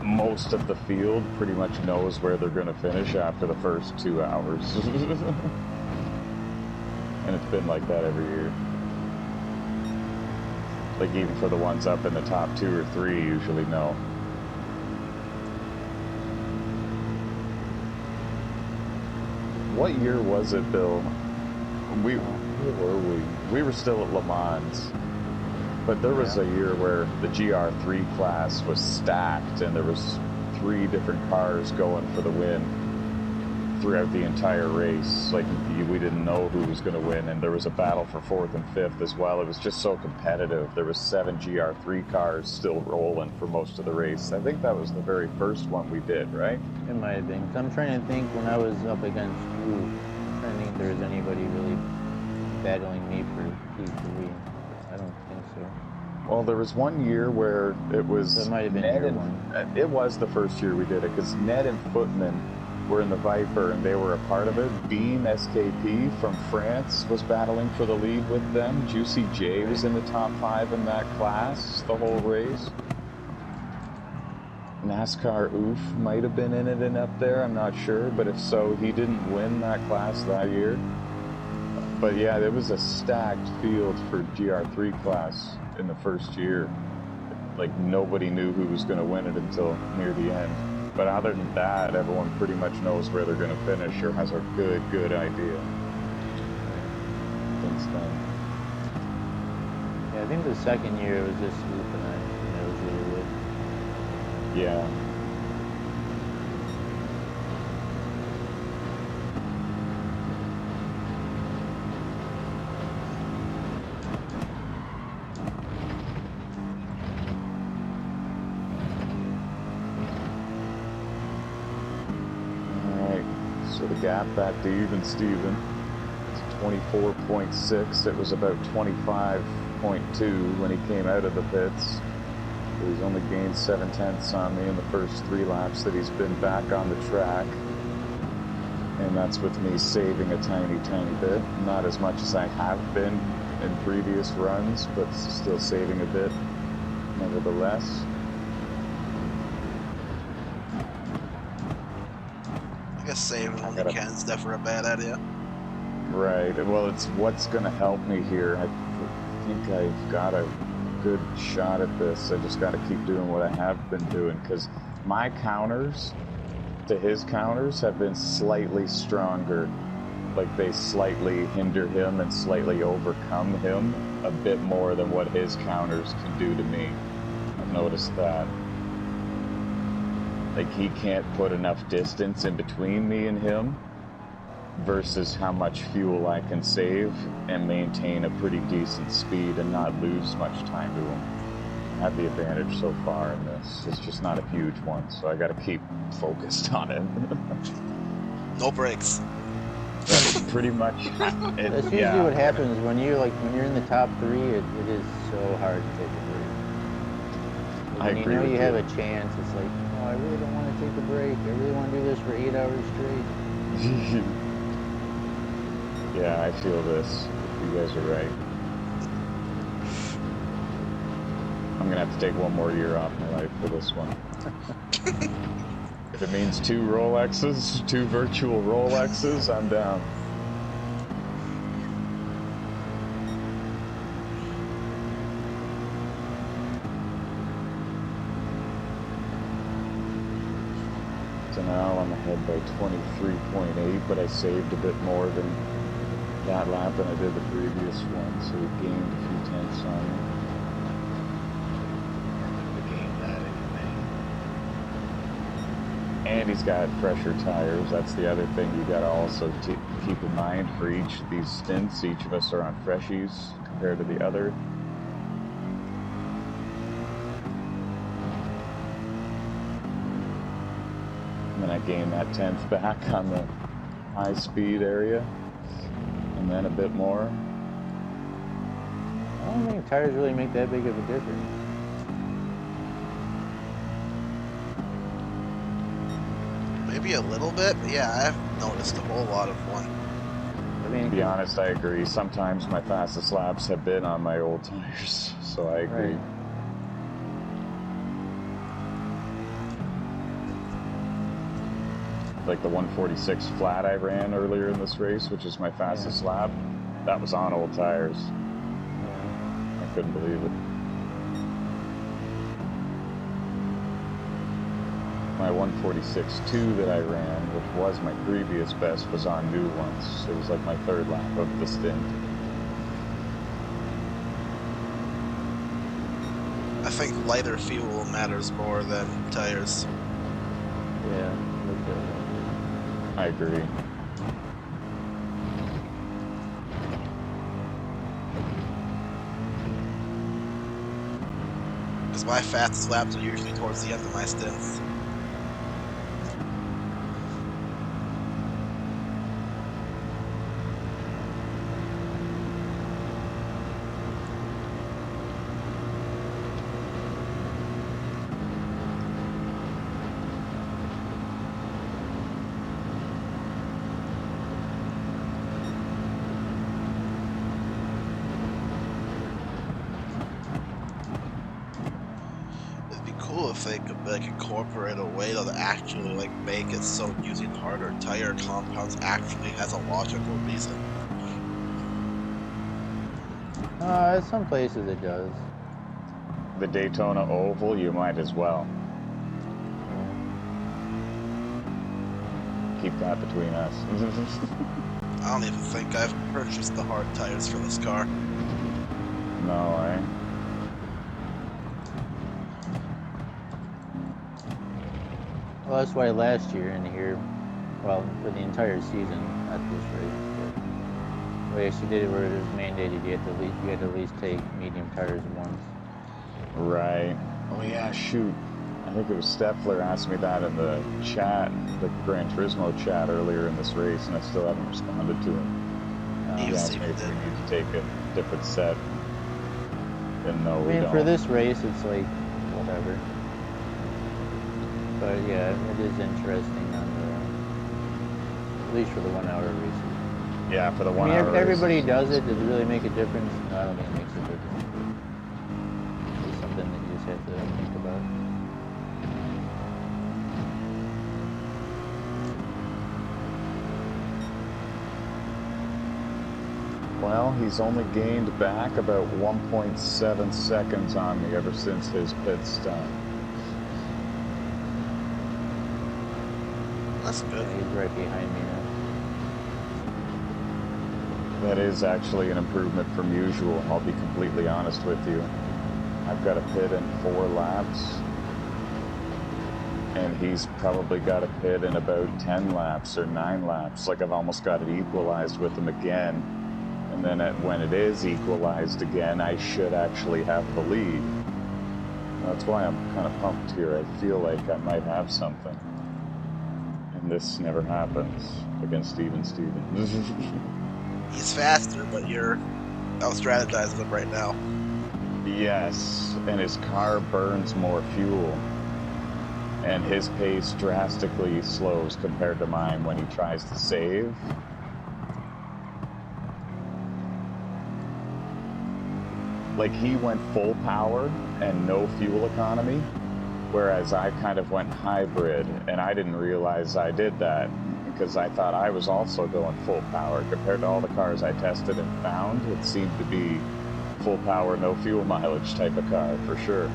most of the field pretty much knows where they're going to finish after the first 2 hours. And it's been like that every year. Like, even for the ones up in the top 2 or 3 usually know. What year was it, Bill? Where were we? We were still at Le Mans. But there was a year where the GR3 class was stacked and there was 3 different cars going for the win throughout the entire race. Like, we didn't know who was going to win, and there was a battle for 4th and 5th as well. It was just so competitive. There was 7 GR3 cars still rolling for most of the race. I think that was the very first one we did, right? It might have been. 'Cause I'm trying to think when I was up against you, I'm trying to think if there was anybody really battling me for P3. I don't think so. Well, there was one year where it was... So it might have been Ned year and, one. It was the first year we did it, because Ned and Footman were in the Viper, and they were a part of it. Beam SKP from France was battling for the lead with them. Juicy J was in the top 5 in that class the whole race. NASCAR Oof might have been in it and up there, I'm not sure, but if so, he didn't win that class that year. But yeah, there was a stacked field for GR3 class in the first year. Like, nobody knew who was going to win it until near the end. But other than that, everyone pretty much knows where they're going to finish or has a good idea. Things done. Yeah, I think the second year it was just Swoop and it was really good. Yeah. So the gap back to even Steven. It's 24.6. It was about 25.2 when he came out of the pits. So he's only gained 7/10 on me in the first 3 laps that he's been back on the track. And that's with me saving a tiny bit. Not as much as I have been in previous runs, but still saving a bit nevertheless. I guess saving when you can is never a bad idea. Right. Well, it's what's going to help me here. I think I've got a good shot at this. I just got to keep doing what I have been doing, because my counters to his counters have been slightly stronger. Like, they slightly hinder him and slightly overcome him a bit more than what his counters can do to me. I've noticed that. Like, he can't put enough distance in between me and him versus how much fuel I can save and maintain a pretty decent speed and not lose much time to him. I have the advantage so far in this. It's just not a huge one, so I gotta keep focused on it. No brakes. That's pretty much it. That's usually what happens when you're in the top 3. It is so hard to take a break. When you know you have a chance, it's like, oh, I really don't want to take a break. I really want to do this for 8 hours straight. Yeah, I feel this. You guys are right. I'm gonna have to take one more year off my life for this one. If it means 2 Rolexes, 2 virtual Rolexes, I'm down. ahead by 23.8, but I saved a bit more than that lap than I did the previous one, so we gained a few tenths on me. We gained that anyway. And he's got fresher tires. That's the other thing you gotta also keep in mind for each of these stints. Each of us are on freshies compared to the other. And then I gained that 10th back on the high speed area. And then a bit more. I don't think tires really make that big of a difference. Maybe a little bit, but yeah, I've noticed a whole lot of one. I mean, To be honest, I agree. Sometimes my fastest laps have been on my old tires, so I agree. Right. Like the 146 flat I ran earlier in this race, which is my fastest lap, that was on old tires. Yeah. I couldn't believe it. My 146.2 that I ran, which was my previous best, was on new ones. It was like my third lap of the stint. I think lighter fuel matters more than tires. Yeah. I agree. Because my fastest laps are usually towards the end of my stints. If they could like incorporate a way to actually like make it so using harder tire compounds actually has a logical reason. Some places it does. The Daytona Oval, you might as well. Keep that between us. I don't even think I've purchased the hard tires for this car. No, eh? Well, that's why last year in here, well, for the entire season at this race, but we actually did it where it was mandated you had to at least take medium tires once. Right. Oh yeah, shoot. I think it was Steffler asked me that in the chat, the Gran Turismo chat earlier in this race, and I still haven't responded to him. He asked me if we need to take a different set. And no, we don't. For this race, it's like, whatever. But yeah, it is interesting on the, at least for the 1 hour races. Yeah, for the 1 hour if everybody races. does it, does it really make a difference? No, I don't think it makes a difference. It's something that you just have to think about. Well, he's only gained back about 1.7 seconds on me ever since his pit stop. That's good. Yeah, he's right behind me now. That is actually an improvement from usual, I'll be completely honest with you. I've got a pit in 4 laps, and he's probably got a pit in about 10 laps or 9 laps. Like I've almost got it equalized with him again. And then when it is equalized again, I should actually have the lead. That's why I'm kind of pumped here. I feel like I might have something. And this never happens against Stevens. He's faster, but you're out-strategizing him right now. Yes, and his car burns more fuel. And his pace drastically slows compared to mine when he tries to save. Like, he went full power and no fuel economy, whereas I kind of went hybrid, and I didn't realize I did that because I thought I was also going full power. Compared to all the cars I tested and found, it seemed to be full power, no fuel mileage type of car for sure.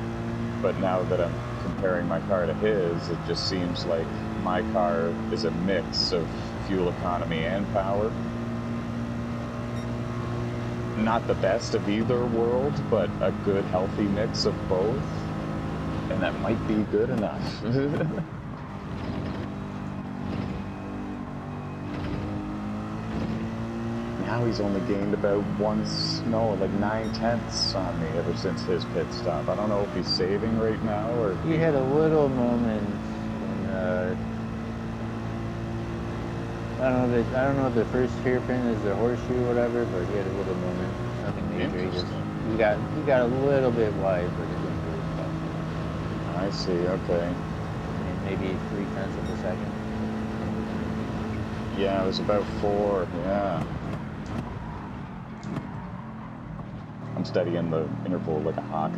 But now that I'm comparing my car to his, it just seems like my car is a mix of fuel economy and power. Not the best of either world, but a good, healthy mix of both. And that might be good enough. Now he's only gained about 9/10 on me ever since his pit stop. I don't know if he's saving right now or He had a little moment when, I don't know if the first hairpin is the horseshoe or whatever, but he had a little moment. Nothing major. He got a little bit wide, but it didn't really stop. I see, okay. Maybe 0.3 of a second. Yeah, it was about 4, yeah. I'm studying the interval like a hawk.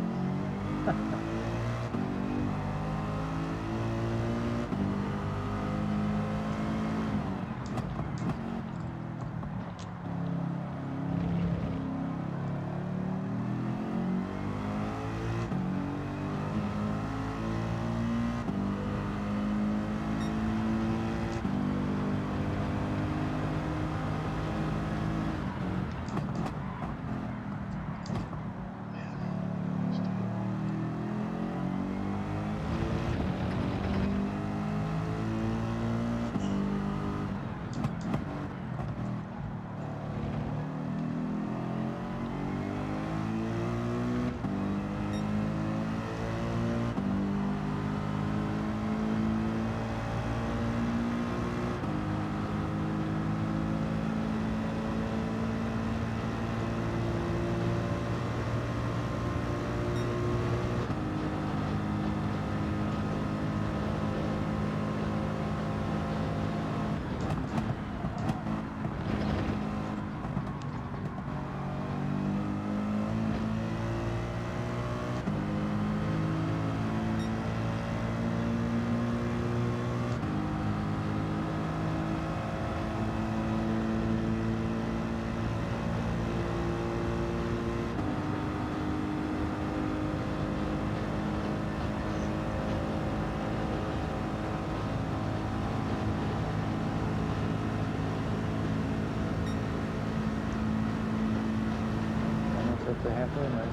The halfway mark.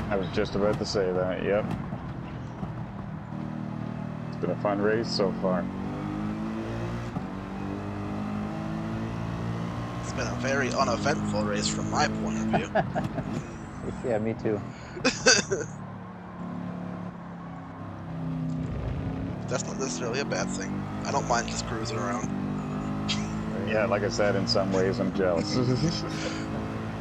I was just about to say that, yep. It's been a fun race so far. It's been a very uneventful race from my point of view. Yeah, me too. That's not necessarily a bad thing. I don't mind just cruising around. Yeah, like I said, in some ways I'm jealous.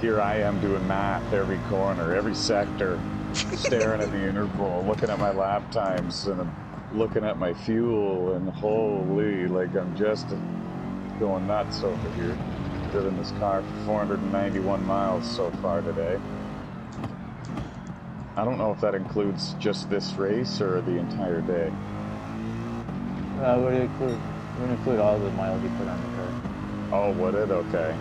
Here I am doing math every corner, every sector, staring at the interval, looking at my lap times, and I'm looking at my fuel, and holy, like I'm just going nuts over here. Driven this car for 491 miles so far today. I don't know if that includes just this race or the entire day. Would include all the miles you put on the car. Oh, would it? Okay.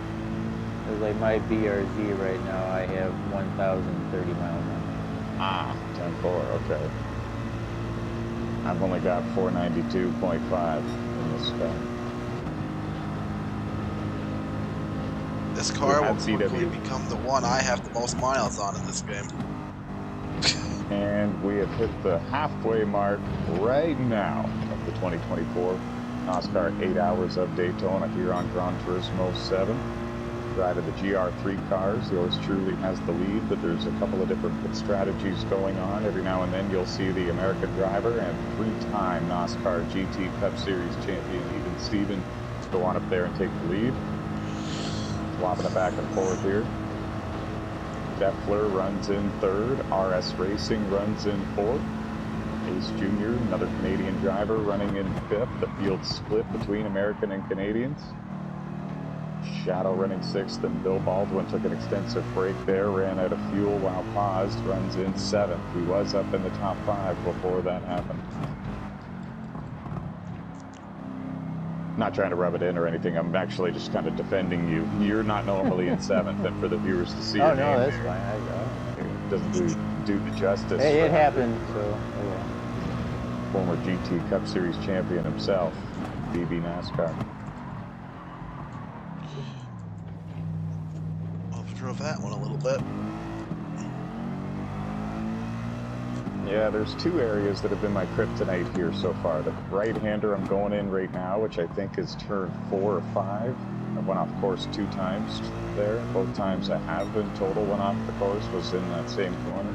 Because like my BRZ right now, I have 1,030 miles on it. Ah, 10.4, okay. I've only got 492.5 in this car. This car will CW. quickly become the one I have the most miles on in this game. And we have hit the halfway mark right now of the 2024 NOSSCAR 8 Hours of Daytona here on Gran Turismo 7. Driving the GR3 cars, yours truly has the lead, but there's a couple of different pit strategies going on. Every now and then you'll see the American driver and 3-time NOSSCAR GT Cup Series champion, even Steven, go on up there and take the lead. Swapping it back and forth here. Defler runs in third. RS Racing runs in fourth. Ace Jr., another Canadian driver, running in fifth. The field split between American and Canadians. Shadow running sixth, and Bill Baldwin took an extensive break there, ran out of fuel while paused, runs in seventh. He was up in the top 5 before that happened. Not trying to rub it in or anything. I'm actually just kind of defending you. You're not normally in seventh, and for the viewers to see. Oh your no, name that's there, fine. it doesn't do the justice. Hey, it happened. So Former GT Cup Series champion himself. BB NASCAR. Overdrove that one a little bit. Yeah, there's two areas that have been my kryptonite here so far. The right-hander I'm going in right now, which I think is turn 4 or 5. I went off course 2 times there. Both times I have in total went off the course was in that same corner.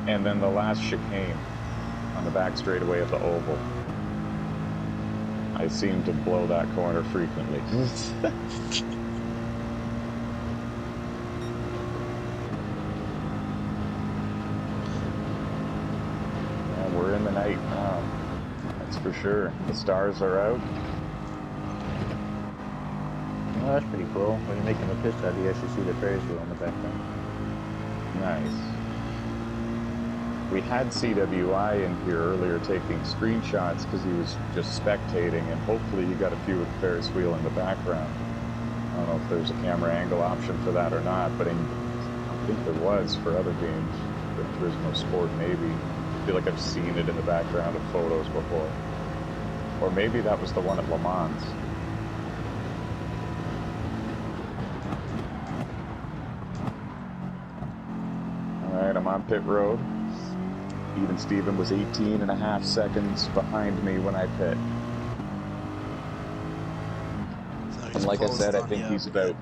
And then the last chicane on the back straightaway of the oval. I seem to blow that corner frequently. And we're in the night now. That's for sure. The stars are out. Well, that's pretty cool. When you're making a pit stop, you actually see the Ferris wheel in the background. Nice. We had CWI in here earlier taking screenshots because he was just spectating, and hopefully he got a few with the Ferris wheel in the background. I don't know if there's a camera angle option for that or not, but I think there was for other games. Gran Turismo Sport, maybe. I feel like I've seen it in the background of photos before. Or maybe that was the one at Le Mans. Alright, I'm on pit road. Even Steven was 18.5 seconds behind me when I pit. So And he's like I closed said, I on think you.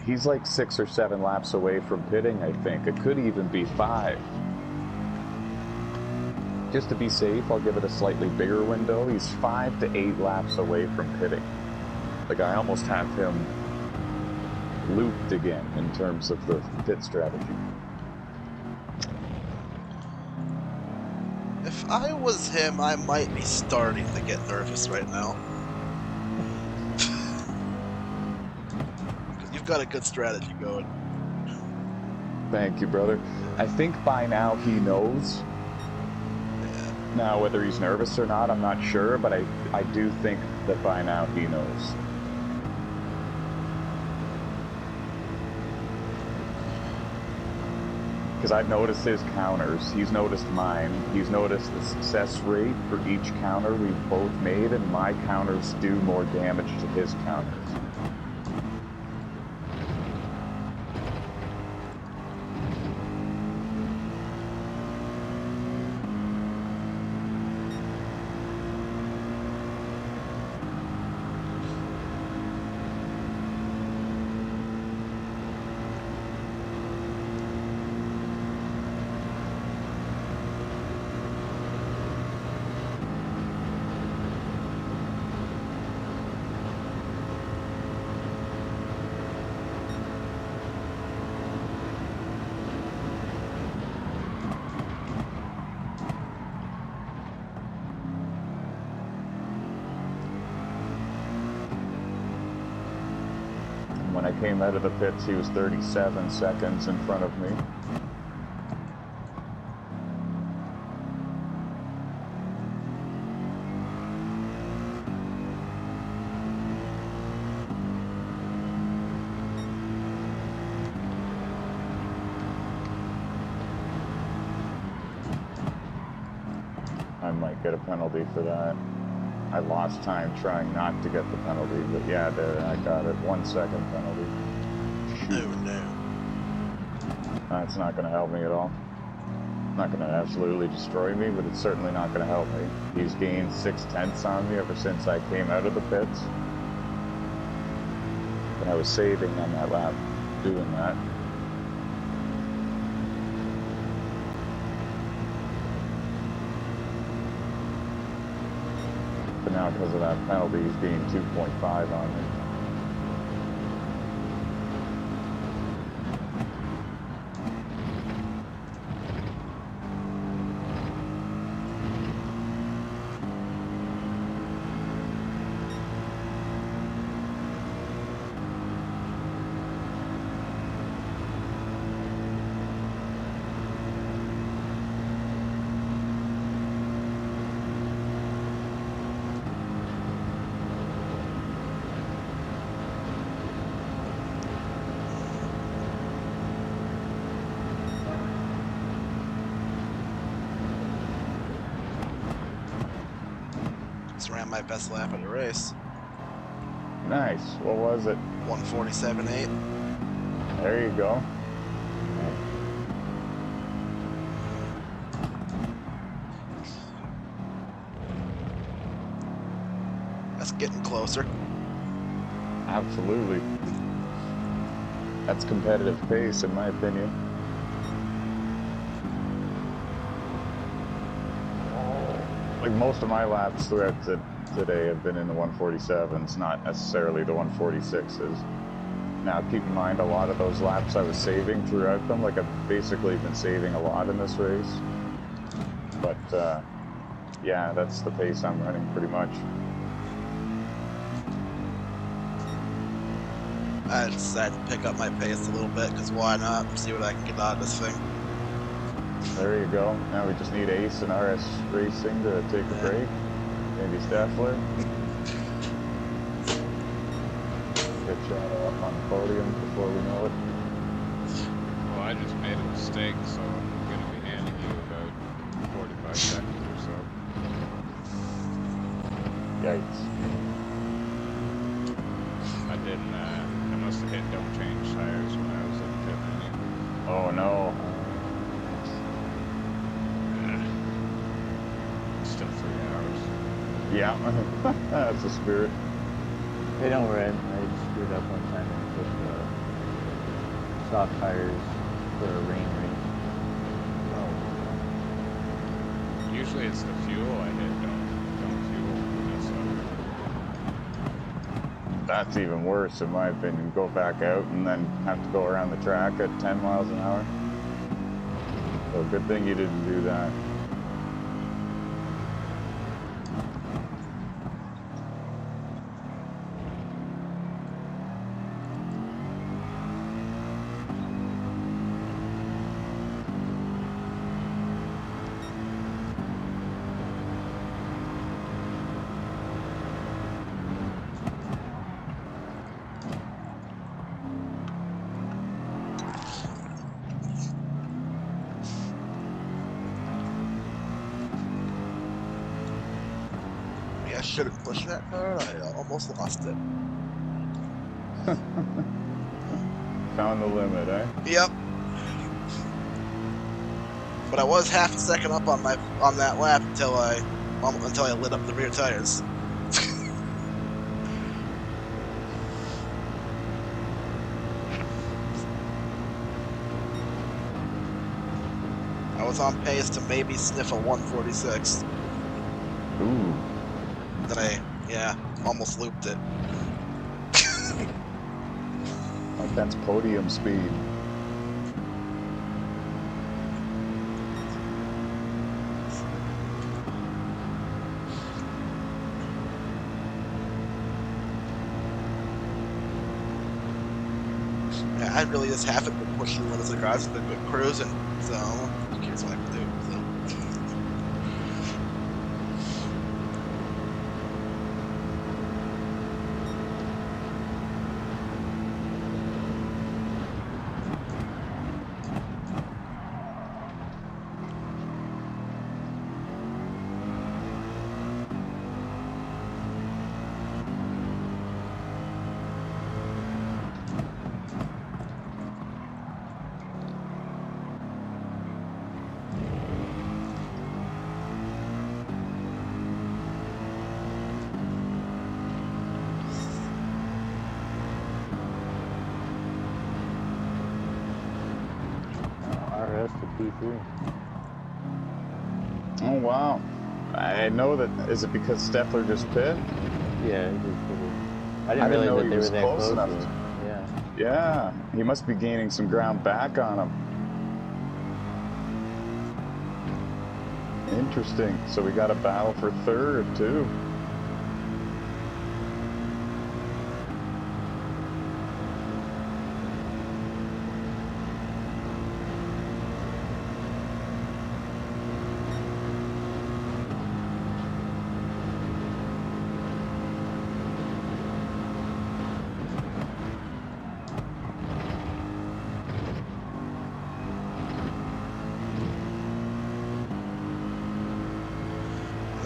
he's like 6 or 7 laps away from pitting, I think. It could even be 5. Just to be safe, I'll give it a slightly bigger window. He's 5 to 8 laps away from pitting. Like, I almost have him looped again in terms of the pit strategy. If I was him, I might be starting to get nervous right now. Because you've got a good strategy going. Thank you, brother. I think by now he knows. Yeah. Now, whether he's nervous or not, I'm not sure, but I do think that by now he knows. Because I've noticed his counters, he's noticed mine, he's noticed the success rate for each counter we've both made, and my counters do more damage to his counters. When I came out of the pits, he was 37 seconds in front of me. I might get a penalty for that. I lost time trying not to get the penalty, but yeah, there, I got it. 1 second penalty. Shoot. Oh no. That's not going to help me at all. Not going to absolutely destroy me, but it's certainly not going to help me. He's gained 6/10 on me ever since I came out of the pits. And I was saving on that lap doing that. But now because of that penalty, he's gained 2.5 on me. Just ran my best lap of the race. Nice. What was it? 147.8. There you go. That's getting closer. Absolutely. That's competitive pace, in my opinion. Like most of my laps throughout today have been in the 147s, not necessarily the 146s. Now, keep in mind, a lot of those laps I was saving throughout them. Like, I've basically been saving a lot in this race. But, yeah, that's the pace I'm running pretty much. I decided to pick up my pace a little bit, because why not? See what I can get out of this thing. There you go. Now we just need Ace and RS Racing to take a break. Maybe Staffler. Get Shadow up on the podium before we know it. Well, I just made a mistake, so I'm going to be handing you about 45 seconds or so. Yikes. I didn't, I must have hit don't change tires when I was in the pit lane. Oh no. Still 3 hours. Yeah, that's the spirit. Hey, don't worry. I screwed up one time and put soft tires for a rain race. Usually it's the fuel I hit, don't fuel. That's even worse in my opinion. Go back out and then have to go around the track at 10 miles an hour. So good thing you didn't do that. I shouldn't push that hard. I almost lost it. Found the limit, eh? Yep. But I was half a second up on that lap until I lit up the rear tires. I was on pace to maybe sniff a 146. Ooh. Then I almost looped it. Like that's podium speed. Yeah, I really just haven't been pushing the limits of the cars. I've been cruising, so who cares what I can do? So. RS to P3. Oh wow. I know that. Is it because Steffler just pit? Yeah, he just did it. I didn't I didn't realize know that he they was were that close close. enough. Yeah. Yeah, he must be gaining some ground back on him. Interesting. So we got a battle for third too.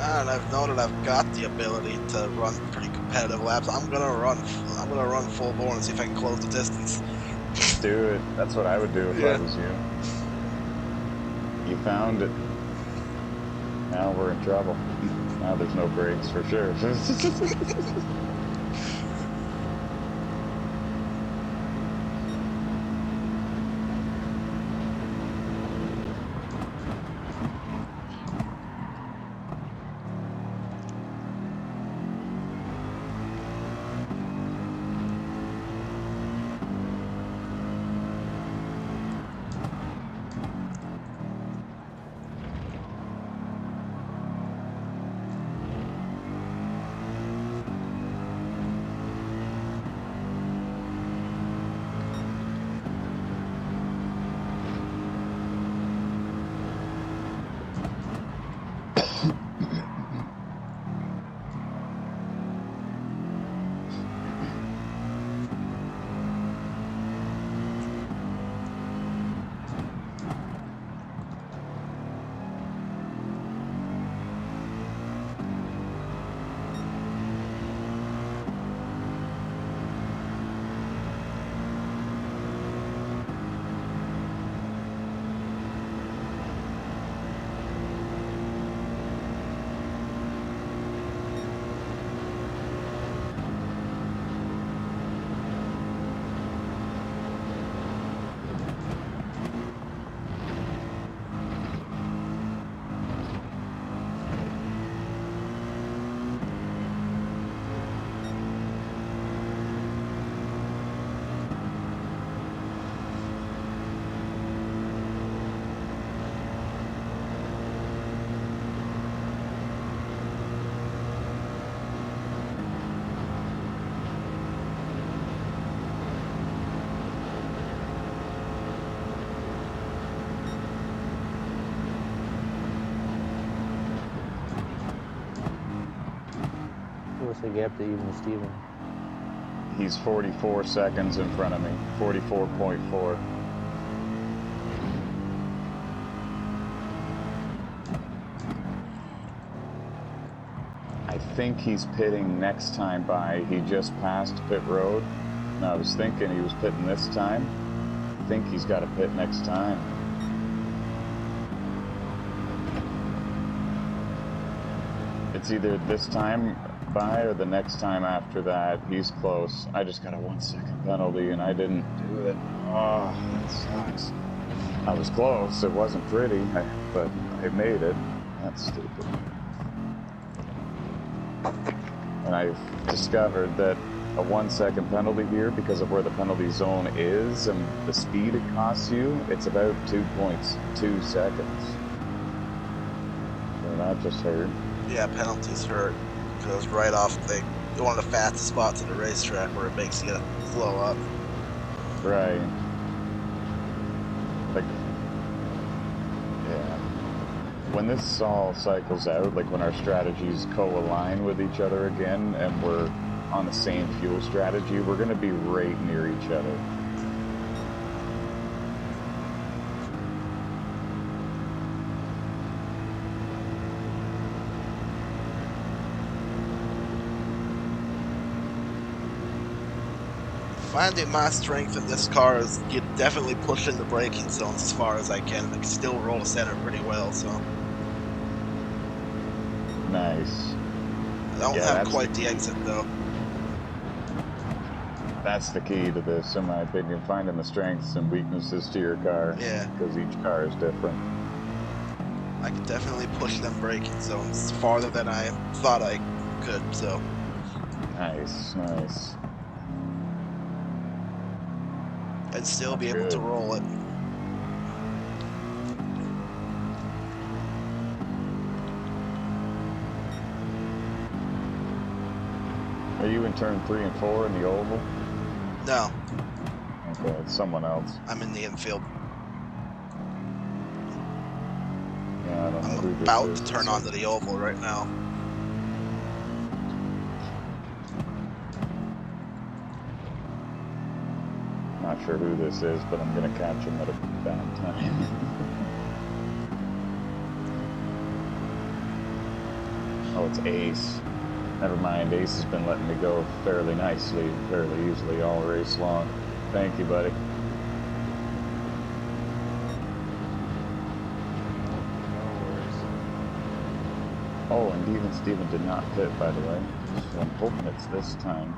And I've known that I've got the ability to run pretty competitive laps. I'm gonna run full bore and see if I can close the distance. Do it. That's what I would do if I Yeah. was you. You found it. Now we're in trouble. Now there's no brakes for sure. What's the gap to even Steven? He's 44 seconds in front of me. 44.4. I think he's pitting next time by. He just passed pit road. And I was thinking he was pitting this time. I think he's got to pit next time. It's either this time by or the next time after that. He's close. I just got a 1 second penalty and I didn't do it. Oh, that sucks. I was close. It wasn't pretty, but I made it. That's stupid. And I've discovered that a 1 second penalty here, because of where the penalty zone is and the speed it costs you, it's about 2.2 seconds. So that just hurt. Yeah, penalties hurt because right off one of the fastest spots in the racetrack where it makes you slow up. Right. Like, yeah. When this all cycles out, like when our strategies co-align with each other again and we're on the same fuel strategy, we're going to be right near each other. Finding my strength in this car is definitely pushing the braking zones as far as I can. I can still roll center pretty well, so. Nice. I don't have quite the exit, though. That's the key to this, in my opinion, finding the strengths and weaknesses to your car. Yeah. Because each car is different. I can definitely push them braking zones farther than I thought I could, so. Nice, nice. I'd still be able to roll it. Are you in turn 3 and 4 in the oval? No. Okay, it's someone else. I'm in the infield. Yeah, I don't know who I'm this about is. to turn onto the oval right now. Not sure who this is, but I'm gonna catch him at a bad time. Oh, it's Ace. Never mind, Ace has been letting me go fairly nicely, fairly easily all race long. Thank you, buddy. No worries. Oh, and even Steven did not pit, by the way. So I'm hoping it's this time.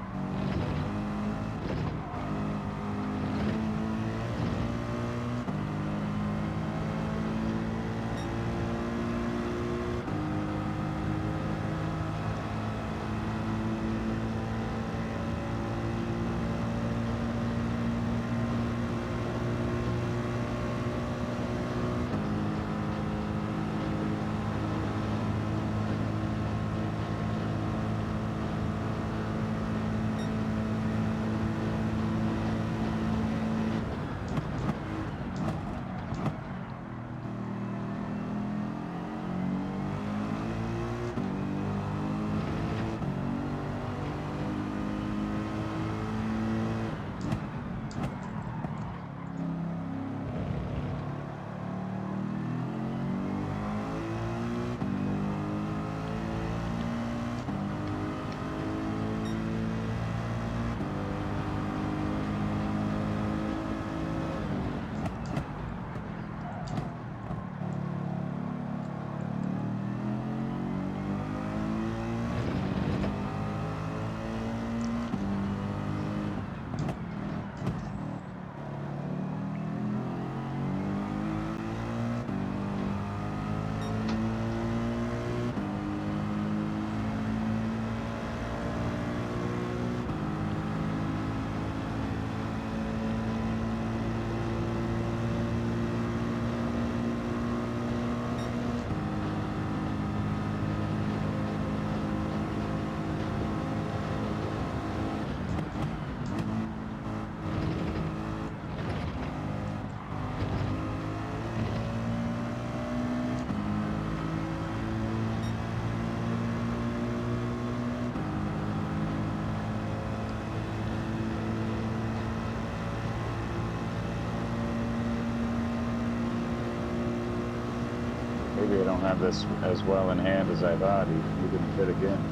Maybe I don't have this as well in hand as I thought. He didn't fit again.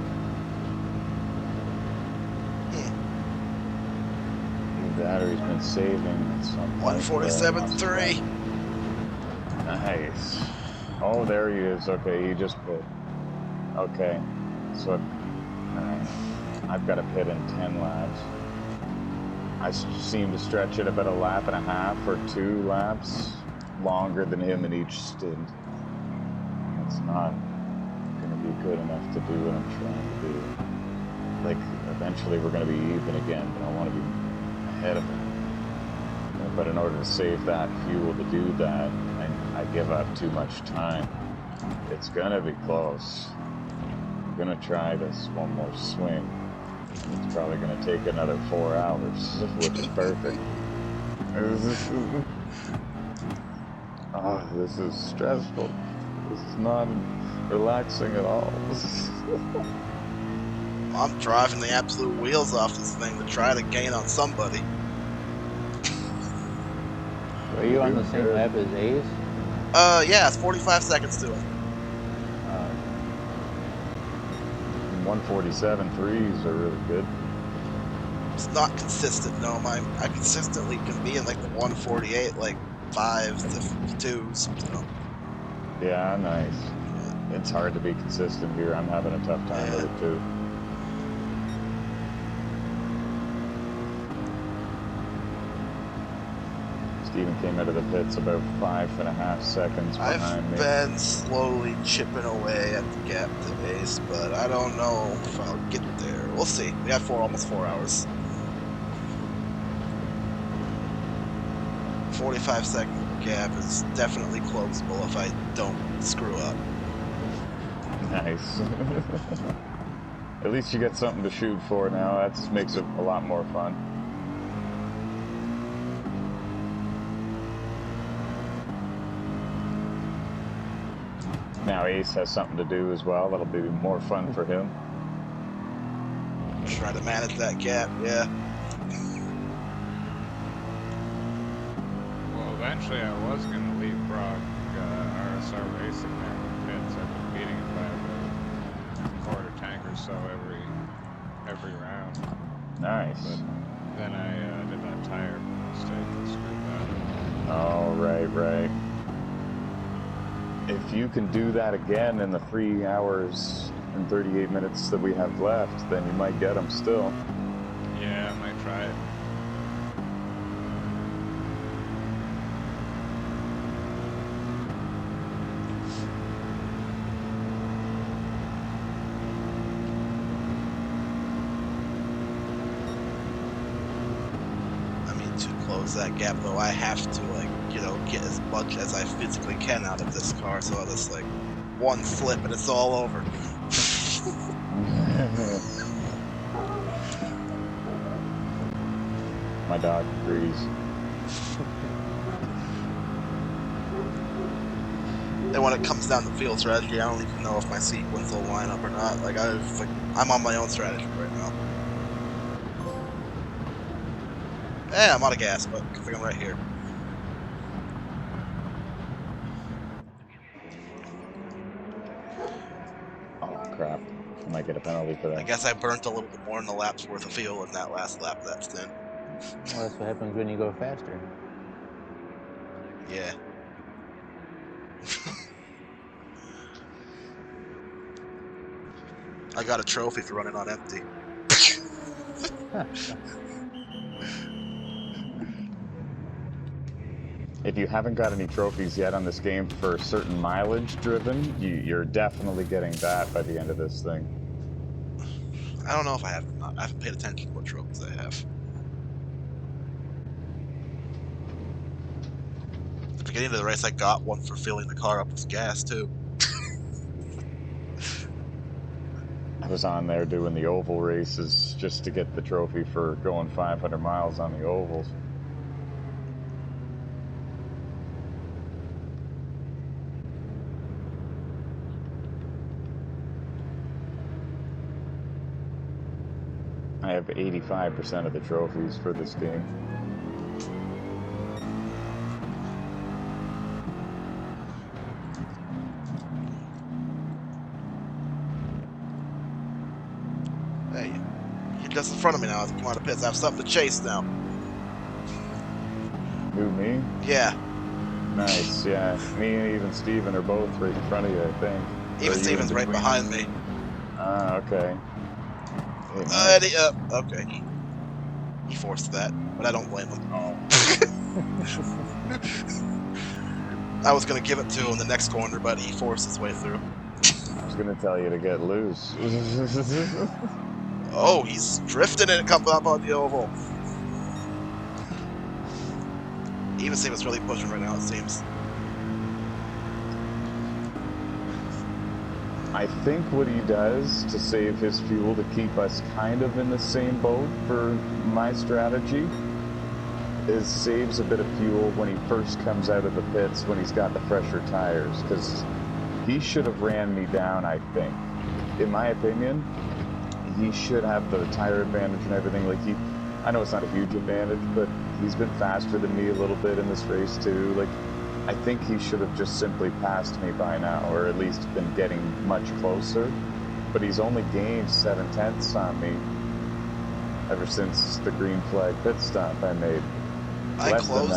The battery's been saving at some point. 147.3. Nice. Oh, there he is. Okay, he just pit. Okay, so I've got to pit in 10 laps. I seem to stretch it about a lap and a half or 2 laps longer than him in each stint. It's not going to be good enough to do what I'm trying to do. Like, eventually we're going to be even again, but I want to be ahead of him. But in order to save that fuel to do that, I give up too much time. It's going to be close. I'm going to try this one more swing. It's probably going to take another 4 hours, which is perfect. Oh, this is stressful. This is not relaxing at all. I'm driving the absolute wheels off this thing to try to gain on somebody. Are you on the same lap as Ace? Yeah, it's 45 seconds to it. 147.3s are really good. It's not consistent, no. I consistently can be in like the 148, like 5s to 2s. So. Yeah, nice. It's hard to be consistent here. I'm having a tough time with it too. Steven came out of the pits about 5.5 seconds behind me. I've been slowly chipping away at the gap to Ace, but I don't know if I'll get there. We'll see. We have almost 4 hours. 45-second gap is definitely closable if I don't screw up. Nice. At least you get something to shoot for now. That makes it a lot more fun. Now Ace has something to do as well. That'll be more fun for him. Try to manage that gap, yeah. Well, eventually I was going to leapfrog RSR Racing there with pits. I've been beating it by about or so every round. Nice. But then I did that tire mistake and screwed that. Oh, right. If you can do that again in the 3 hours and 38 minutes that we have left, then you might get them still. Yeah, I might try it. I mean, to close that gap, though, I have to, like, you know, get as much as I physically can out of this car, so it's like one slip and it's all over. My dog agrees. And when it comes down to field strategy, I don't even know if my sequence will line up or not. Like, I'm on my own strategy right now. Eh, I'm out of gas, but good thing I'm right here. Oh, crap. I might get a penalty for I that. guess I burnt a little bit more than a lap's worth of fuel in that last lap of that stint. Well, that's what happens when you go faster. Yeah. I got a trophy for running on empty. If you haven't got any trophies yet on this game for certain mileage driven, you're definitely getting that by the end of this thing. I don't know if I have or not. I haven't paid attention to what trophies I have. At the beginning of the race, I got one for filling the car up with gas, too. I was on there doing the oval races just to get the trophy for going 500 miles on the ovals. I have 85% of the trophies for this game. Hey, you're just in front of me now as I come out of pits. I have something to chase now. Who, me? Yeah. Nice, yeah. Me and even Steven are both right in front of you, I think. Even Steven's right behind me. Ah, okay. Hey, nice. Okay. He forced that, but I don't blame him. Oh. I was going to give it to him in the next corner, but he forced his way through. I was going to tell you to get loose. Oh, he's drifting and it comes up on the oval. Even Steven's really pushing right now, it seems. I think what he does to save his fuel to keep us kind of in the same boat for my strategy is saves a bit of fuel when he first comes out of the pits when he's got the fresher tires, because he should have ran me down, I think. In my opinion, he should have the tire advantage and everything. Like, I know it's not a huge advantage, but he's been faster than me a little bit in this race too. Like, I think he should have just simply passed me by now, or at least been getting much closer. But he's only gained 7/10 on me ever since the green flag pit stop I made. I closed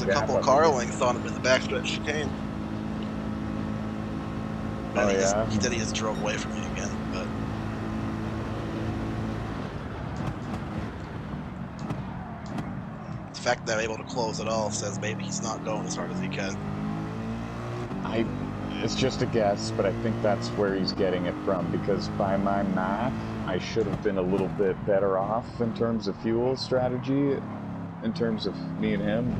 a couple car lengths on him in the backstretch chicane. Oh, yeah? He just drove away from me again, but... The fact that I'm able to close it all says maybe he's not going as hard as he can. It's just a guess, but I think that's where he's getting it from, because by my math, I should have been a little bit better off in terms of fuel strategy, in terms of me and him.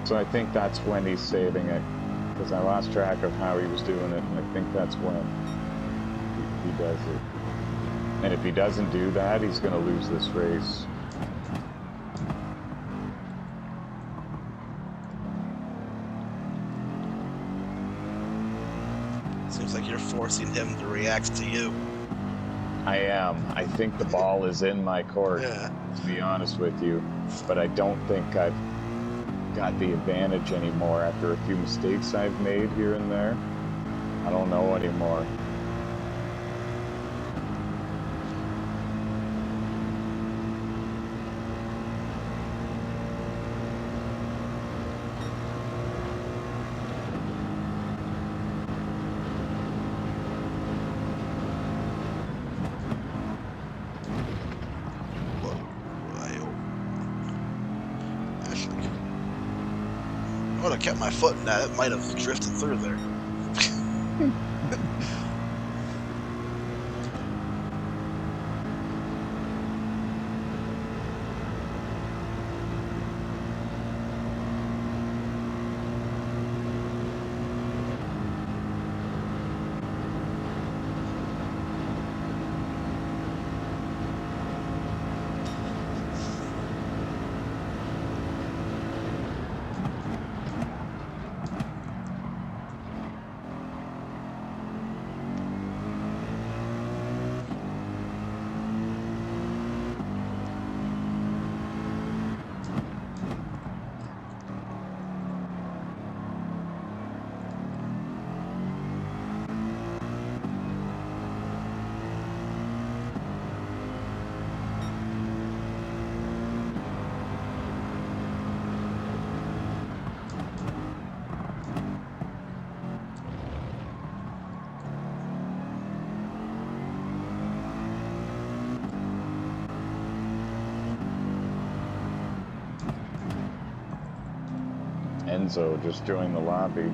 So I think that's when he's saving it, because I lost track of how he was doing it, and I think that's when he does it. And if he doesn't do that, he's going to lose this race. Seems like you're forcing him to react to you. I am. I think the ball is in my court, yeah. To be honest with you. But I don't think I've got the advantage anymore after a few mistakes I've made here and there. I don't know anymore. I kept my foot in that, it might have drifted through there. Enzo just joined the lobby.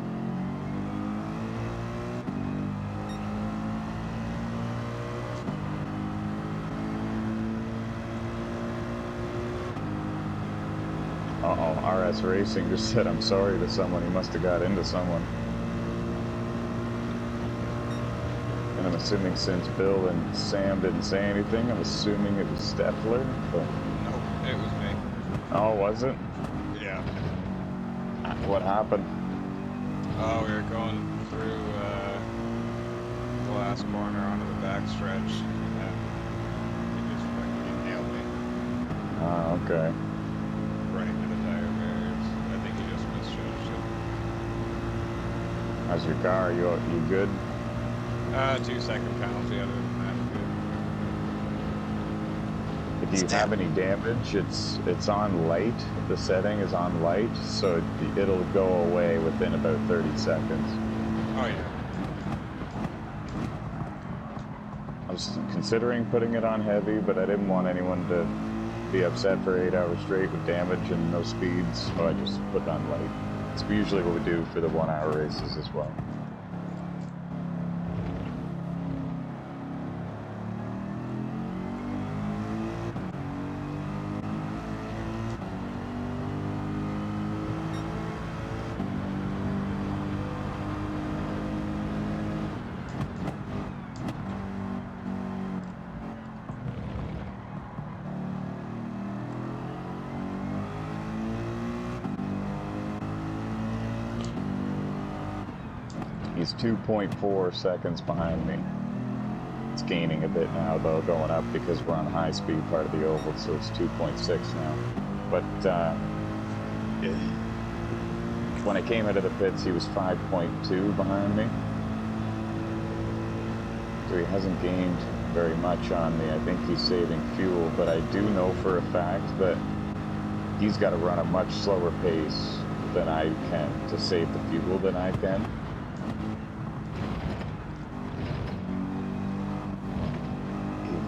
Uh-oh, RS Racing just said I'm sorry to someone. He must have got into someone. And I'm assuming since Bill and Sam didn't say anything, I'm assuming it was Steffler. But... Nope, it was me. Oh, was it? Yeah. What happened? Oh, we were going through the last corner onto the backstretch, and he just fucking nailed me Ah, okay. right into the tire barriers. I think he just misjudged it. How's your car? You good? 2-second penalty other than that. Good. If you have any damage, it's on light. The setting is on light, so it'll go away within about 30 seconds. Oh yeah. I was considering putting it on heavy, but I didn't want anyone to be upset for 8 hours straight with damage and no speeds, so I just put it on light. It's usually what we do for the 1 hour races as well. He's 2.4 seconds behind me. It's gaining a bit now, though, going up because we're on high speed part of the oval, so it's 2.6 now. But when I came out of the pits, he was 5.2 behind me. So he hasn't gained very much on me. I think he's saving fuel, but I do know for a fact that he's got to run a much slower pace than I can to save the fuel than I can.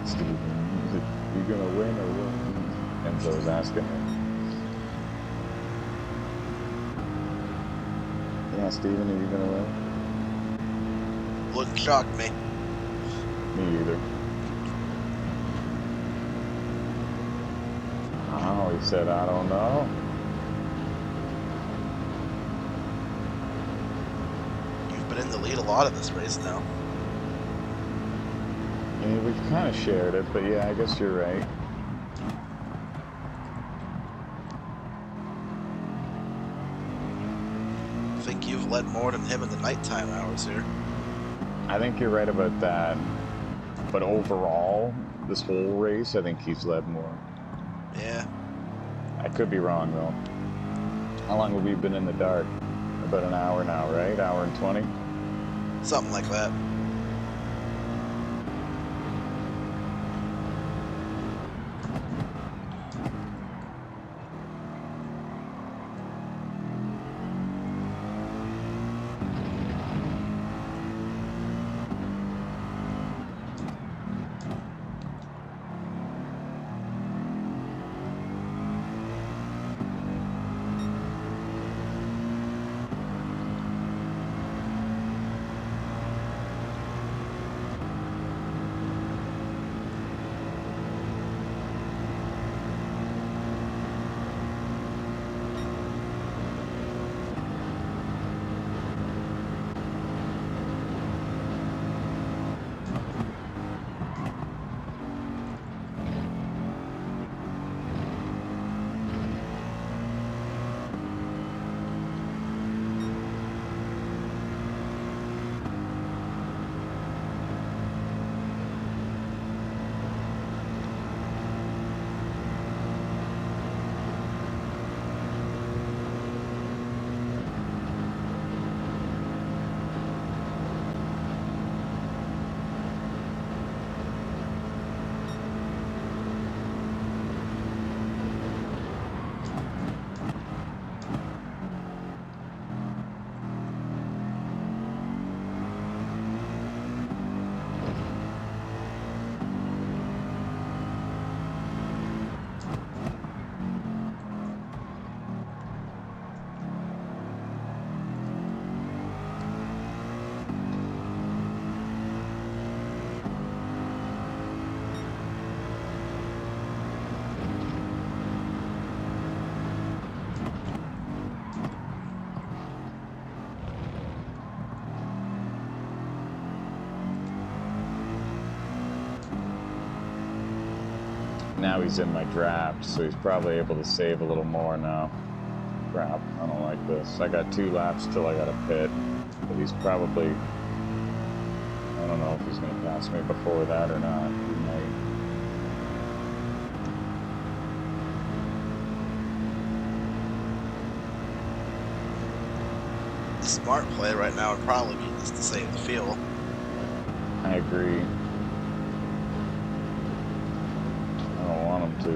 Steven, you gonna win or what? Enzo's asking him. Yeah, Steven, are you gonna win? Wouldn't shock me. Me either. Oh, he said, I don't know. You've been in the lead a lot of this race now. Yeah, we've kind of shared it, but yeah, I guess you're right. I think you've led more than him in the nighttime hours here. I think you're right about that. But overall, this whole race, I think he's led more. Yeah. I could be wrong, though. How long have we been in the dark? About an hour now, right? Hour and 20? Something like that. Now he's in my draft, so he's probably able to save a little more now. Crap, I don't like this. I got 2 laps till I got a pit, but he's probably... I don't know if he's going to pass me before that or not. He might. The smart play right now would probably be just to save the fuel. I agree. I don't want him to.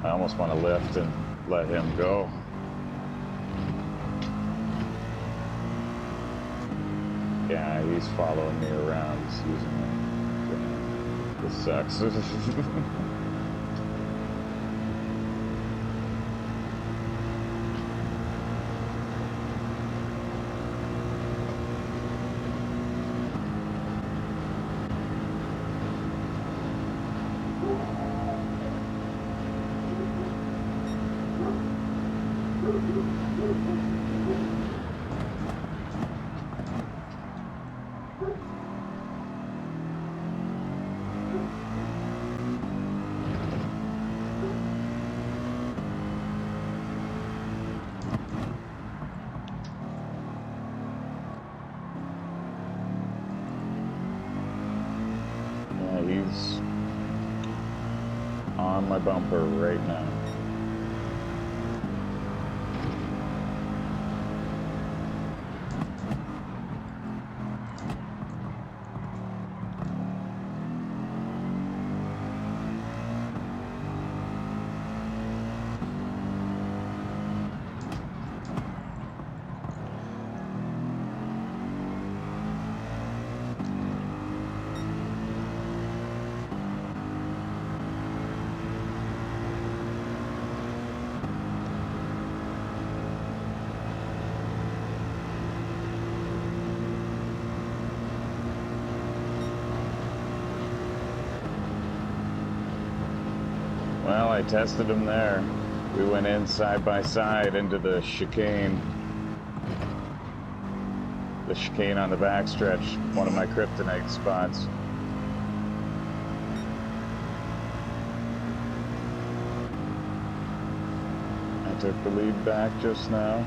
I almost want to lift and let him go. Yeah, he's following me around. He's using me. This sucks. He's on my bumper right now. Well, I tested him there. We went in side by side into the chicane. The chicane on the backstretch, one of my kryptonite spots. I took the lead back just now.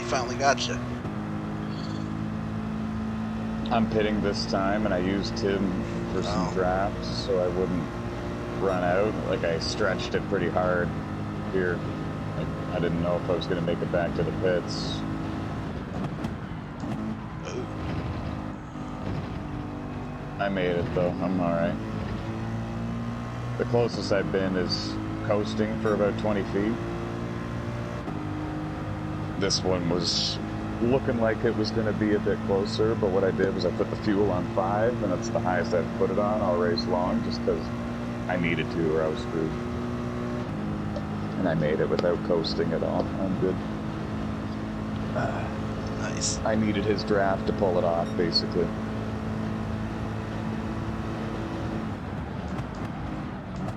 Finally got you. I'm pitting this time, and I used him for some drafts so I wouldn't run out. Like, I stretched it pretty hard here. I didn't know if I was going to make it back to the pits. Ooh. I made it, though. I'm alright. The closest I've been is coasting for about 20 feet. This one was looking like it was going to be a bit closer, but what I did was I put the fuel on 5, and that's the highest I've put it on all race long, just because I needed to or I was screwed. And I made it without coasting at all. I'm good. Nice. I needed his draft to pull it off, basically.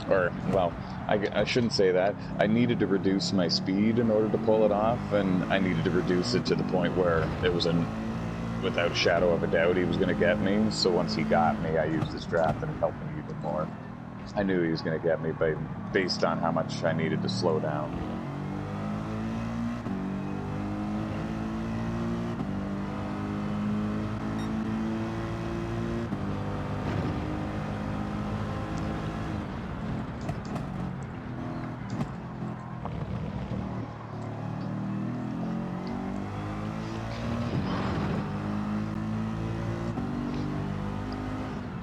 Or, well, I shouldn't say that. I needed to reduce my speed in order to pull it off, and I needed to reduce it to the point where it was without a shadow of a doubt he was going to get me. So once he got me, I used his draft and it helped me even more. I knew he was going to get me based on how much I needed to slow down.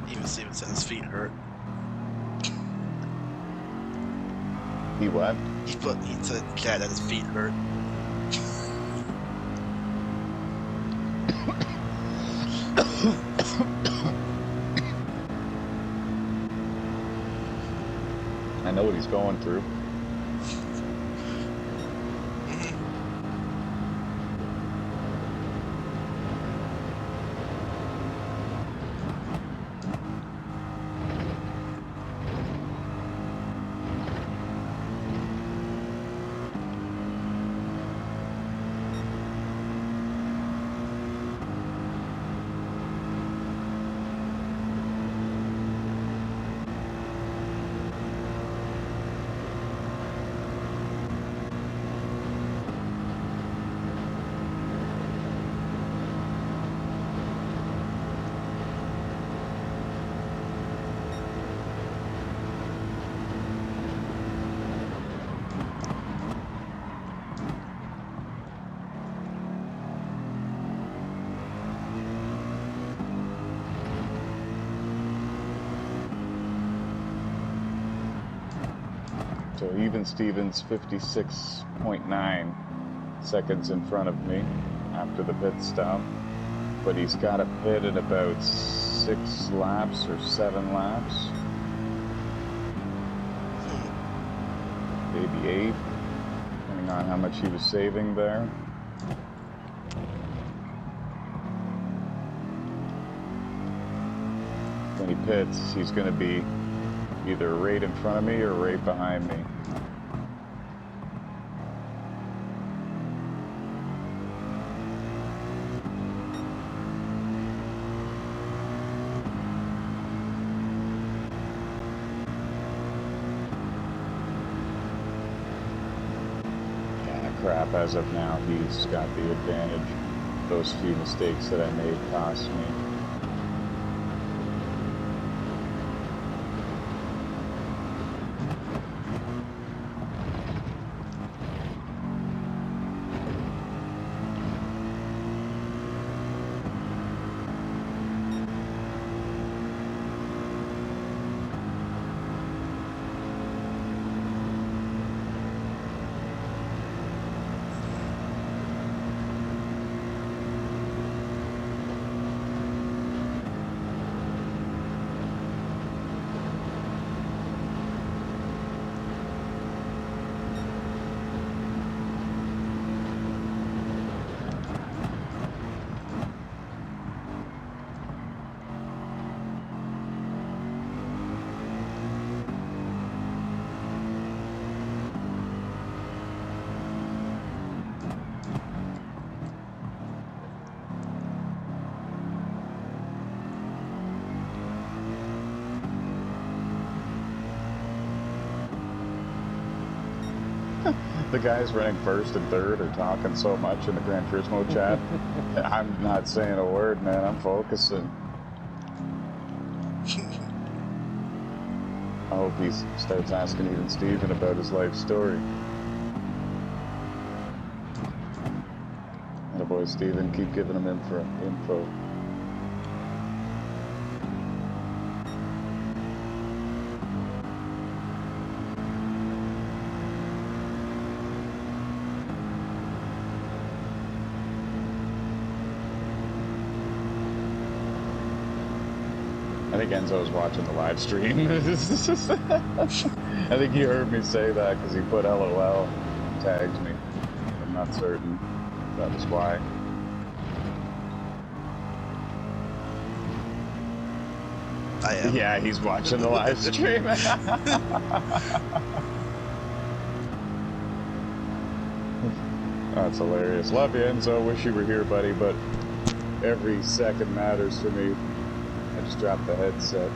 Even Steven said his feet hurt. He what? He said cat that his feet hurt. I know what he's going through. So even Stevens 56.9 seconds in front of me after the pit stop, but he's got a pit in about 6 laps or 7 laps, maybe 8, depending on how much he was saving there. When he pits, he's going to be either right in front of me or right behind me. Yeah, crap, as of now, he's got the advantage. Those few mistakes that I made cost me. The guys running first and third are talking so much in the Gran Turismo chat. I'm not saying a word, man. I'm focusing. I hope he starts asking even Steven about his life story. Attaboy, Steven, keep giving him info. I think Enzo's watching the live stream. I think he heard me say that because he put LOL and tagged me. I'm not certain that was why. I am. Yeah, he's watching the live stream. That's hilarious. Love you, Enzo. Wish you were here, buddy, but every second matters for me. I just dropped the headset.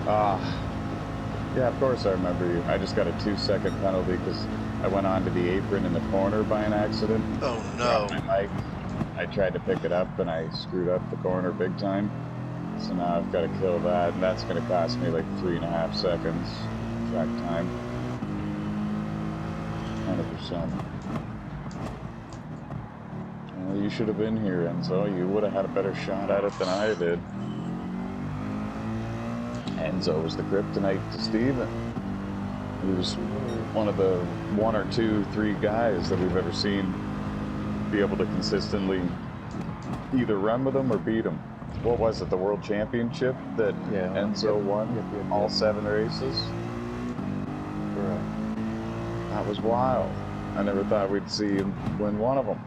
Yeah, of course I remember you. I just got a 2-second penalty because I went onto the apron in the corner by an accident. Oh Dropped no. my mic. I tried to pick it up and I screwed up the corner big time. So now I've got to kill that, and that's going to cost me like 3.5 seconds track time. 100%. Well, you should have been here, Enzo. You would have had a better shot at it than I did. Enzo was the kryptonite to Steven. He was one of the 1 or 2, 3 guys that we've ever seen be able to consistently either run with him or beat him. What was it, the World Championship that Enzo won? All 7 races? Correct. That was wild. I never thought we'd see him win one of them.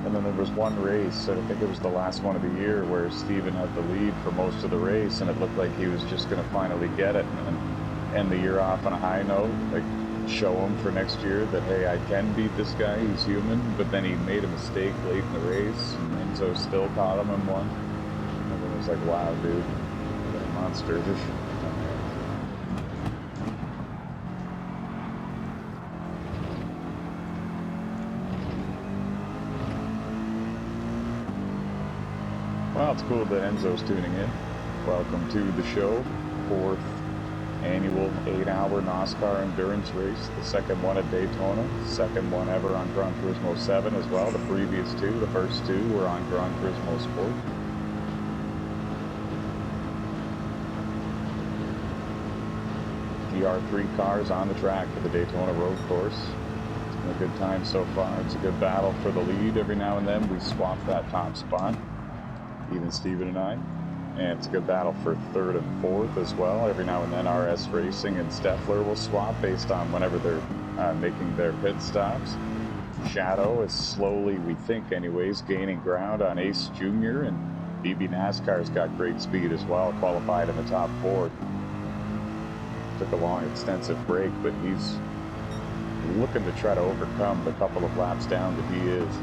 And then there was one race, I think it was the last one of the year, where Steven had the lead for most of the race, and it looked like he was just going to finally get it and end the year off on a high note, like show him for next year that, hey, I can beat this guy, he's human. But then he made a mistake late in the race, and Enzo still caught him and won. And everyone was like, wow, dude, what a monster. Well, it's cool that Enzo's tuning in. Welcome to the show. 4th annual 8-hour NOSSCAR endurance race. The second one at Daytona. Second one ever on Gran Turismo 7 as well. The previous 2, the first 2 were on Gran Turismo Sport. GR3 cars on the track for the Daytona road course. It's been a good time so far. It's a good battle for the lead. Every now and then we swap that top spot. Even Steven and I. And it's a good battle for 3rd and 4th as well. Every now and then RS Racing and Steffler will swap based on whenever they're making their pit stops. Shadow is slowly, we think anyways, gaining ground on Ace Jr. and BB NASCAR's got great speed as well, qualified in the top 4. Took a long extensive break, but he's looking to try to overcome the couple of laps down that he is.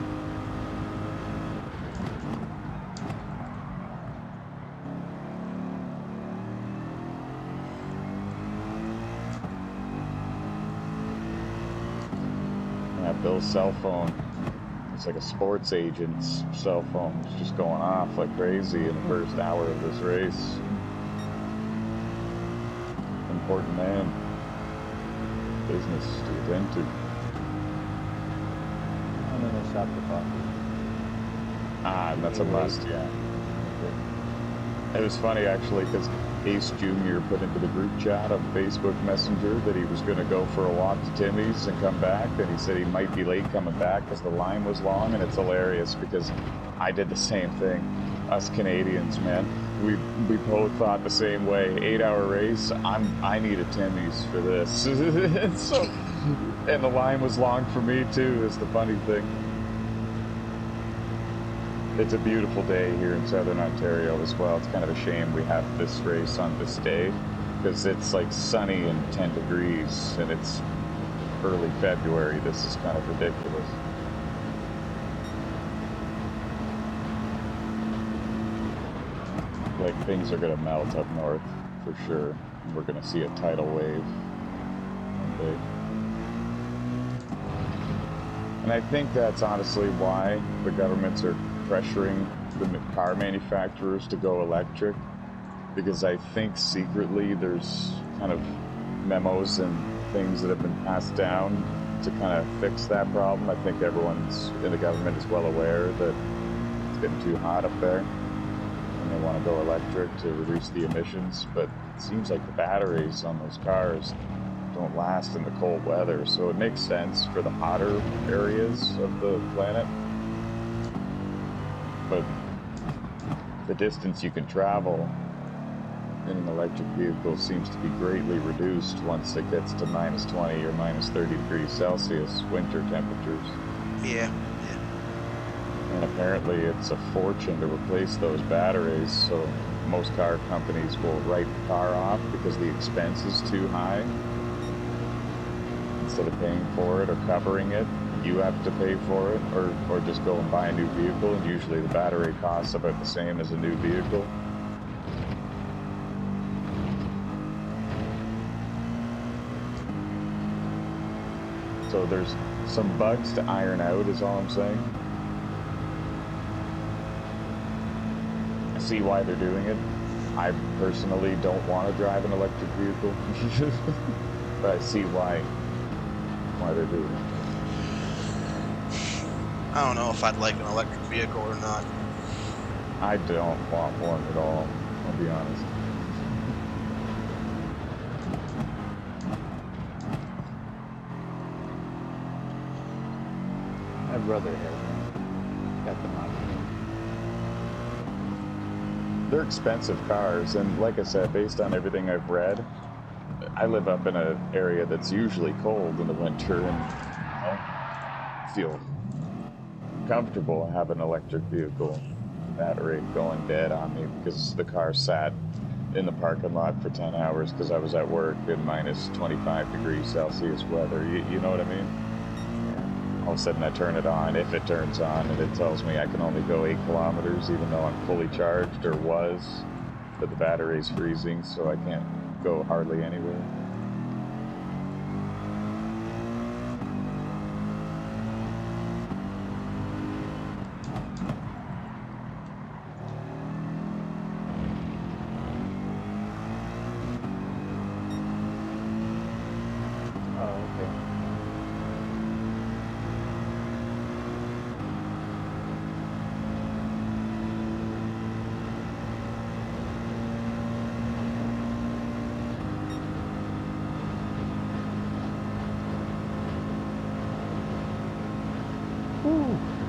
Bill's cell phone, it's like a sports agent's cell phone. It's just going off like crazy in the first hour of this race. Important man. Business to attend to. And then they stop the clock. And that's a must, yeah. It was funny actually because Ace Jr. put into the group chat on Facebook Messenger that he was going to go for a walk to Timmy's and come back, and he said he might be late coming back because the line was long. And it's hilarious because I did the same thing. Us Canadians, man, we both thought the same way. 8-hour race, I need a Timmy's for this. So, and the line was long for me too, is the funny thing. It's a beautiful day here in Southern Ontario as well. It's kind of a shame we have this race on this day because it's like sunny and 10 degrees and it's early February. This is kind of ridiculous. Like things are going to melt up north for sure. We're going to see a tidal wave one day. And I think that's honestly why the governments are pressuring the car manufacturers to go electric, because I think secretly there's kind of memos and things that have been passed down to kind of fix that problem. I think everyone's in the government is well aware that it's getting too hot up there and they want to go electric to reduce the emissions, but it seems like the batteries on those cars don't last in the cold weather, so it makes sense for the hotter areas of the planet. But the distance you can travel in an electric vehicle seems to be greatly reduced once it gets to -20 or -30 degrees Celsius winter temperatures. Yeah. And apparently it's a fortune to replace those batteries, so most car companies will write the car off because the expense is too high. Instead of paying for it or covering it, you have to pay for it, or just go and buy a new vehicle, and usually the battery costs about the same as a new vehicle. So there's some bugs to iron out is all I'm saying. I see why they're doing it. I personally don't want to drive an electric vehicle, but I see why they're doing it. I don't know if I'd like an electric vehicle or not. I don't want one at all, I'll be honest. My brother has one. Got them on. They're expensive cars, and like I said, based on everything I've read, I live up in an area that's usually cold in the winter, and I feel comfortable having an electric vehicle battery going dead on me because the car sat in the parking lot for 10 hours because I was at work in minus 25 degrees Celsius weather. You know what I mean? All of a sudden I turn it on, if it turns on, and it tells me I can only go 8 kilometers even though I'm fully charged, or was, but the battery's freezing, so I can't go hardly anywhere.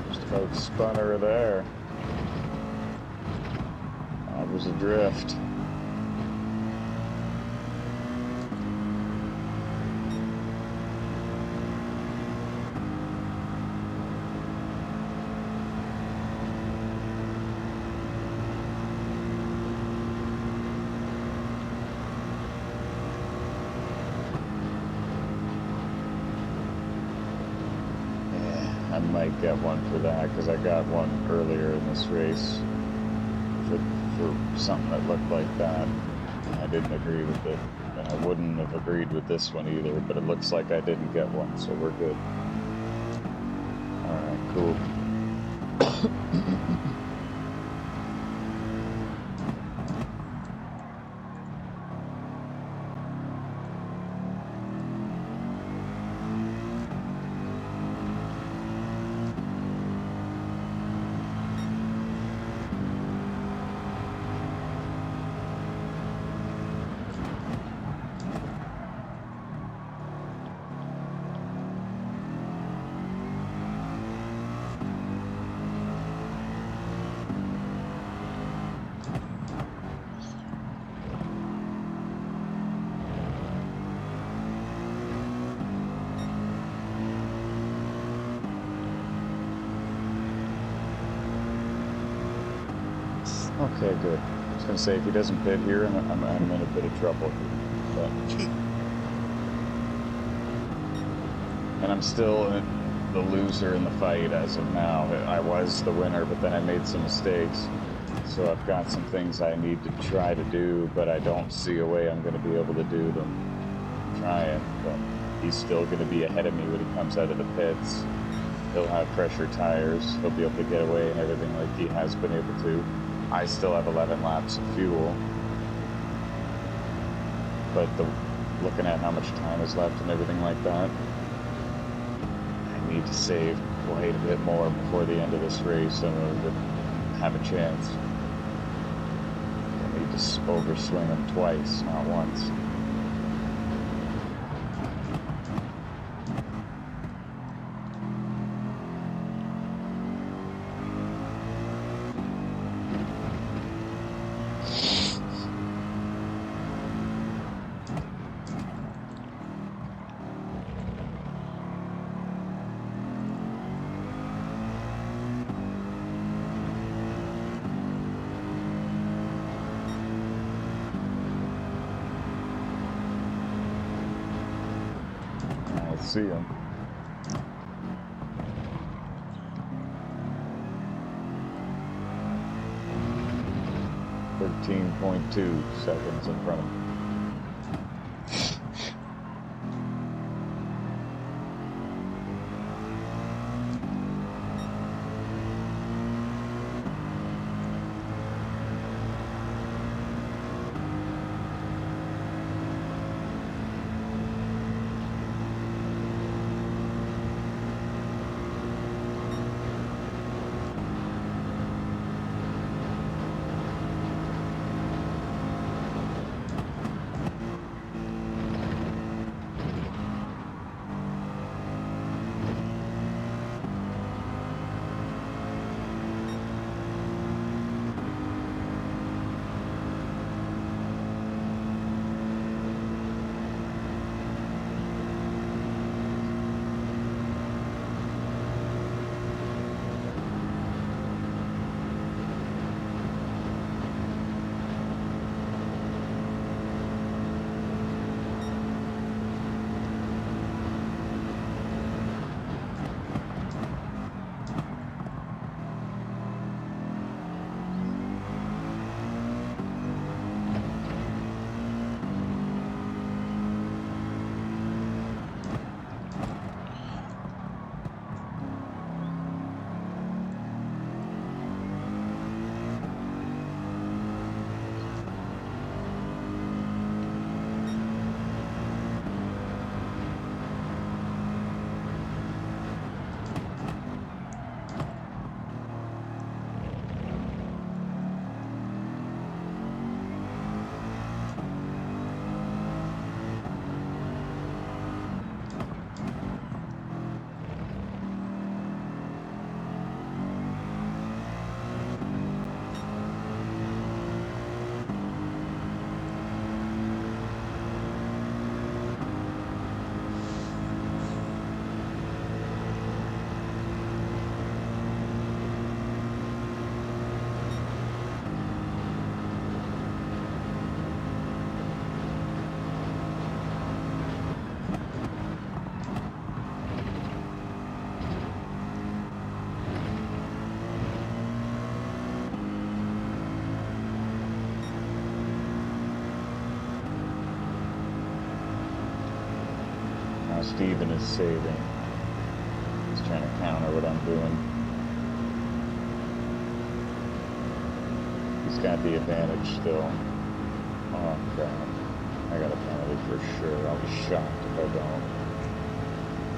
Just about spun her there. That was a drift. I might get one for that because I got one earlier in this race for something that looked like that. I didn't agree with it, and I wouldn't have agreed with this one either, but it looks like I didn't get one, so we're good. Alright, cool. Okay, good. I was gonna say, if he doesn't pit here, I'm in a bit of trouble. But and I'm still the loser in the fight as of now. I was the winner, but then I made some mistakes. So I've got some things I need to try to do, but I don't see a way I'm going to be able to do them. I'm trying, but he's still going to be ahead of me when he comes out of the pits. He'll have pressure tires. He'll be able to get away and everything like he has been able to. I still have 11 laps of fuel. But looking at how much time is left and everything like that, I need to save quite a bit more before the end of this race in order to have a chance. I need to overswing him twice, not once. See him. 17.2 seconds in front of me. Now Steven is saving. He's trying to counter what I'm doing. He's got the advantage still. Oh crap. I got a penalty for sure. I'll be shocked if I don't.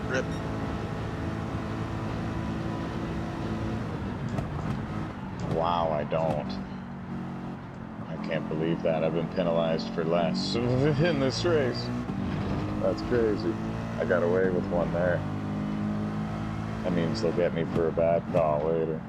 Rip. Wow, I don't. I can't believe that. I've been penalized for less in this race. That's crazy. I got away with one there. That means they'll get me for a bad call later.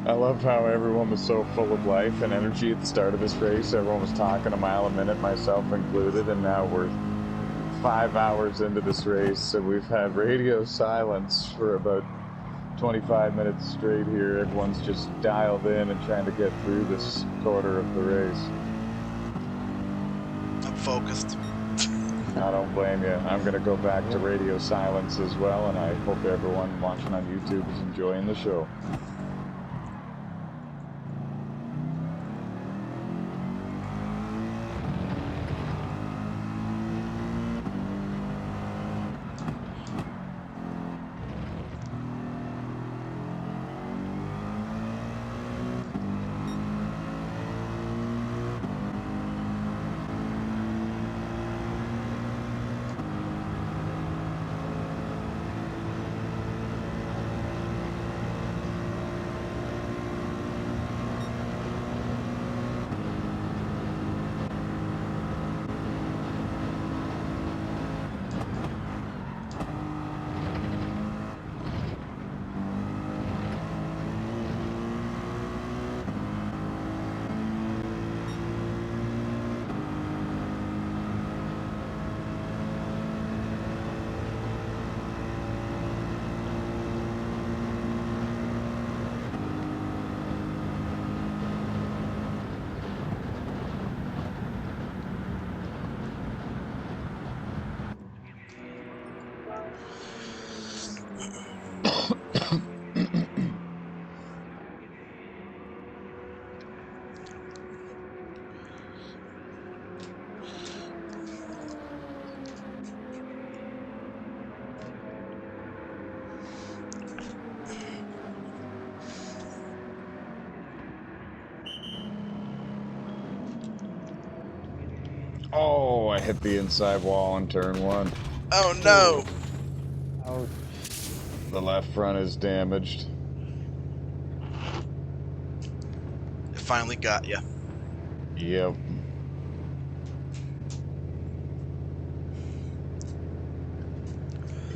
I love how everyone was so full of life and energy at the start of this race. Everyone was talking a mile a minute, myself included, and now we're 5 hours into this race, and we've had radio silence for about 25 minutes straight here. Everyone's just dialed in and trying to get through this quarter of the race. I'm focused. I don't blame you. I'm going to go back to radio silence as well, and I hope everyone watching on YouTube is enjoying the show. Oh, I hit the inside wall in turn 1. Oh no! Ouch. The left front is damaged. It finally got you. Yep.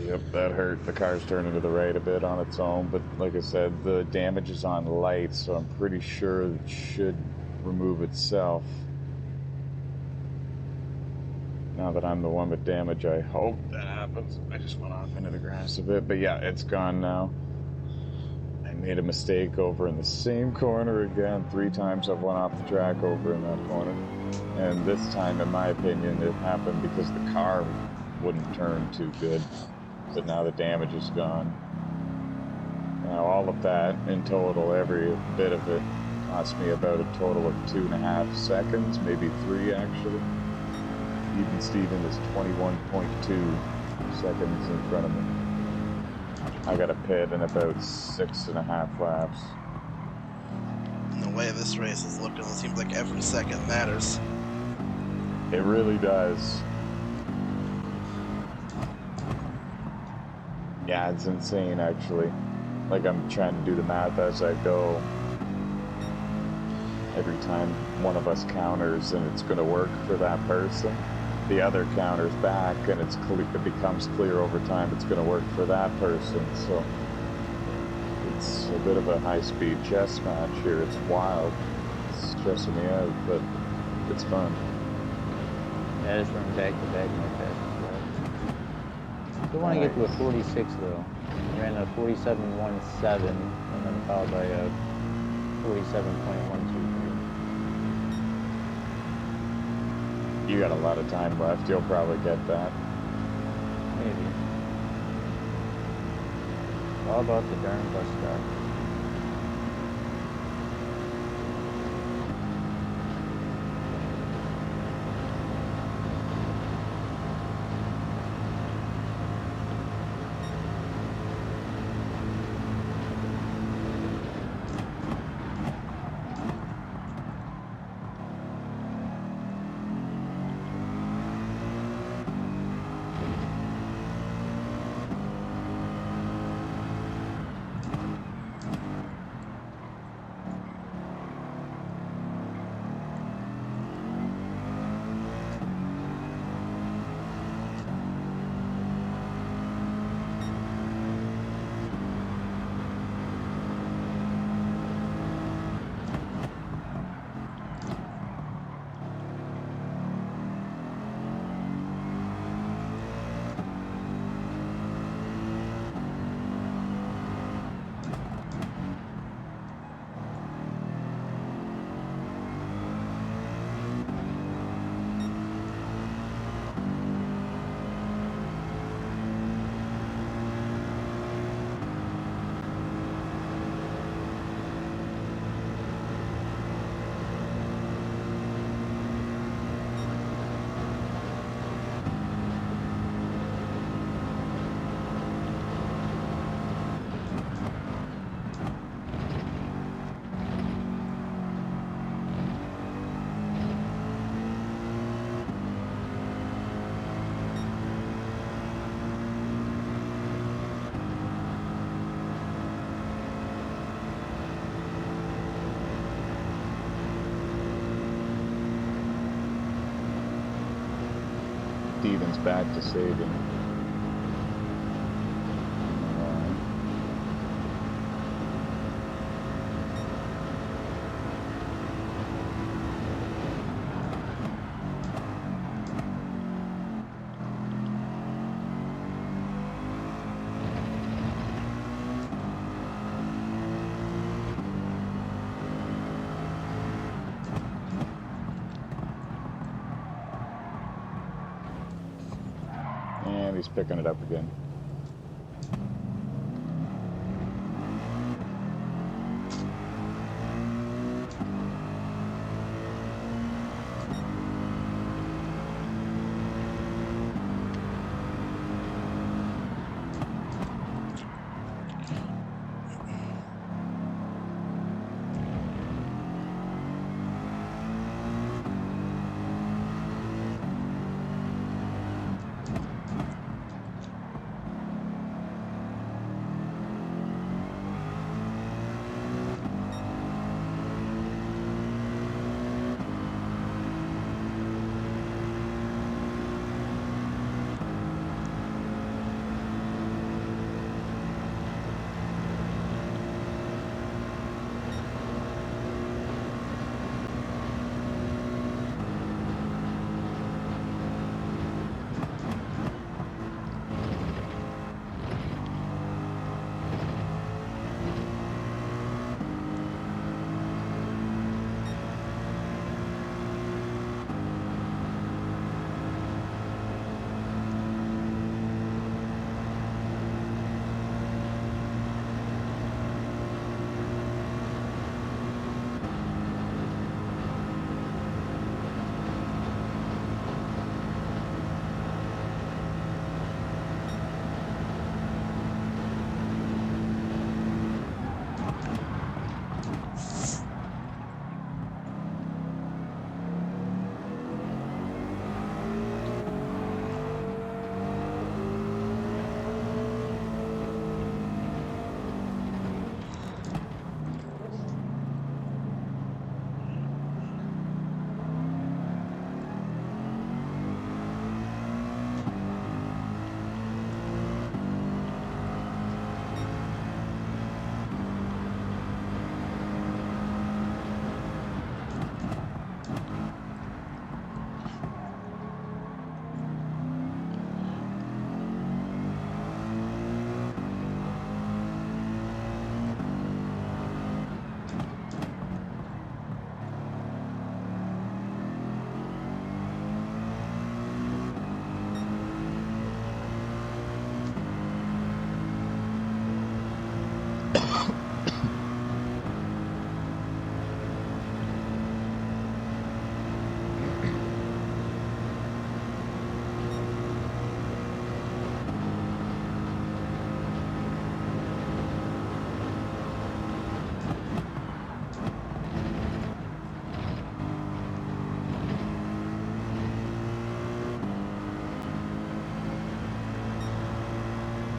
Yep, that hurt. The car's turning to the right a bit on its own, but like I said, the damage is on light, so I'm pretty sure it should remove itself. Now that I'm the one with damage, I hope that happens. I just went off into the grass a bit, but yeah, it's gone now. I made a mistake over in the same corner again. 3 times I've went off the track over in that corner. And this time, in my opinion, it happened because the car wouldn't turn too good. But now the damage is gone. Now all of that, in total, every bit of it, cost me about a total of 2.5 seconds, maybe 3 actually. Even Steven is 21.2 seconds in front of me. I got a pit in about 6.5 laps. And the way this race is looking, it seems like every second matters. It really does. Yeah, it's insane actually. Like I'm trying to do the math as I go. Every time one of us counters and it's going to work for that person, the other counters back and it becomes clear over time it's going to work for that person. So it's a bit of a high-speed chess match here. It's wild. It's stressing me out, but it's fun. Yeah, just run back to back my fastest lap. Still want to get to a 46 though. I ran a 47.17 and then followed by a 47.123. You got a lot of time left. You'll probably get that. Maybe. All about the darn bus stop. Steven's back to saving. And he's picking it up again.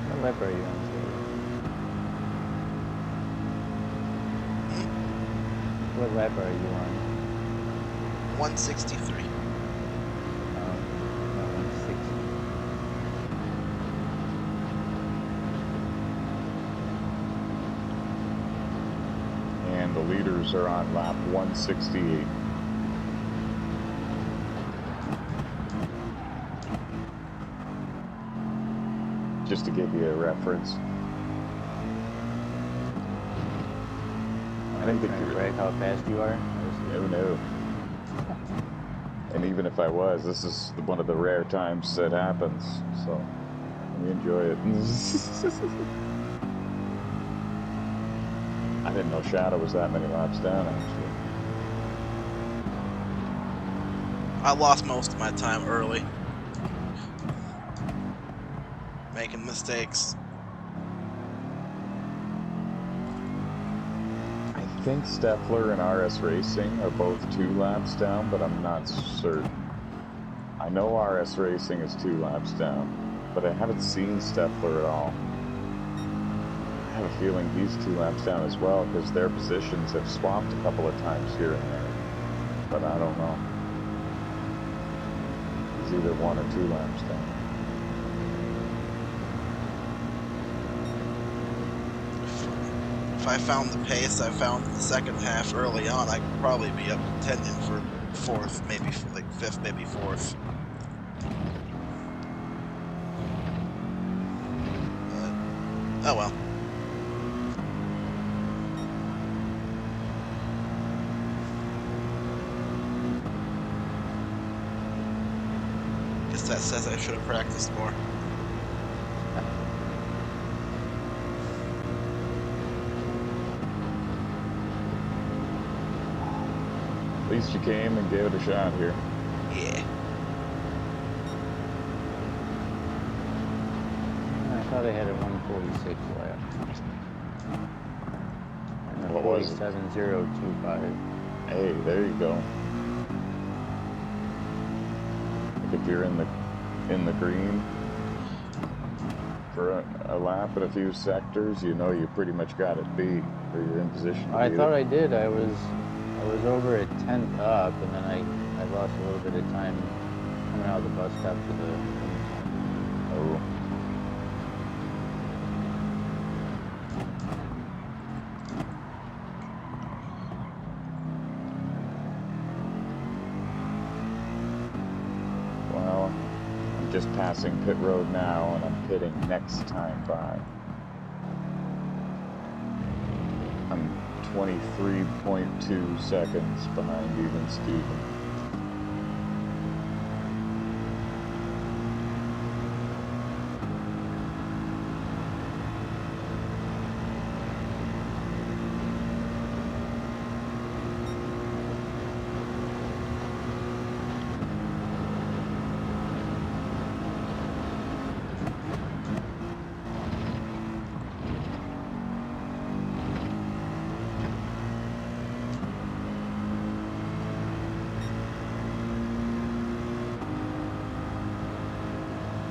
What lap are you on, Steve? What lap are you on? 163. 160. And the leaders are on lap 168. Just to give you a reference. I think trying to brag how fast you are. No, no. And even if I was, this is one of the rare times that happens. So we enjoy it. I didn't know Shadow was that many laps down, actually. I lost most of my time early. Making mistakes. I think Steffler and RS Racing are both 2 laps down, but I'm not certain. I know RS Racing is 2 laps down, but I haven't seen Steffler at all. I have a feeling he's 2 laps down as well, because their positions have swapped a couple of times here and there. But I don't know. He's either 1 or 2 laps down. If I found the pace I found in the second half early on, I could probably be up contending for 4th, maybe like 5th, maybe 4th. But, oh well. Guess that says I should have practiced more. At least you came and gave it a shot here. Yeah. I thought I had a 146 lap. And a What was it? 47.025. Hey, there you go. If you're in the green for a lap in a few sectors, you know you pretty much got it beat, or you're in position to I beat thought it. I did. I was over at 10th up, and then I lost a little bit of time coming out of the bus stop to the. Oh. Well, I'm just passing pit road now, and I'm pitting next time by. I'm 23.2 seconds behind even Steven.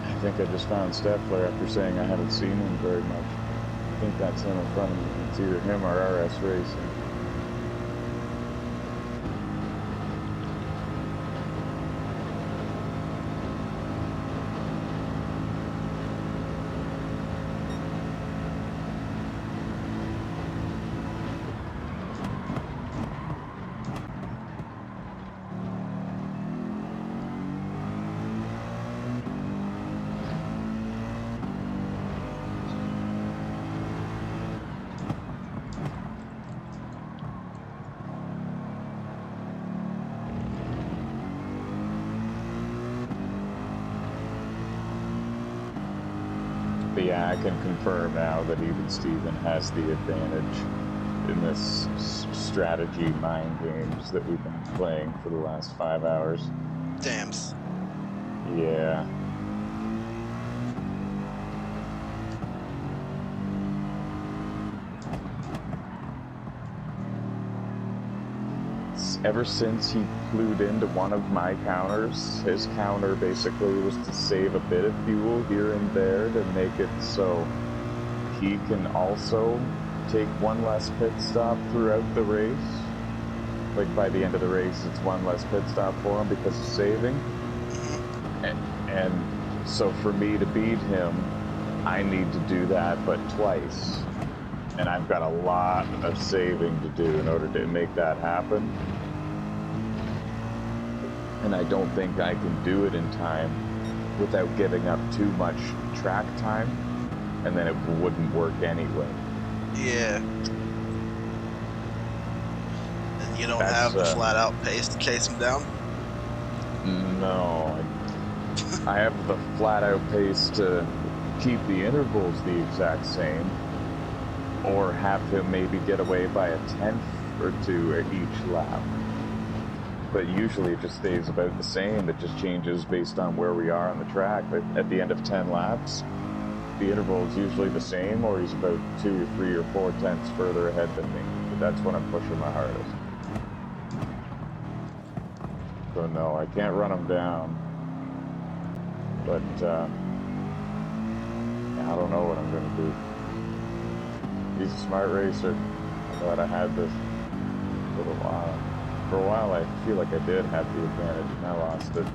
I think I just found Steffler after saying I haven't seen him very much. I think that's him in front of me. It's either him or RS Racing. But yeah, I can confirm now that even Steven has the advantage in this strategy mind games that we've been playing for the last 5 hours. Dams. Yeah. Ever since he clued into one of my counters, his counter basically was to save a bit of fuel here and there to make it so he can also take one less pit stop throughout the race. Like by the end of the race, it's one less pit stop for him because of saving. And so for me to beat him, I need to do that but twice. And I've got a lot of saving to do in order to make that happen. And I don't think I can do it in time without giving up too much track time, and then it wouldn't work anyway. Yeah. And you don't have the flat-out pace to chase him down? No. I have the flat-out pace to keep the intervals the exact same, or have him maybe get away by a 10th or 2 at each lap. But usually it just stays about the same. It just changes based on where we are on the track. But at the end of 10 laps, the interval is usually the same, or he's about 2 or 3 or 4 tenths further ahead than me. But that's when I'm pushing my hardest. So no, I can't run him down. But I don't know what I'm going to do. He's a smart racer. I thought I had this for a while. For a while, I feel like I did have the advantage, and I lost it.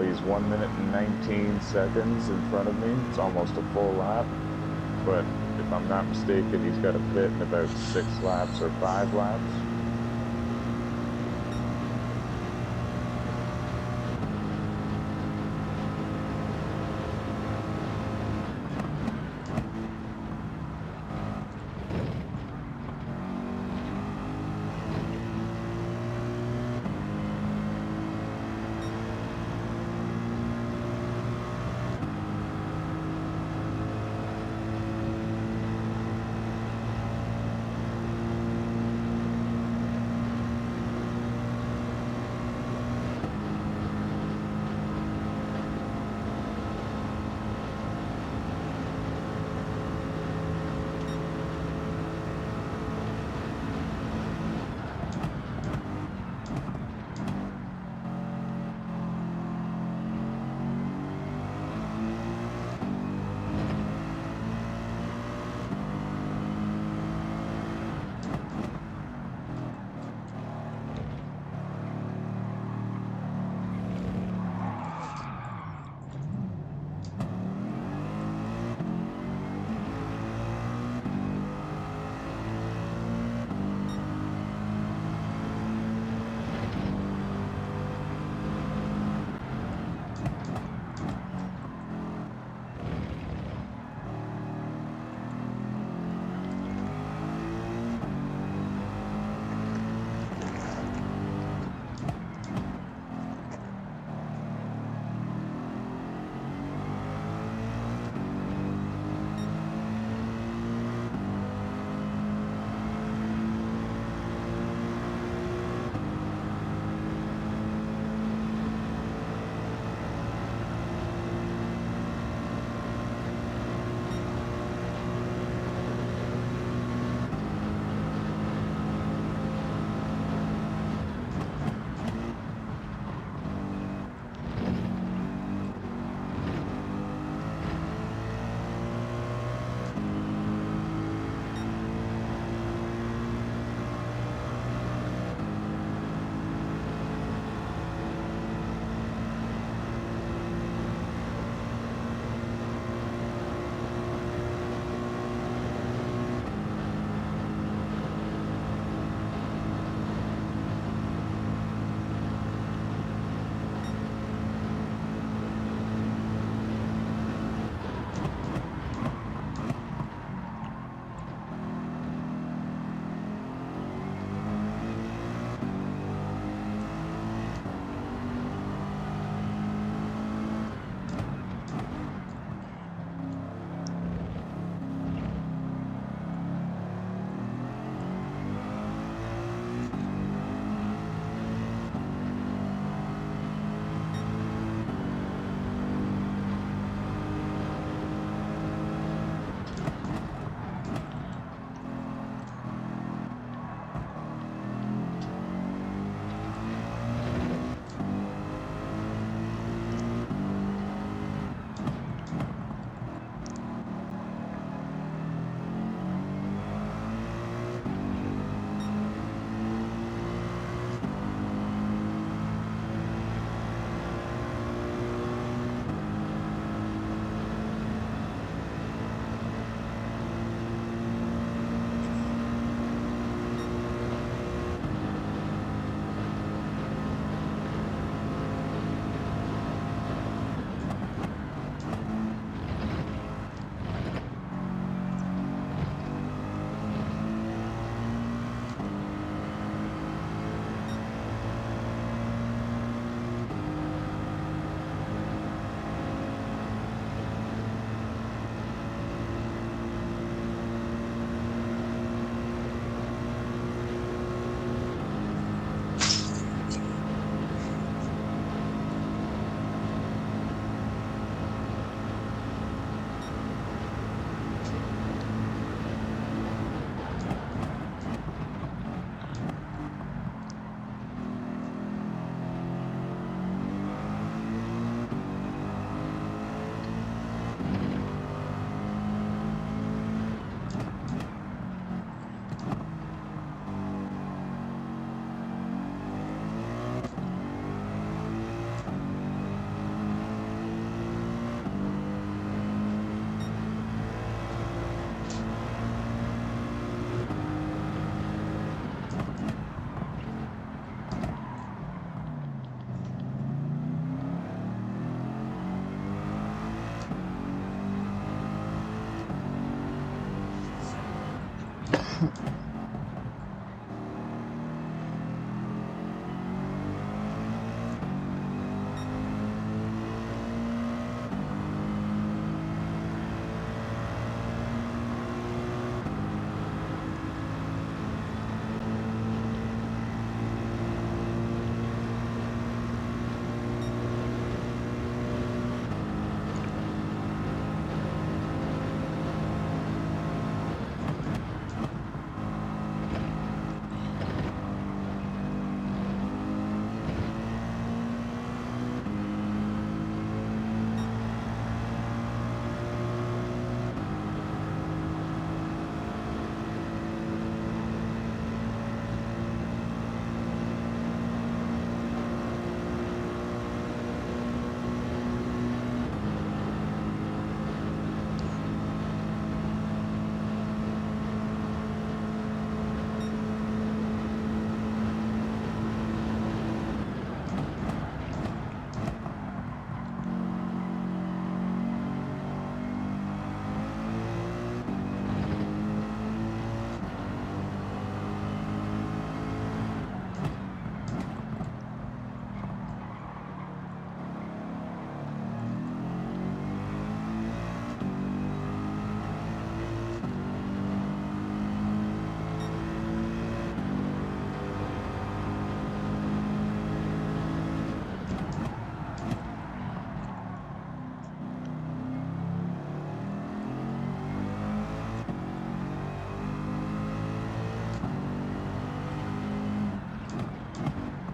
he's 1 minute and 19 seconds in front of me. It's almost a full lap. But if I'm not mistaken, he's got a pit in about 6 laps or 5 laps.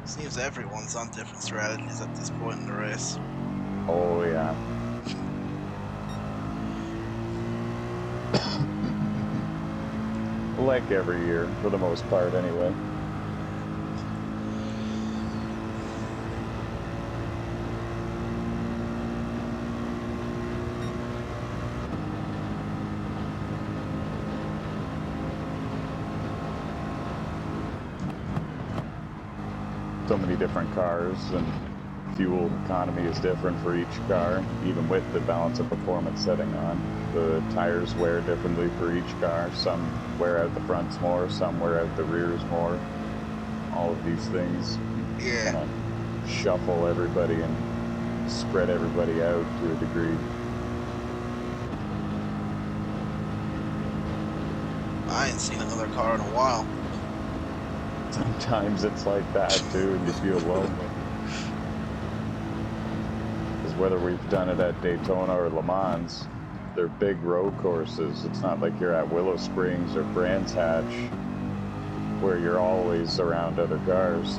Seems everyone's on different strategies at this point in the race. Oh, yeah. Like every year, for the most part, anyway. So many different cars, and fuel economy is different for each car, even with the balance of performance setting on. The tires wear differently for each car. Some wear out the fronts more, some wear out the rears more. All of these things Yeah. kind of shuffle everybody and spread everybody out to a degree. I ain't seen another car in a while. Sometimes it's like that too, and you feel lonely. Because whether we've done it at Daytona or Le Mans, they're big road courses. It's not like you're at Willow Springs or Brands Hatch, where you're always around other cars.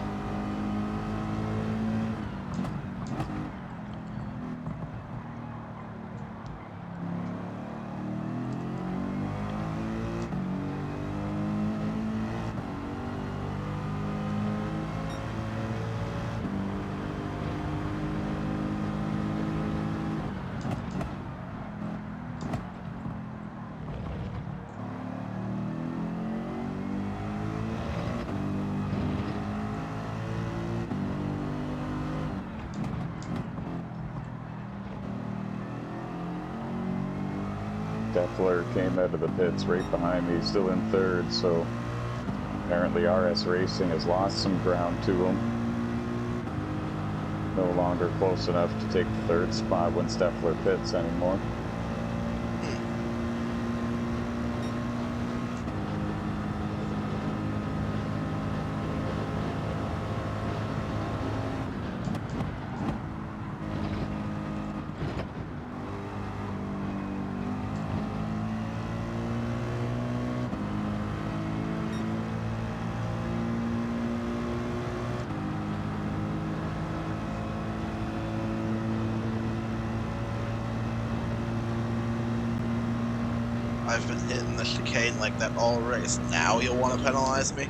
Defler came out of the pits right behind me, still in third, so apparently RS Racing has lost some ground to him. No longer close enough to take the third spot when Steffler pits anymore. I've been hitting the chicane like that all race. Now you'll want to penalize me?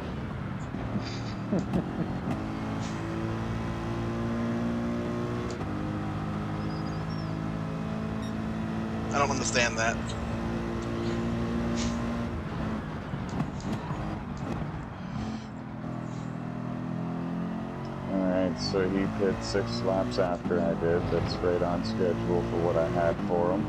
I don't understand that. Alright, so he pit 6 laps after I did. That's right on schedule for what I had for him.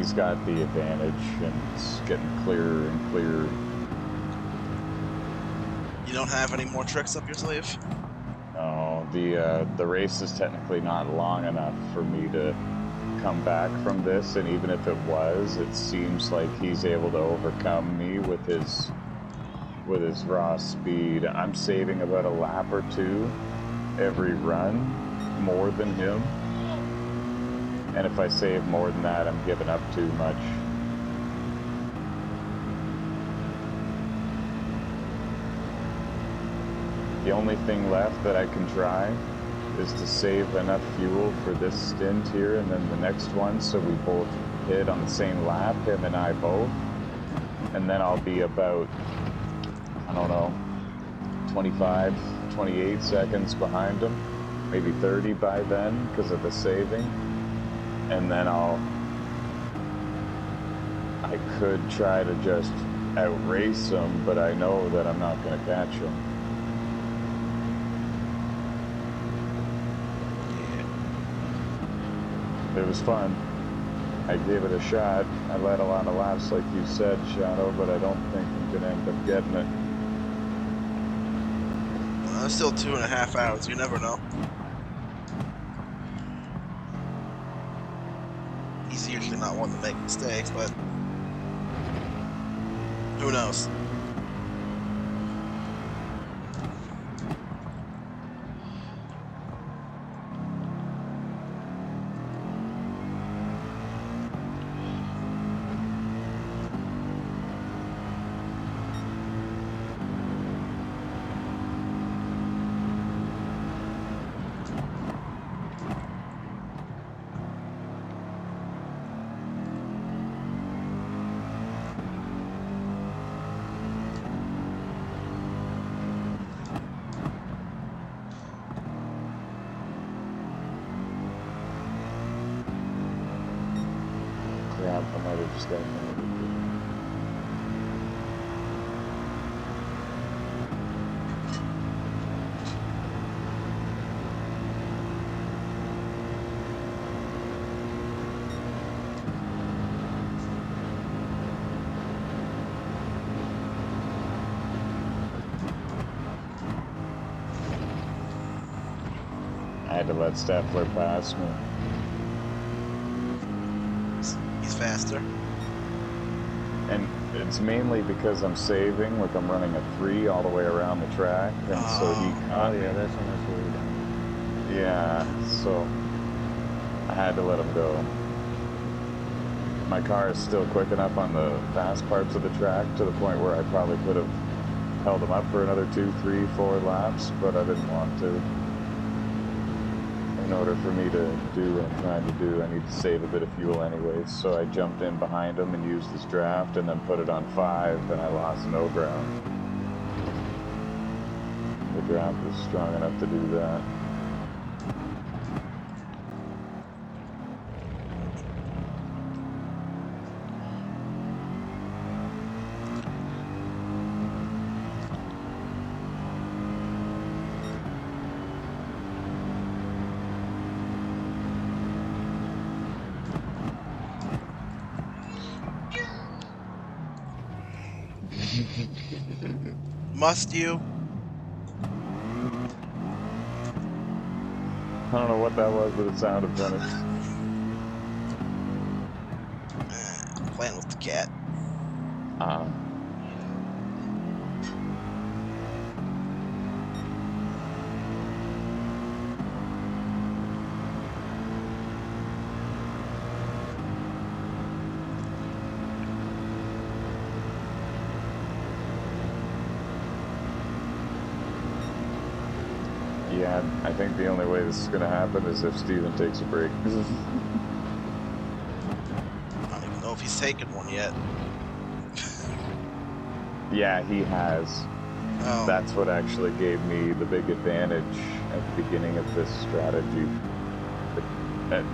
he's got the advantage, and it's getting clearer and clearer. You don't have any more tricks up your sleeve? No, the race is technically not long enough for me to come back from this, and even if it was, it seems like he's able to overcome me with his raw speed. I'm saving about a lap or two every run, more than him. And if I save more than that, I'm giving up too much. The only thing left that I can try is to save enough fuel for this stint here and then the next one, so we both hit on the same lap, him and I both. And then I'll be about, I don't know, 25, 28 seconds behind him, maybe 30 by then because of the saving. And then I could try to just outrace him, but I know that I'm not going to catch him. It was fun. I gave it a shot. I led a lot of laps like you said, Shadow, but I don't think I'm going to end up getting it. Well, it's still 2.5 hours. You never know. He's usually not one to make mistakes, but who knows? Crap, I might have just got another. I had to let Steffler pass me. He's faster. And it's mainly because I'm saving, like I'm running a 3 all the way around the track, and so he caught Oh me. yeah, that's when that's what we done. Yeah, so I had to let him go. My car is still quick enough on the fast parts of the track to the point where I probably could have held him up for another 2, 3, 4 laps, but I didn't want to. In order for me to do what I'm trying to do, I need to save a bit of fuel anyways, so I jumped in behind him and used his draft and then put it on 5, and I lost no ground. The draft was strong enough to do that. Must you? I don't know what that was, but it sounded funny. Playing with the cat. Yeah, I think the only way this is going to happen is if Steven takes a break. I don't even know if he's taken one yet. Yeah, he has. Oh. That's what actually gave me the big advantage at the beginning of this strategy.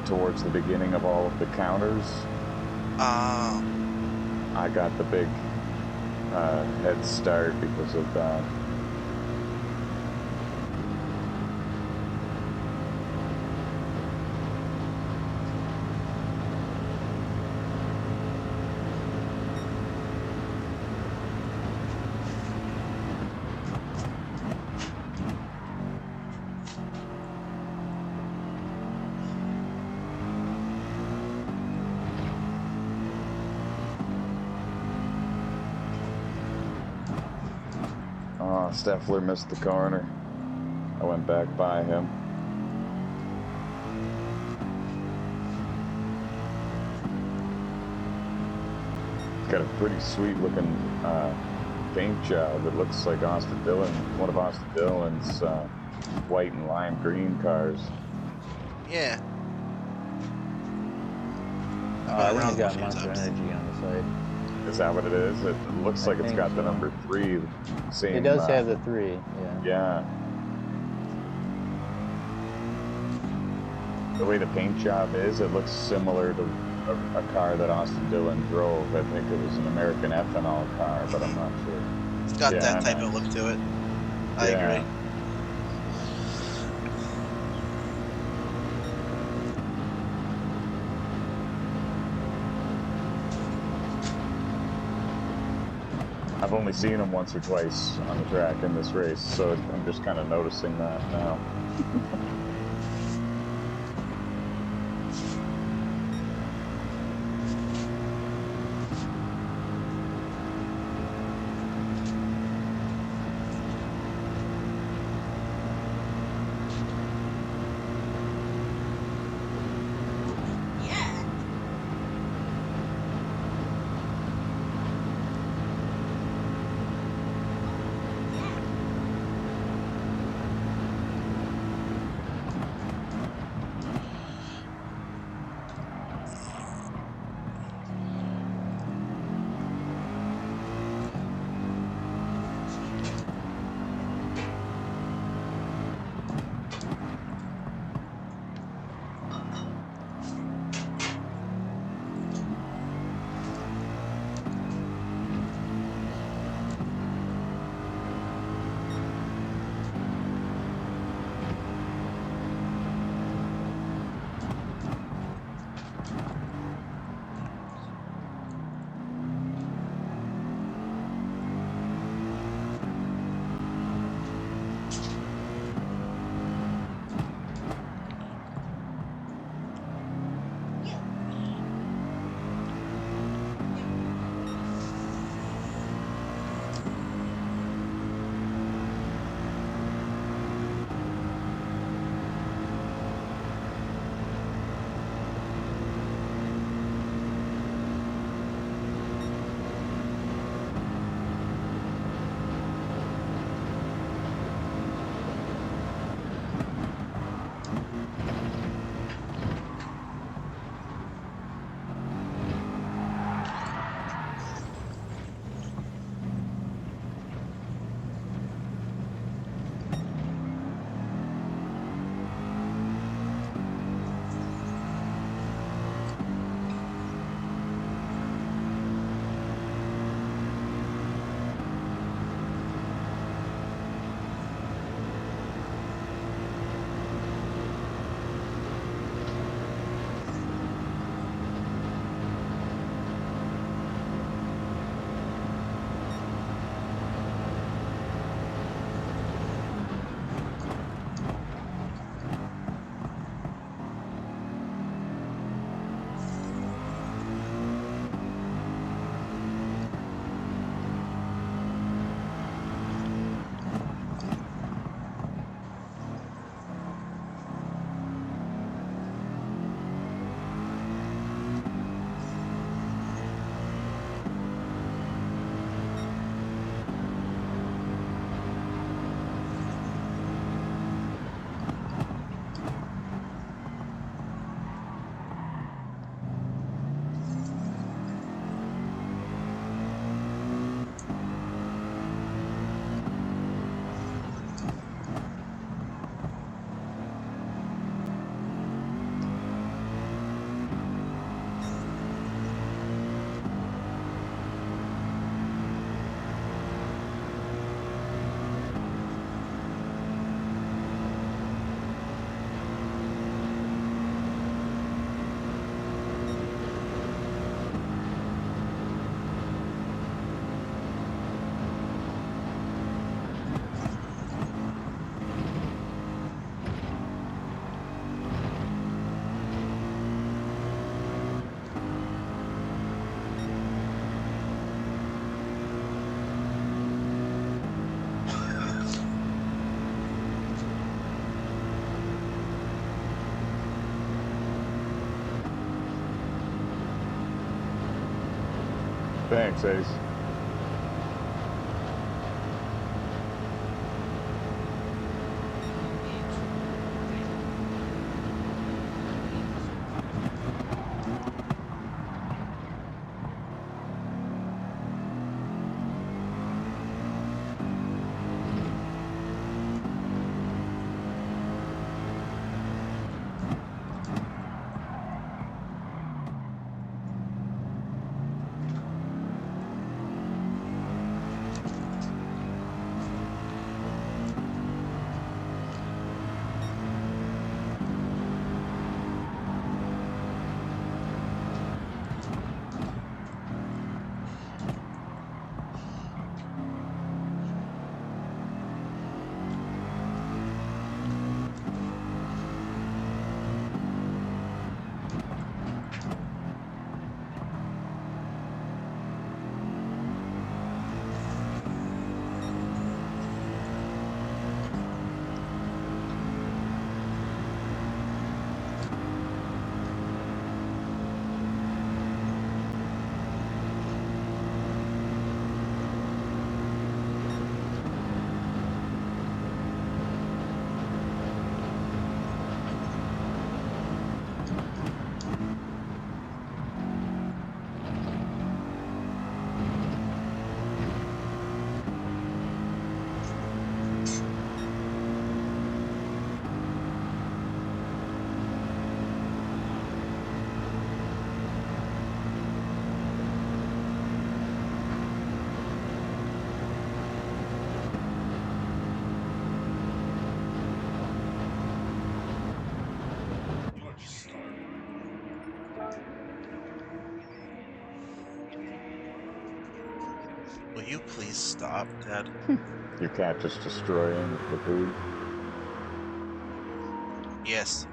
Towards the beginning of all of the counters, I got the big head start because of that. Oh, Steffler missed the corner. I went back by him. It's got a pretty sweet looking paint job. It looks like Austin Dillon, one of Austin Dillon's white and lime green cars. Yeah. I've I been think around it's them a got few Monster times. Energy on the side. Is that what it is? It looks I like it's think got the so. number 3. Same. It does have the 3, yeah. Yeah. The way the paint job is, it looks similar to a car that Austin Dillon drove. I think it was an American ethanol car, but I'm not sure. It's got Yeah, that type nice. of look to it. I Yeah. agree. I've only seen him once or twice on the track in this race, so I'm just kind of noticing that now. Thanks, Ace. Will you please stop, Dad? Your cat just destroying the food. Yes.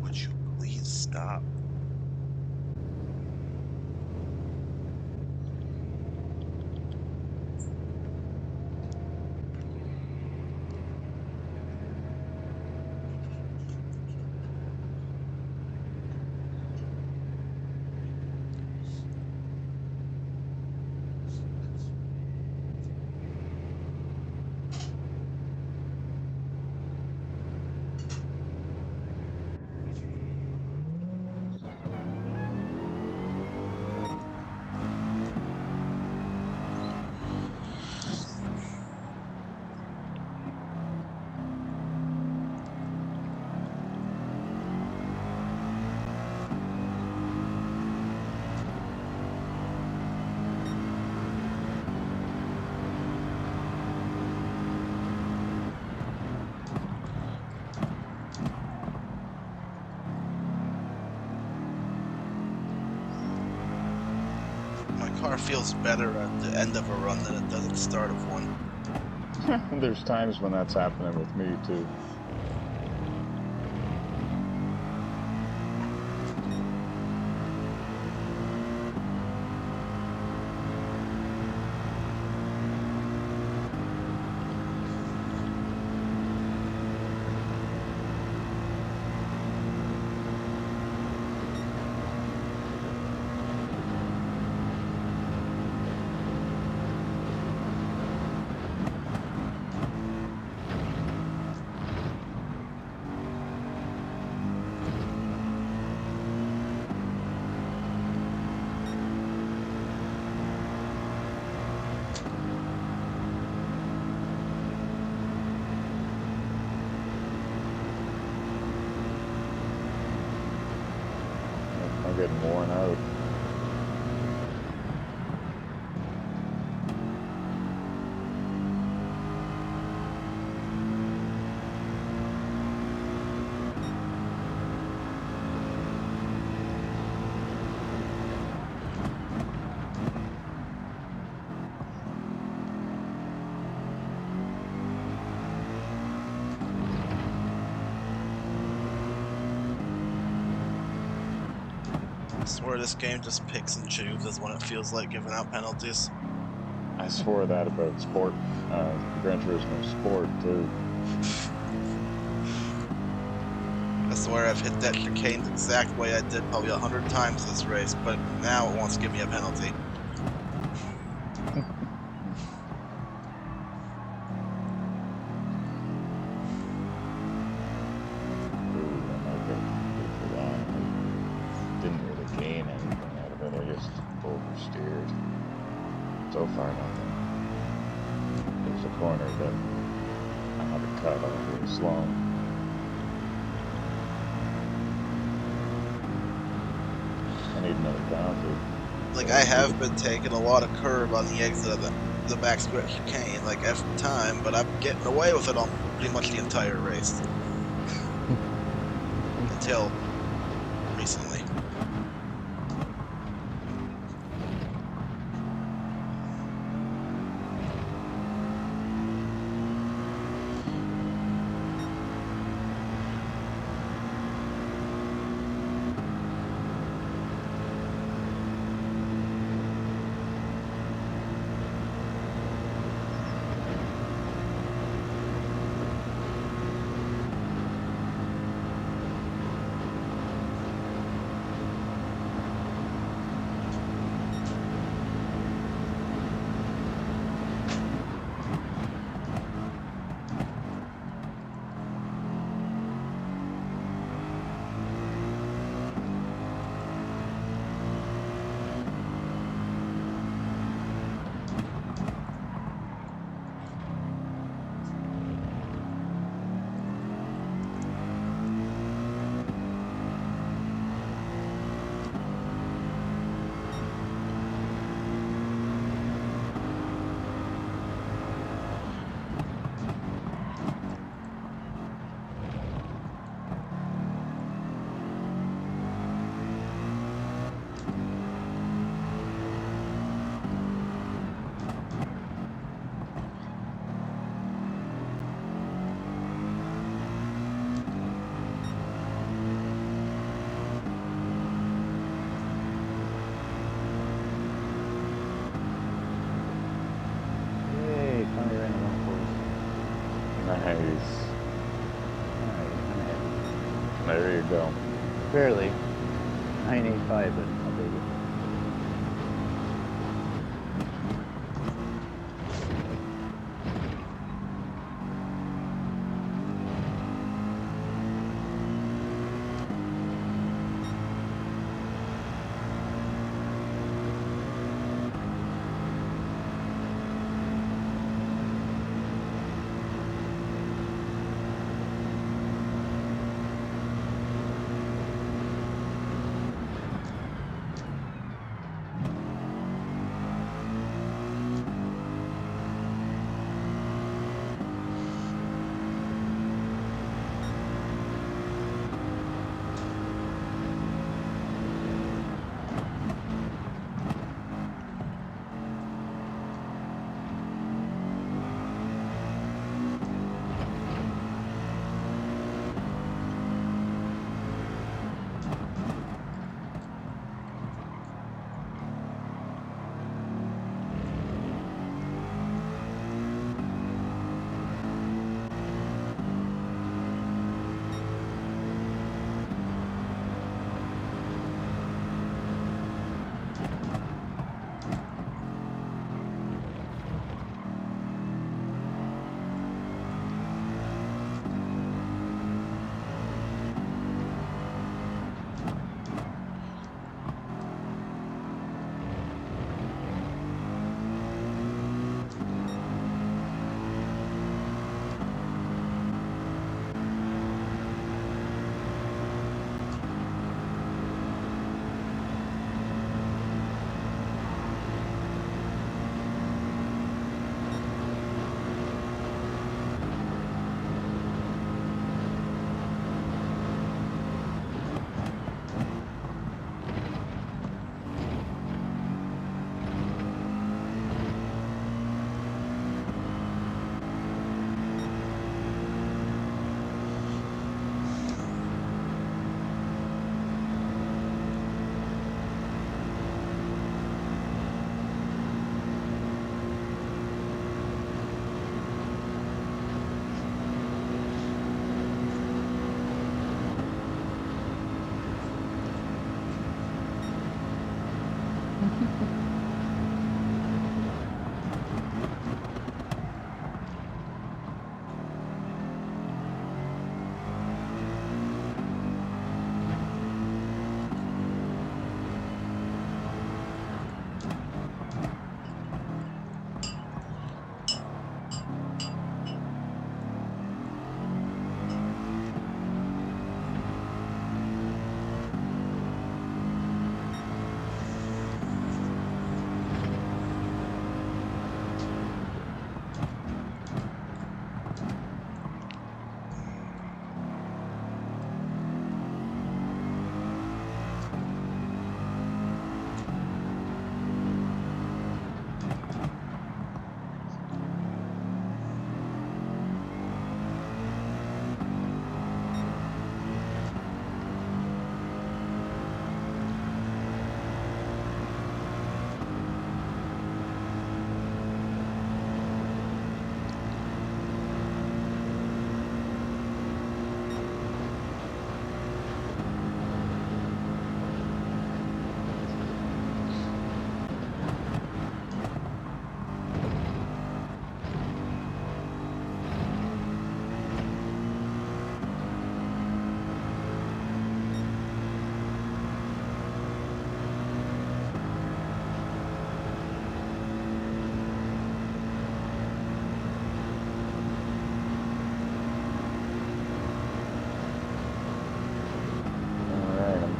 Would you please stop? My car feels better at the end of a run than it does at the start of one. There's times when that's happening with me too. I'm getting worn out. swear this game just picks and chooses when it feels like giving out penalties. I swore that about Sport, Gran Turismo Sport too. I swear I've hit that chicane the exact way I did probably 100 times this race, but now it wants to give me a penalty. Didn't really gain anything out of it. I just oversteered. So far, nothing. There's a corner that I have to cut off really slow. I need another boundary. Like, I have been taking a lot of curb on the exit of the backstretch chicane, like, every time, but I'm getting away with it on pretty much the entire race. Until recently. Yay, finally ran the one course. Nice. Alright, I'm ahead. There you go. Barely. 985, but I'll take it.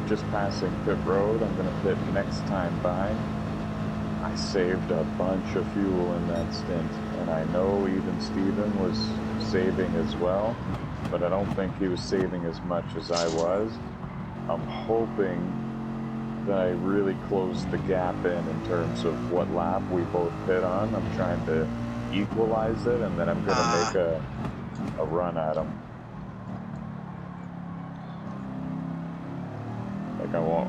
Just passing pit road. I'm gonna pit next time by. I saved a bunch of fuel in that stint, and I know even Steven was saving as well, but I don't think he was saving as much as I was. I'm hoping that I really closed the gap in terms of what lap we both pit on. I'm trying to equalize it, and then I'm gonna make a run at him.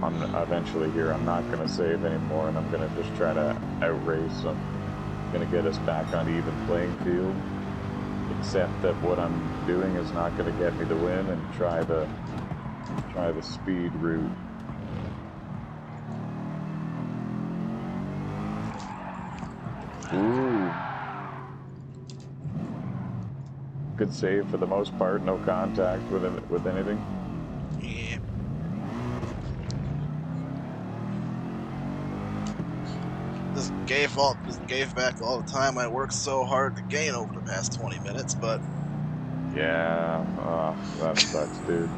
I'm eventually here, I'm not going to save anymore, and I'm going to just try to outrace him. I'm going to get us back on even playing field, except that what I'm doing is not going to get me the win, and try the speed route. Ooh. Good save for the most part, no contact with anything. Yeah. Just gave back all the time I worked so hard to gain over the past 20 minutes, but yeah, that sucks, dude.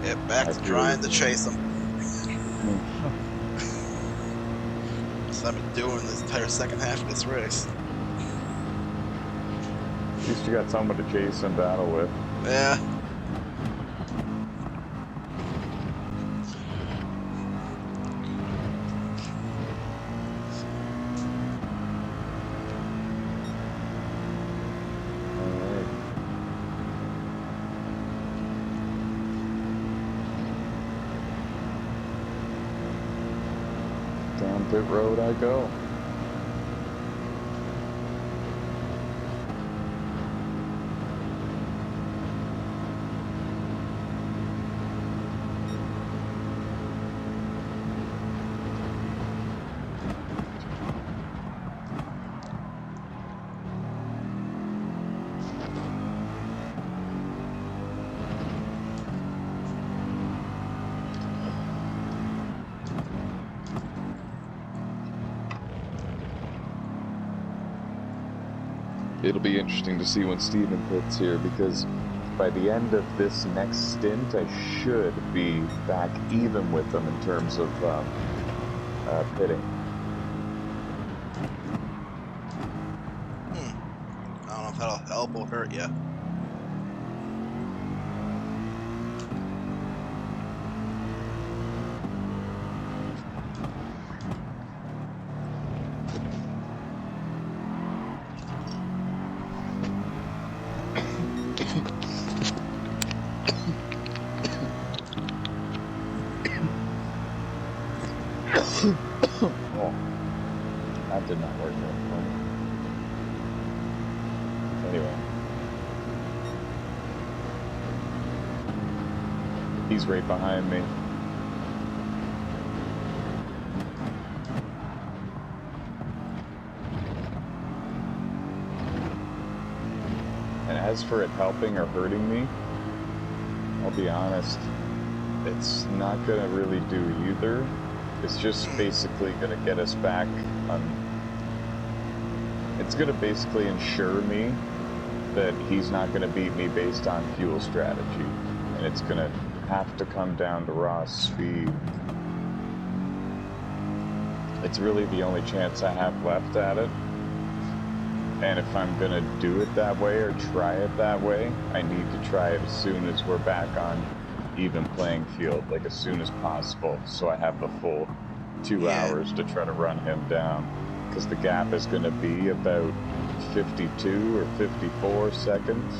Get back to trying to chase them. That's what I've been doing this entire second half of this race. At least you got someone to chase and battle with. Yeah. Down pit road I go. It'll be interesting to see when Steven pits here, because by the end of this next stint, I should be back even with them in terms of pitting. I don't know if that'll help or hurt you. Oh, that did not work out. Anyway, He's right behind me. And as for it helping or hurting me, I'll be honest, it's not gonna really do either. It's just basically gonna get us back on... It's gonna basically ensure me that he's not gonna beat me based on fuel strategy. And it's gonna have to come down to raw speed. It's really the only chance I have left at it. And if I'm gonna do it that way or try it that way, I need to try it as soon as we're back on even playing field, like as soon as possible, so I have the full 2 hours to try to run him down. Because the gap is gonna be about 52 or 54 seconds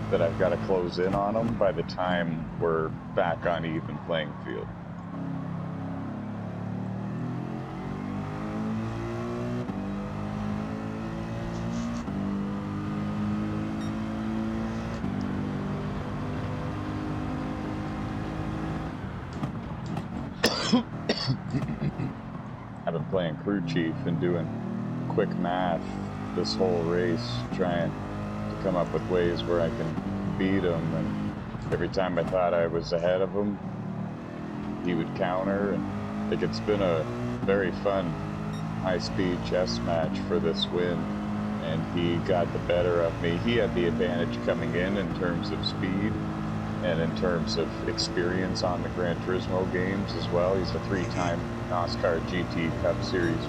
that I've got to close in on him by the time we're back on even playing field. I've been playing crew chief and doing quick math this whole race, trying to come up with ways where I can beat him, and every time I thought I was ahead of him, he would counter, and like, it's been a very fun high-speed chess match for this win, and he got the better of me. He had the advantage coming in terms of speed and in terms of experience on the Gran Turismo games as well. He's a 3-time NOSSCAR GT Cup Series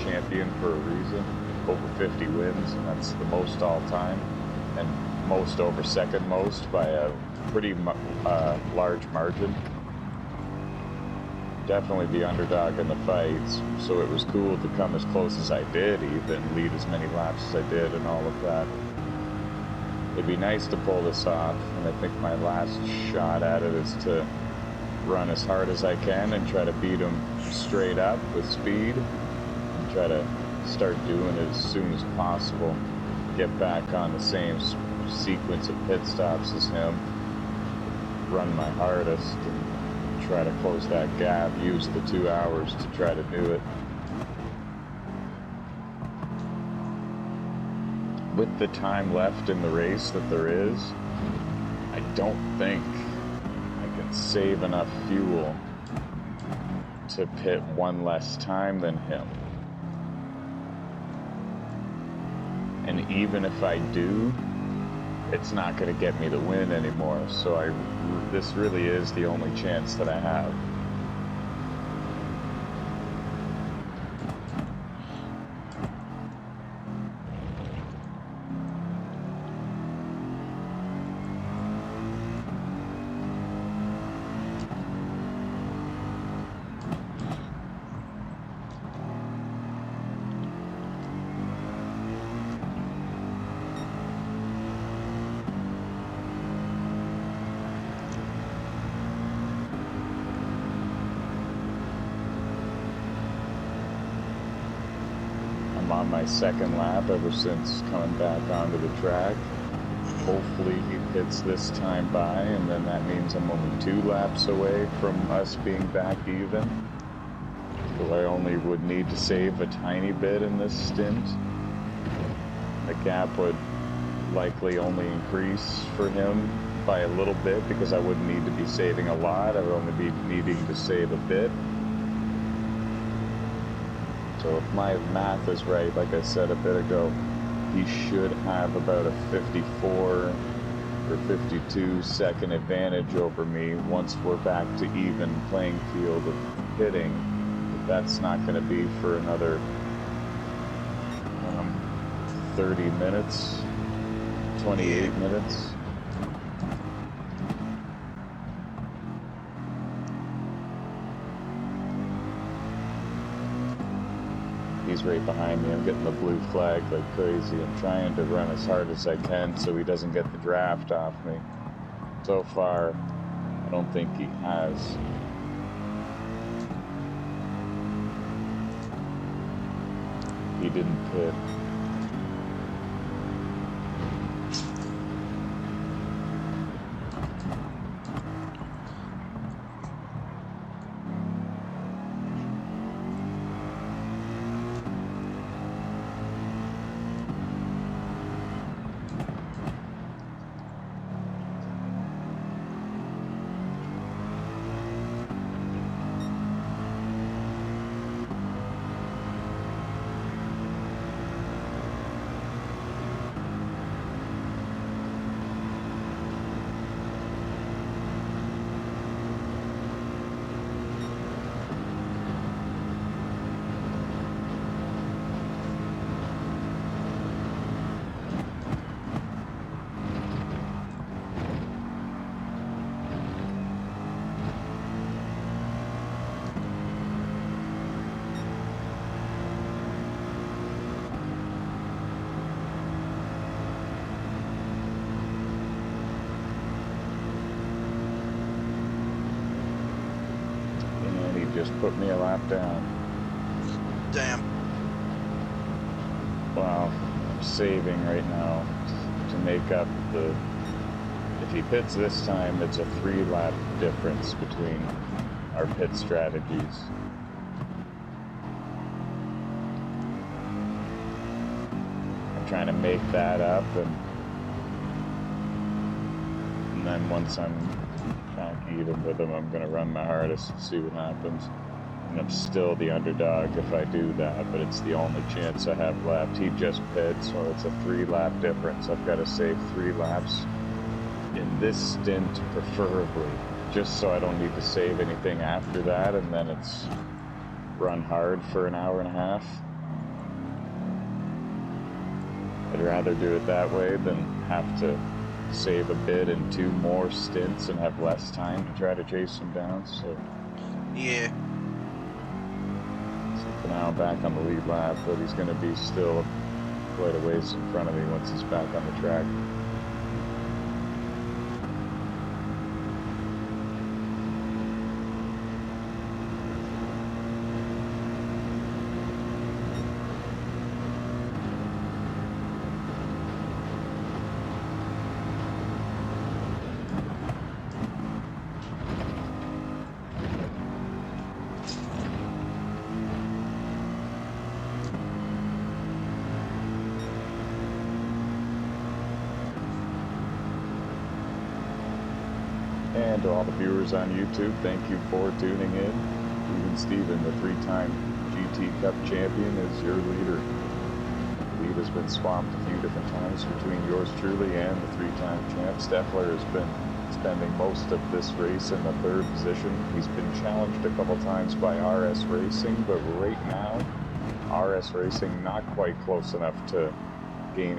champion for a reason, over 50 wins, and that's the most all-time, and most over second most by a pretty large margin. Definitely the underdog in the fights, so it was cool to come as close as I did, even lead as many laps as I did and all of that. It'd be nice to pull this off, and I think my last shot at it is to run as hard as I can and try to beat him straight up with speed, and try to start doing it as soon as possible. Get back on the same sequence of pit stops as him, run my hardest, and try to close that gap, use the 2 hours to try to do it. With the time left in the race that there is, I don't think I can save enough fuel to pit one less time than him. And even if I do, it's not going to get me the win anymore. So this really is the only chance that I have. On my second lap ever since coming back onto the track. Hopefully he pits this time by, and then that means I'm only 2 laps away from us being back even. So I only would need to save a tiny bit in this stint. The gap would likely only increase for him by a little bit because I wouldn't need to be saving a lot. I would only be needing to save a bit. So if my math is right, like I said a bit ago, he should have about a 54 or 52 second advantage over me once we're back to even playing field of hitting. But that's not going to be for another 30 minutes, 28 minutes. He's right behind me. I'm getting the blue flag like crazy. I'm trying to run as hard as I can so he doesn't get the draft off me. So far, I don't think he has. He didn't pit. put me a lap down. Damn. Well, I'm saving right now to make up the... If he pits this time, it's a 3-lap difference between our pit strategies. I'm trying to make that up, and then once I'm back even with him, I'm going to run my hardest and see what happens. And I'm still the underdog if I do that, but it's the only chance I have left. He just pit, so it's a 3-lap difference. I've got to save 3 laps in this stint, preferably, just so I don't need to save anything after that, and then it's run hard for an hour and a half. I'd rather do it that way than have to save a bit in 2 more stints and have less time to try to chase him down. So Yeah. for now I'm back on the lead lap, but he's going to be still quite a ways in front of me once he's back on the track. And to all the viewers on YouTube, thank you for tuning in. Even Steven, the 3-time GT Cup champion, is your leader. The lead has been swapped a few different times between yours truly and the 3-time champ. Steffler has been spending most of this race in the 3rd position. He's been challenged a couple times by RS Racing, but right now, RS Racing not quite close enough to gain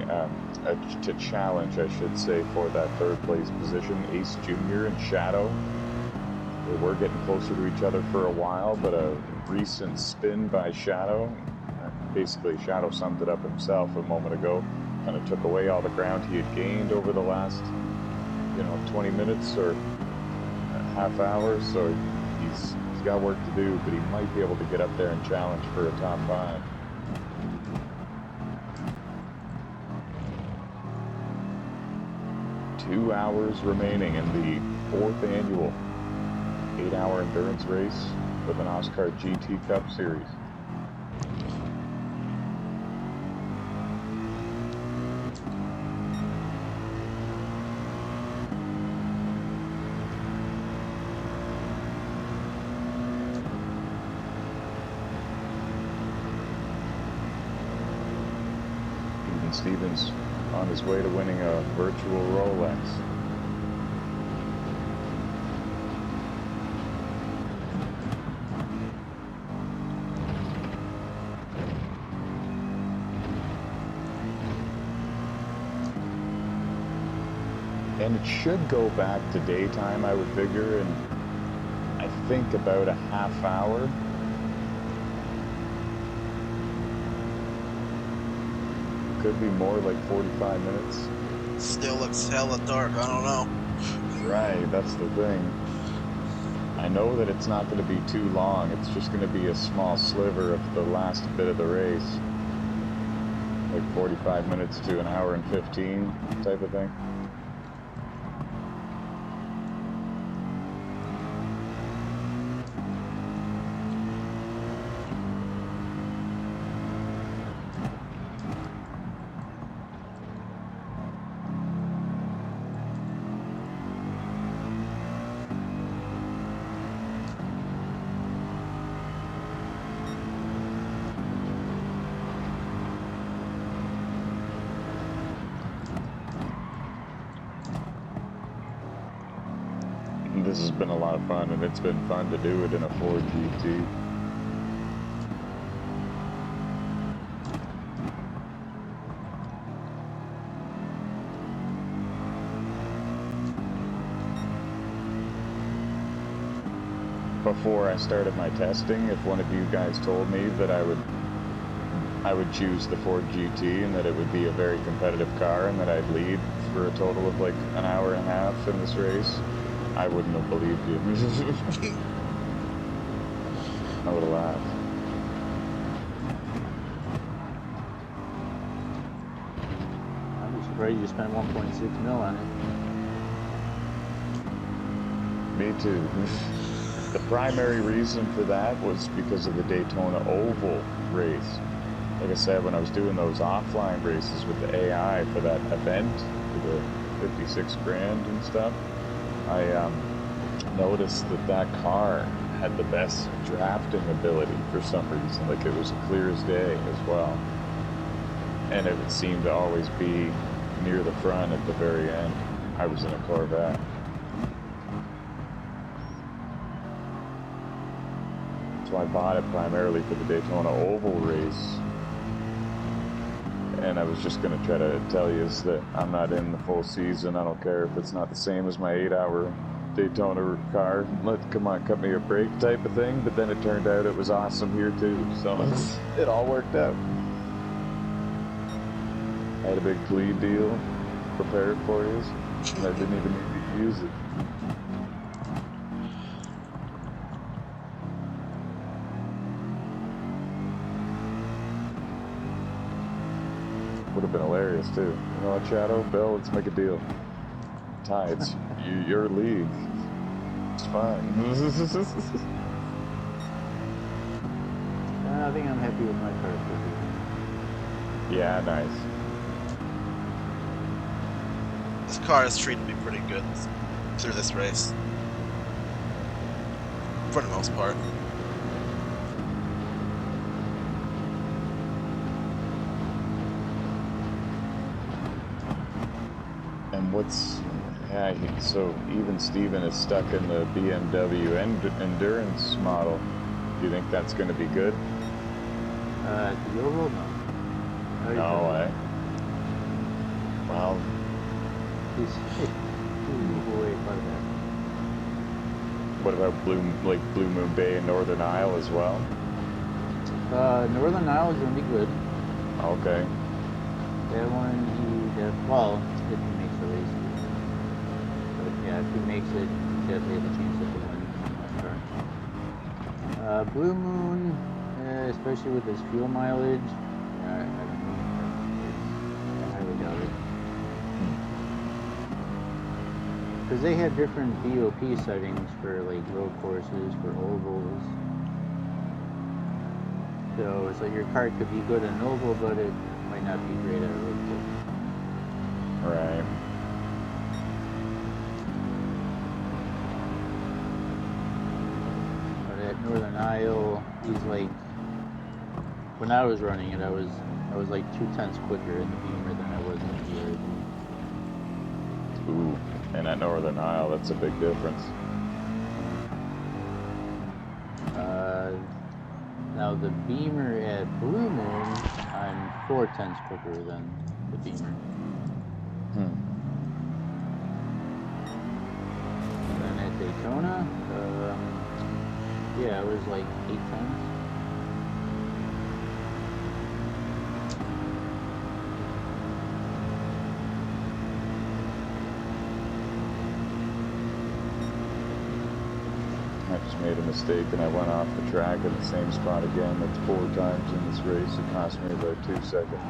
to challenge, I should say, for that 3rd place position. Ace Jr. and Shadow, they were getting closer to each other for a while, but a recent spin by Shadow, basically Shadow summed it up himself a moment ago, kind of took away all the ground he had gained over the last 20 minutes or a half hour. So he's got work to do, but he might be able to get up there and challenge for a top 5. Two hours remaining in the 4th annual 8-hour endurance race for the NOSSCAR GT Cup Series. Even Stevens on his way to winning a virtual Rolex. And it should go back to daytime, I would figure, in I think about a half hour. Could be more, like 45 minutes. Still looks hella dark. I don't know. Right, that's the thing. I know that it's not going to be too long. It's just going to be a small sliver of the last bit of the race. Like 45 minutes to an hour and 15 type of thing. This has been a lot of fun, and it's been fun to do it in a Ford GT. Before I started my testing, if one of you guys told me that I would choose the Ford GT and that it would be a very competitive car and that I'd lead for a total of like an hour and a half in this race, I wouldn't have believed you. I would have laughed. I'd be surprised you spent 1.6 mil on it. Me too. The primary reason for that was because of the Daytona Oval race. Like I said, when I was doing those offline races with the AI for that event, for the 56 grand and stuff, I noticed that car had the best drafting ability for some reason. Like, it was clear as day as well. And it would seem to always be near the front at the very end. I was in a Corvette. So I bought it primarily for the Daytona Oval race. And I was just going to try to tell you is that I'm not in the full season. I don't care if it's not the same as my 8-hour Daytona car. Come on, cut me a break type of thing. But then it turned out it was awesome here too. So it all worked out. I had a big plea deal prepared for you. And I didn't even need to use it. Would have been hilarious too. You know what, Shadow? Bill, let's make a deal. Ty, it's your league. It's fine. I think I'm happy with my car. Yeah, nice. This car has treated me pretty good through this race. For the most part. And what's... Yeah, so even Steven is stuck in the BMW Endurance model. Do you think that's going to be good? The oval, no. No, well... He's way part of What about Blue Moon Bay and Northern Isle as well? that. Northern Isle is going to be good. Okay. That one, well, if he makes the race. But yeah, if he makes it, he definitely has a chance to win. Blue Moon, especially with his fuel mileage, I don't know. I highly doubt it. Because they have different BOP settings for like road courses, for ovals. So it's like your car could be good at an oval, but it might not be great at a road course. Right. But at Northern Isle, he's like, when I was running it, I was like 2/10 quicker in the Beamer than I was in the BRZ. Ooh, and at Northern Isle, that's a big difference. Now the Beamer at Blue Moon, I'm 4/10 quicker than the Beamer. And then at Daytona, yeah, it was like 8/10. I just made a mistake and I went off the track in the same spot again. That's 4 times in this race. It cost me about 2 seconds.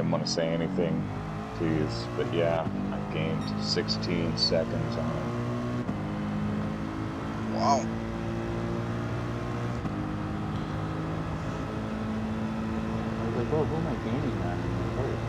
didn't want to say anything to you, but yeah, I gained 16 seconds on him. Wow. I was like, well, who am I gaining on first?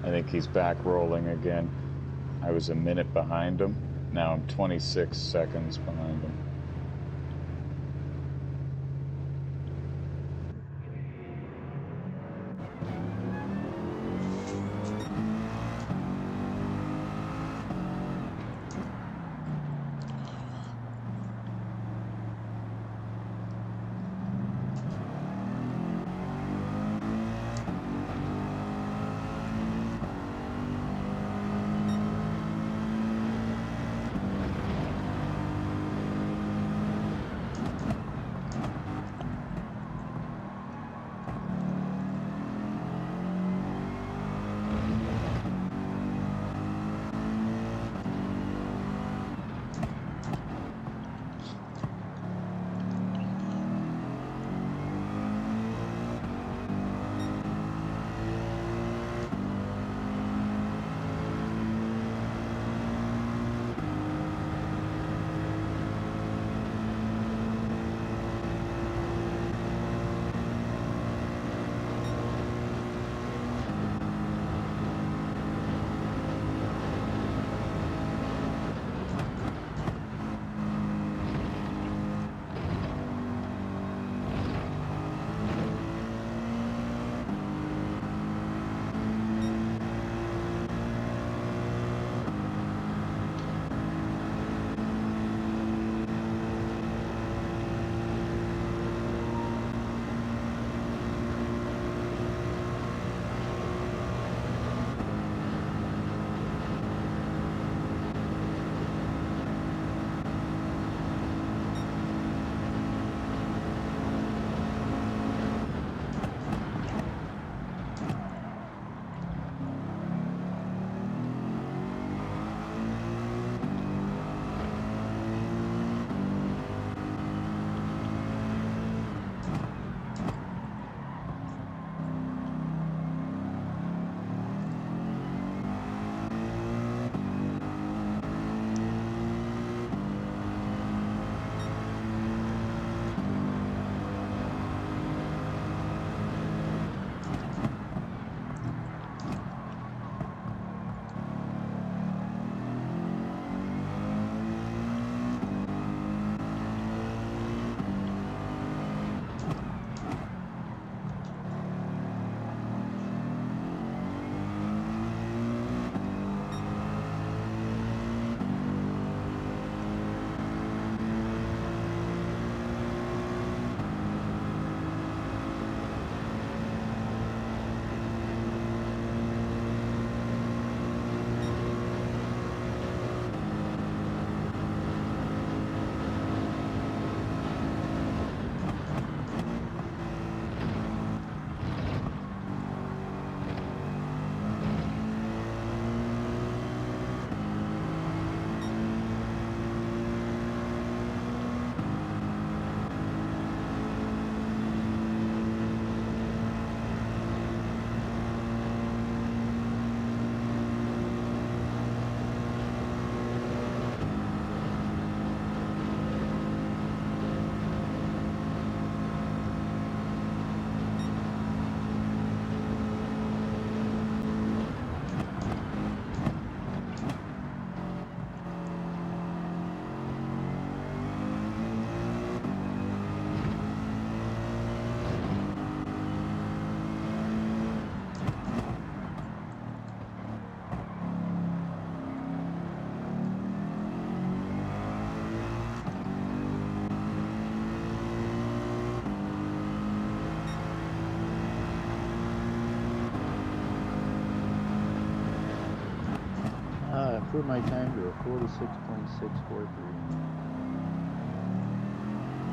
I think he's back rolling again. I was a minute behind him. Now I'm 26 seconds behind him. Improved my time to a 46.643.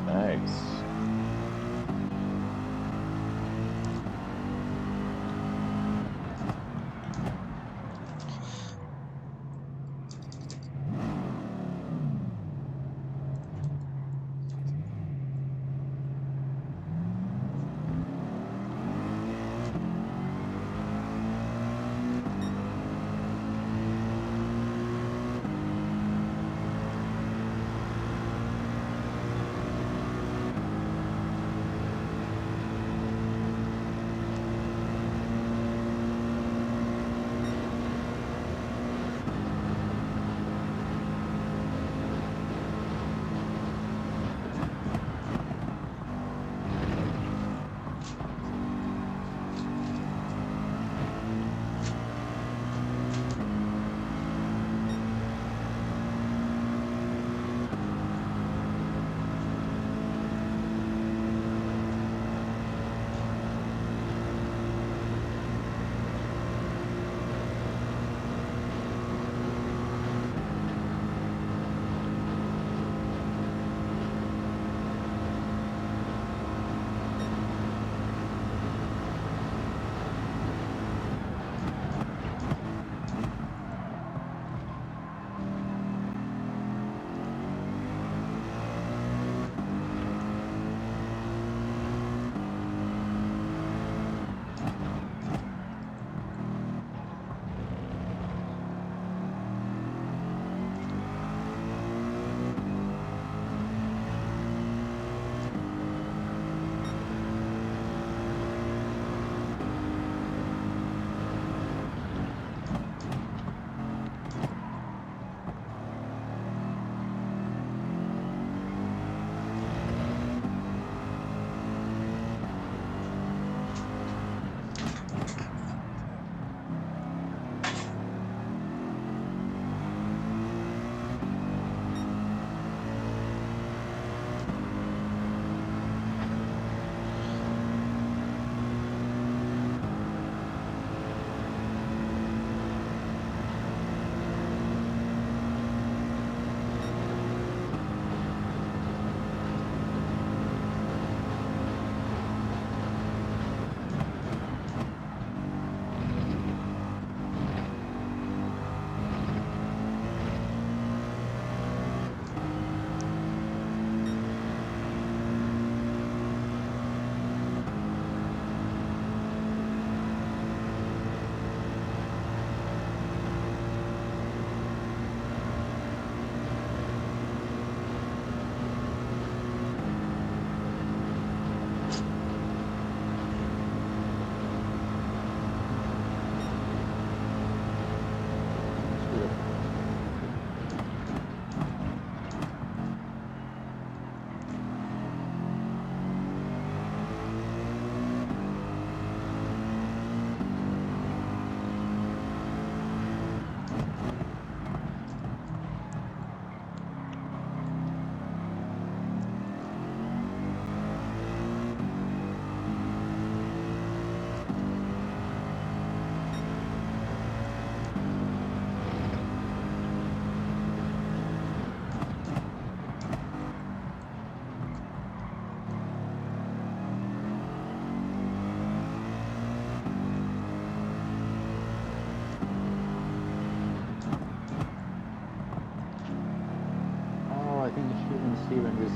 Nice.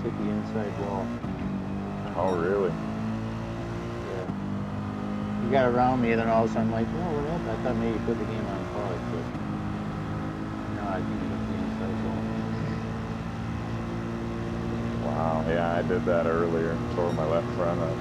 just hit the inside wall. Oh, really? Yeah. You got around me, and then all of a sudden I'm like, oh, what happened? I thought maybe you put the game on pause, but no, I think you hit the inside wall. Wow. Yeah, I did that earlier. Tore my left front up.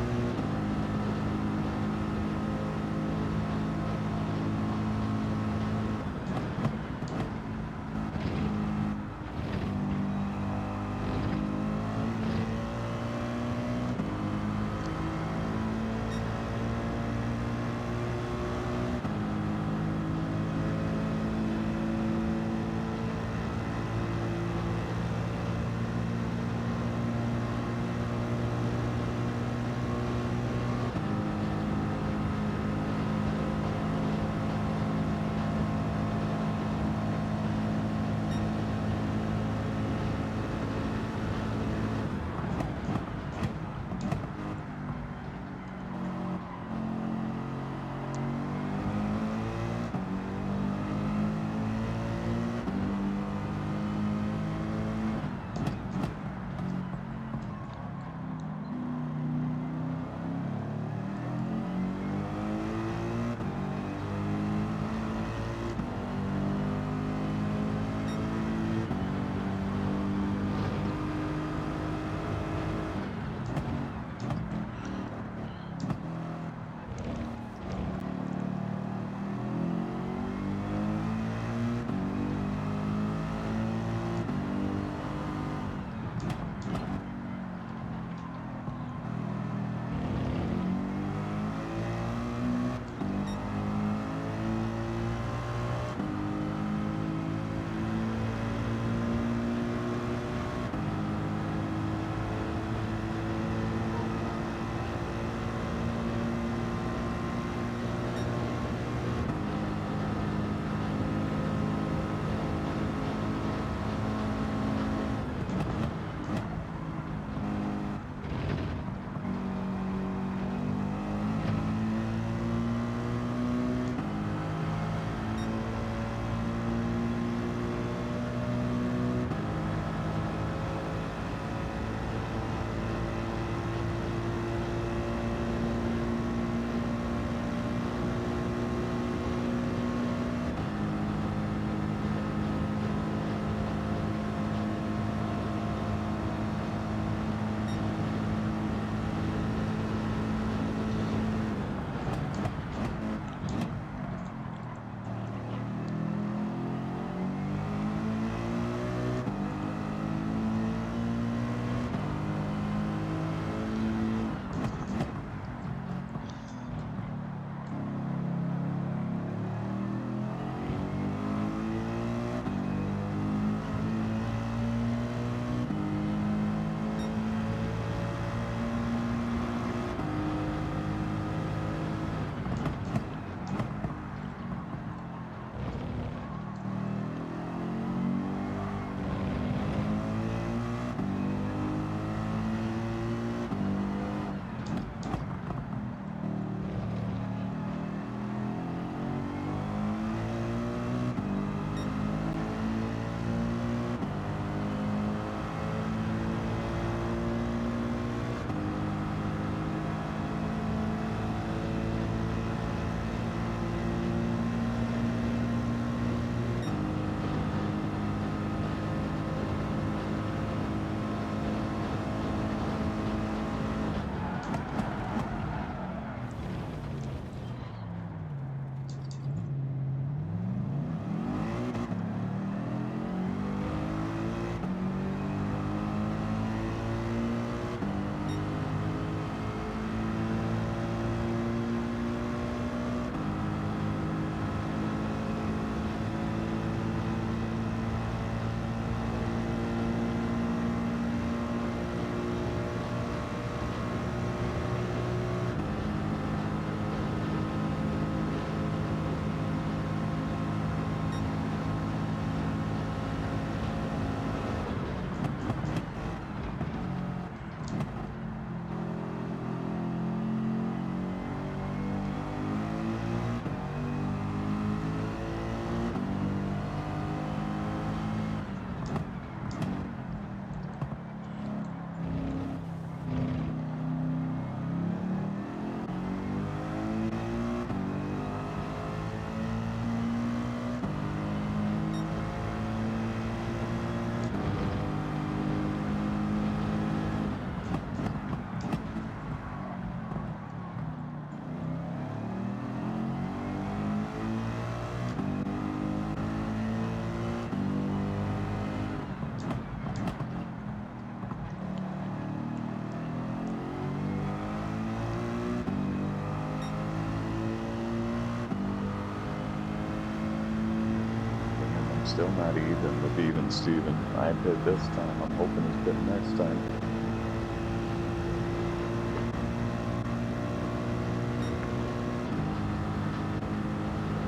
still not even with even Steven. I bid this time. I'm hoping he's bidding next time.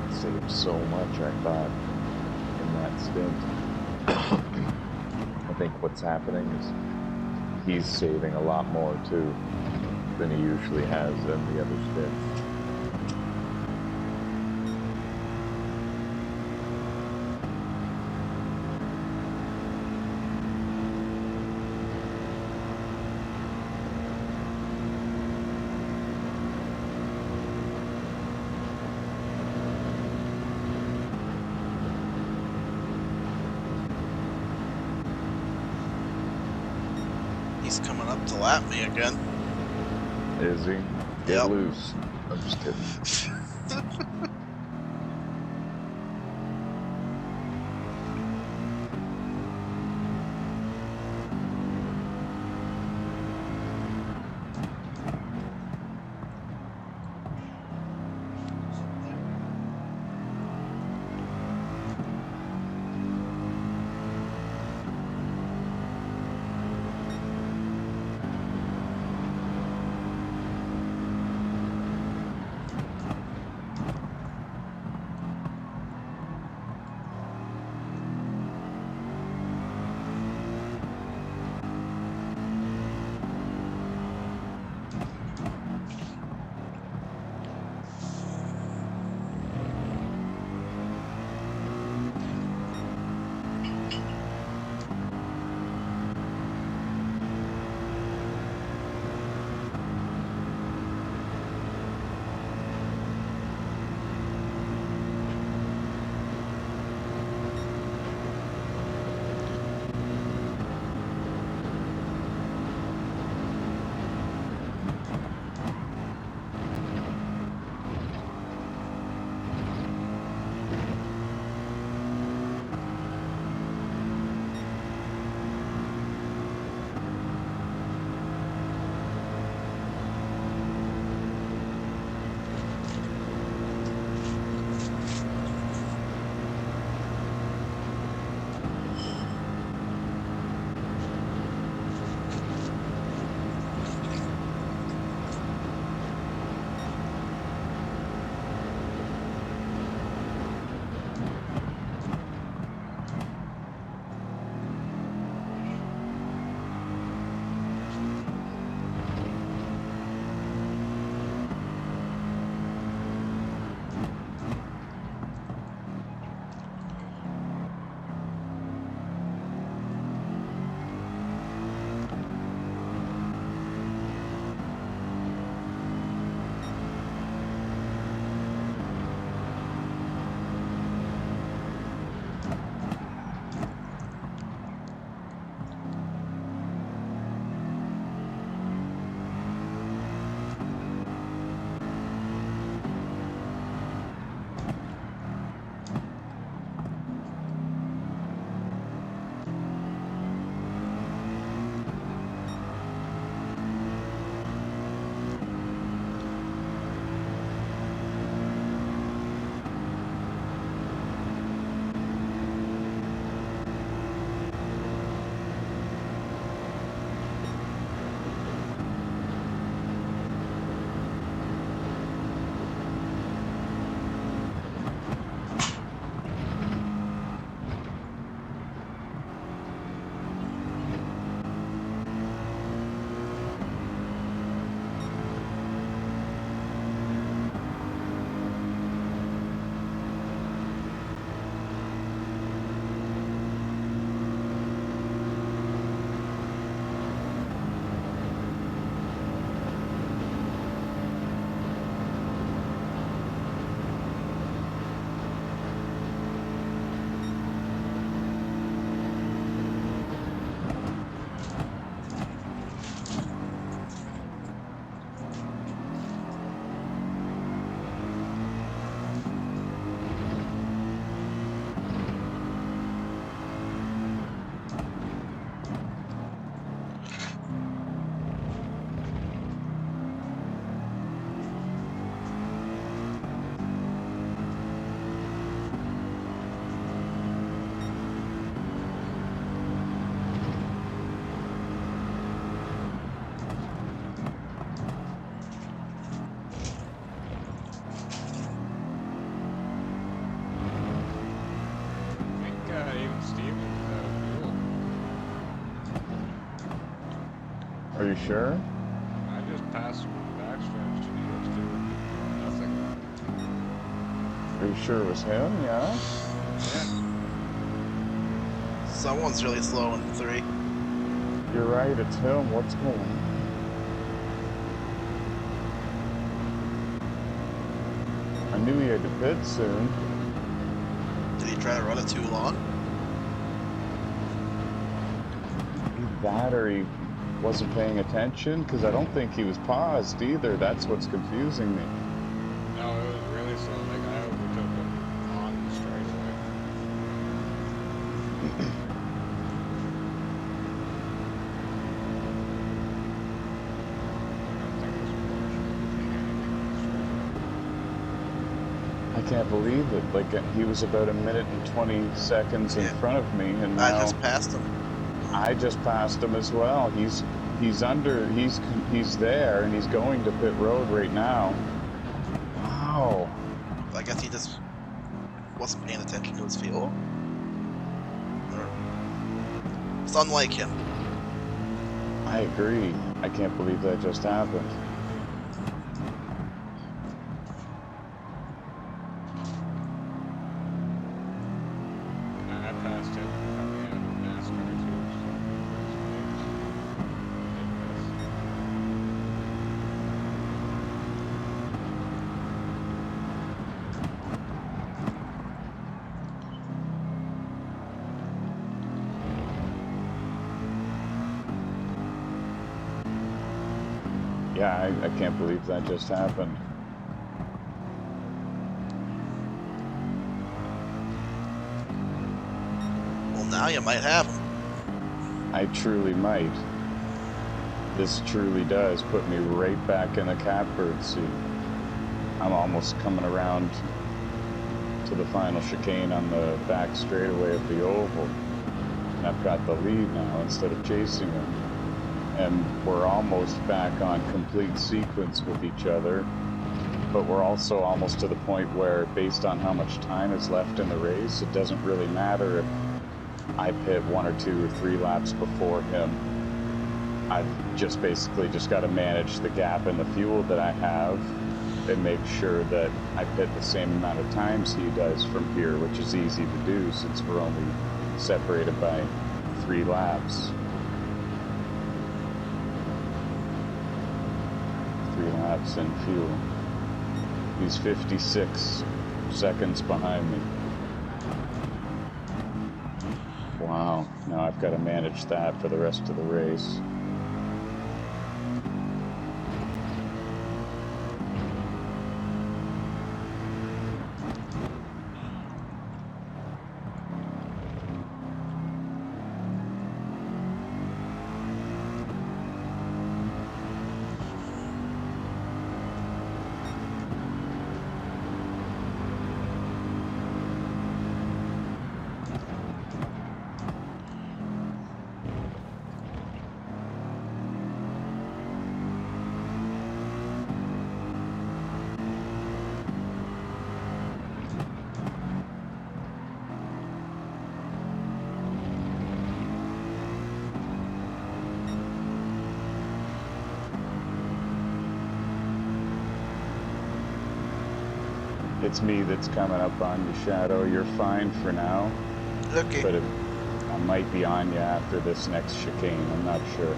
Saved so much, I thought, in that stint. I think what's happening is he's saving a lot more too than he usually has in the other stints. He's coming up to lap me again. Is he? Get Yep. loose. I'm just kidding. even Stevens is out of fuel. Are you sure? I just passed him in the backstretch and he was doing nothing. Are you sure it was him? Yeah. Yeah. Someone's really slow in 3. You're right, it's him. What's going on? I knew he had to pit soon. Did he try to run it too long? Either that or he wasn't paying attention, because I don't think he was paused either. That's what's confusing me. No, it was really slow. Like I overtook him on the straightaway. I don't think this Porsche was doing anything on the straightaway. I can't believe it. Like, he was about a minute and 20 seconds in Yeah. front of me, and I now just passed him. I just passed him as well. He's there, and he's going to pit road right now. Wow. I guess he just wasn't paying attention to his fuel. It's unlike him. I agree. I can't believe that just happened. I passed him coming out of NASCAR too. Yeah, I can't believe that just happened. Well, now you might have him. I truly might. This truly does put me right back in the catbird seat. I'm almost coming around to the final chicane on the back straightaway of the oval. And I've got the lead now instead of chasing him. And we're almost back on complete sequence with each other. But we're also almost to the point where, based on how much time is left in the race, it doesn't really matter if I pit 1 or 2 or 3 laps before him. I've just basically just got to manage the gap in the fuel that I have and make sure that I pit the same amount of times he does from here, which is easy to do since we're only separated by 3 laps. 3 laps in fuel. He's 56 seconds behind me. Wow, now I've got to manage that for the rest of the race. It's me that's coming up on you, Shadow. You're fine for now. Okay. But I might be on you after this next chicane. I'm not sure.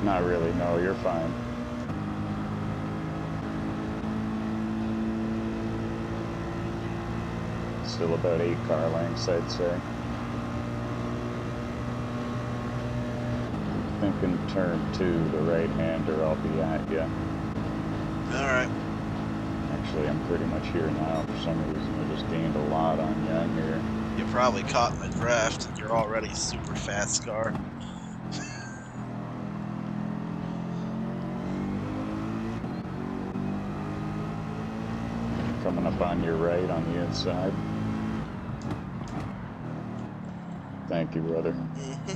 Not really, no, you're fine. Still about 8 car lengths, I'd say. I'm thinking turn 2, the right-hander, I'll be at you. Alright. Actually, I'm pretty much here now. For some reason, I just gained a lot on you. I'm here. You probably caught my draft. You're already super fast, Scar. Coming up on your right on the inside. Thank you, brother. Mm-hmm.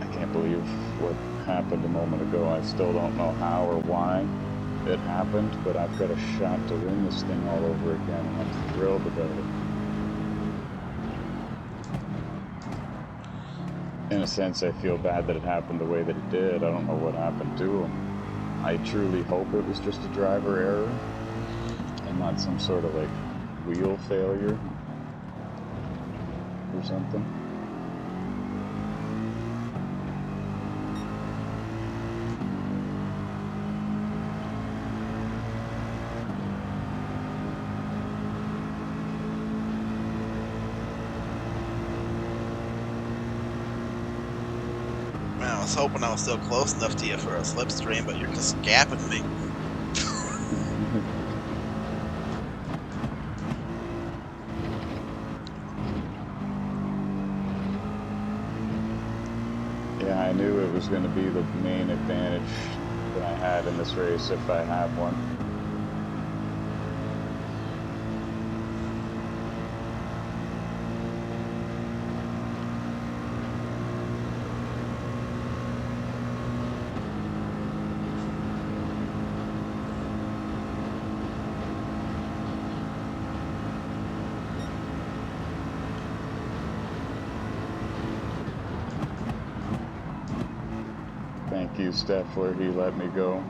I can't believe what happened a moment ago. I still don't know how or why it happened, but I've got a shot to win this thing all over again, and I'm thrilled about it. In a sense, I feel bad that it happened the way that it did. I don't know what happened to him. I truly hope it was just a driver error and not some sort of like wheel failure or something. Man, I was hoping I was still close enough to you for a slipstream, but you're just gapping me. Yeah, I knew it was going to be the main advantage that I had in this race if I have one. Thank you, Steffler. He let me go.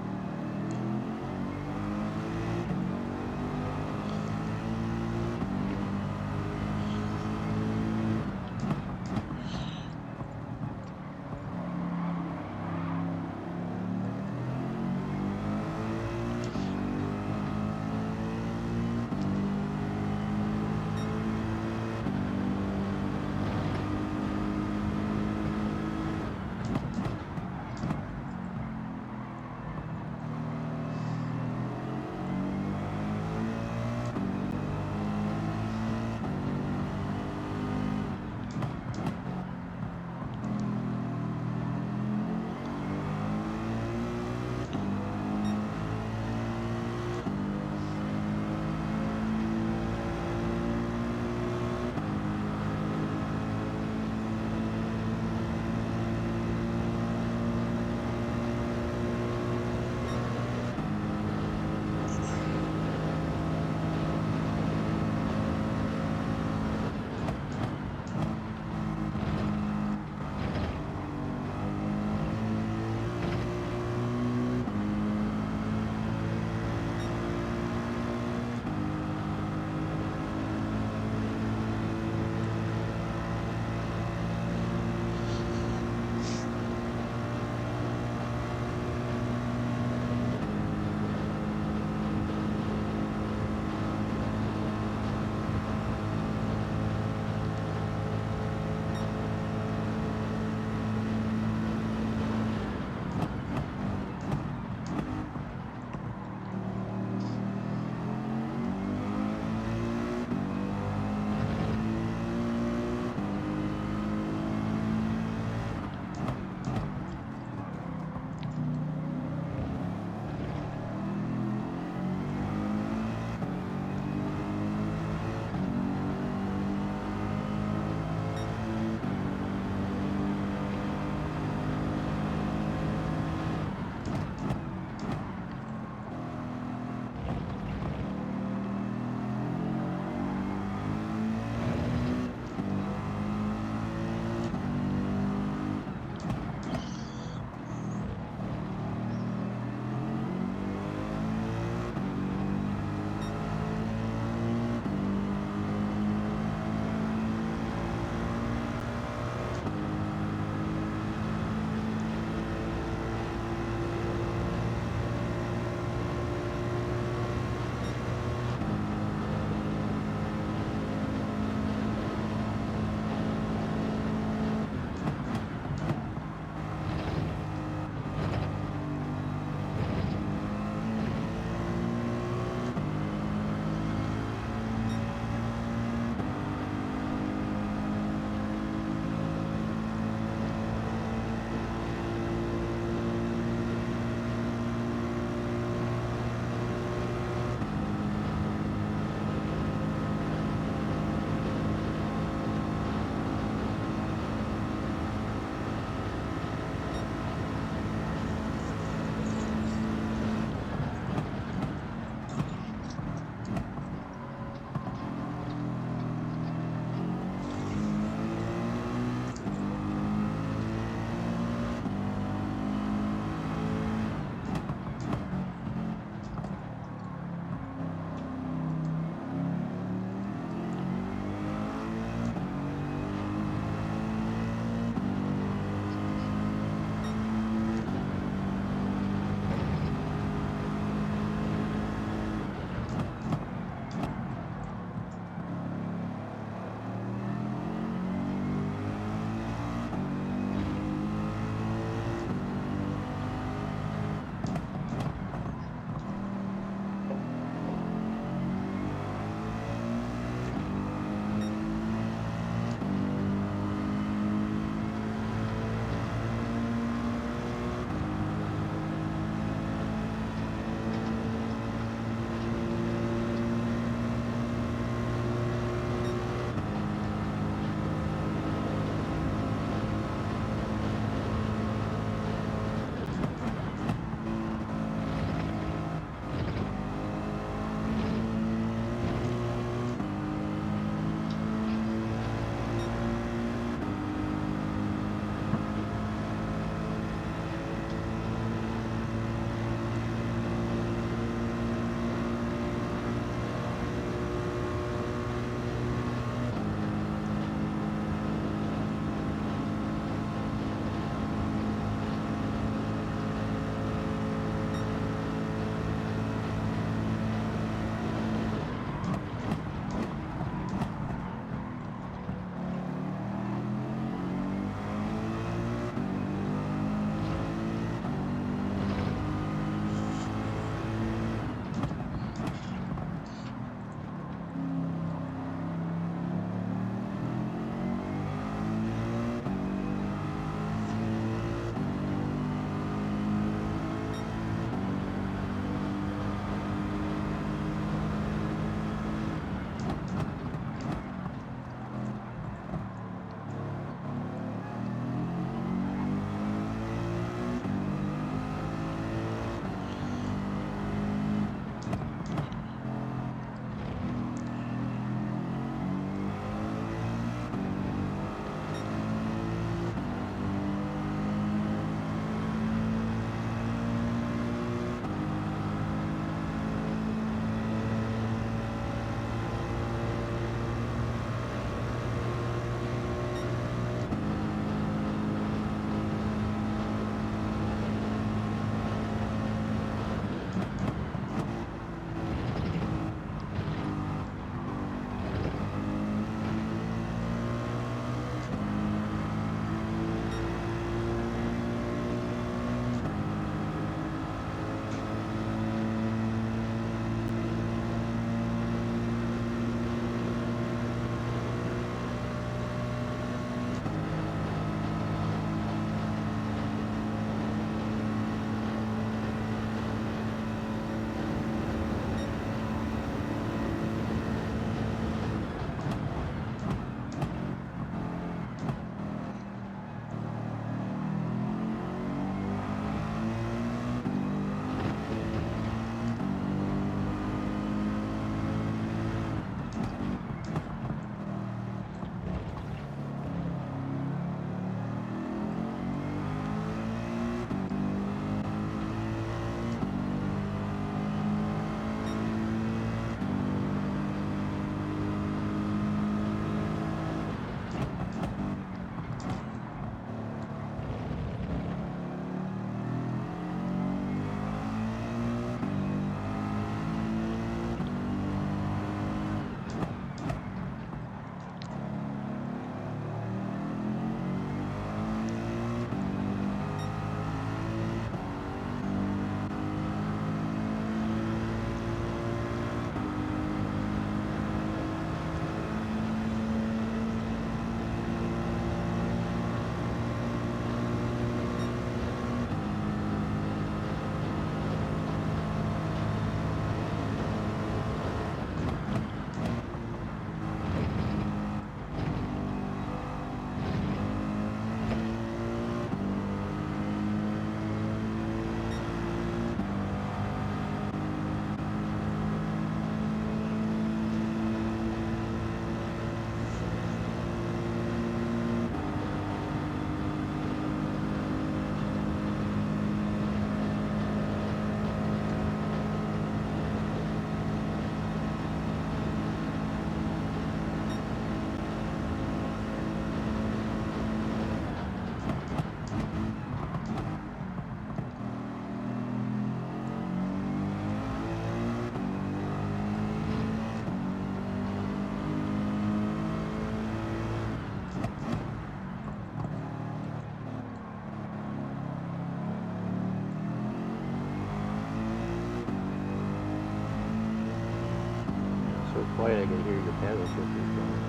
so quiet I could hear your paddle shifters going.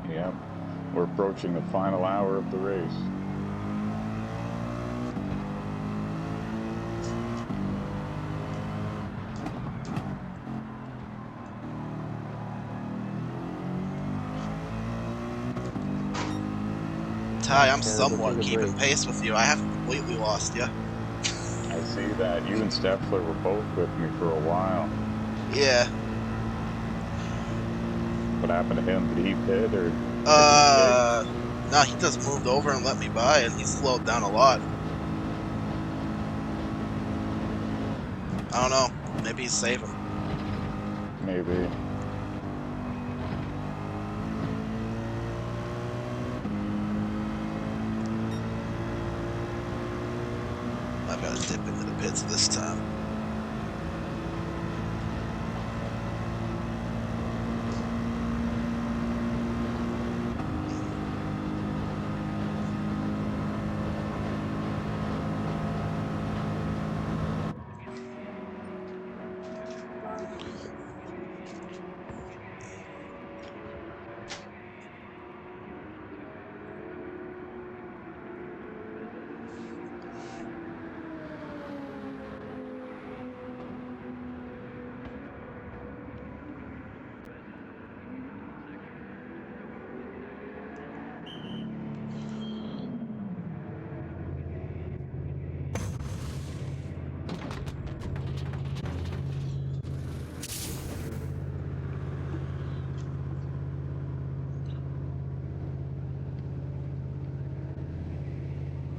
Yep. We're approaching the final hour of the race. Ty, I'm Shadow, go somewhat take a keeping break. pace with you. I haven't completely lost you. I see that. You and Steffler were both with me for a while. Yeah. What happened to him? Did he pit or No, he just moved over and let me by, and he slowed down a lot. I don't know. Maybe he's saving. maybe? I've got to dip into the pits this time.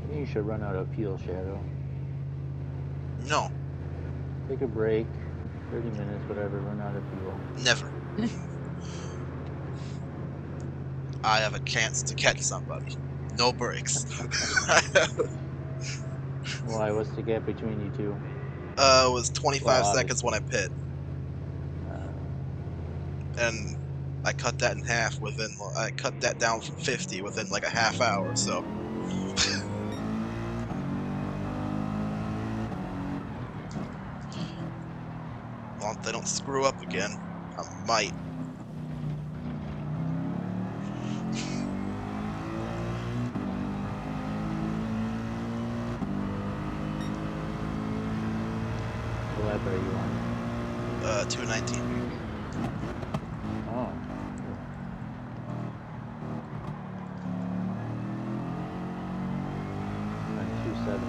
I think you should run out of fuel, Shadow. No, Take a break. 30 minutes, whatever, run out of fuel. never. I have a chance to catch somebody. No breaks. Why? What's the gap between you two? It was Well, 25 seconds when I obviously. pit, and I cut that in half within. I cut that down from 50 within like a half hour. So, well, if they don't screw up again, I might. What lap are you on? 219. Oh. I'm on 270.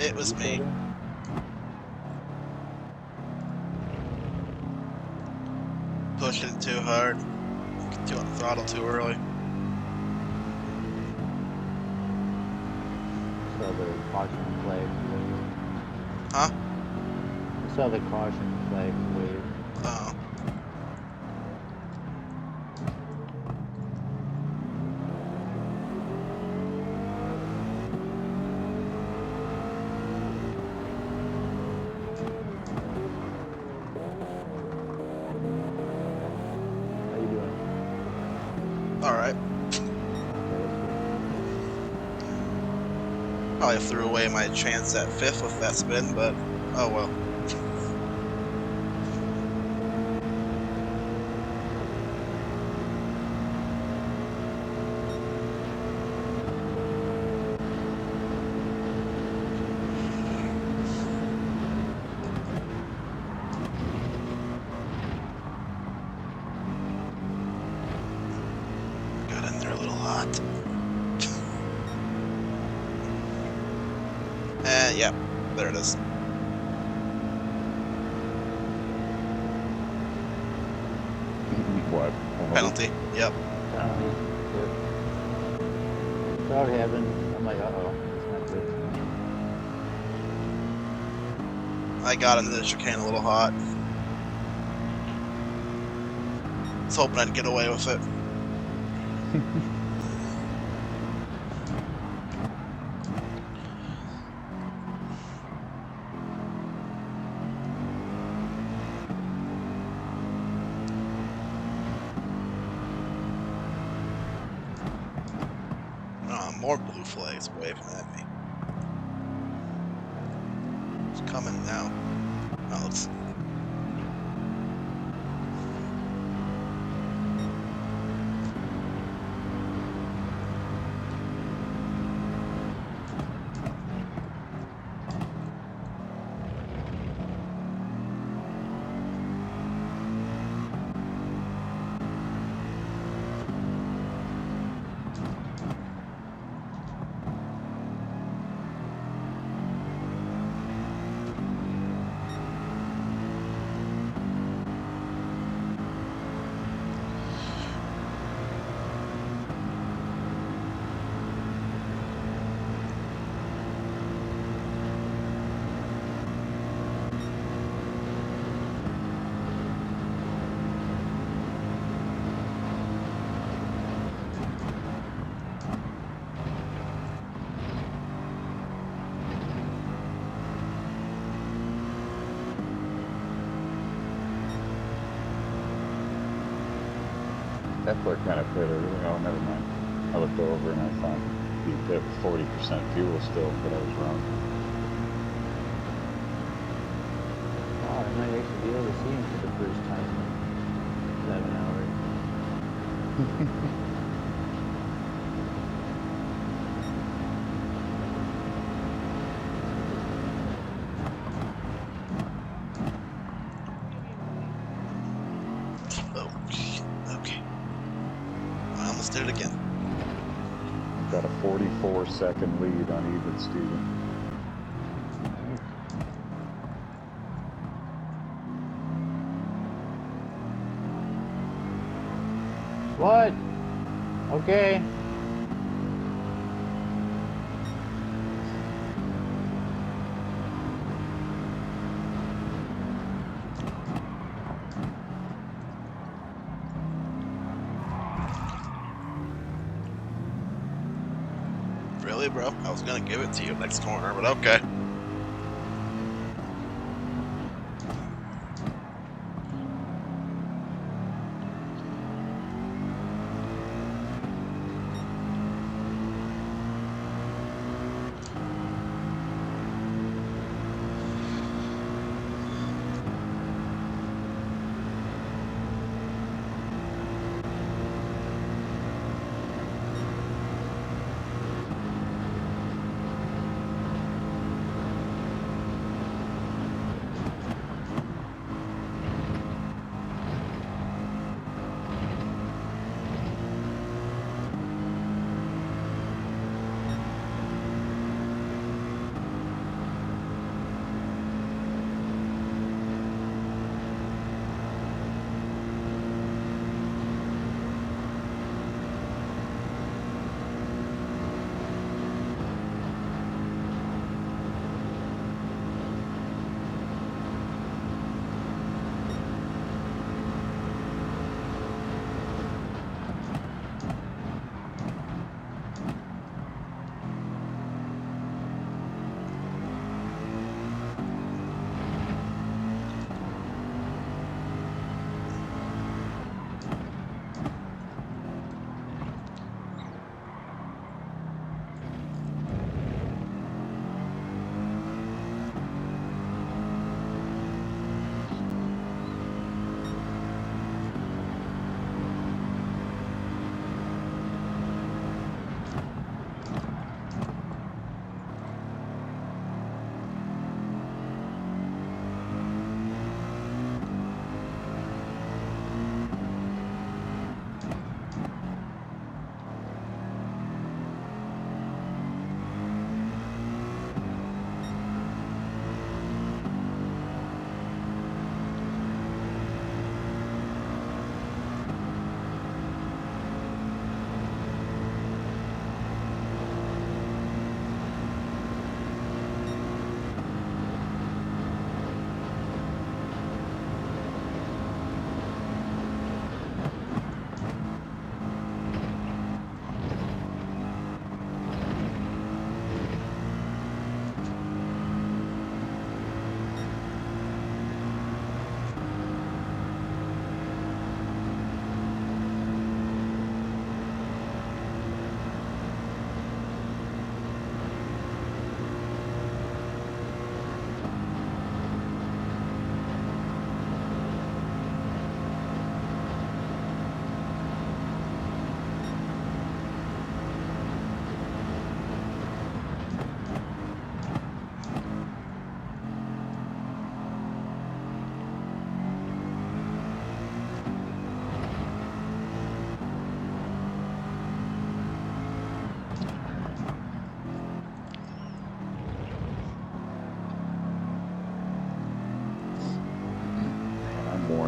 It was You me. said it? Pushing too hard. Too on throttle too early. Saw the caution flag wave. Huh? I saw the caution flag wave. Oh. How you doing? Alright. Probably threw away my chance at 5th with that spin, but oh well. Got in there a little hot. Yeah, there it is. What? Penalty. Yep. Thought it happened. I'm like, uh-oh, it's not good. I got into the chicane a little hot. Was hoping I'd get away with it. More blue flags waving at me. It's coming now. Oh, it's... That Kepler kind of put everything. Oh, never mind. I looked over and I thought he put 40% fuel still, but I was wrong. Wow, I might actually be able to see him for the first time in 7 hours. Okay. I almost did it again. Got a 44-second lead on even Steven. What? Okay. Really, bro? I was gonna give it to you next corner, but okay.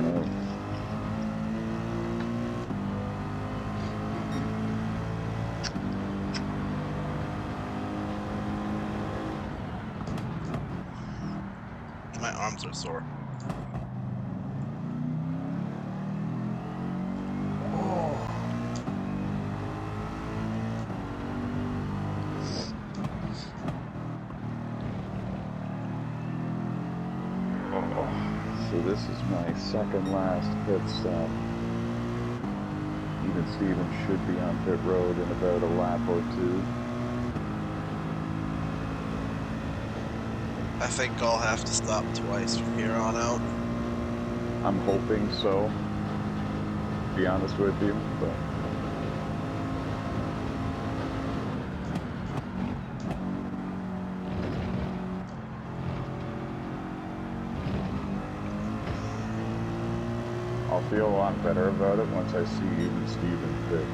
worn out. My arms are sore. So this is my second last pit stop. Even Steven should be on pit road in about a lap or two. I think I'll have to stop twice from here on out. I'm hoping so, to be honest with you, but I'll feel a lot better about it once I see even Steven pit.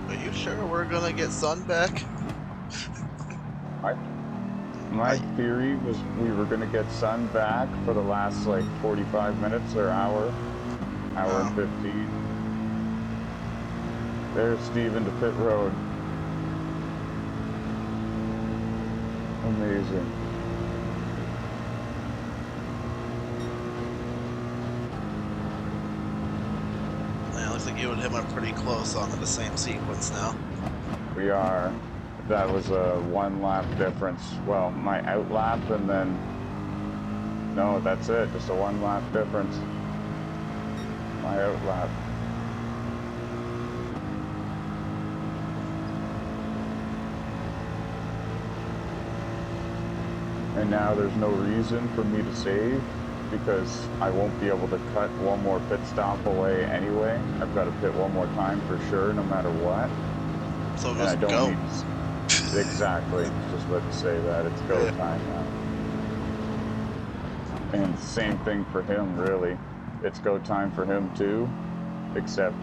Are you sure we're gonna get sun back? My theory was we were going to get sun back for the last like 45 minutes or hour and 15. There's Steven to pit road. Amazing. Yeah, looks like you and him are pretty close on the same sequence now. We are. That was a 1 lap difference. Well, my out lap and then, no, that's it. Just a 1 lap difference. My out lap. And now there's no reason for me to save because I won't be able to cut 1 more pit stop away anyway. I've got to pit 1 more time for sure, no matter what. So And I just don't go. need exactly. Just let's say that it's go time now. And same thing for him, really. It's go time for him too, except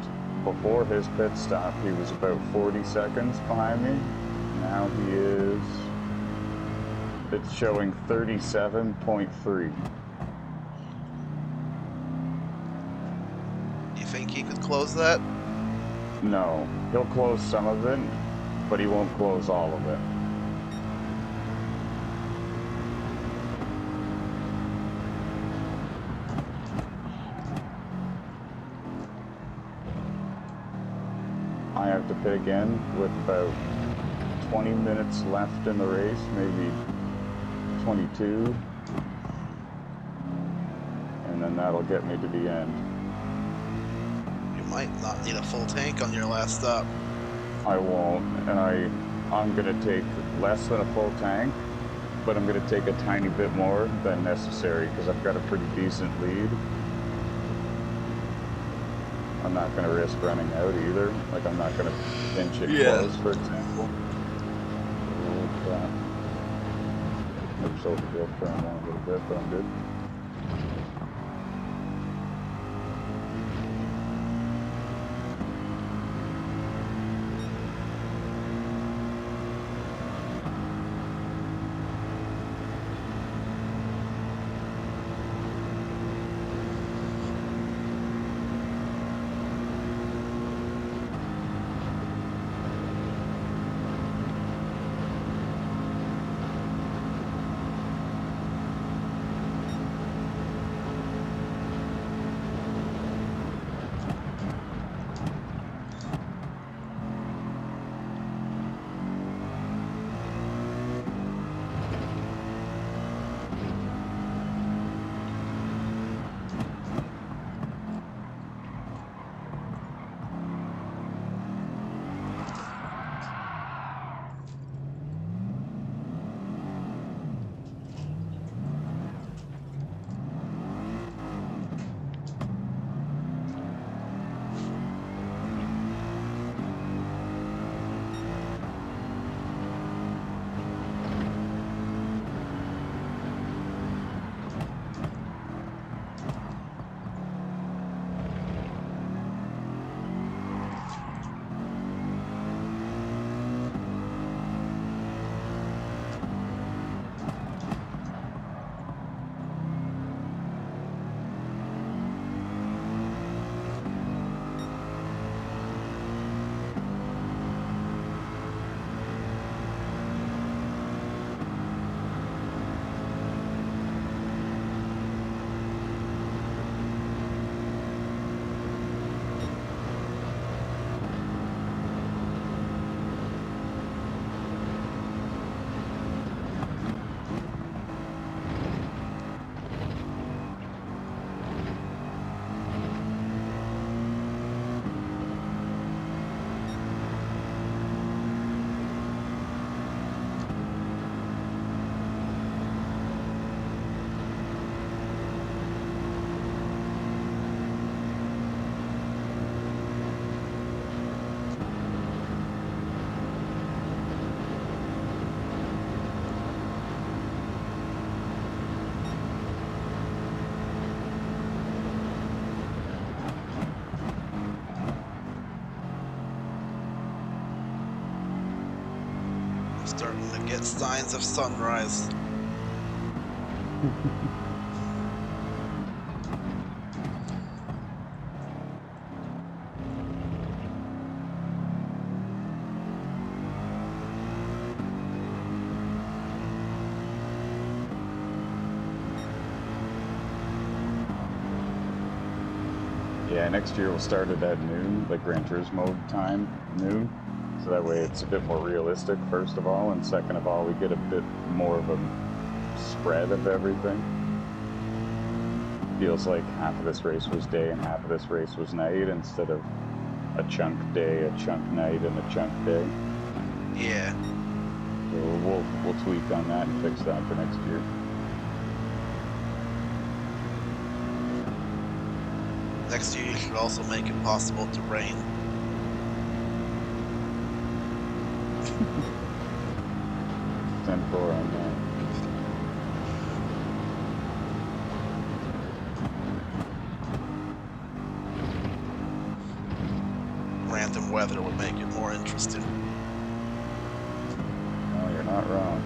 before his pit stop, he was about 40 seconds behind me. Now he is. It's showing 37.3. You think he could close that? No, he'll close some of it, but he won't close all of it. I have to pit again with about 20 minutes left in the race, maybe 22, and then that'll get me to the end. You might not need a full tank on your last stop. I won't, and I'm gonna take less than a full tank, but I'm gonna take a tiny bit more than necessary because I've got a pretty decent lead. I'm not gonna risk running out either. Like I'm not gonna pinch it close, for example. Oh crap. Oops, overfield turn on a little bit, but I'm good. Starting to get signs of sunrise. Yeah, next year we'll start it at noon, like Gran Turismo time, noon. So that way it's a bit more realistic, first of all, and second of all, we get a bit more of a spread of everything. Feels like half of this race was day and half of this race was night, instead of a chunk day, a chunk night, and a chunk day. Yeah. So we'll tweak on that and fix that for next year. Next year you should also make it possible to rain. 10-4 on that. Random weather would make it more interesting. No, you're not wrong.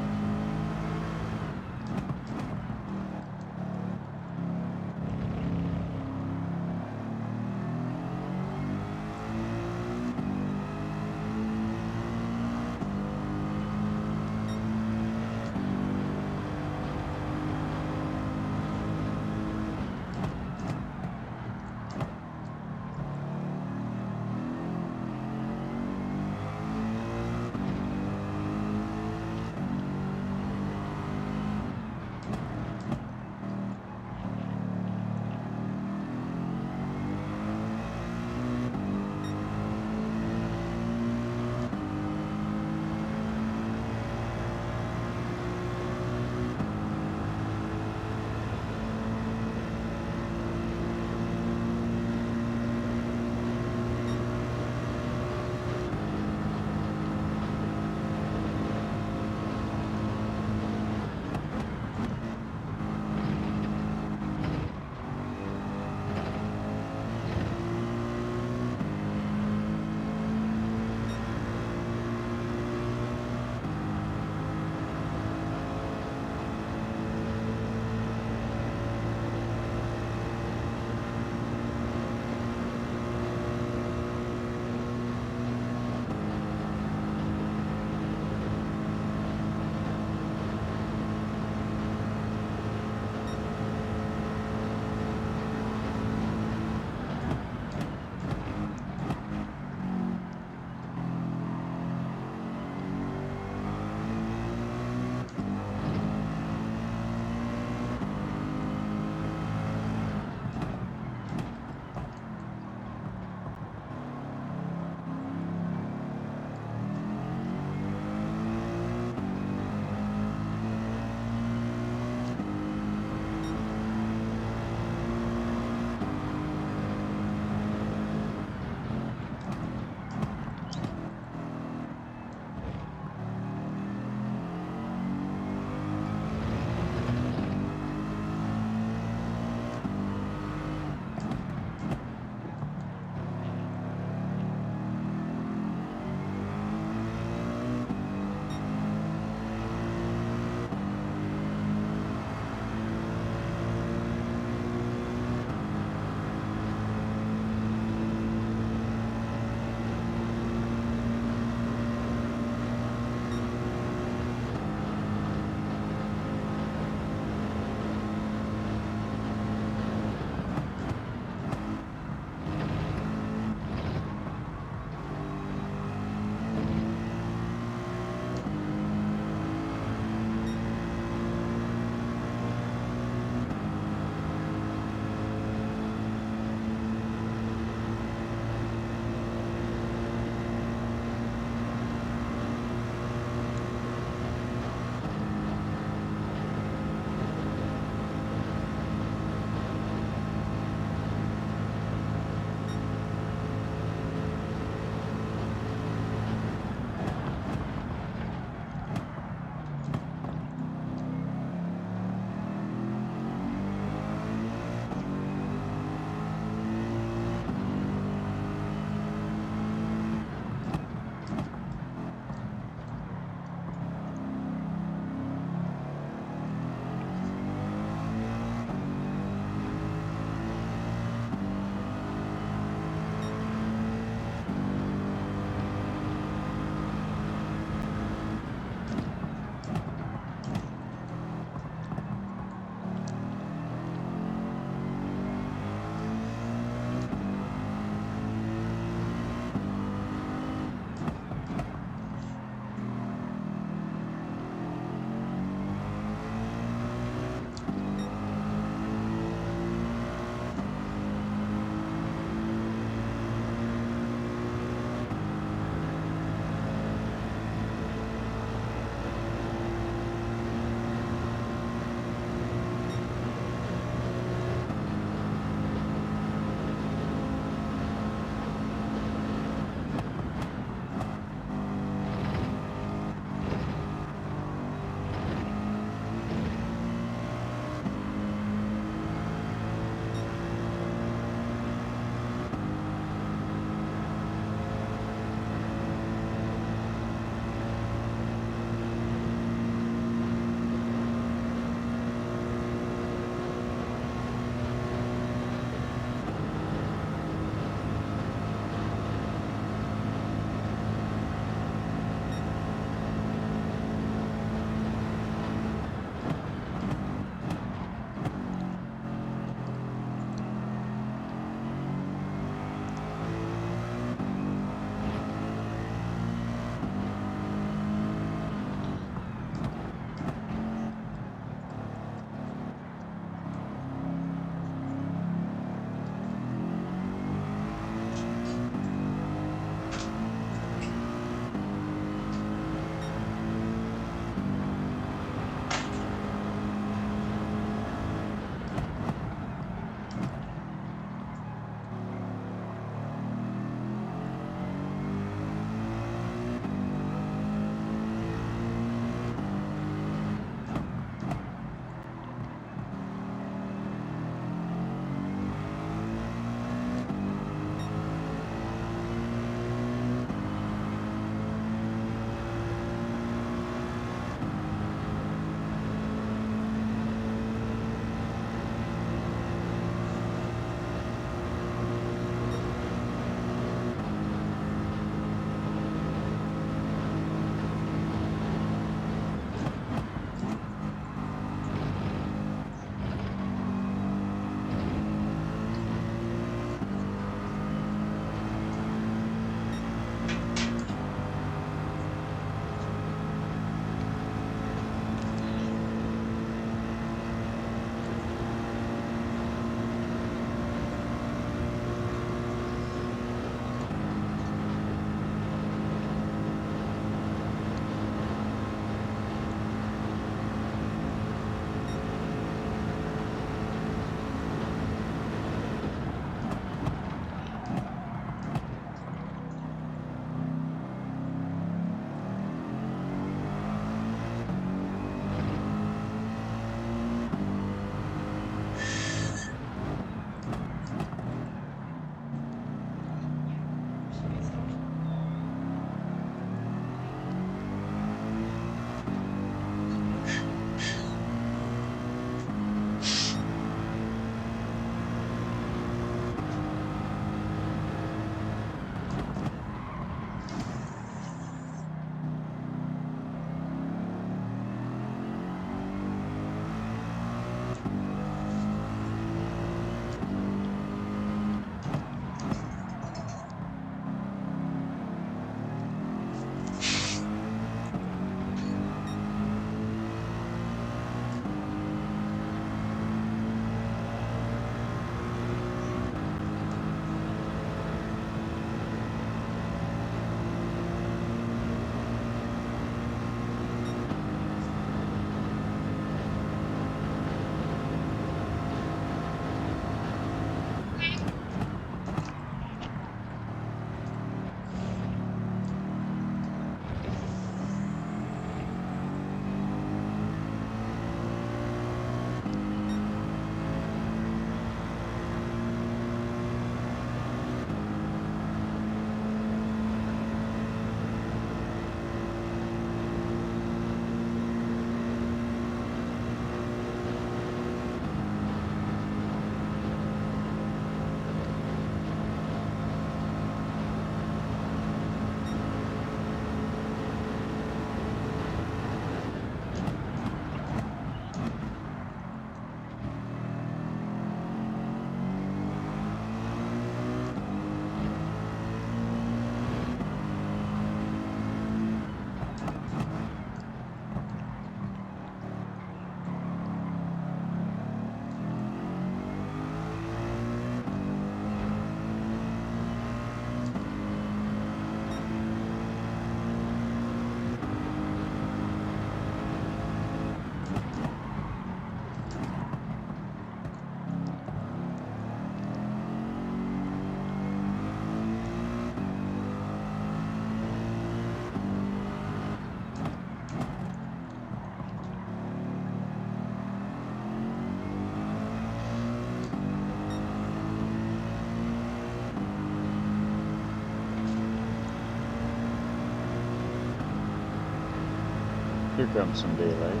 Here comes some daylight.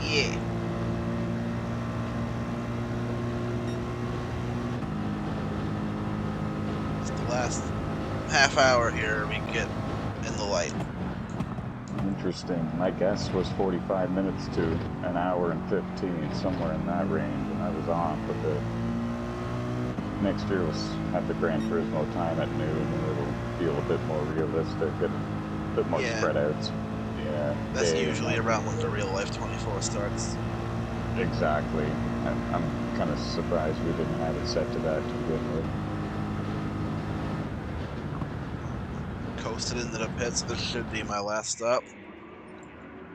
Yeah. It's the last half hour here we get in the light. Interesting. My guess was 45 minutes to an hour and 15, somewhere in that range, and I was off a bit. Next year we'll have the Gran Turismo time at noon, and it'll feel a bit more realistic and a bit more Yeah. spread out. Yeah, That's day and usually night. around when the real life 24 starts. Exactly. I'm kind of surprised we didn't have it set to that to begin with. Coasted into the pits. This should be my last stop.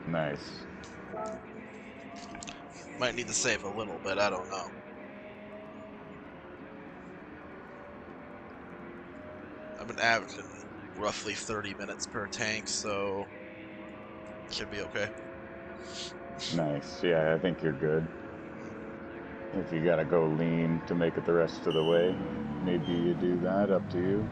Nice. Might need to save a little bit. I don't know. I've been averaging roughly 30 minutes per tank, so should be okay. Nice. Yeah, I think you're good. If you gotta go lean to make it the rest of the way, maybe you do that. Up to you.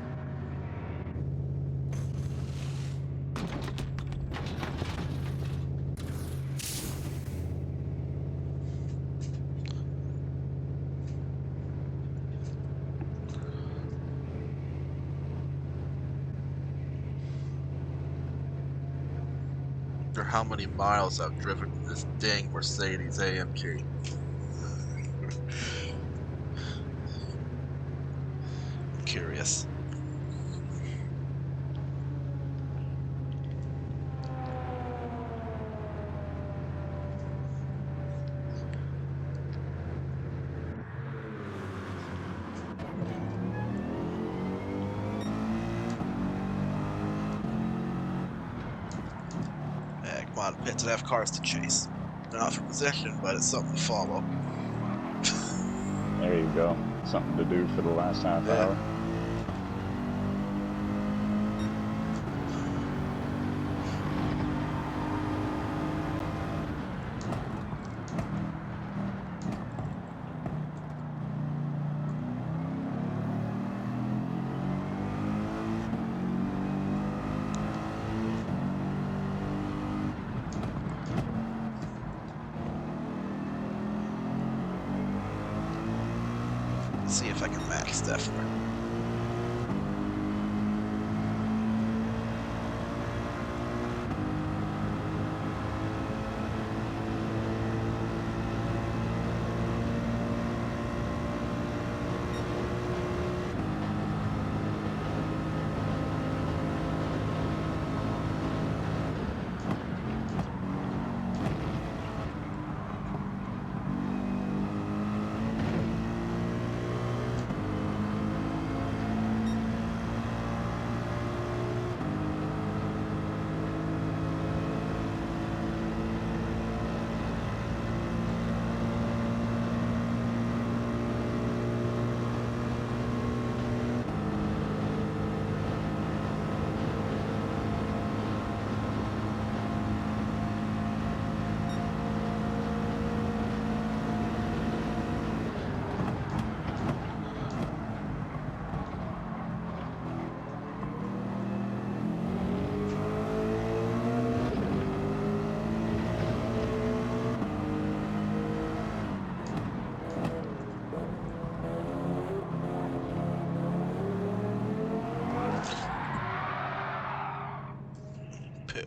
Or how many miles I've driven in this dang Mercedes AMG. I'm curious. Come on, pits. I have cars to chase. They're not for position, but it's something to follow. There you go. Something to do for the last half Yeah. hour. Let's see if I can match Steffler. Poo.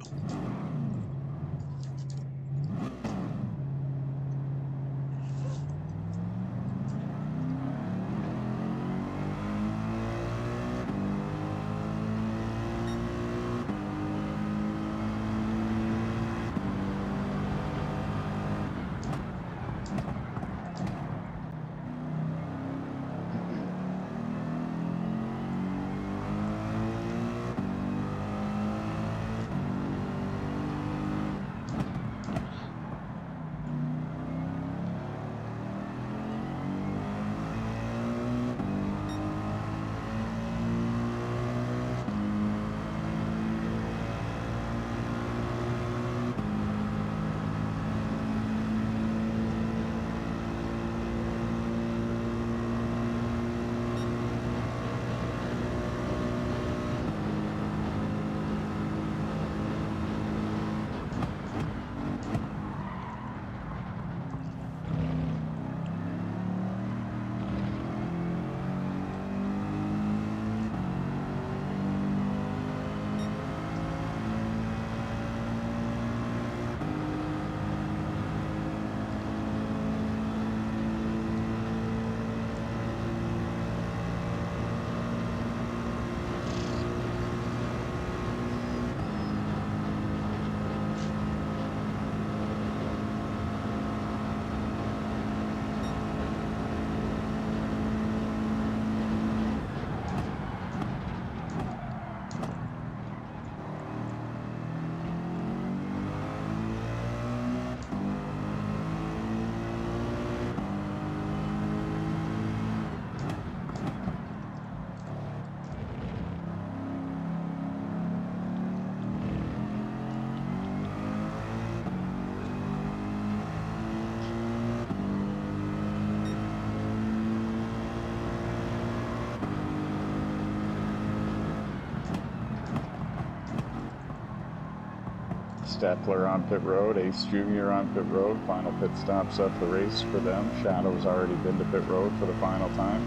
Stettler on pit road, Ace Jr. on pit road. Final pit stops of the race for them. Shadow's already been to pit road for the final time.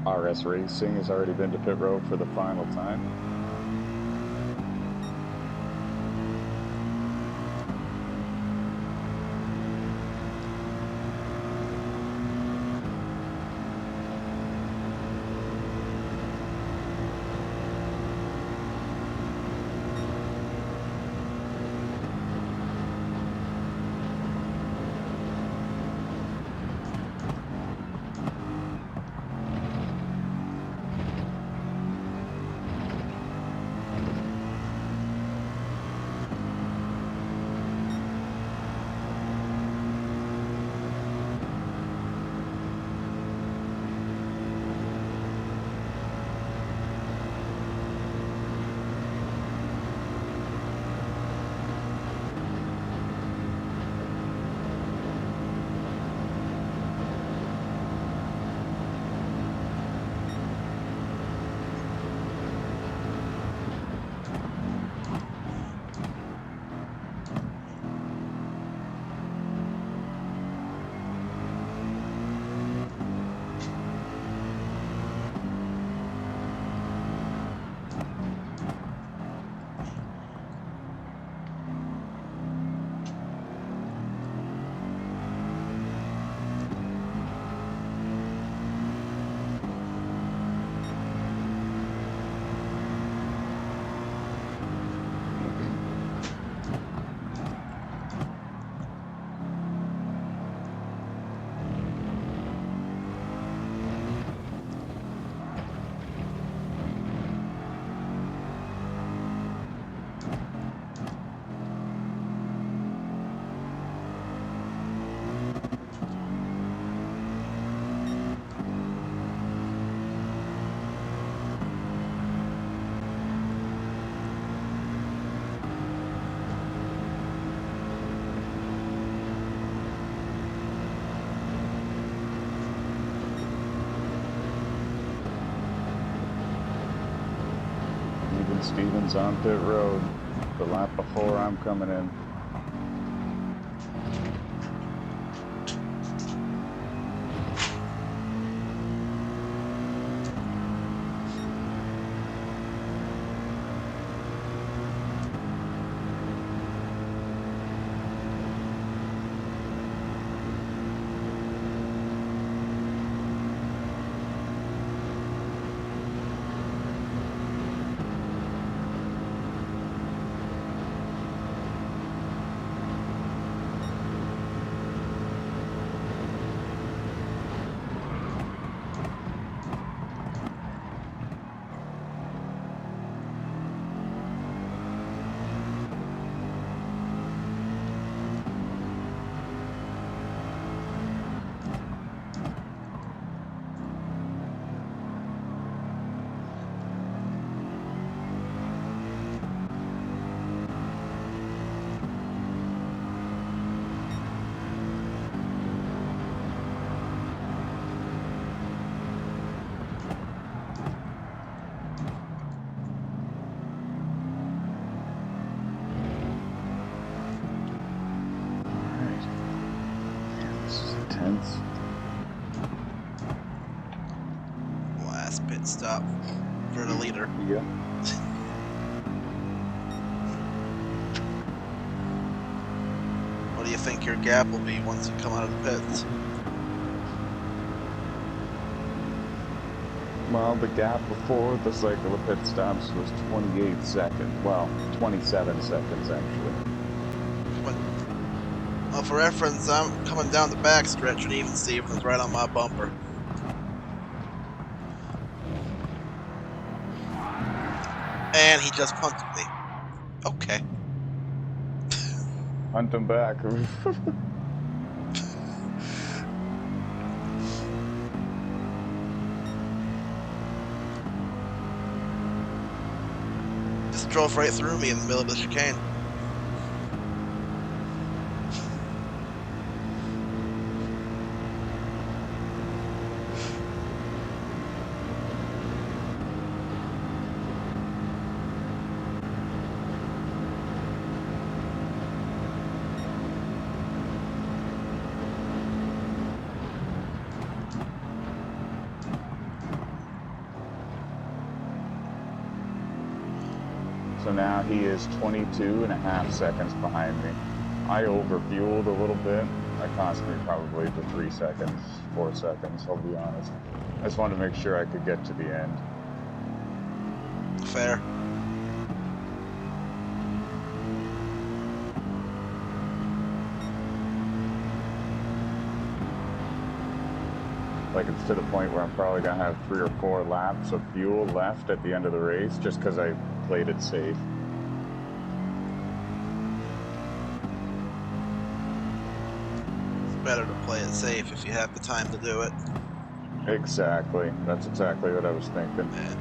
RS Racing has already been to pit road for the final time. Even Stevens on pit road. The lap before I'm coming in. Intense. Last pit stop for the leader. Yeah. What do you think your gap will be once you come out of the pits? Well, the gap before the cycle of pit stops was 28 seconds. Well, 27 seconds actually. Well, for reference, I'm coming down the back stretch and even Steven is right on my bumper. And he just punted me. Okay. Hunt him back. Just drove right through me in the middle of the chicane. So now he is 22.5 seconds behind me. I overfueled a little bit. That cost me probably the 3 seconds, 4 seconds, I'll be honest. I just wanted to make sure I could get to the end. Fair. Like, it's to the point where I'm probably gonna have 3 or 4 laps of fuel left at the end of the race just because I played it safe. It's better to play it safe if you have the time to do it. Exactly. That's exactly what I was thinking. Yeah.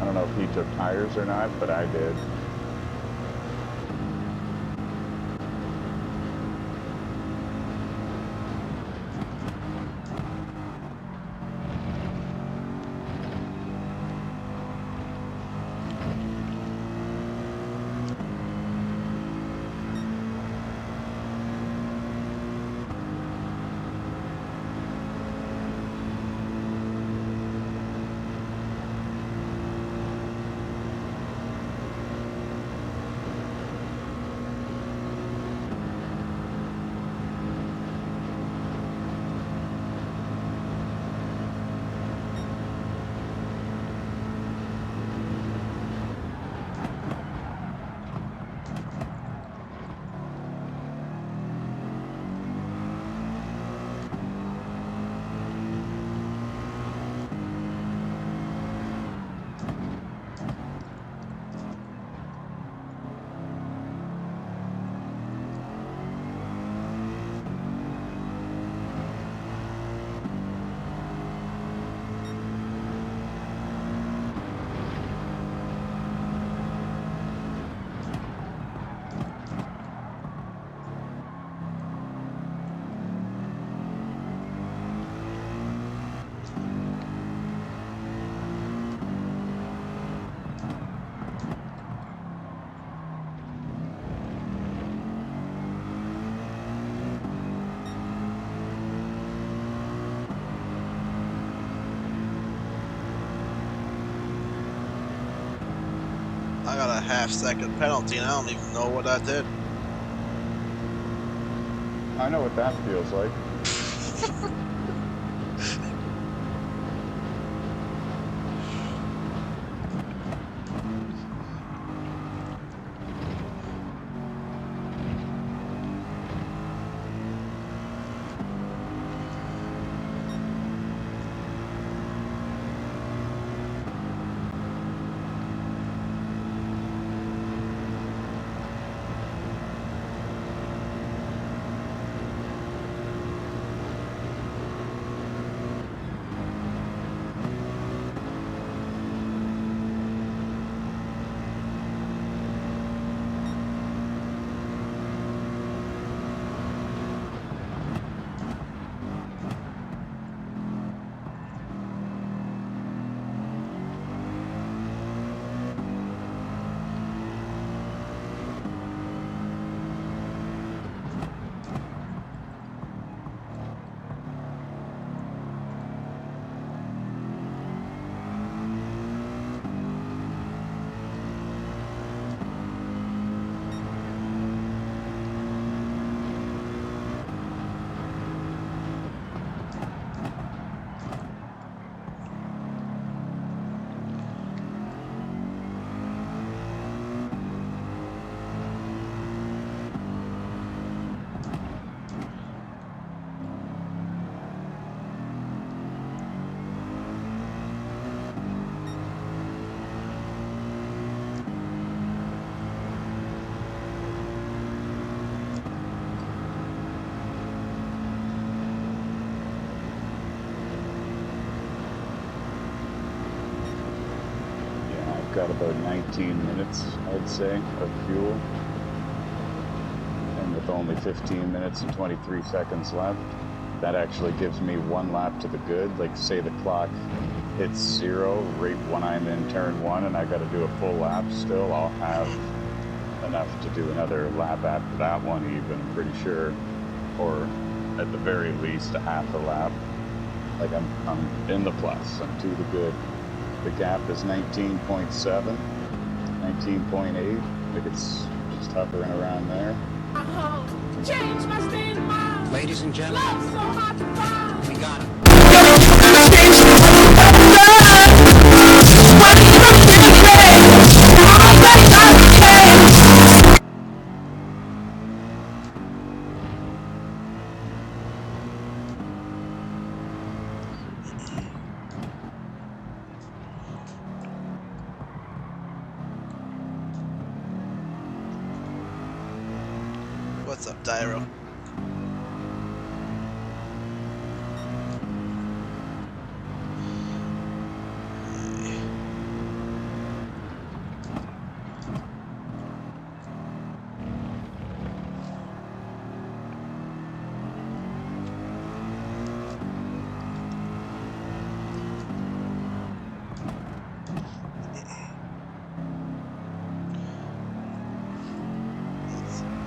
I don't know if he took tires or not, but I did. I got a half-second penalty, and I don't even know what I did. I know what that feels like. Got about 19 minutes, I'd say, of fuel. And with only 15 minutes and 23 seconds left, that actually gives me 1 lap to the good. Like, say the clock hits 0 right when I'm in turn 1 and I got to do a full lap still, I'll have enough to do another lap after that one even, I'm pretty sure. Or at the very least a half a lap. Like I'm in the plus, I'm to the good. The gap is 19.7, 19.8. I think it's just hovering around there. Ladies and gentlemen, we got it. What's up, Dyro?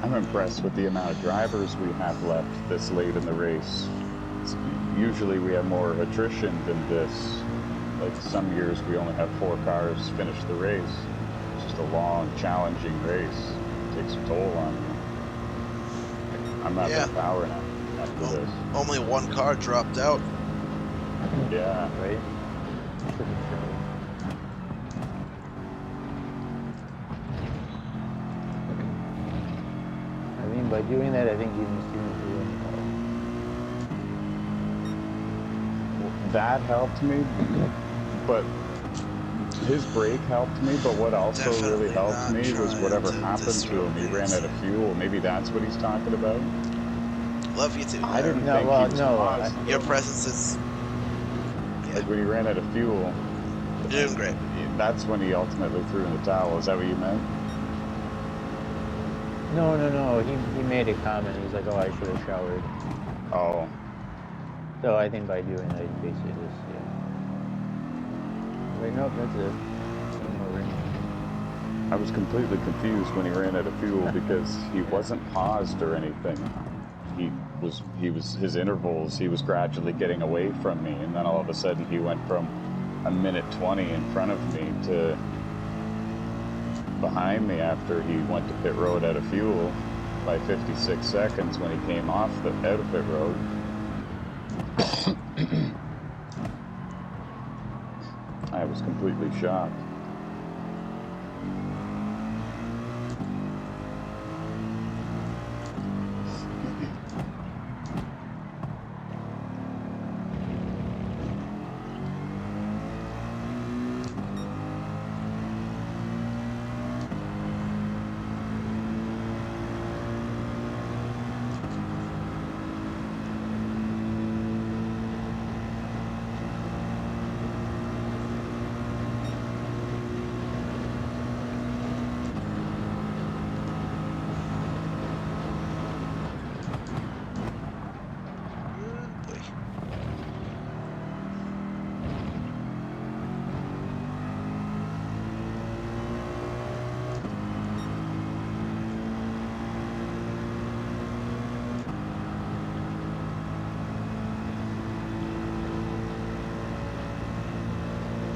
I'm impressed with the amount of drivers we have left this late in the race. Usually we have more attrition than this. Like some years we only have 4 cars finish the race. It's just a long, challenging race. It takes a toll on you. I'm not gonna power now after this. Only 1 car dropped out. Yeah. Right? I mean, by doing that, I think even Steven's doing That helped me, but his brake helped me, but what also Definitely really helped not me was trying whatever to happened to him. He ran out of fuel. Maybe that's what he's talking about. Love you too. I didn't No, think well, he was no, paused. Your presence is. Yeah, Like when he ran out of fuel, you're doing great. that's when he ultimately threw in the towel. Is that what you meant? No. He made a comment. He's like, oh, I should have showered. Oh, So I think by doing that, he basically just, yeah. Wait, nope, that's it. One more ring. I was completely confused when he ran out of fuel because he wasn't paused or anything. His intervals, he was gradually getting away from me, and then all of a sudden he went from a minute 20 in front of me to behind me after he went to pit road out of fuel by 56 seconds when he came off out of pit road. I was completely shocked.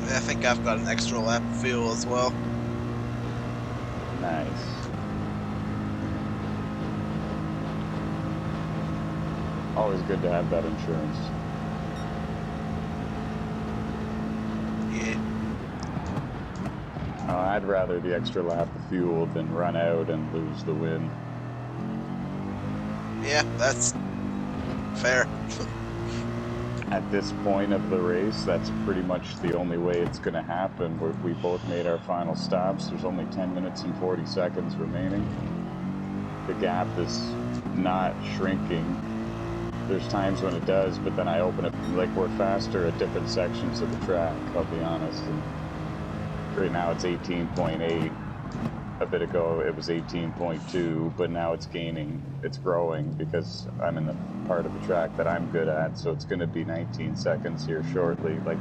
I think I've got an extra lap of fuel as well. Nice. Always good to have that insurance. Yeah. I'd rather the extra lap of fuel than run out and lose the win. Yeah, that's fair. At this point of the race, that's pretty much the only way it's going to happen. We both made our final stops. There's only 10 minutes and 40 seconds remaining. The gap is not shrinking. There's times when it does, but then I open it, like we're faster at different sections of the track, I'll be honest. And right now it's 18.8. A bit ago it was 18.2, but now it's gaining, it's growing because I'm in the part of the track that I'm good at, so it's going to be 19 seconds here shortly. Like,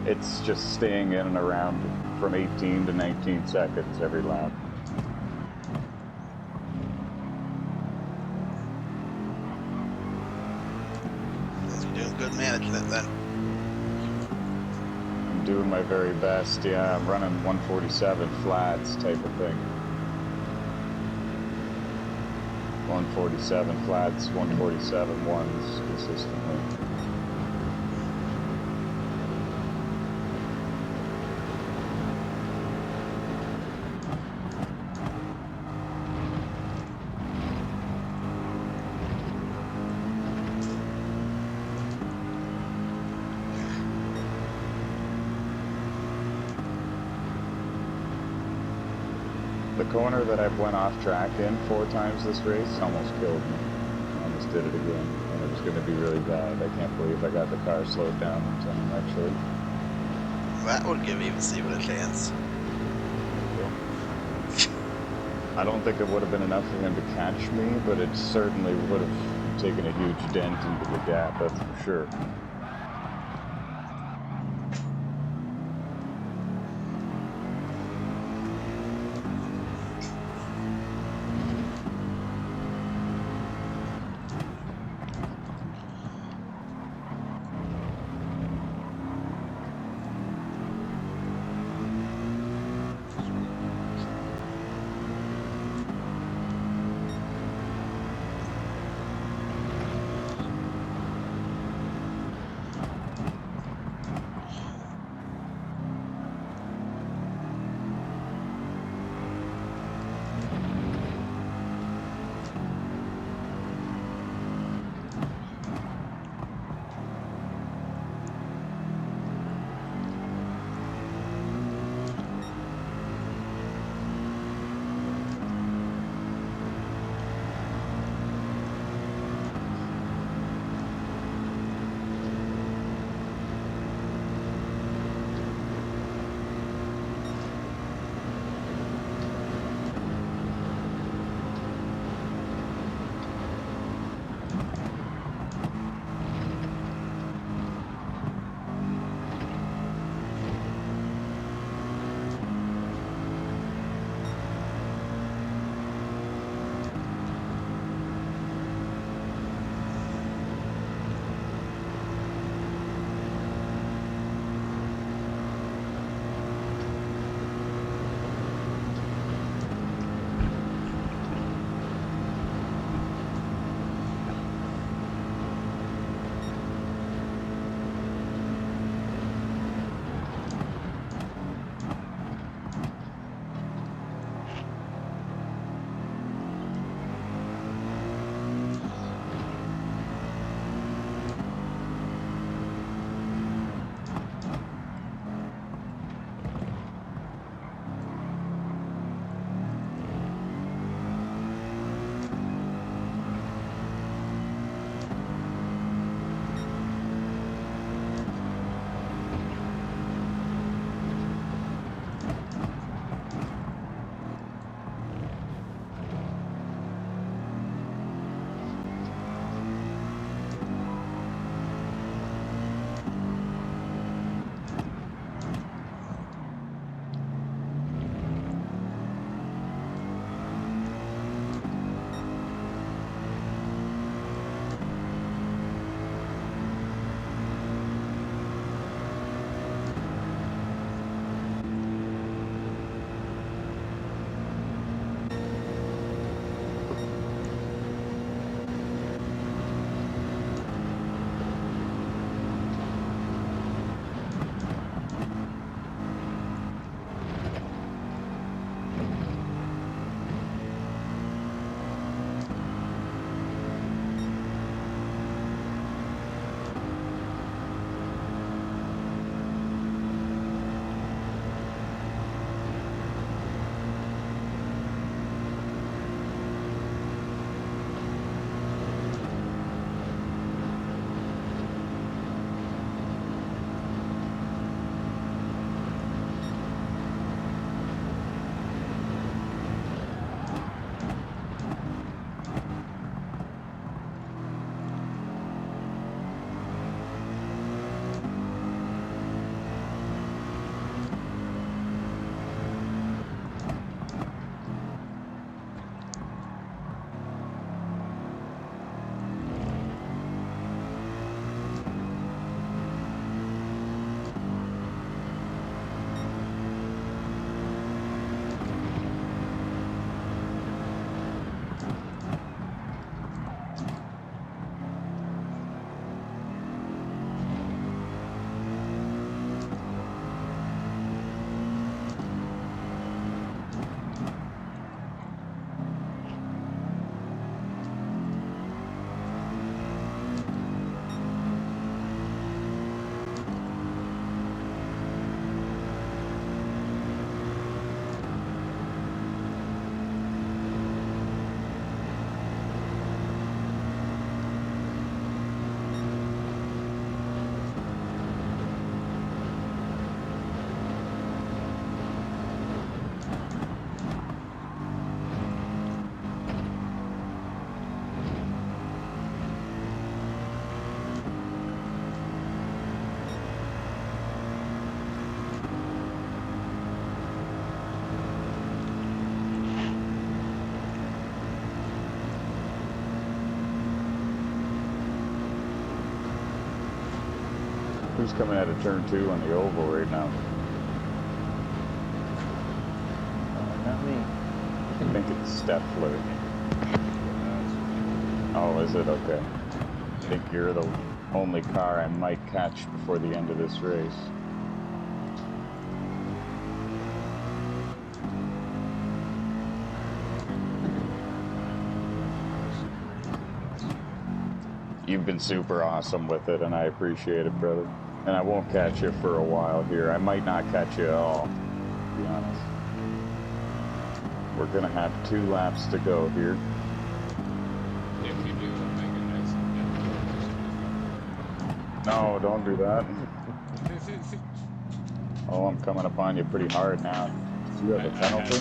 it's just staying in and around from 18 to 19 seconds every lap. good managing it then. I'm doing my very best. Yeah, I'm running 147 flats type of thing. 147 flats, 147 ones consistently. The corner that I went off track in 4 times this race almost killed me. I almost did it again, and it was going to be really bad. I can't believe I got the car slowed down in time, actually. That would give even Steven a chance. I don't think it would have been enough for him to catch me, but it certainly would have taken a huge dent into the gap, that's for sure. Who's coming out of turn 2 on the oval right now? Not me. I think it's Steffler. Oh, is it? Okay. I think you're the only car I might catch before the end of this race. You've been super awesome with it, and I appreciate it, brother. And I won't catch you for a while here. I might not catch you at all, to be honest. We're gonna have 2 laps to go here. If you do, I'll make a nice and No, don't do that. Oh, I'm coming upon you pretty hard now. Do you have a penalty?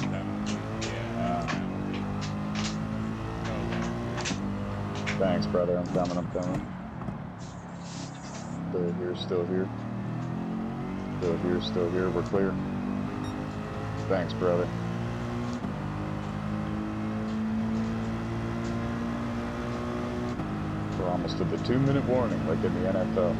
Thanks, brother. I'm coming. Still here. We're clear. Thanks, brother. We're almost at the 2-minute warning, like in the NFL.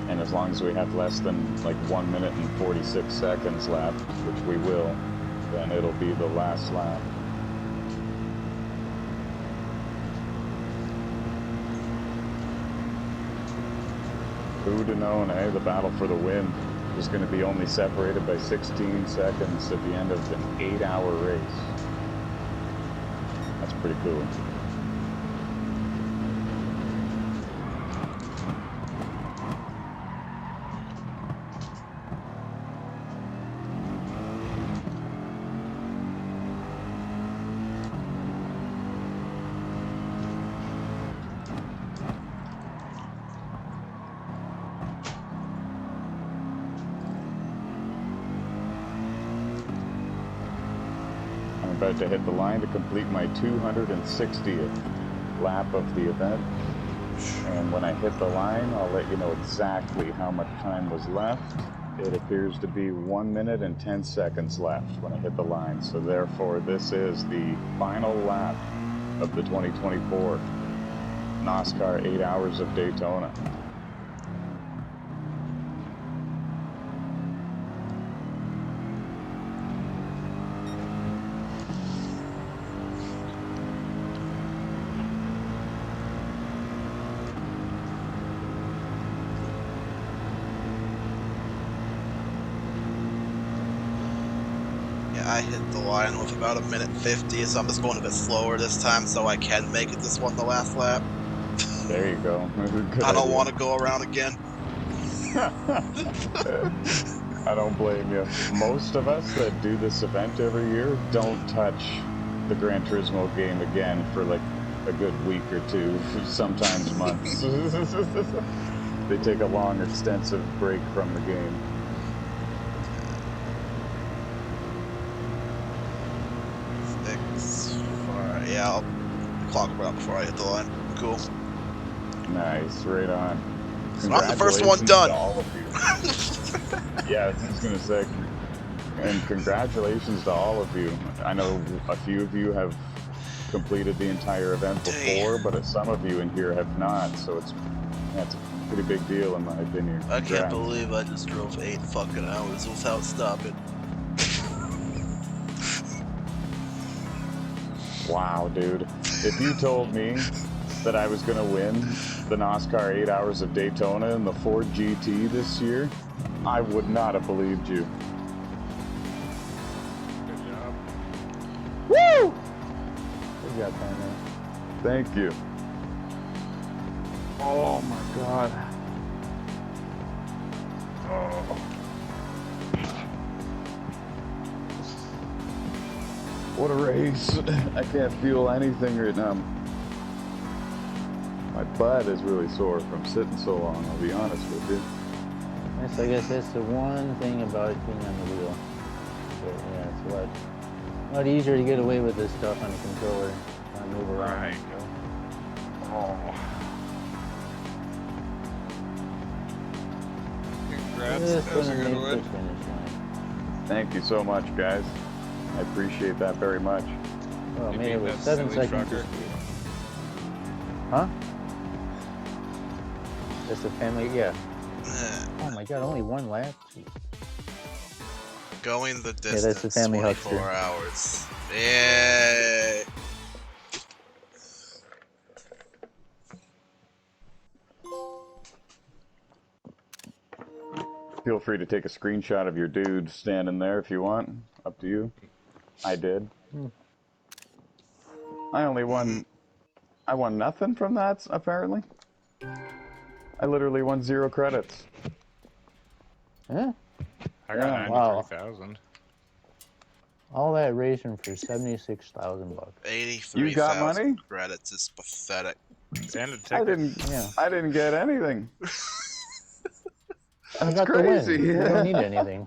And as long as we have less than like 1 minute and 46 seconds left, which we will, then it'll be the last lap. Who'd have known, eh? The battle for the win was going to be only separated by 16 seconds at the end of an 8-hour race. That's pretty cool. I'm about to hit the line to complete my 260th lap of the event. And when I hit the line, I'll let you know exactly how much time was left. It appears to be 1 minute and 10 seconds left when I hit the line. So therefore, this is the final lap of the 2024 NOSSCAR 8 Hours of Daytona. I hit the line with about 1:50, so I'm just going a bit slower this time so I can make it this one the last lap. There you go. I don't want to go around again. I don't blame you. Most of us that do this event every year don't touch the Gran Turismo game again for like a good week or 2, sometimes months. They take a long, extensive break from the game. Yeah, I'll clock around before I hit the line. Cool. Nice, right on. So I'm the first one done. To all of you. Yeah, I was just gonna say, and congratulations to all of you. I know a few of you have completed the entire event before, but some of you in here have not. So it's a pretty big deal in my opinion. I can't believe I just drove 8 fucking hours without stopping. Wow, dude. If you told me that I was going to win the NOSSCAR 8 Hours of Daytona in the Ford GT this year, I would not have believed you. Good job. Woo! Good job, man. Thank you. Oh my god. Oh. What a race. I can't feel anything right now. My butt is really sore from sitting so long, I'll be honest with you. Yes, I guess that's the one thing about being on the wheel. But yeah, it's a lot easier to get away with this stuff on a controller. Move around. Right. Congrats, Just that was a gonna good make the win. finish line. Thank you so much, guys. I appreciate that very much. Well, You man, it beat was that 7 silly seconds. trucker. Huh? That's the family, yeah. Eh, Oh my god, only one lap? Jeez. Going the that's the distance, family 24 huckster. hours. Yay! Feel free to take a screenshot of your dude standing there if you want. Up to you. I did. Hmm. I only won. I won nothing from that, apparently. I literally won 0 credits. Huh? I got Yeah. Wow. 93,000. All that racing for 76,000 bucks. You got 83,000 money? credits is pathetic. And a I ticket. didn't. Yeah. I didn't get anything. You That's got crazy. the win. You don't need anything.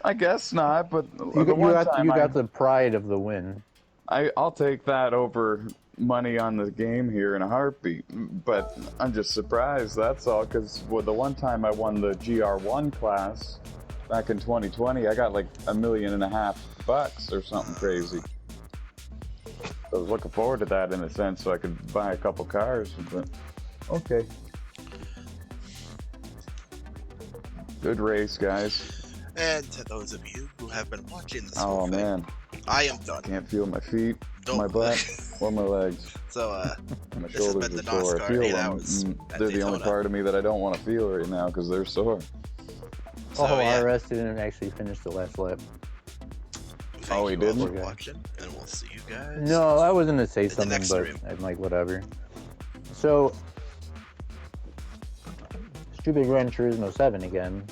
I guess not, but You the one time you got the pride of the win. I'll take that over money on the game here in a heartbeat. But I'm just surprised, that's all, because the one time I won the GR1 class back in 2020, I got like $1.5 million or something crazy. I was looking forward to that in a sense, so I could buy a couple cars. But okay. Good race, guys. And to those of you who have been watching this Oh whole thing, man, I am done. can't feel my feet, Don't- my butt, or my legs. So, My This has shoulders been are the sore. I NOSSCAR feel 8 them. hours at They're the only Daytona. part of me that I don't want to feel right now because they're sore. so yeah. RS didn't actually finish the last lap. Thank Oh, he you all didn't? for watching, and we'll see you guys. No, I was gonna say In the something, next but stream. I'm like, whatever. So, Stupid Gran Turismo 7 again.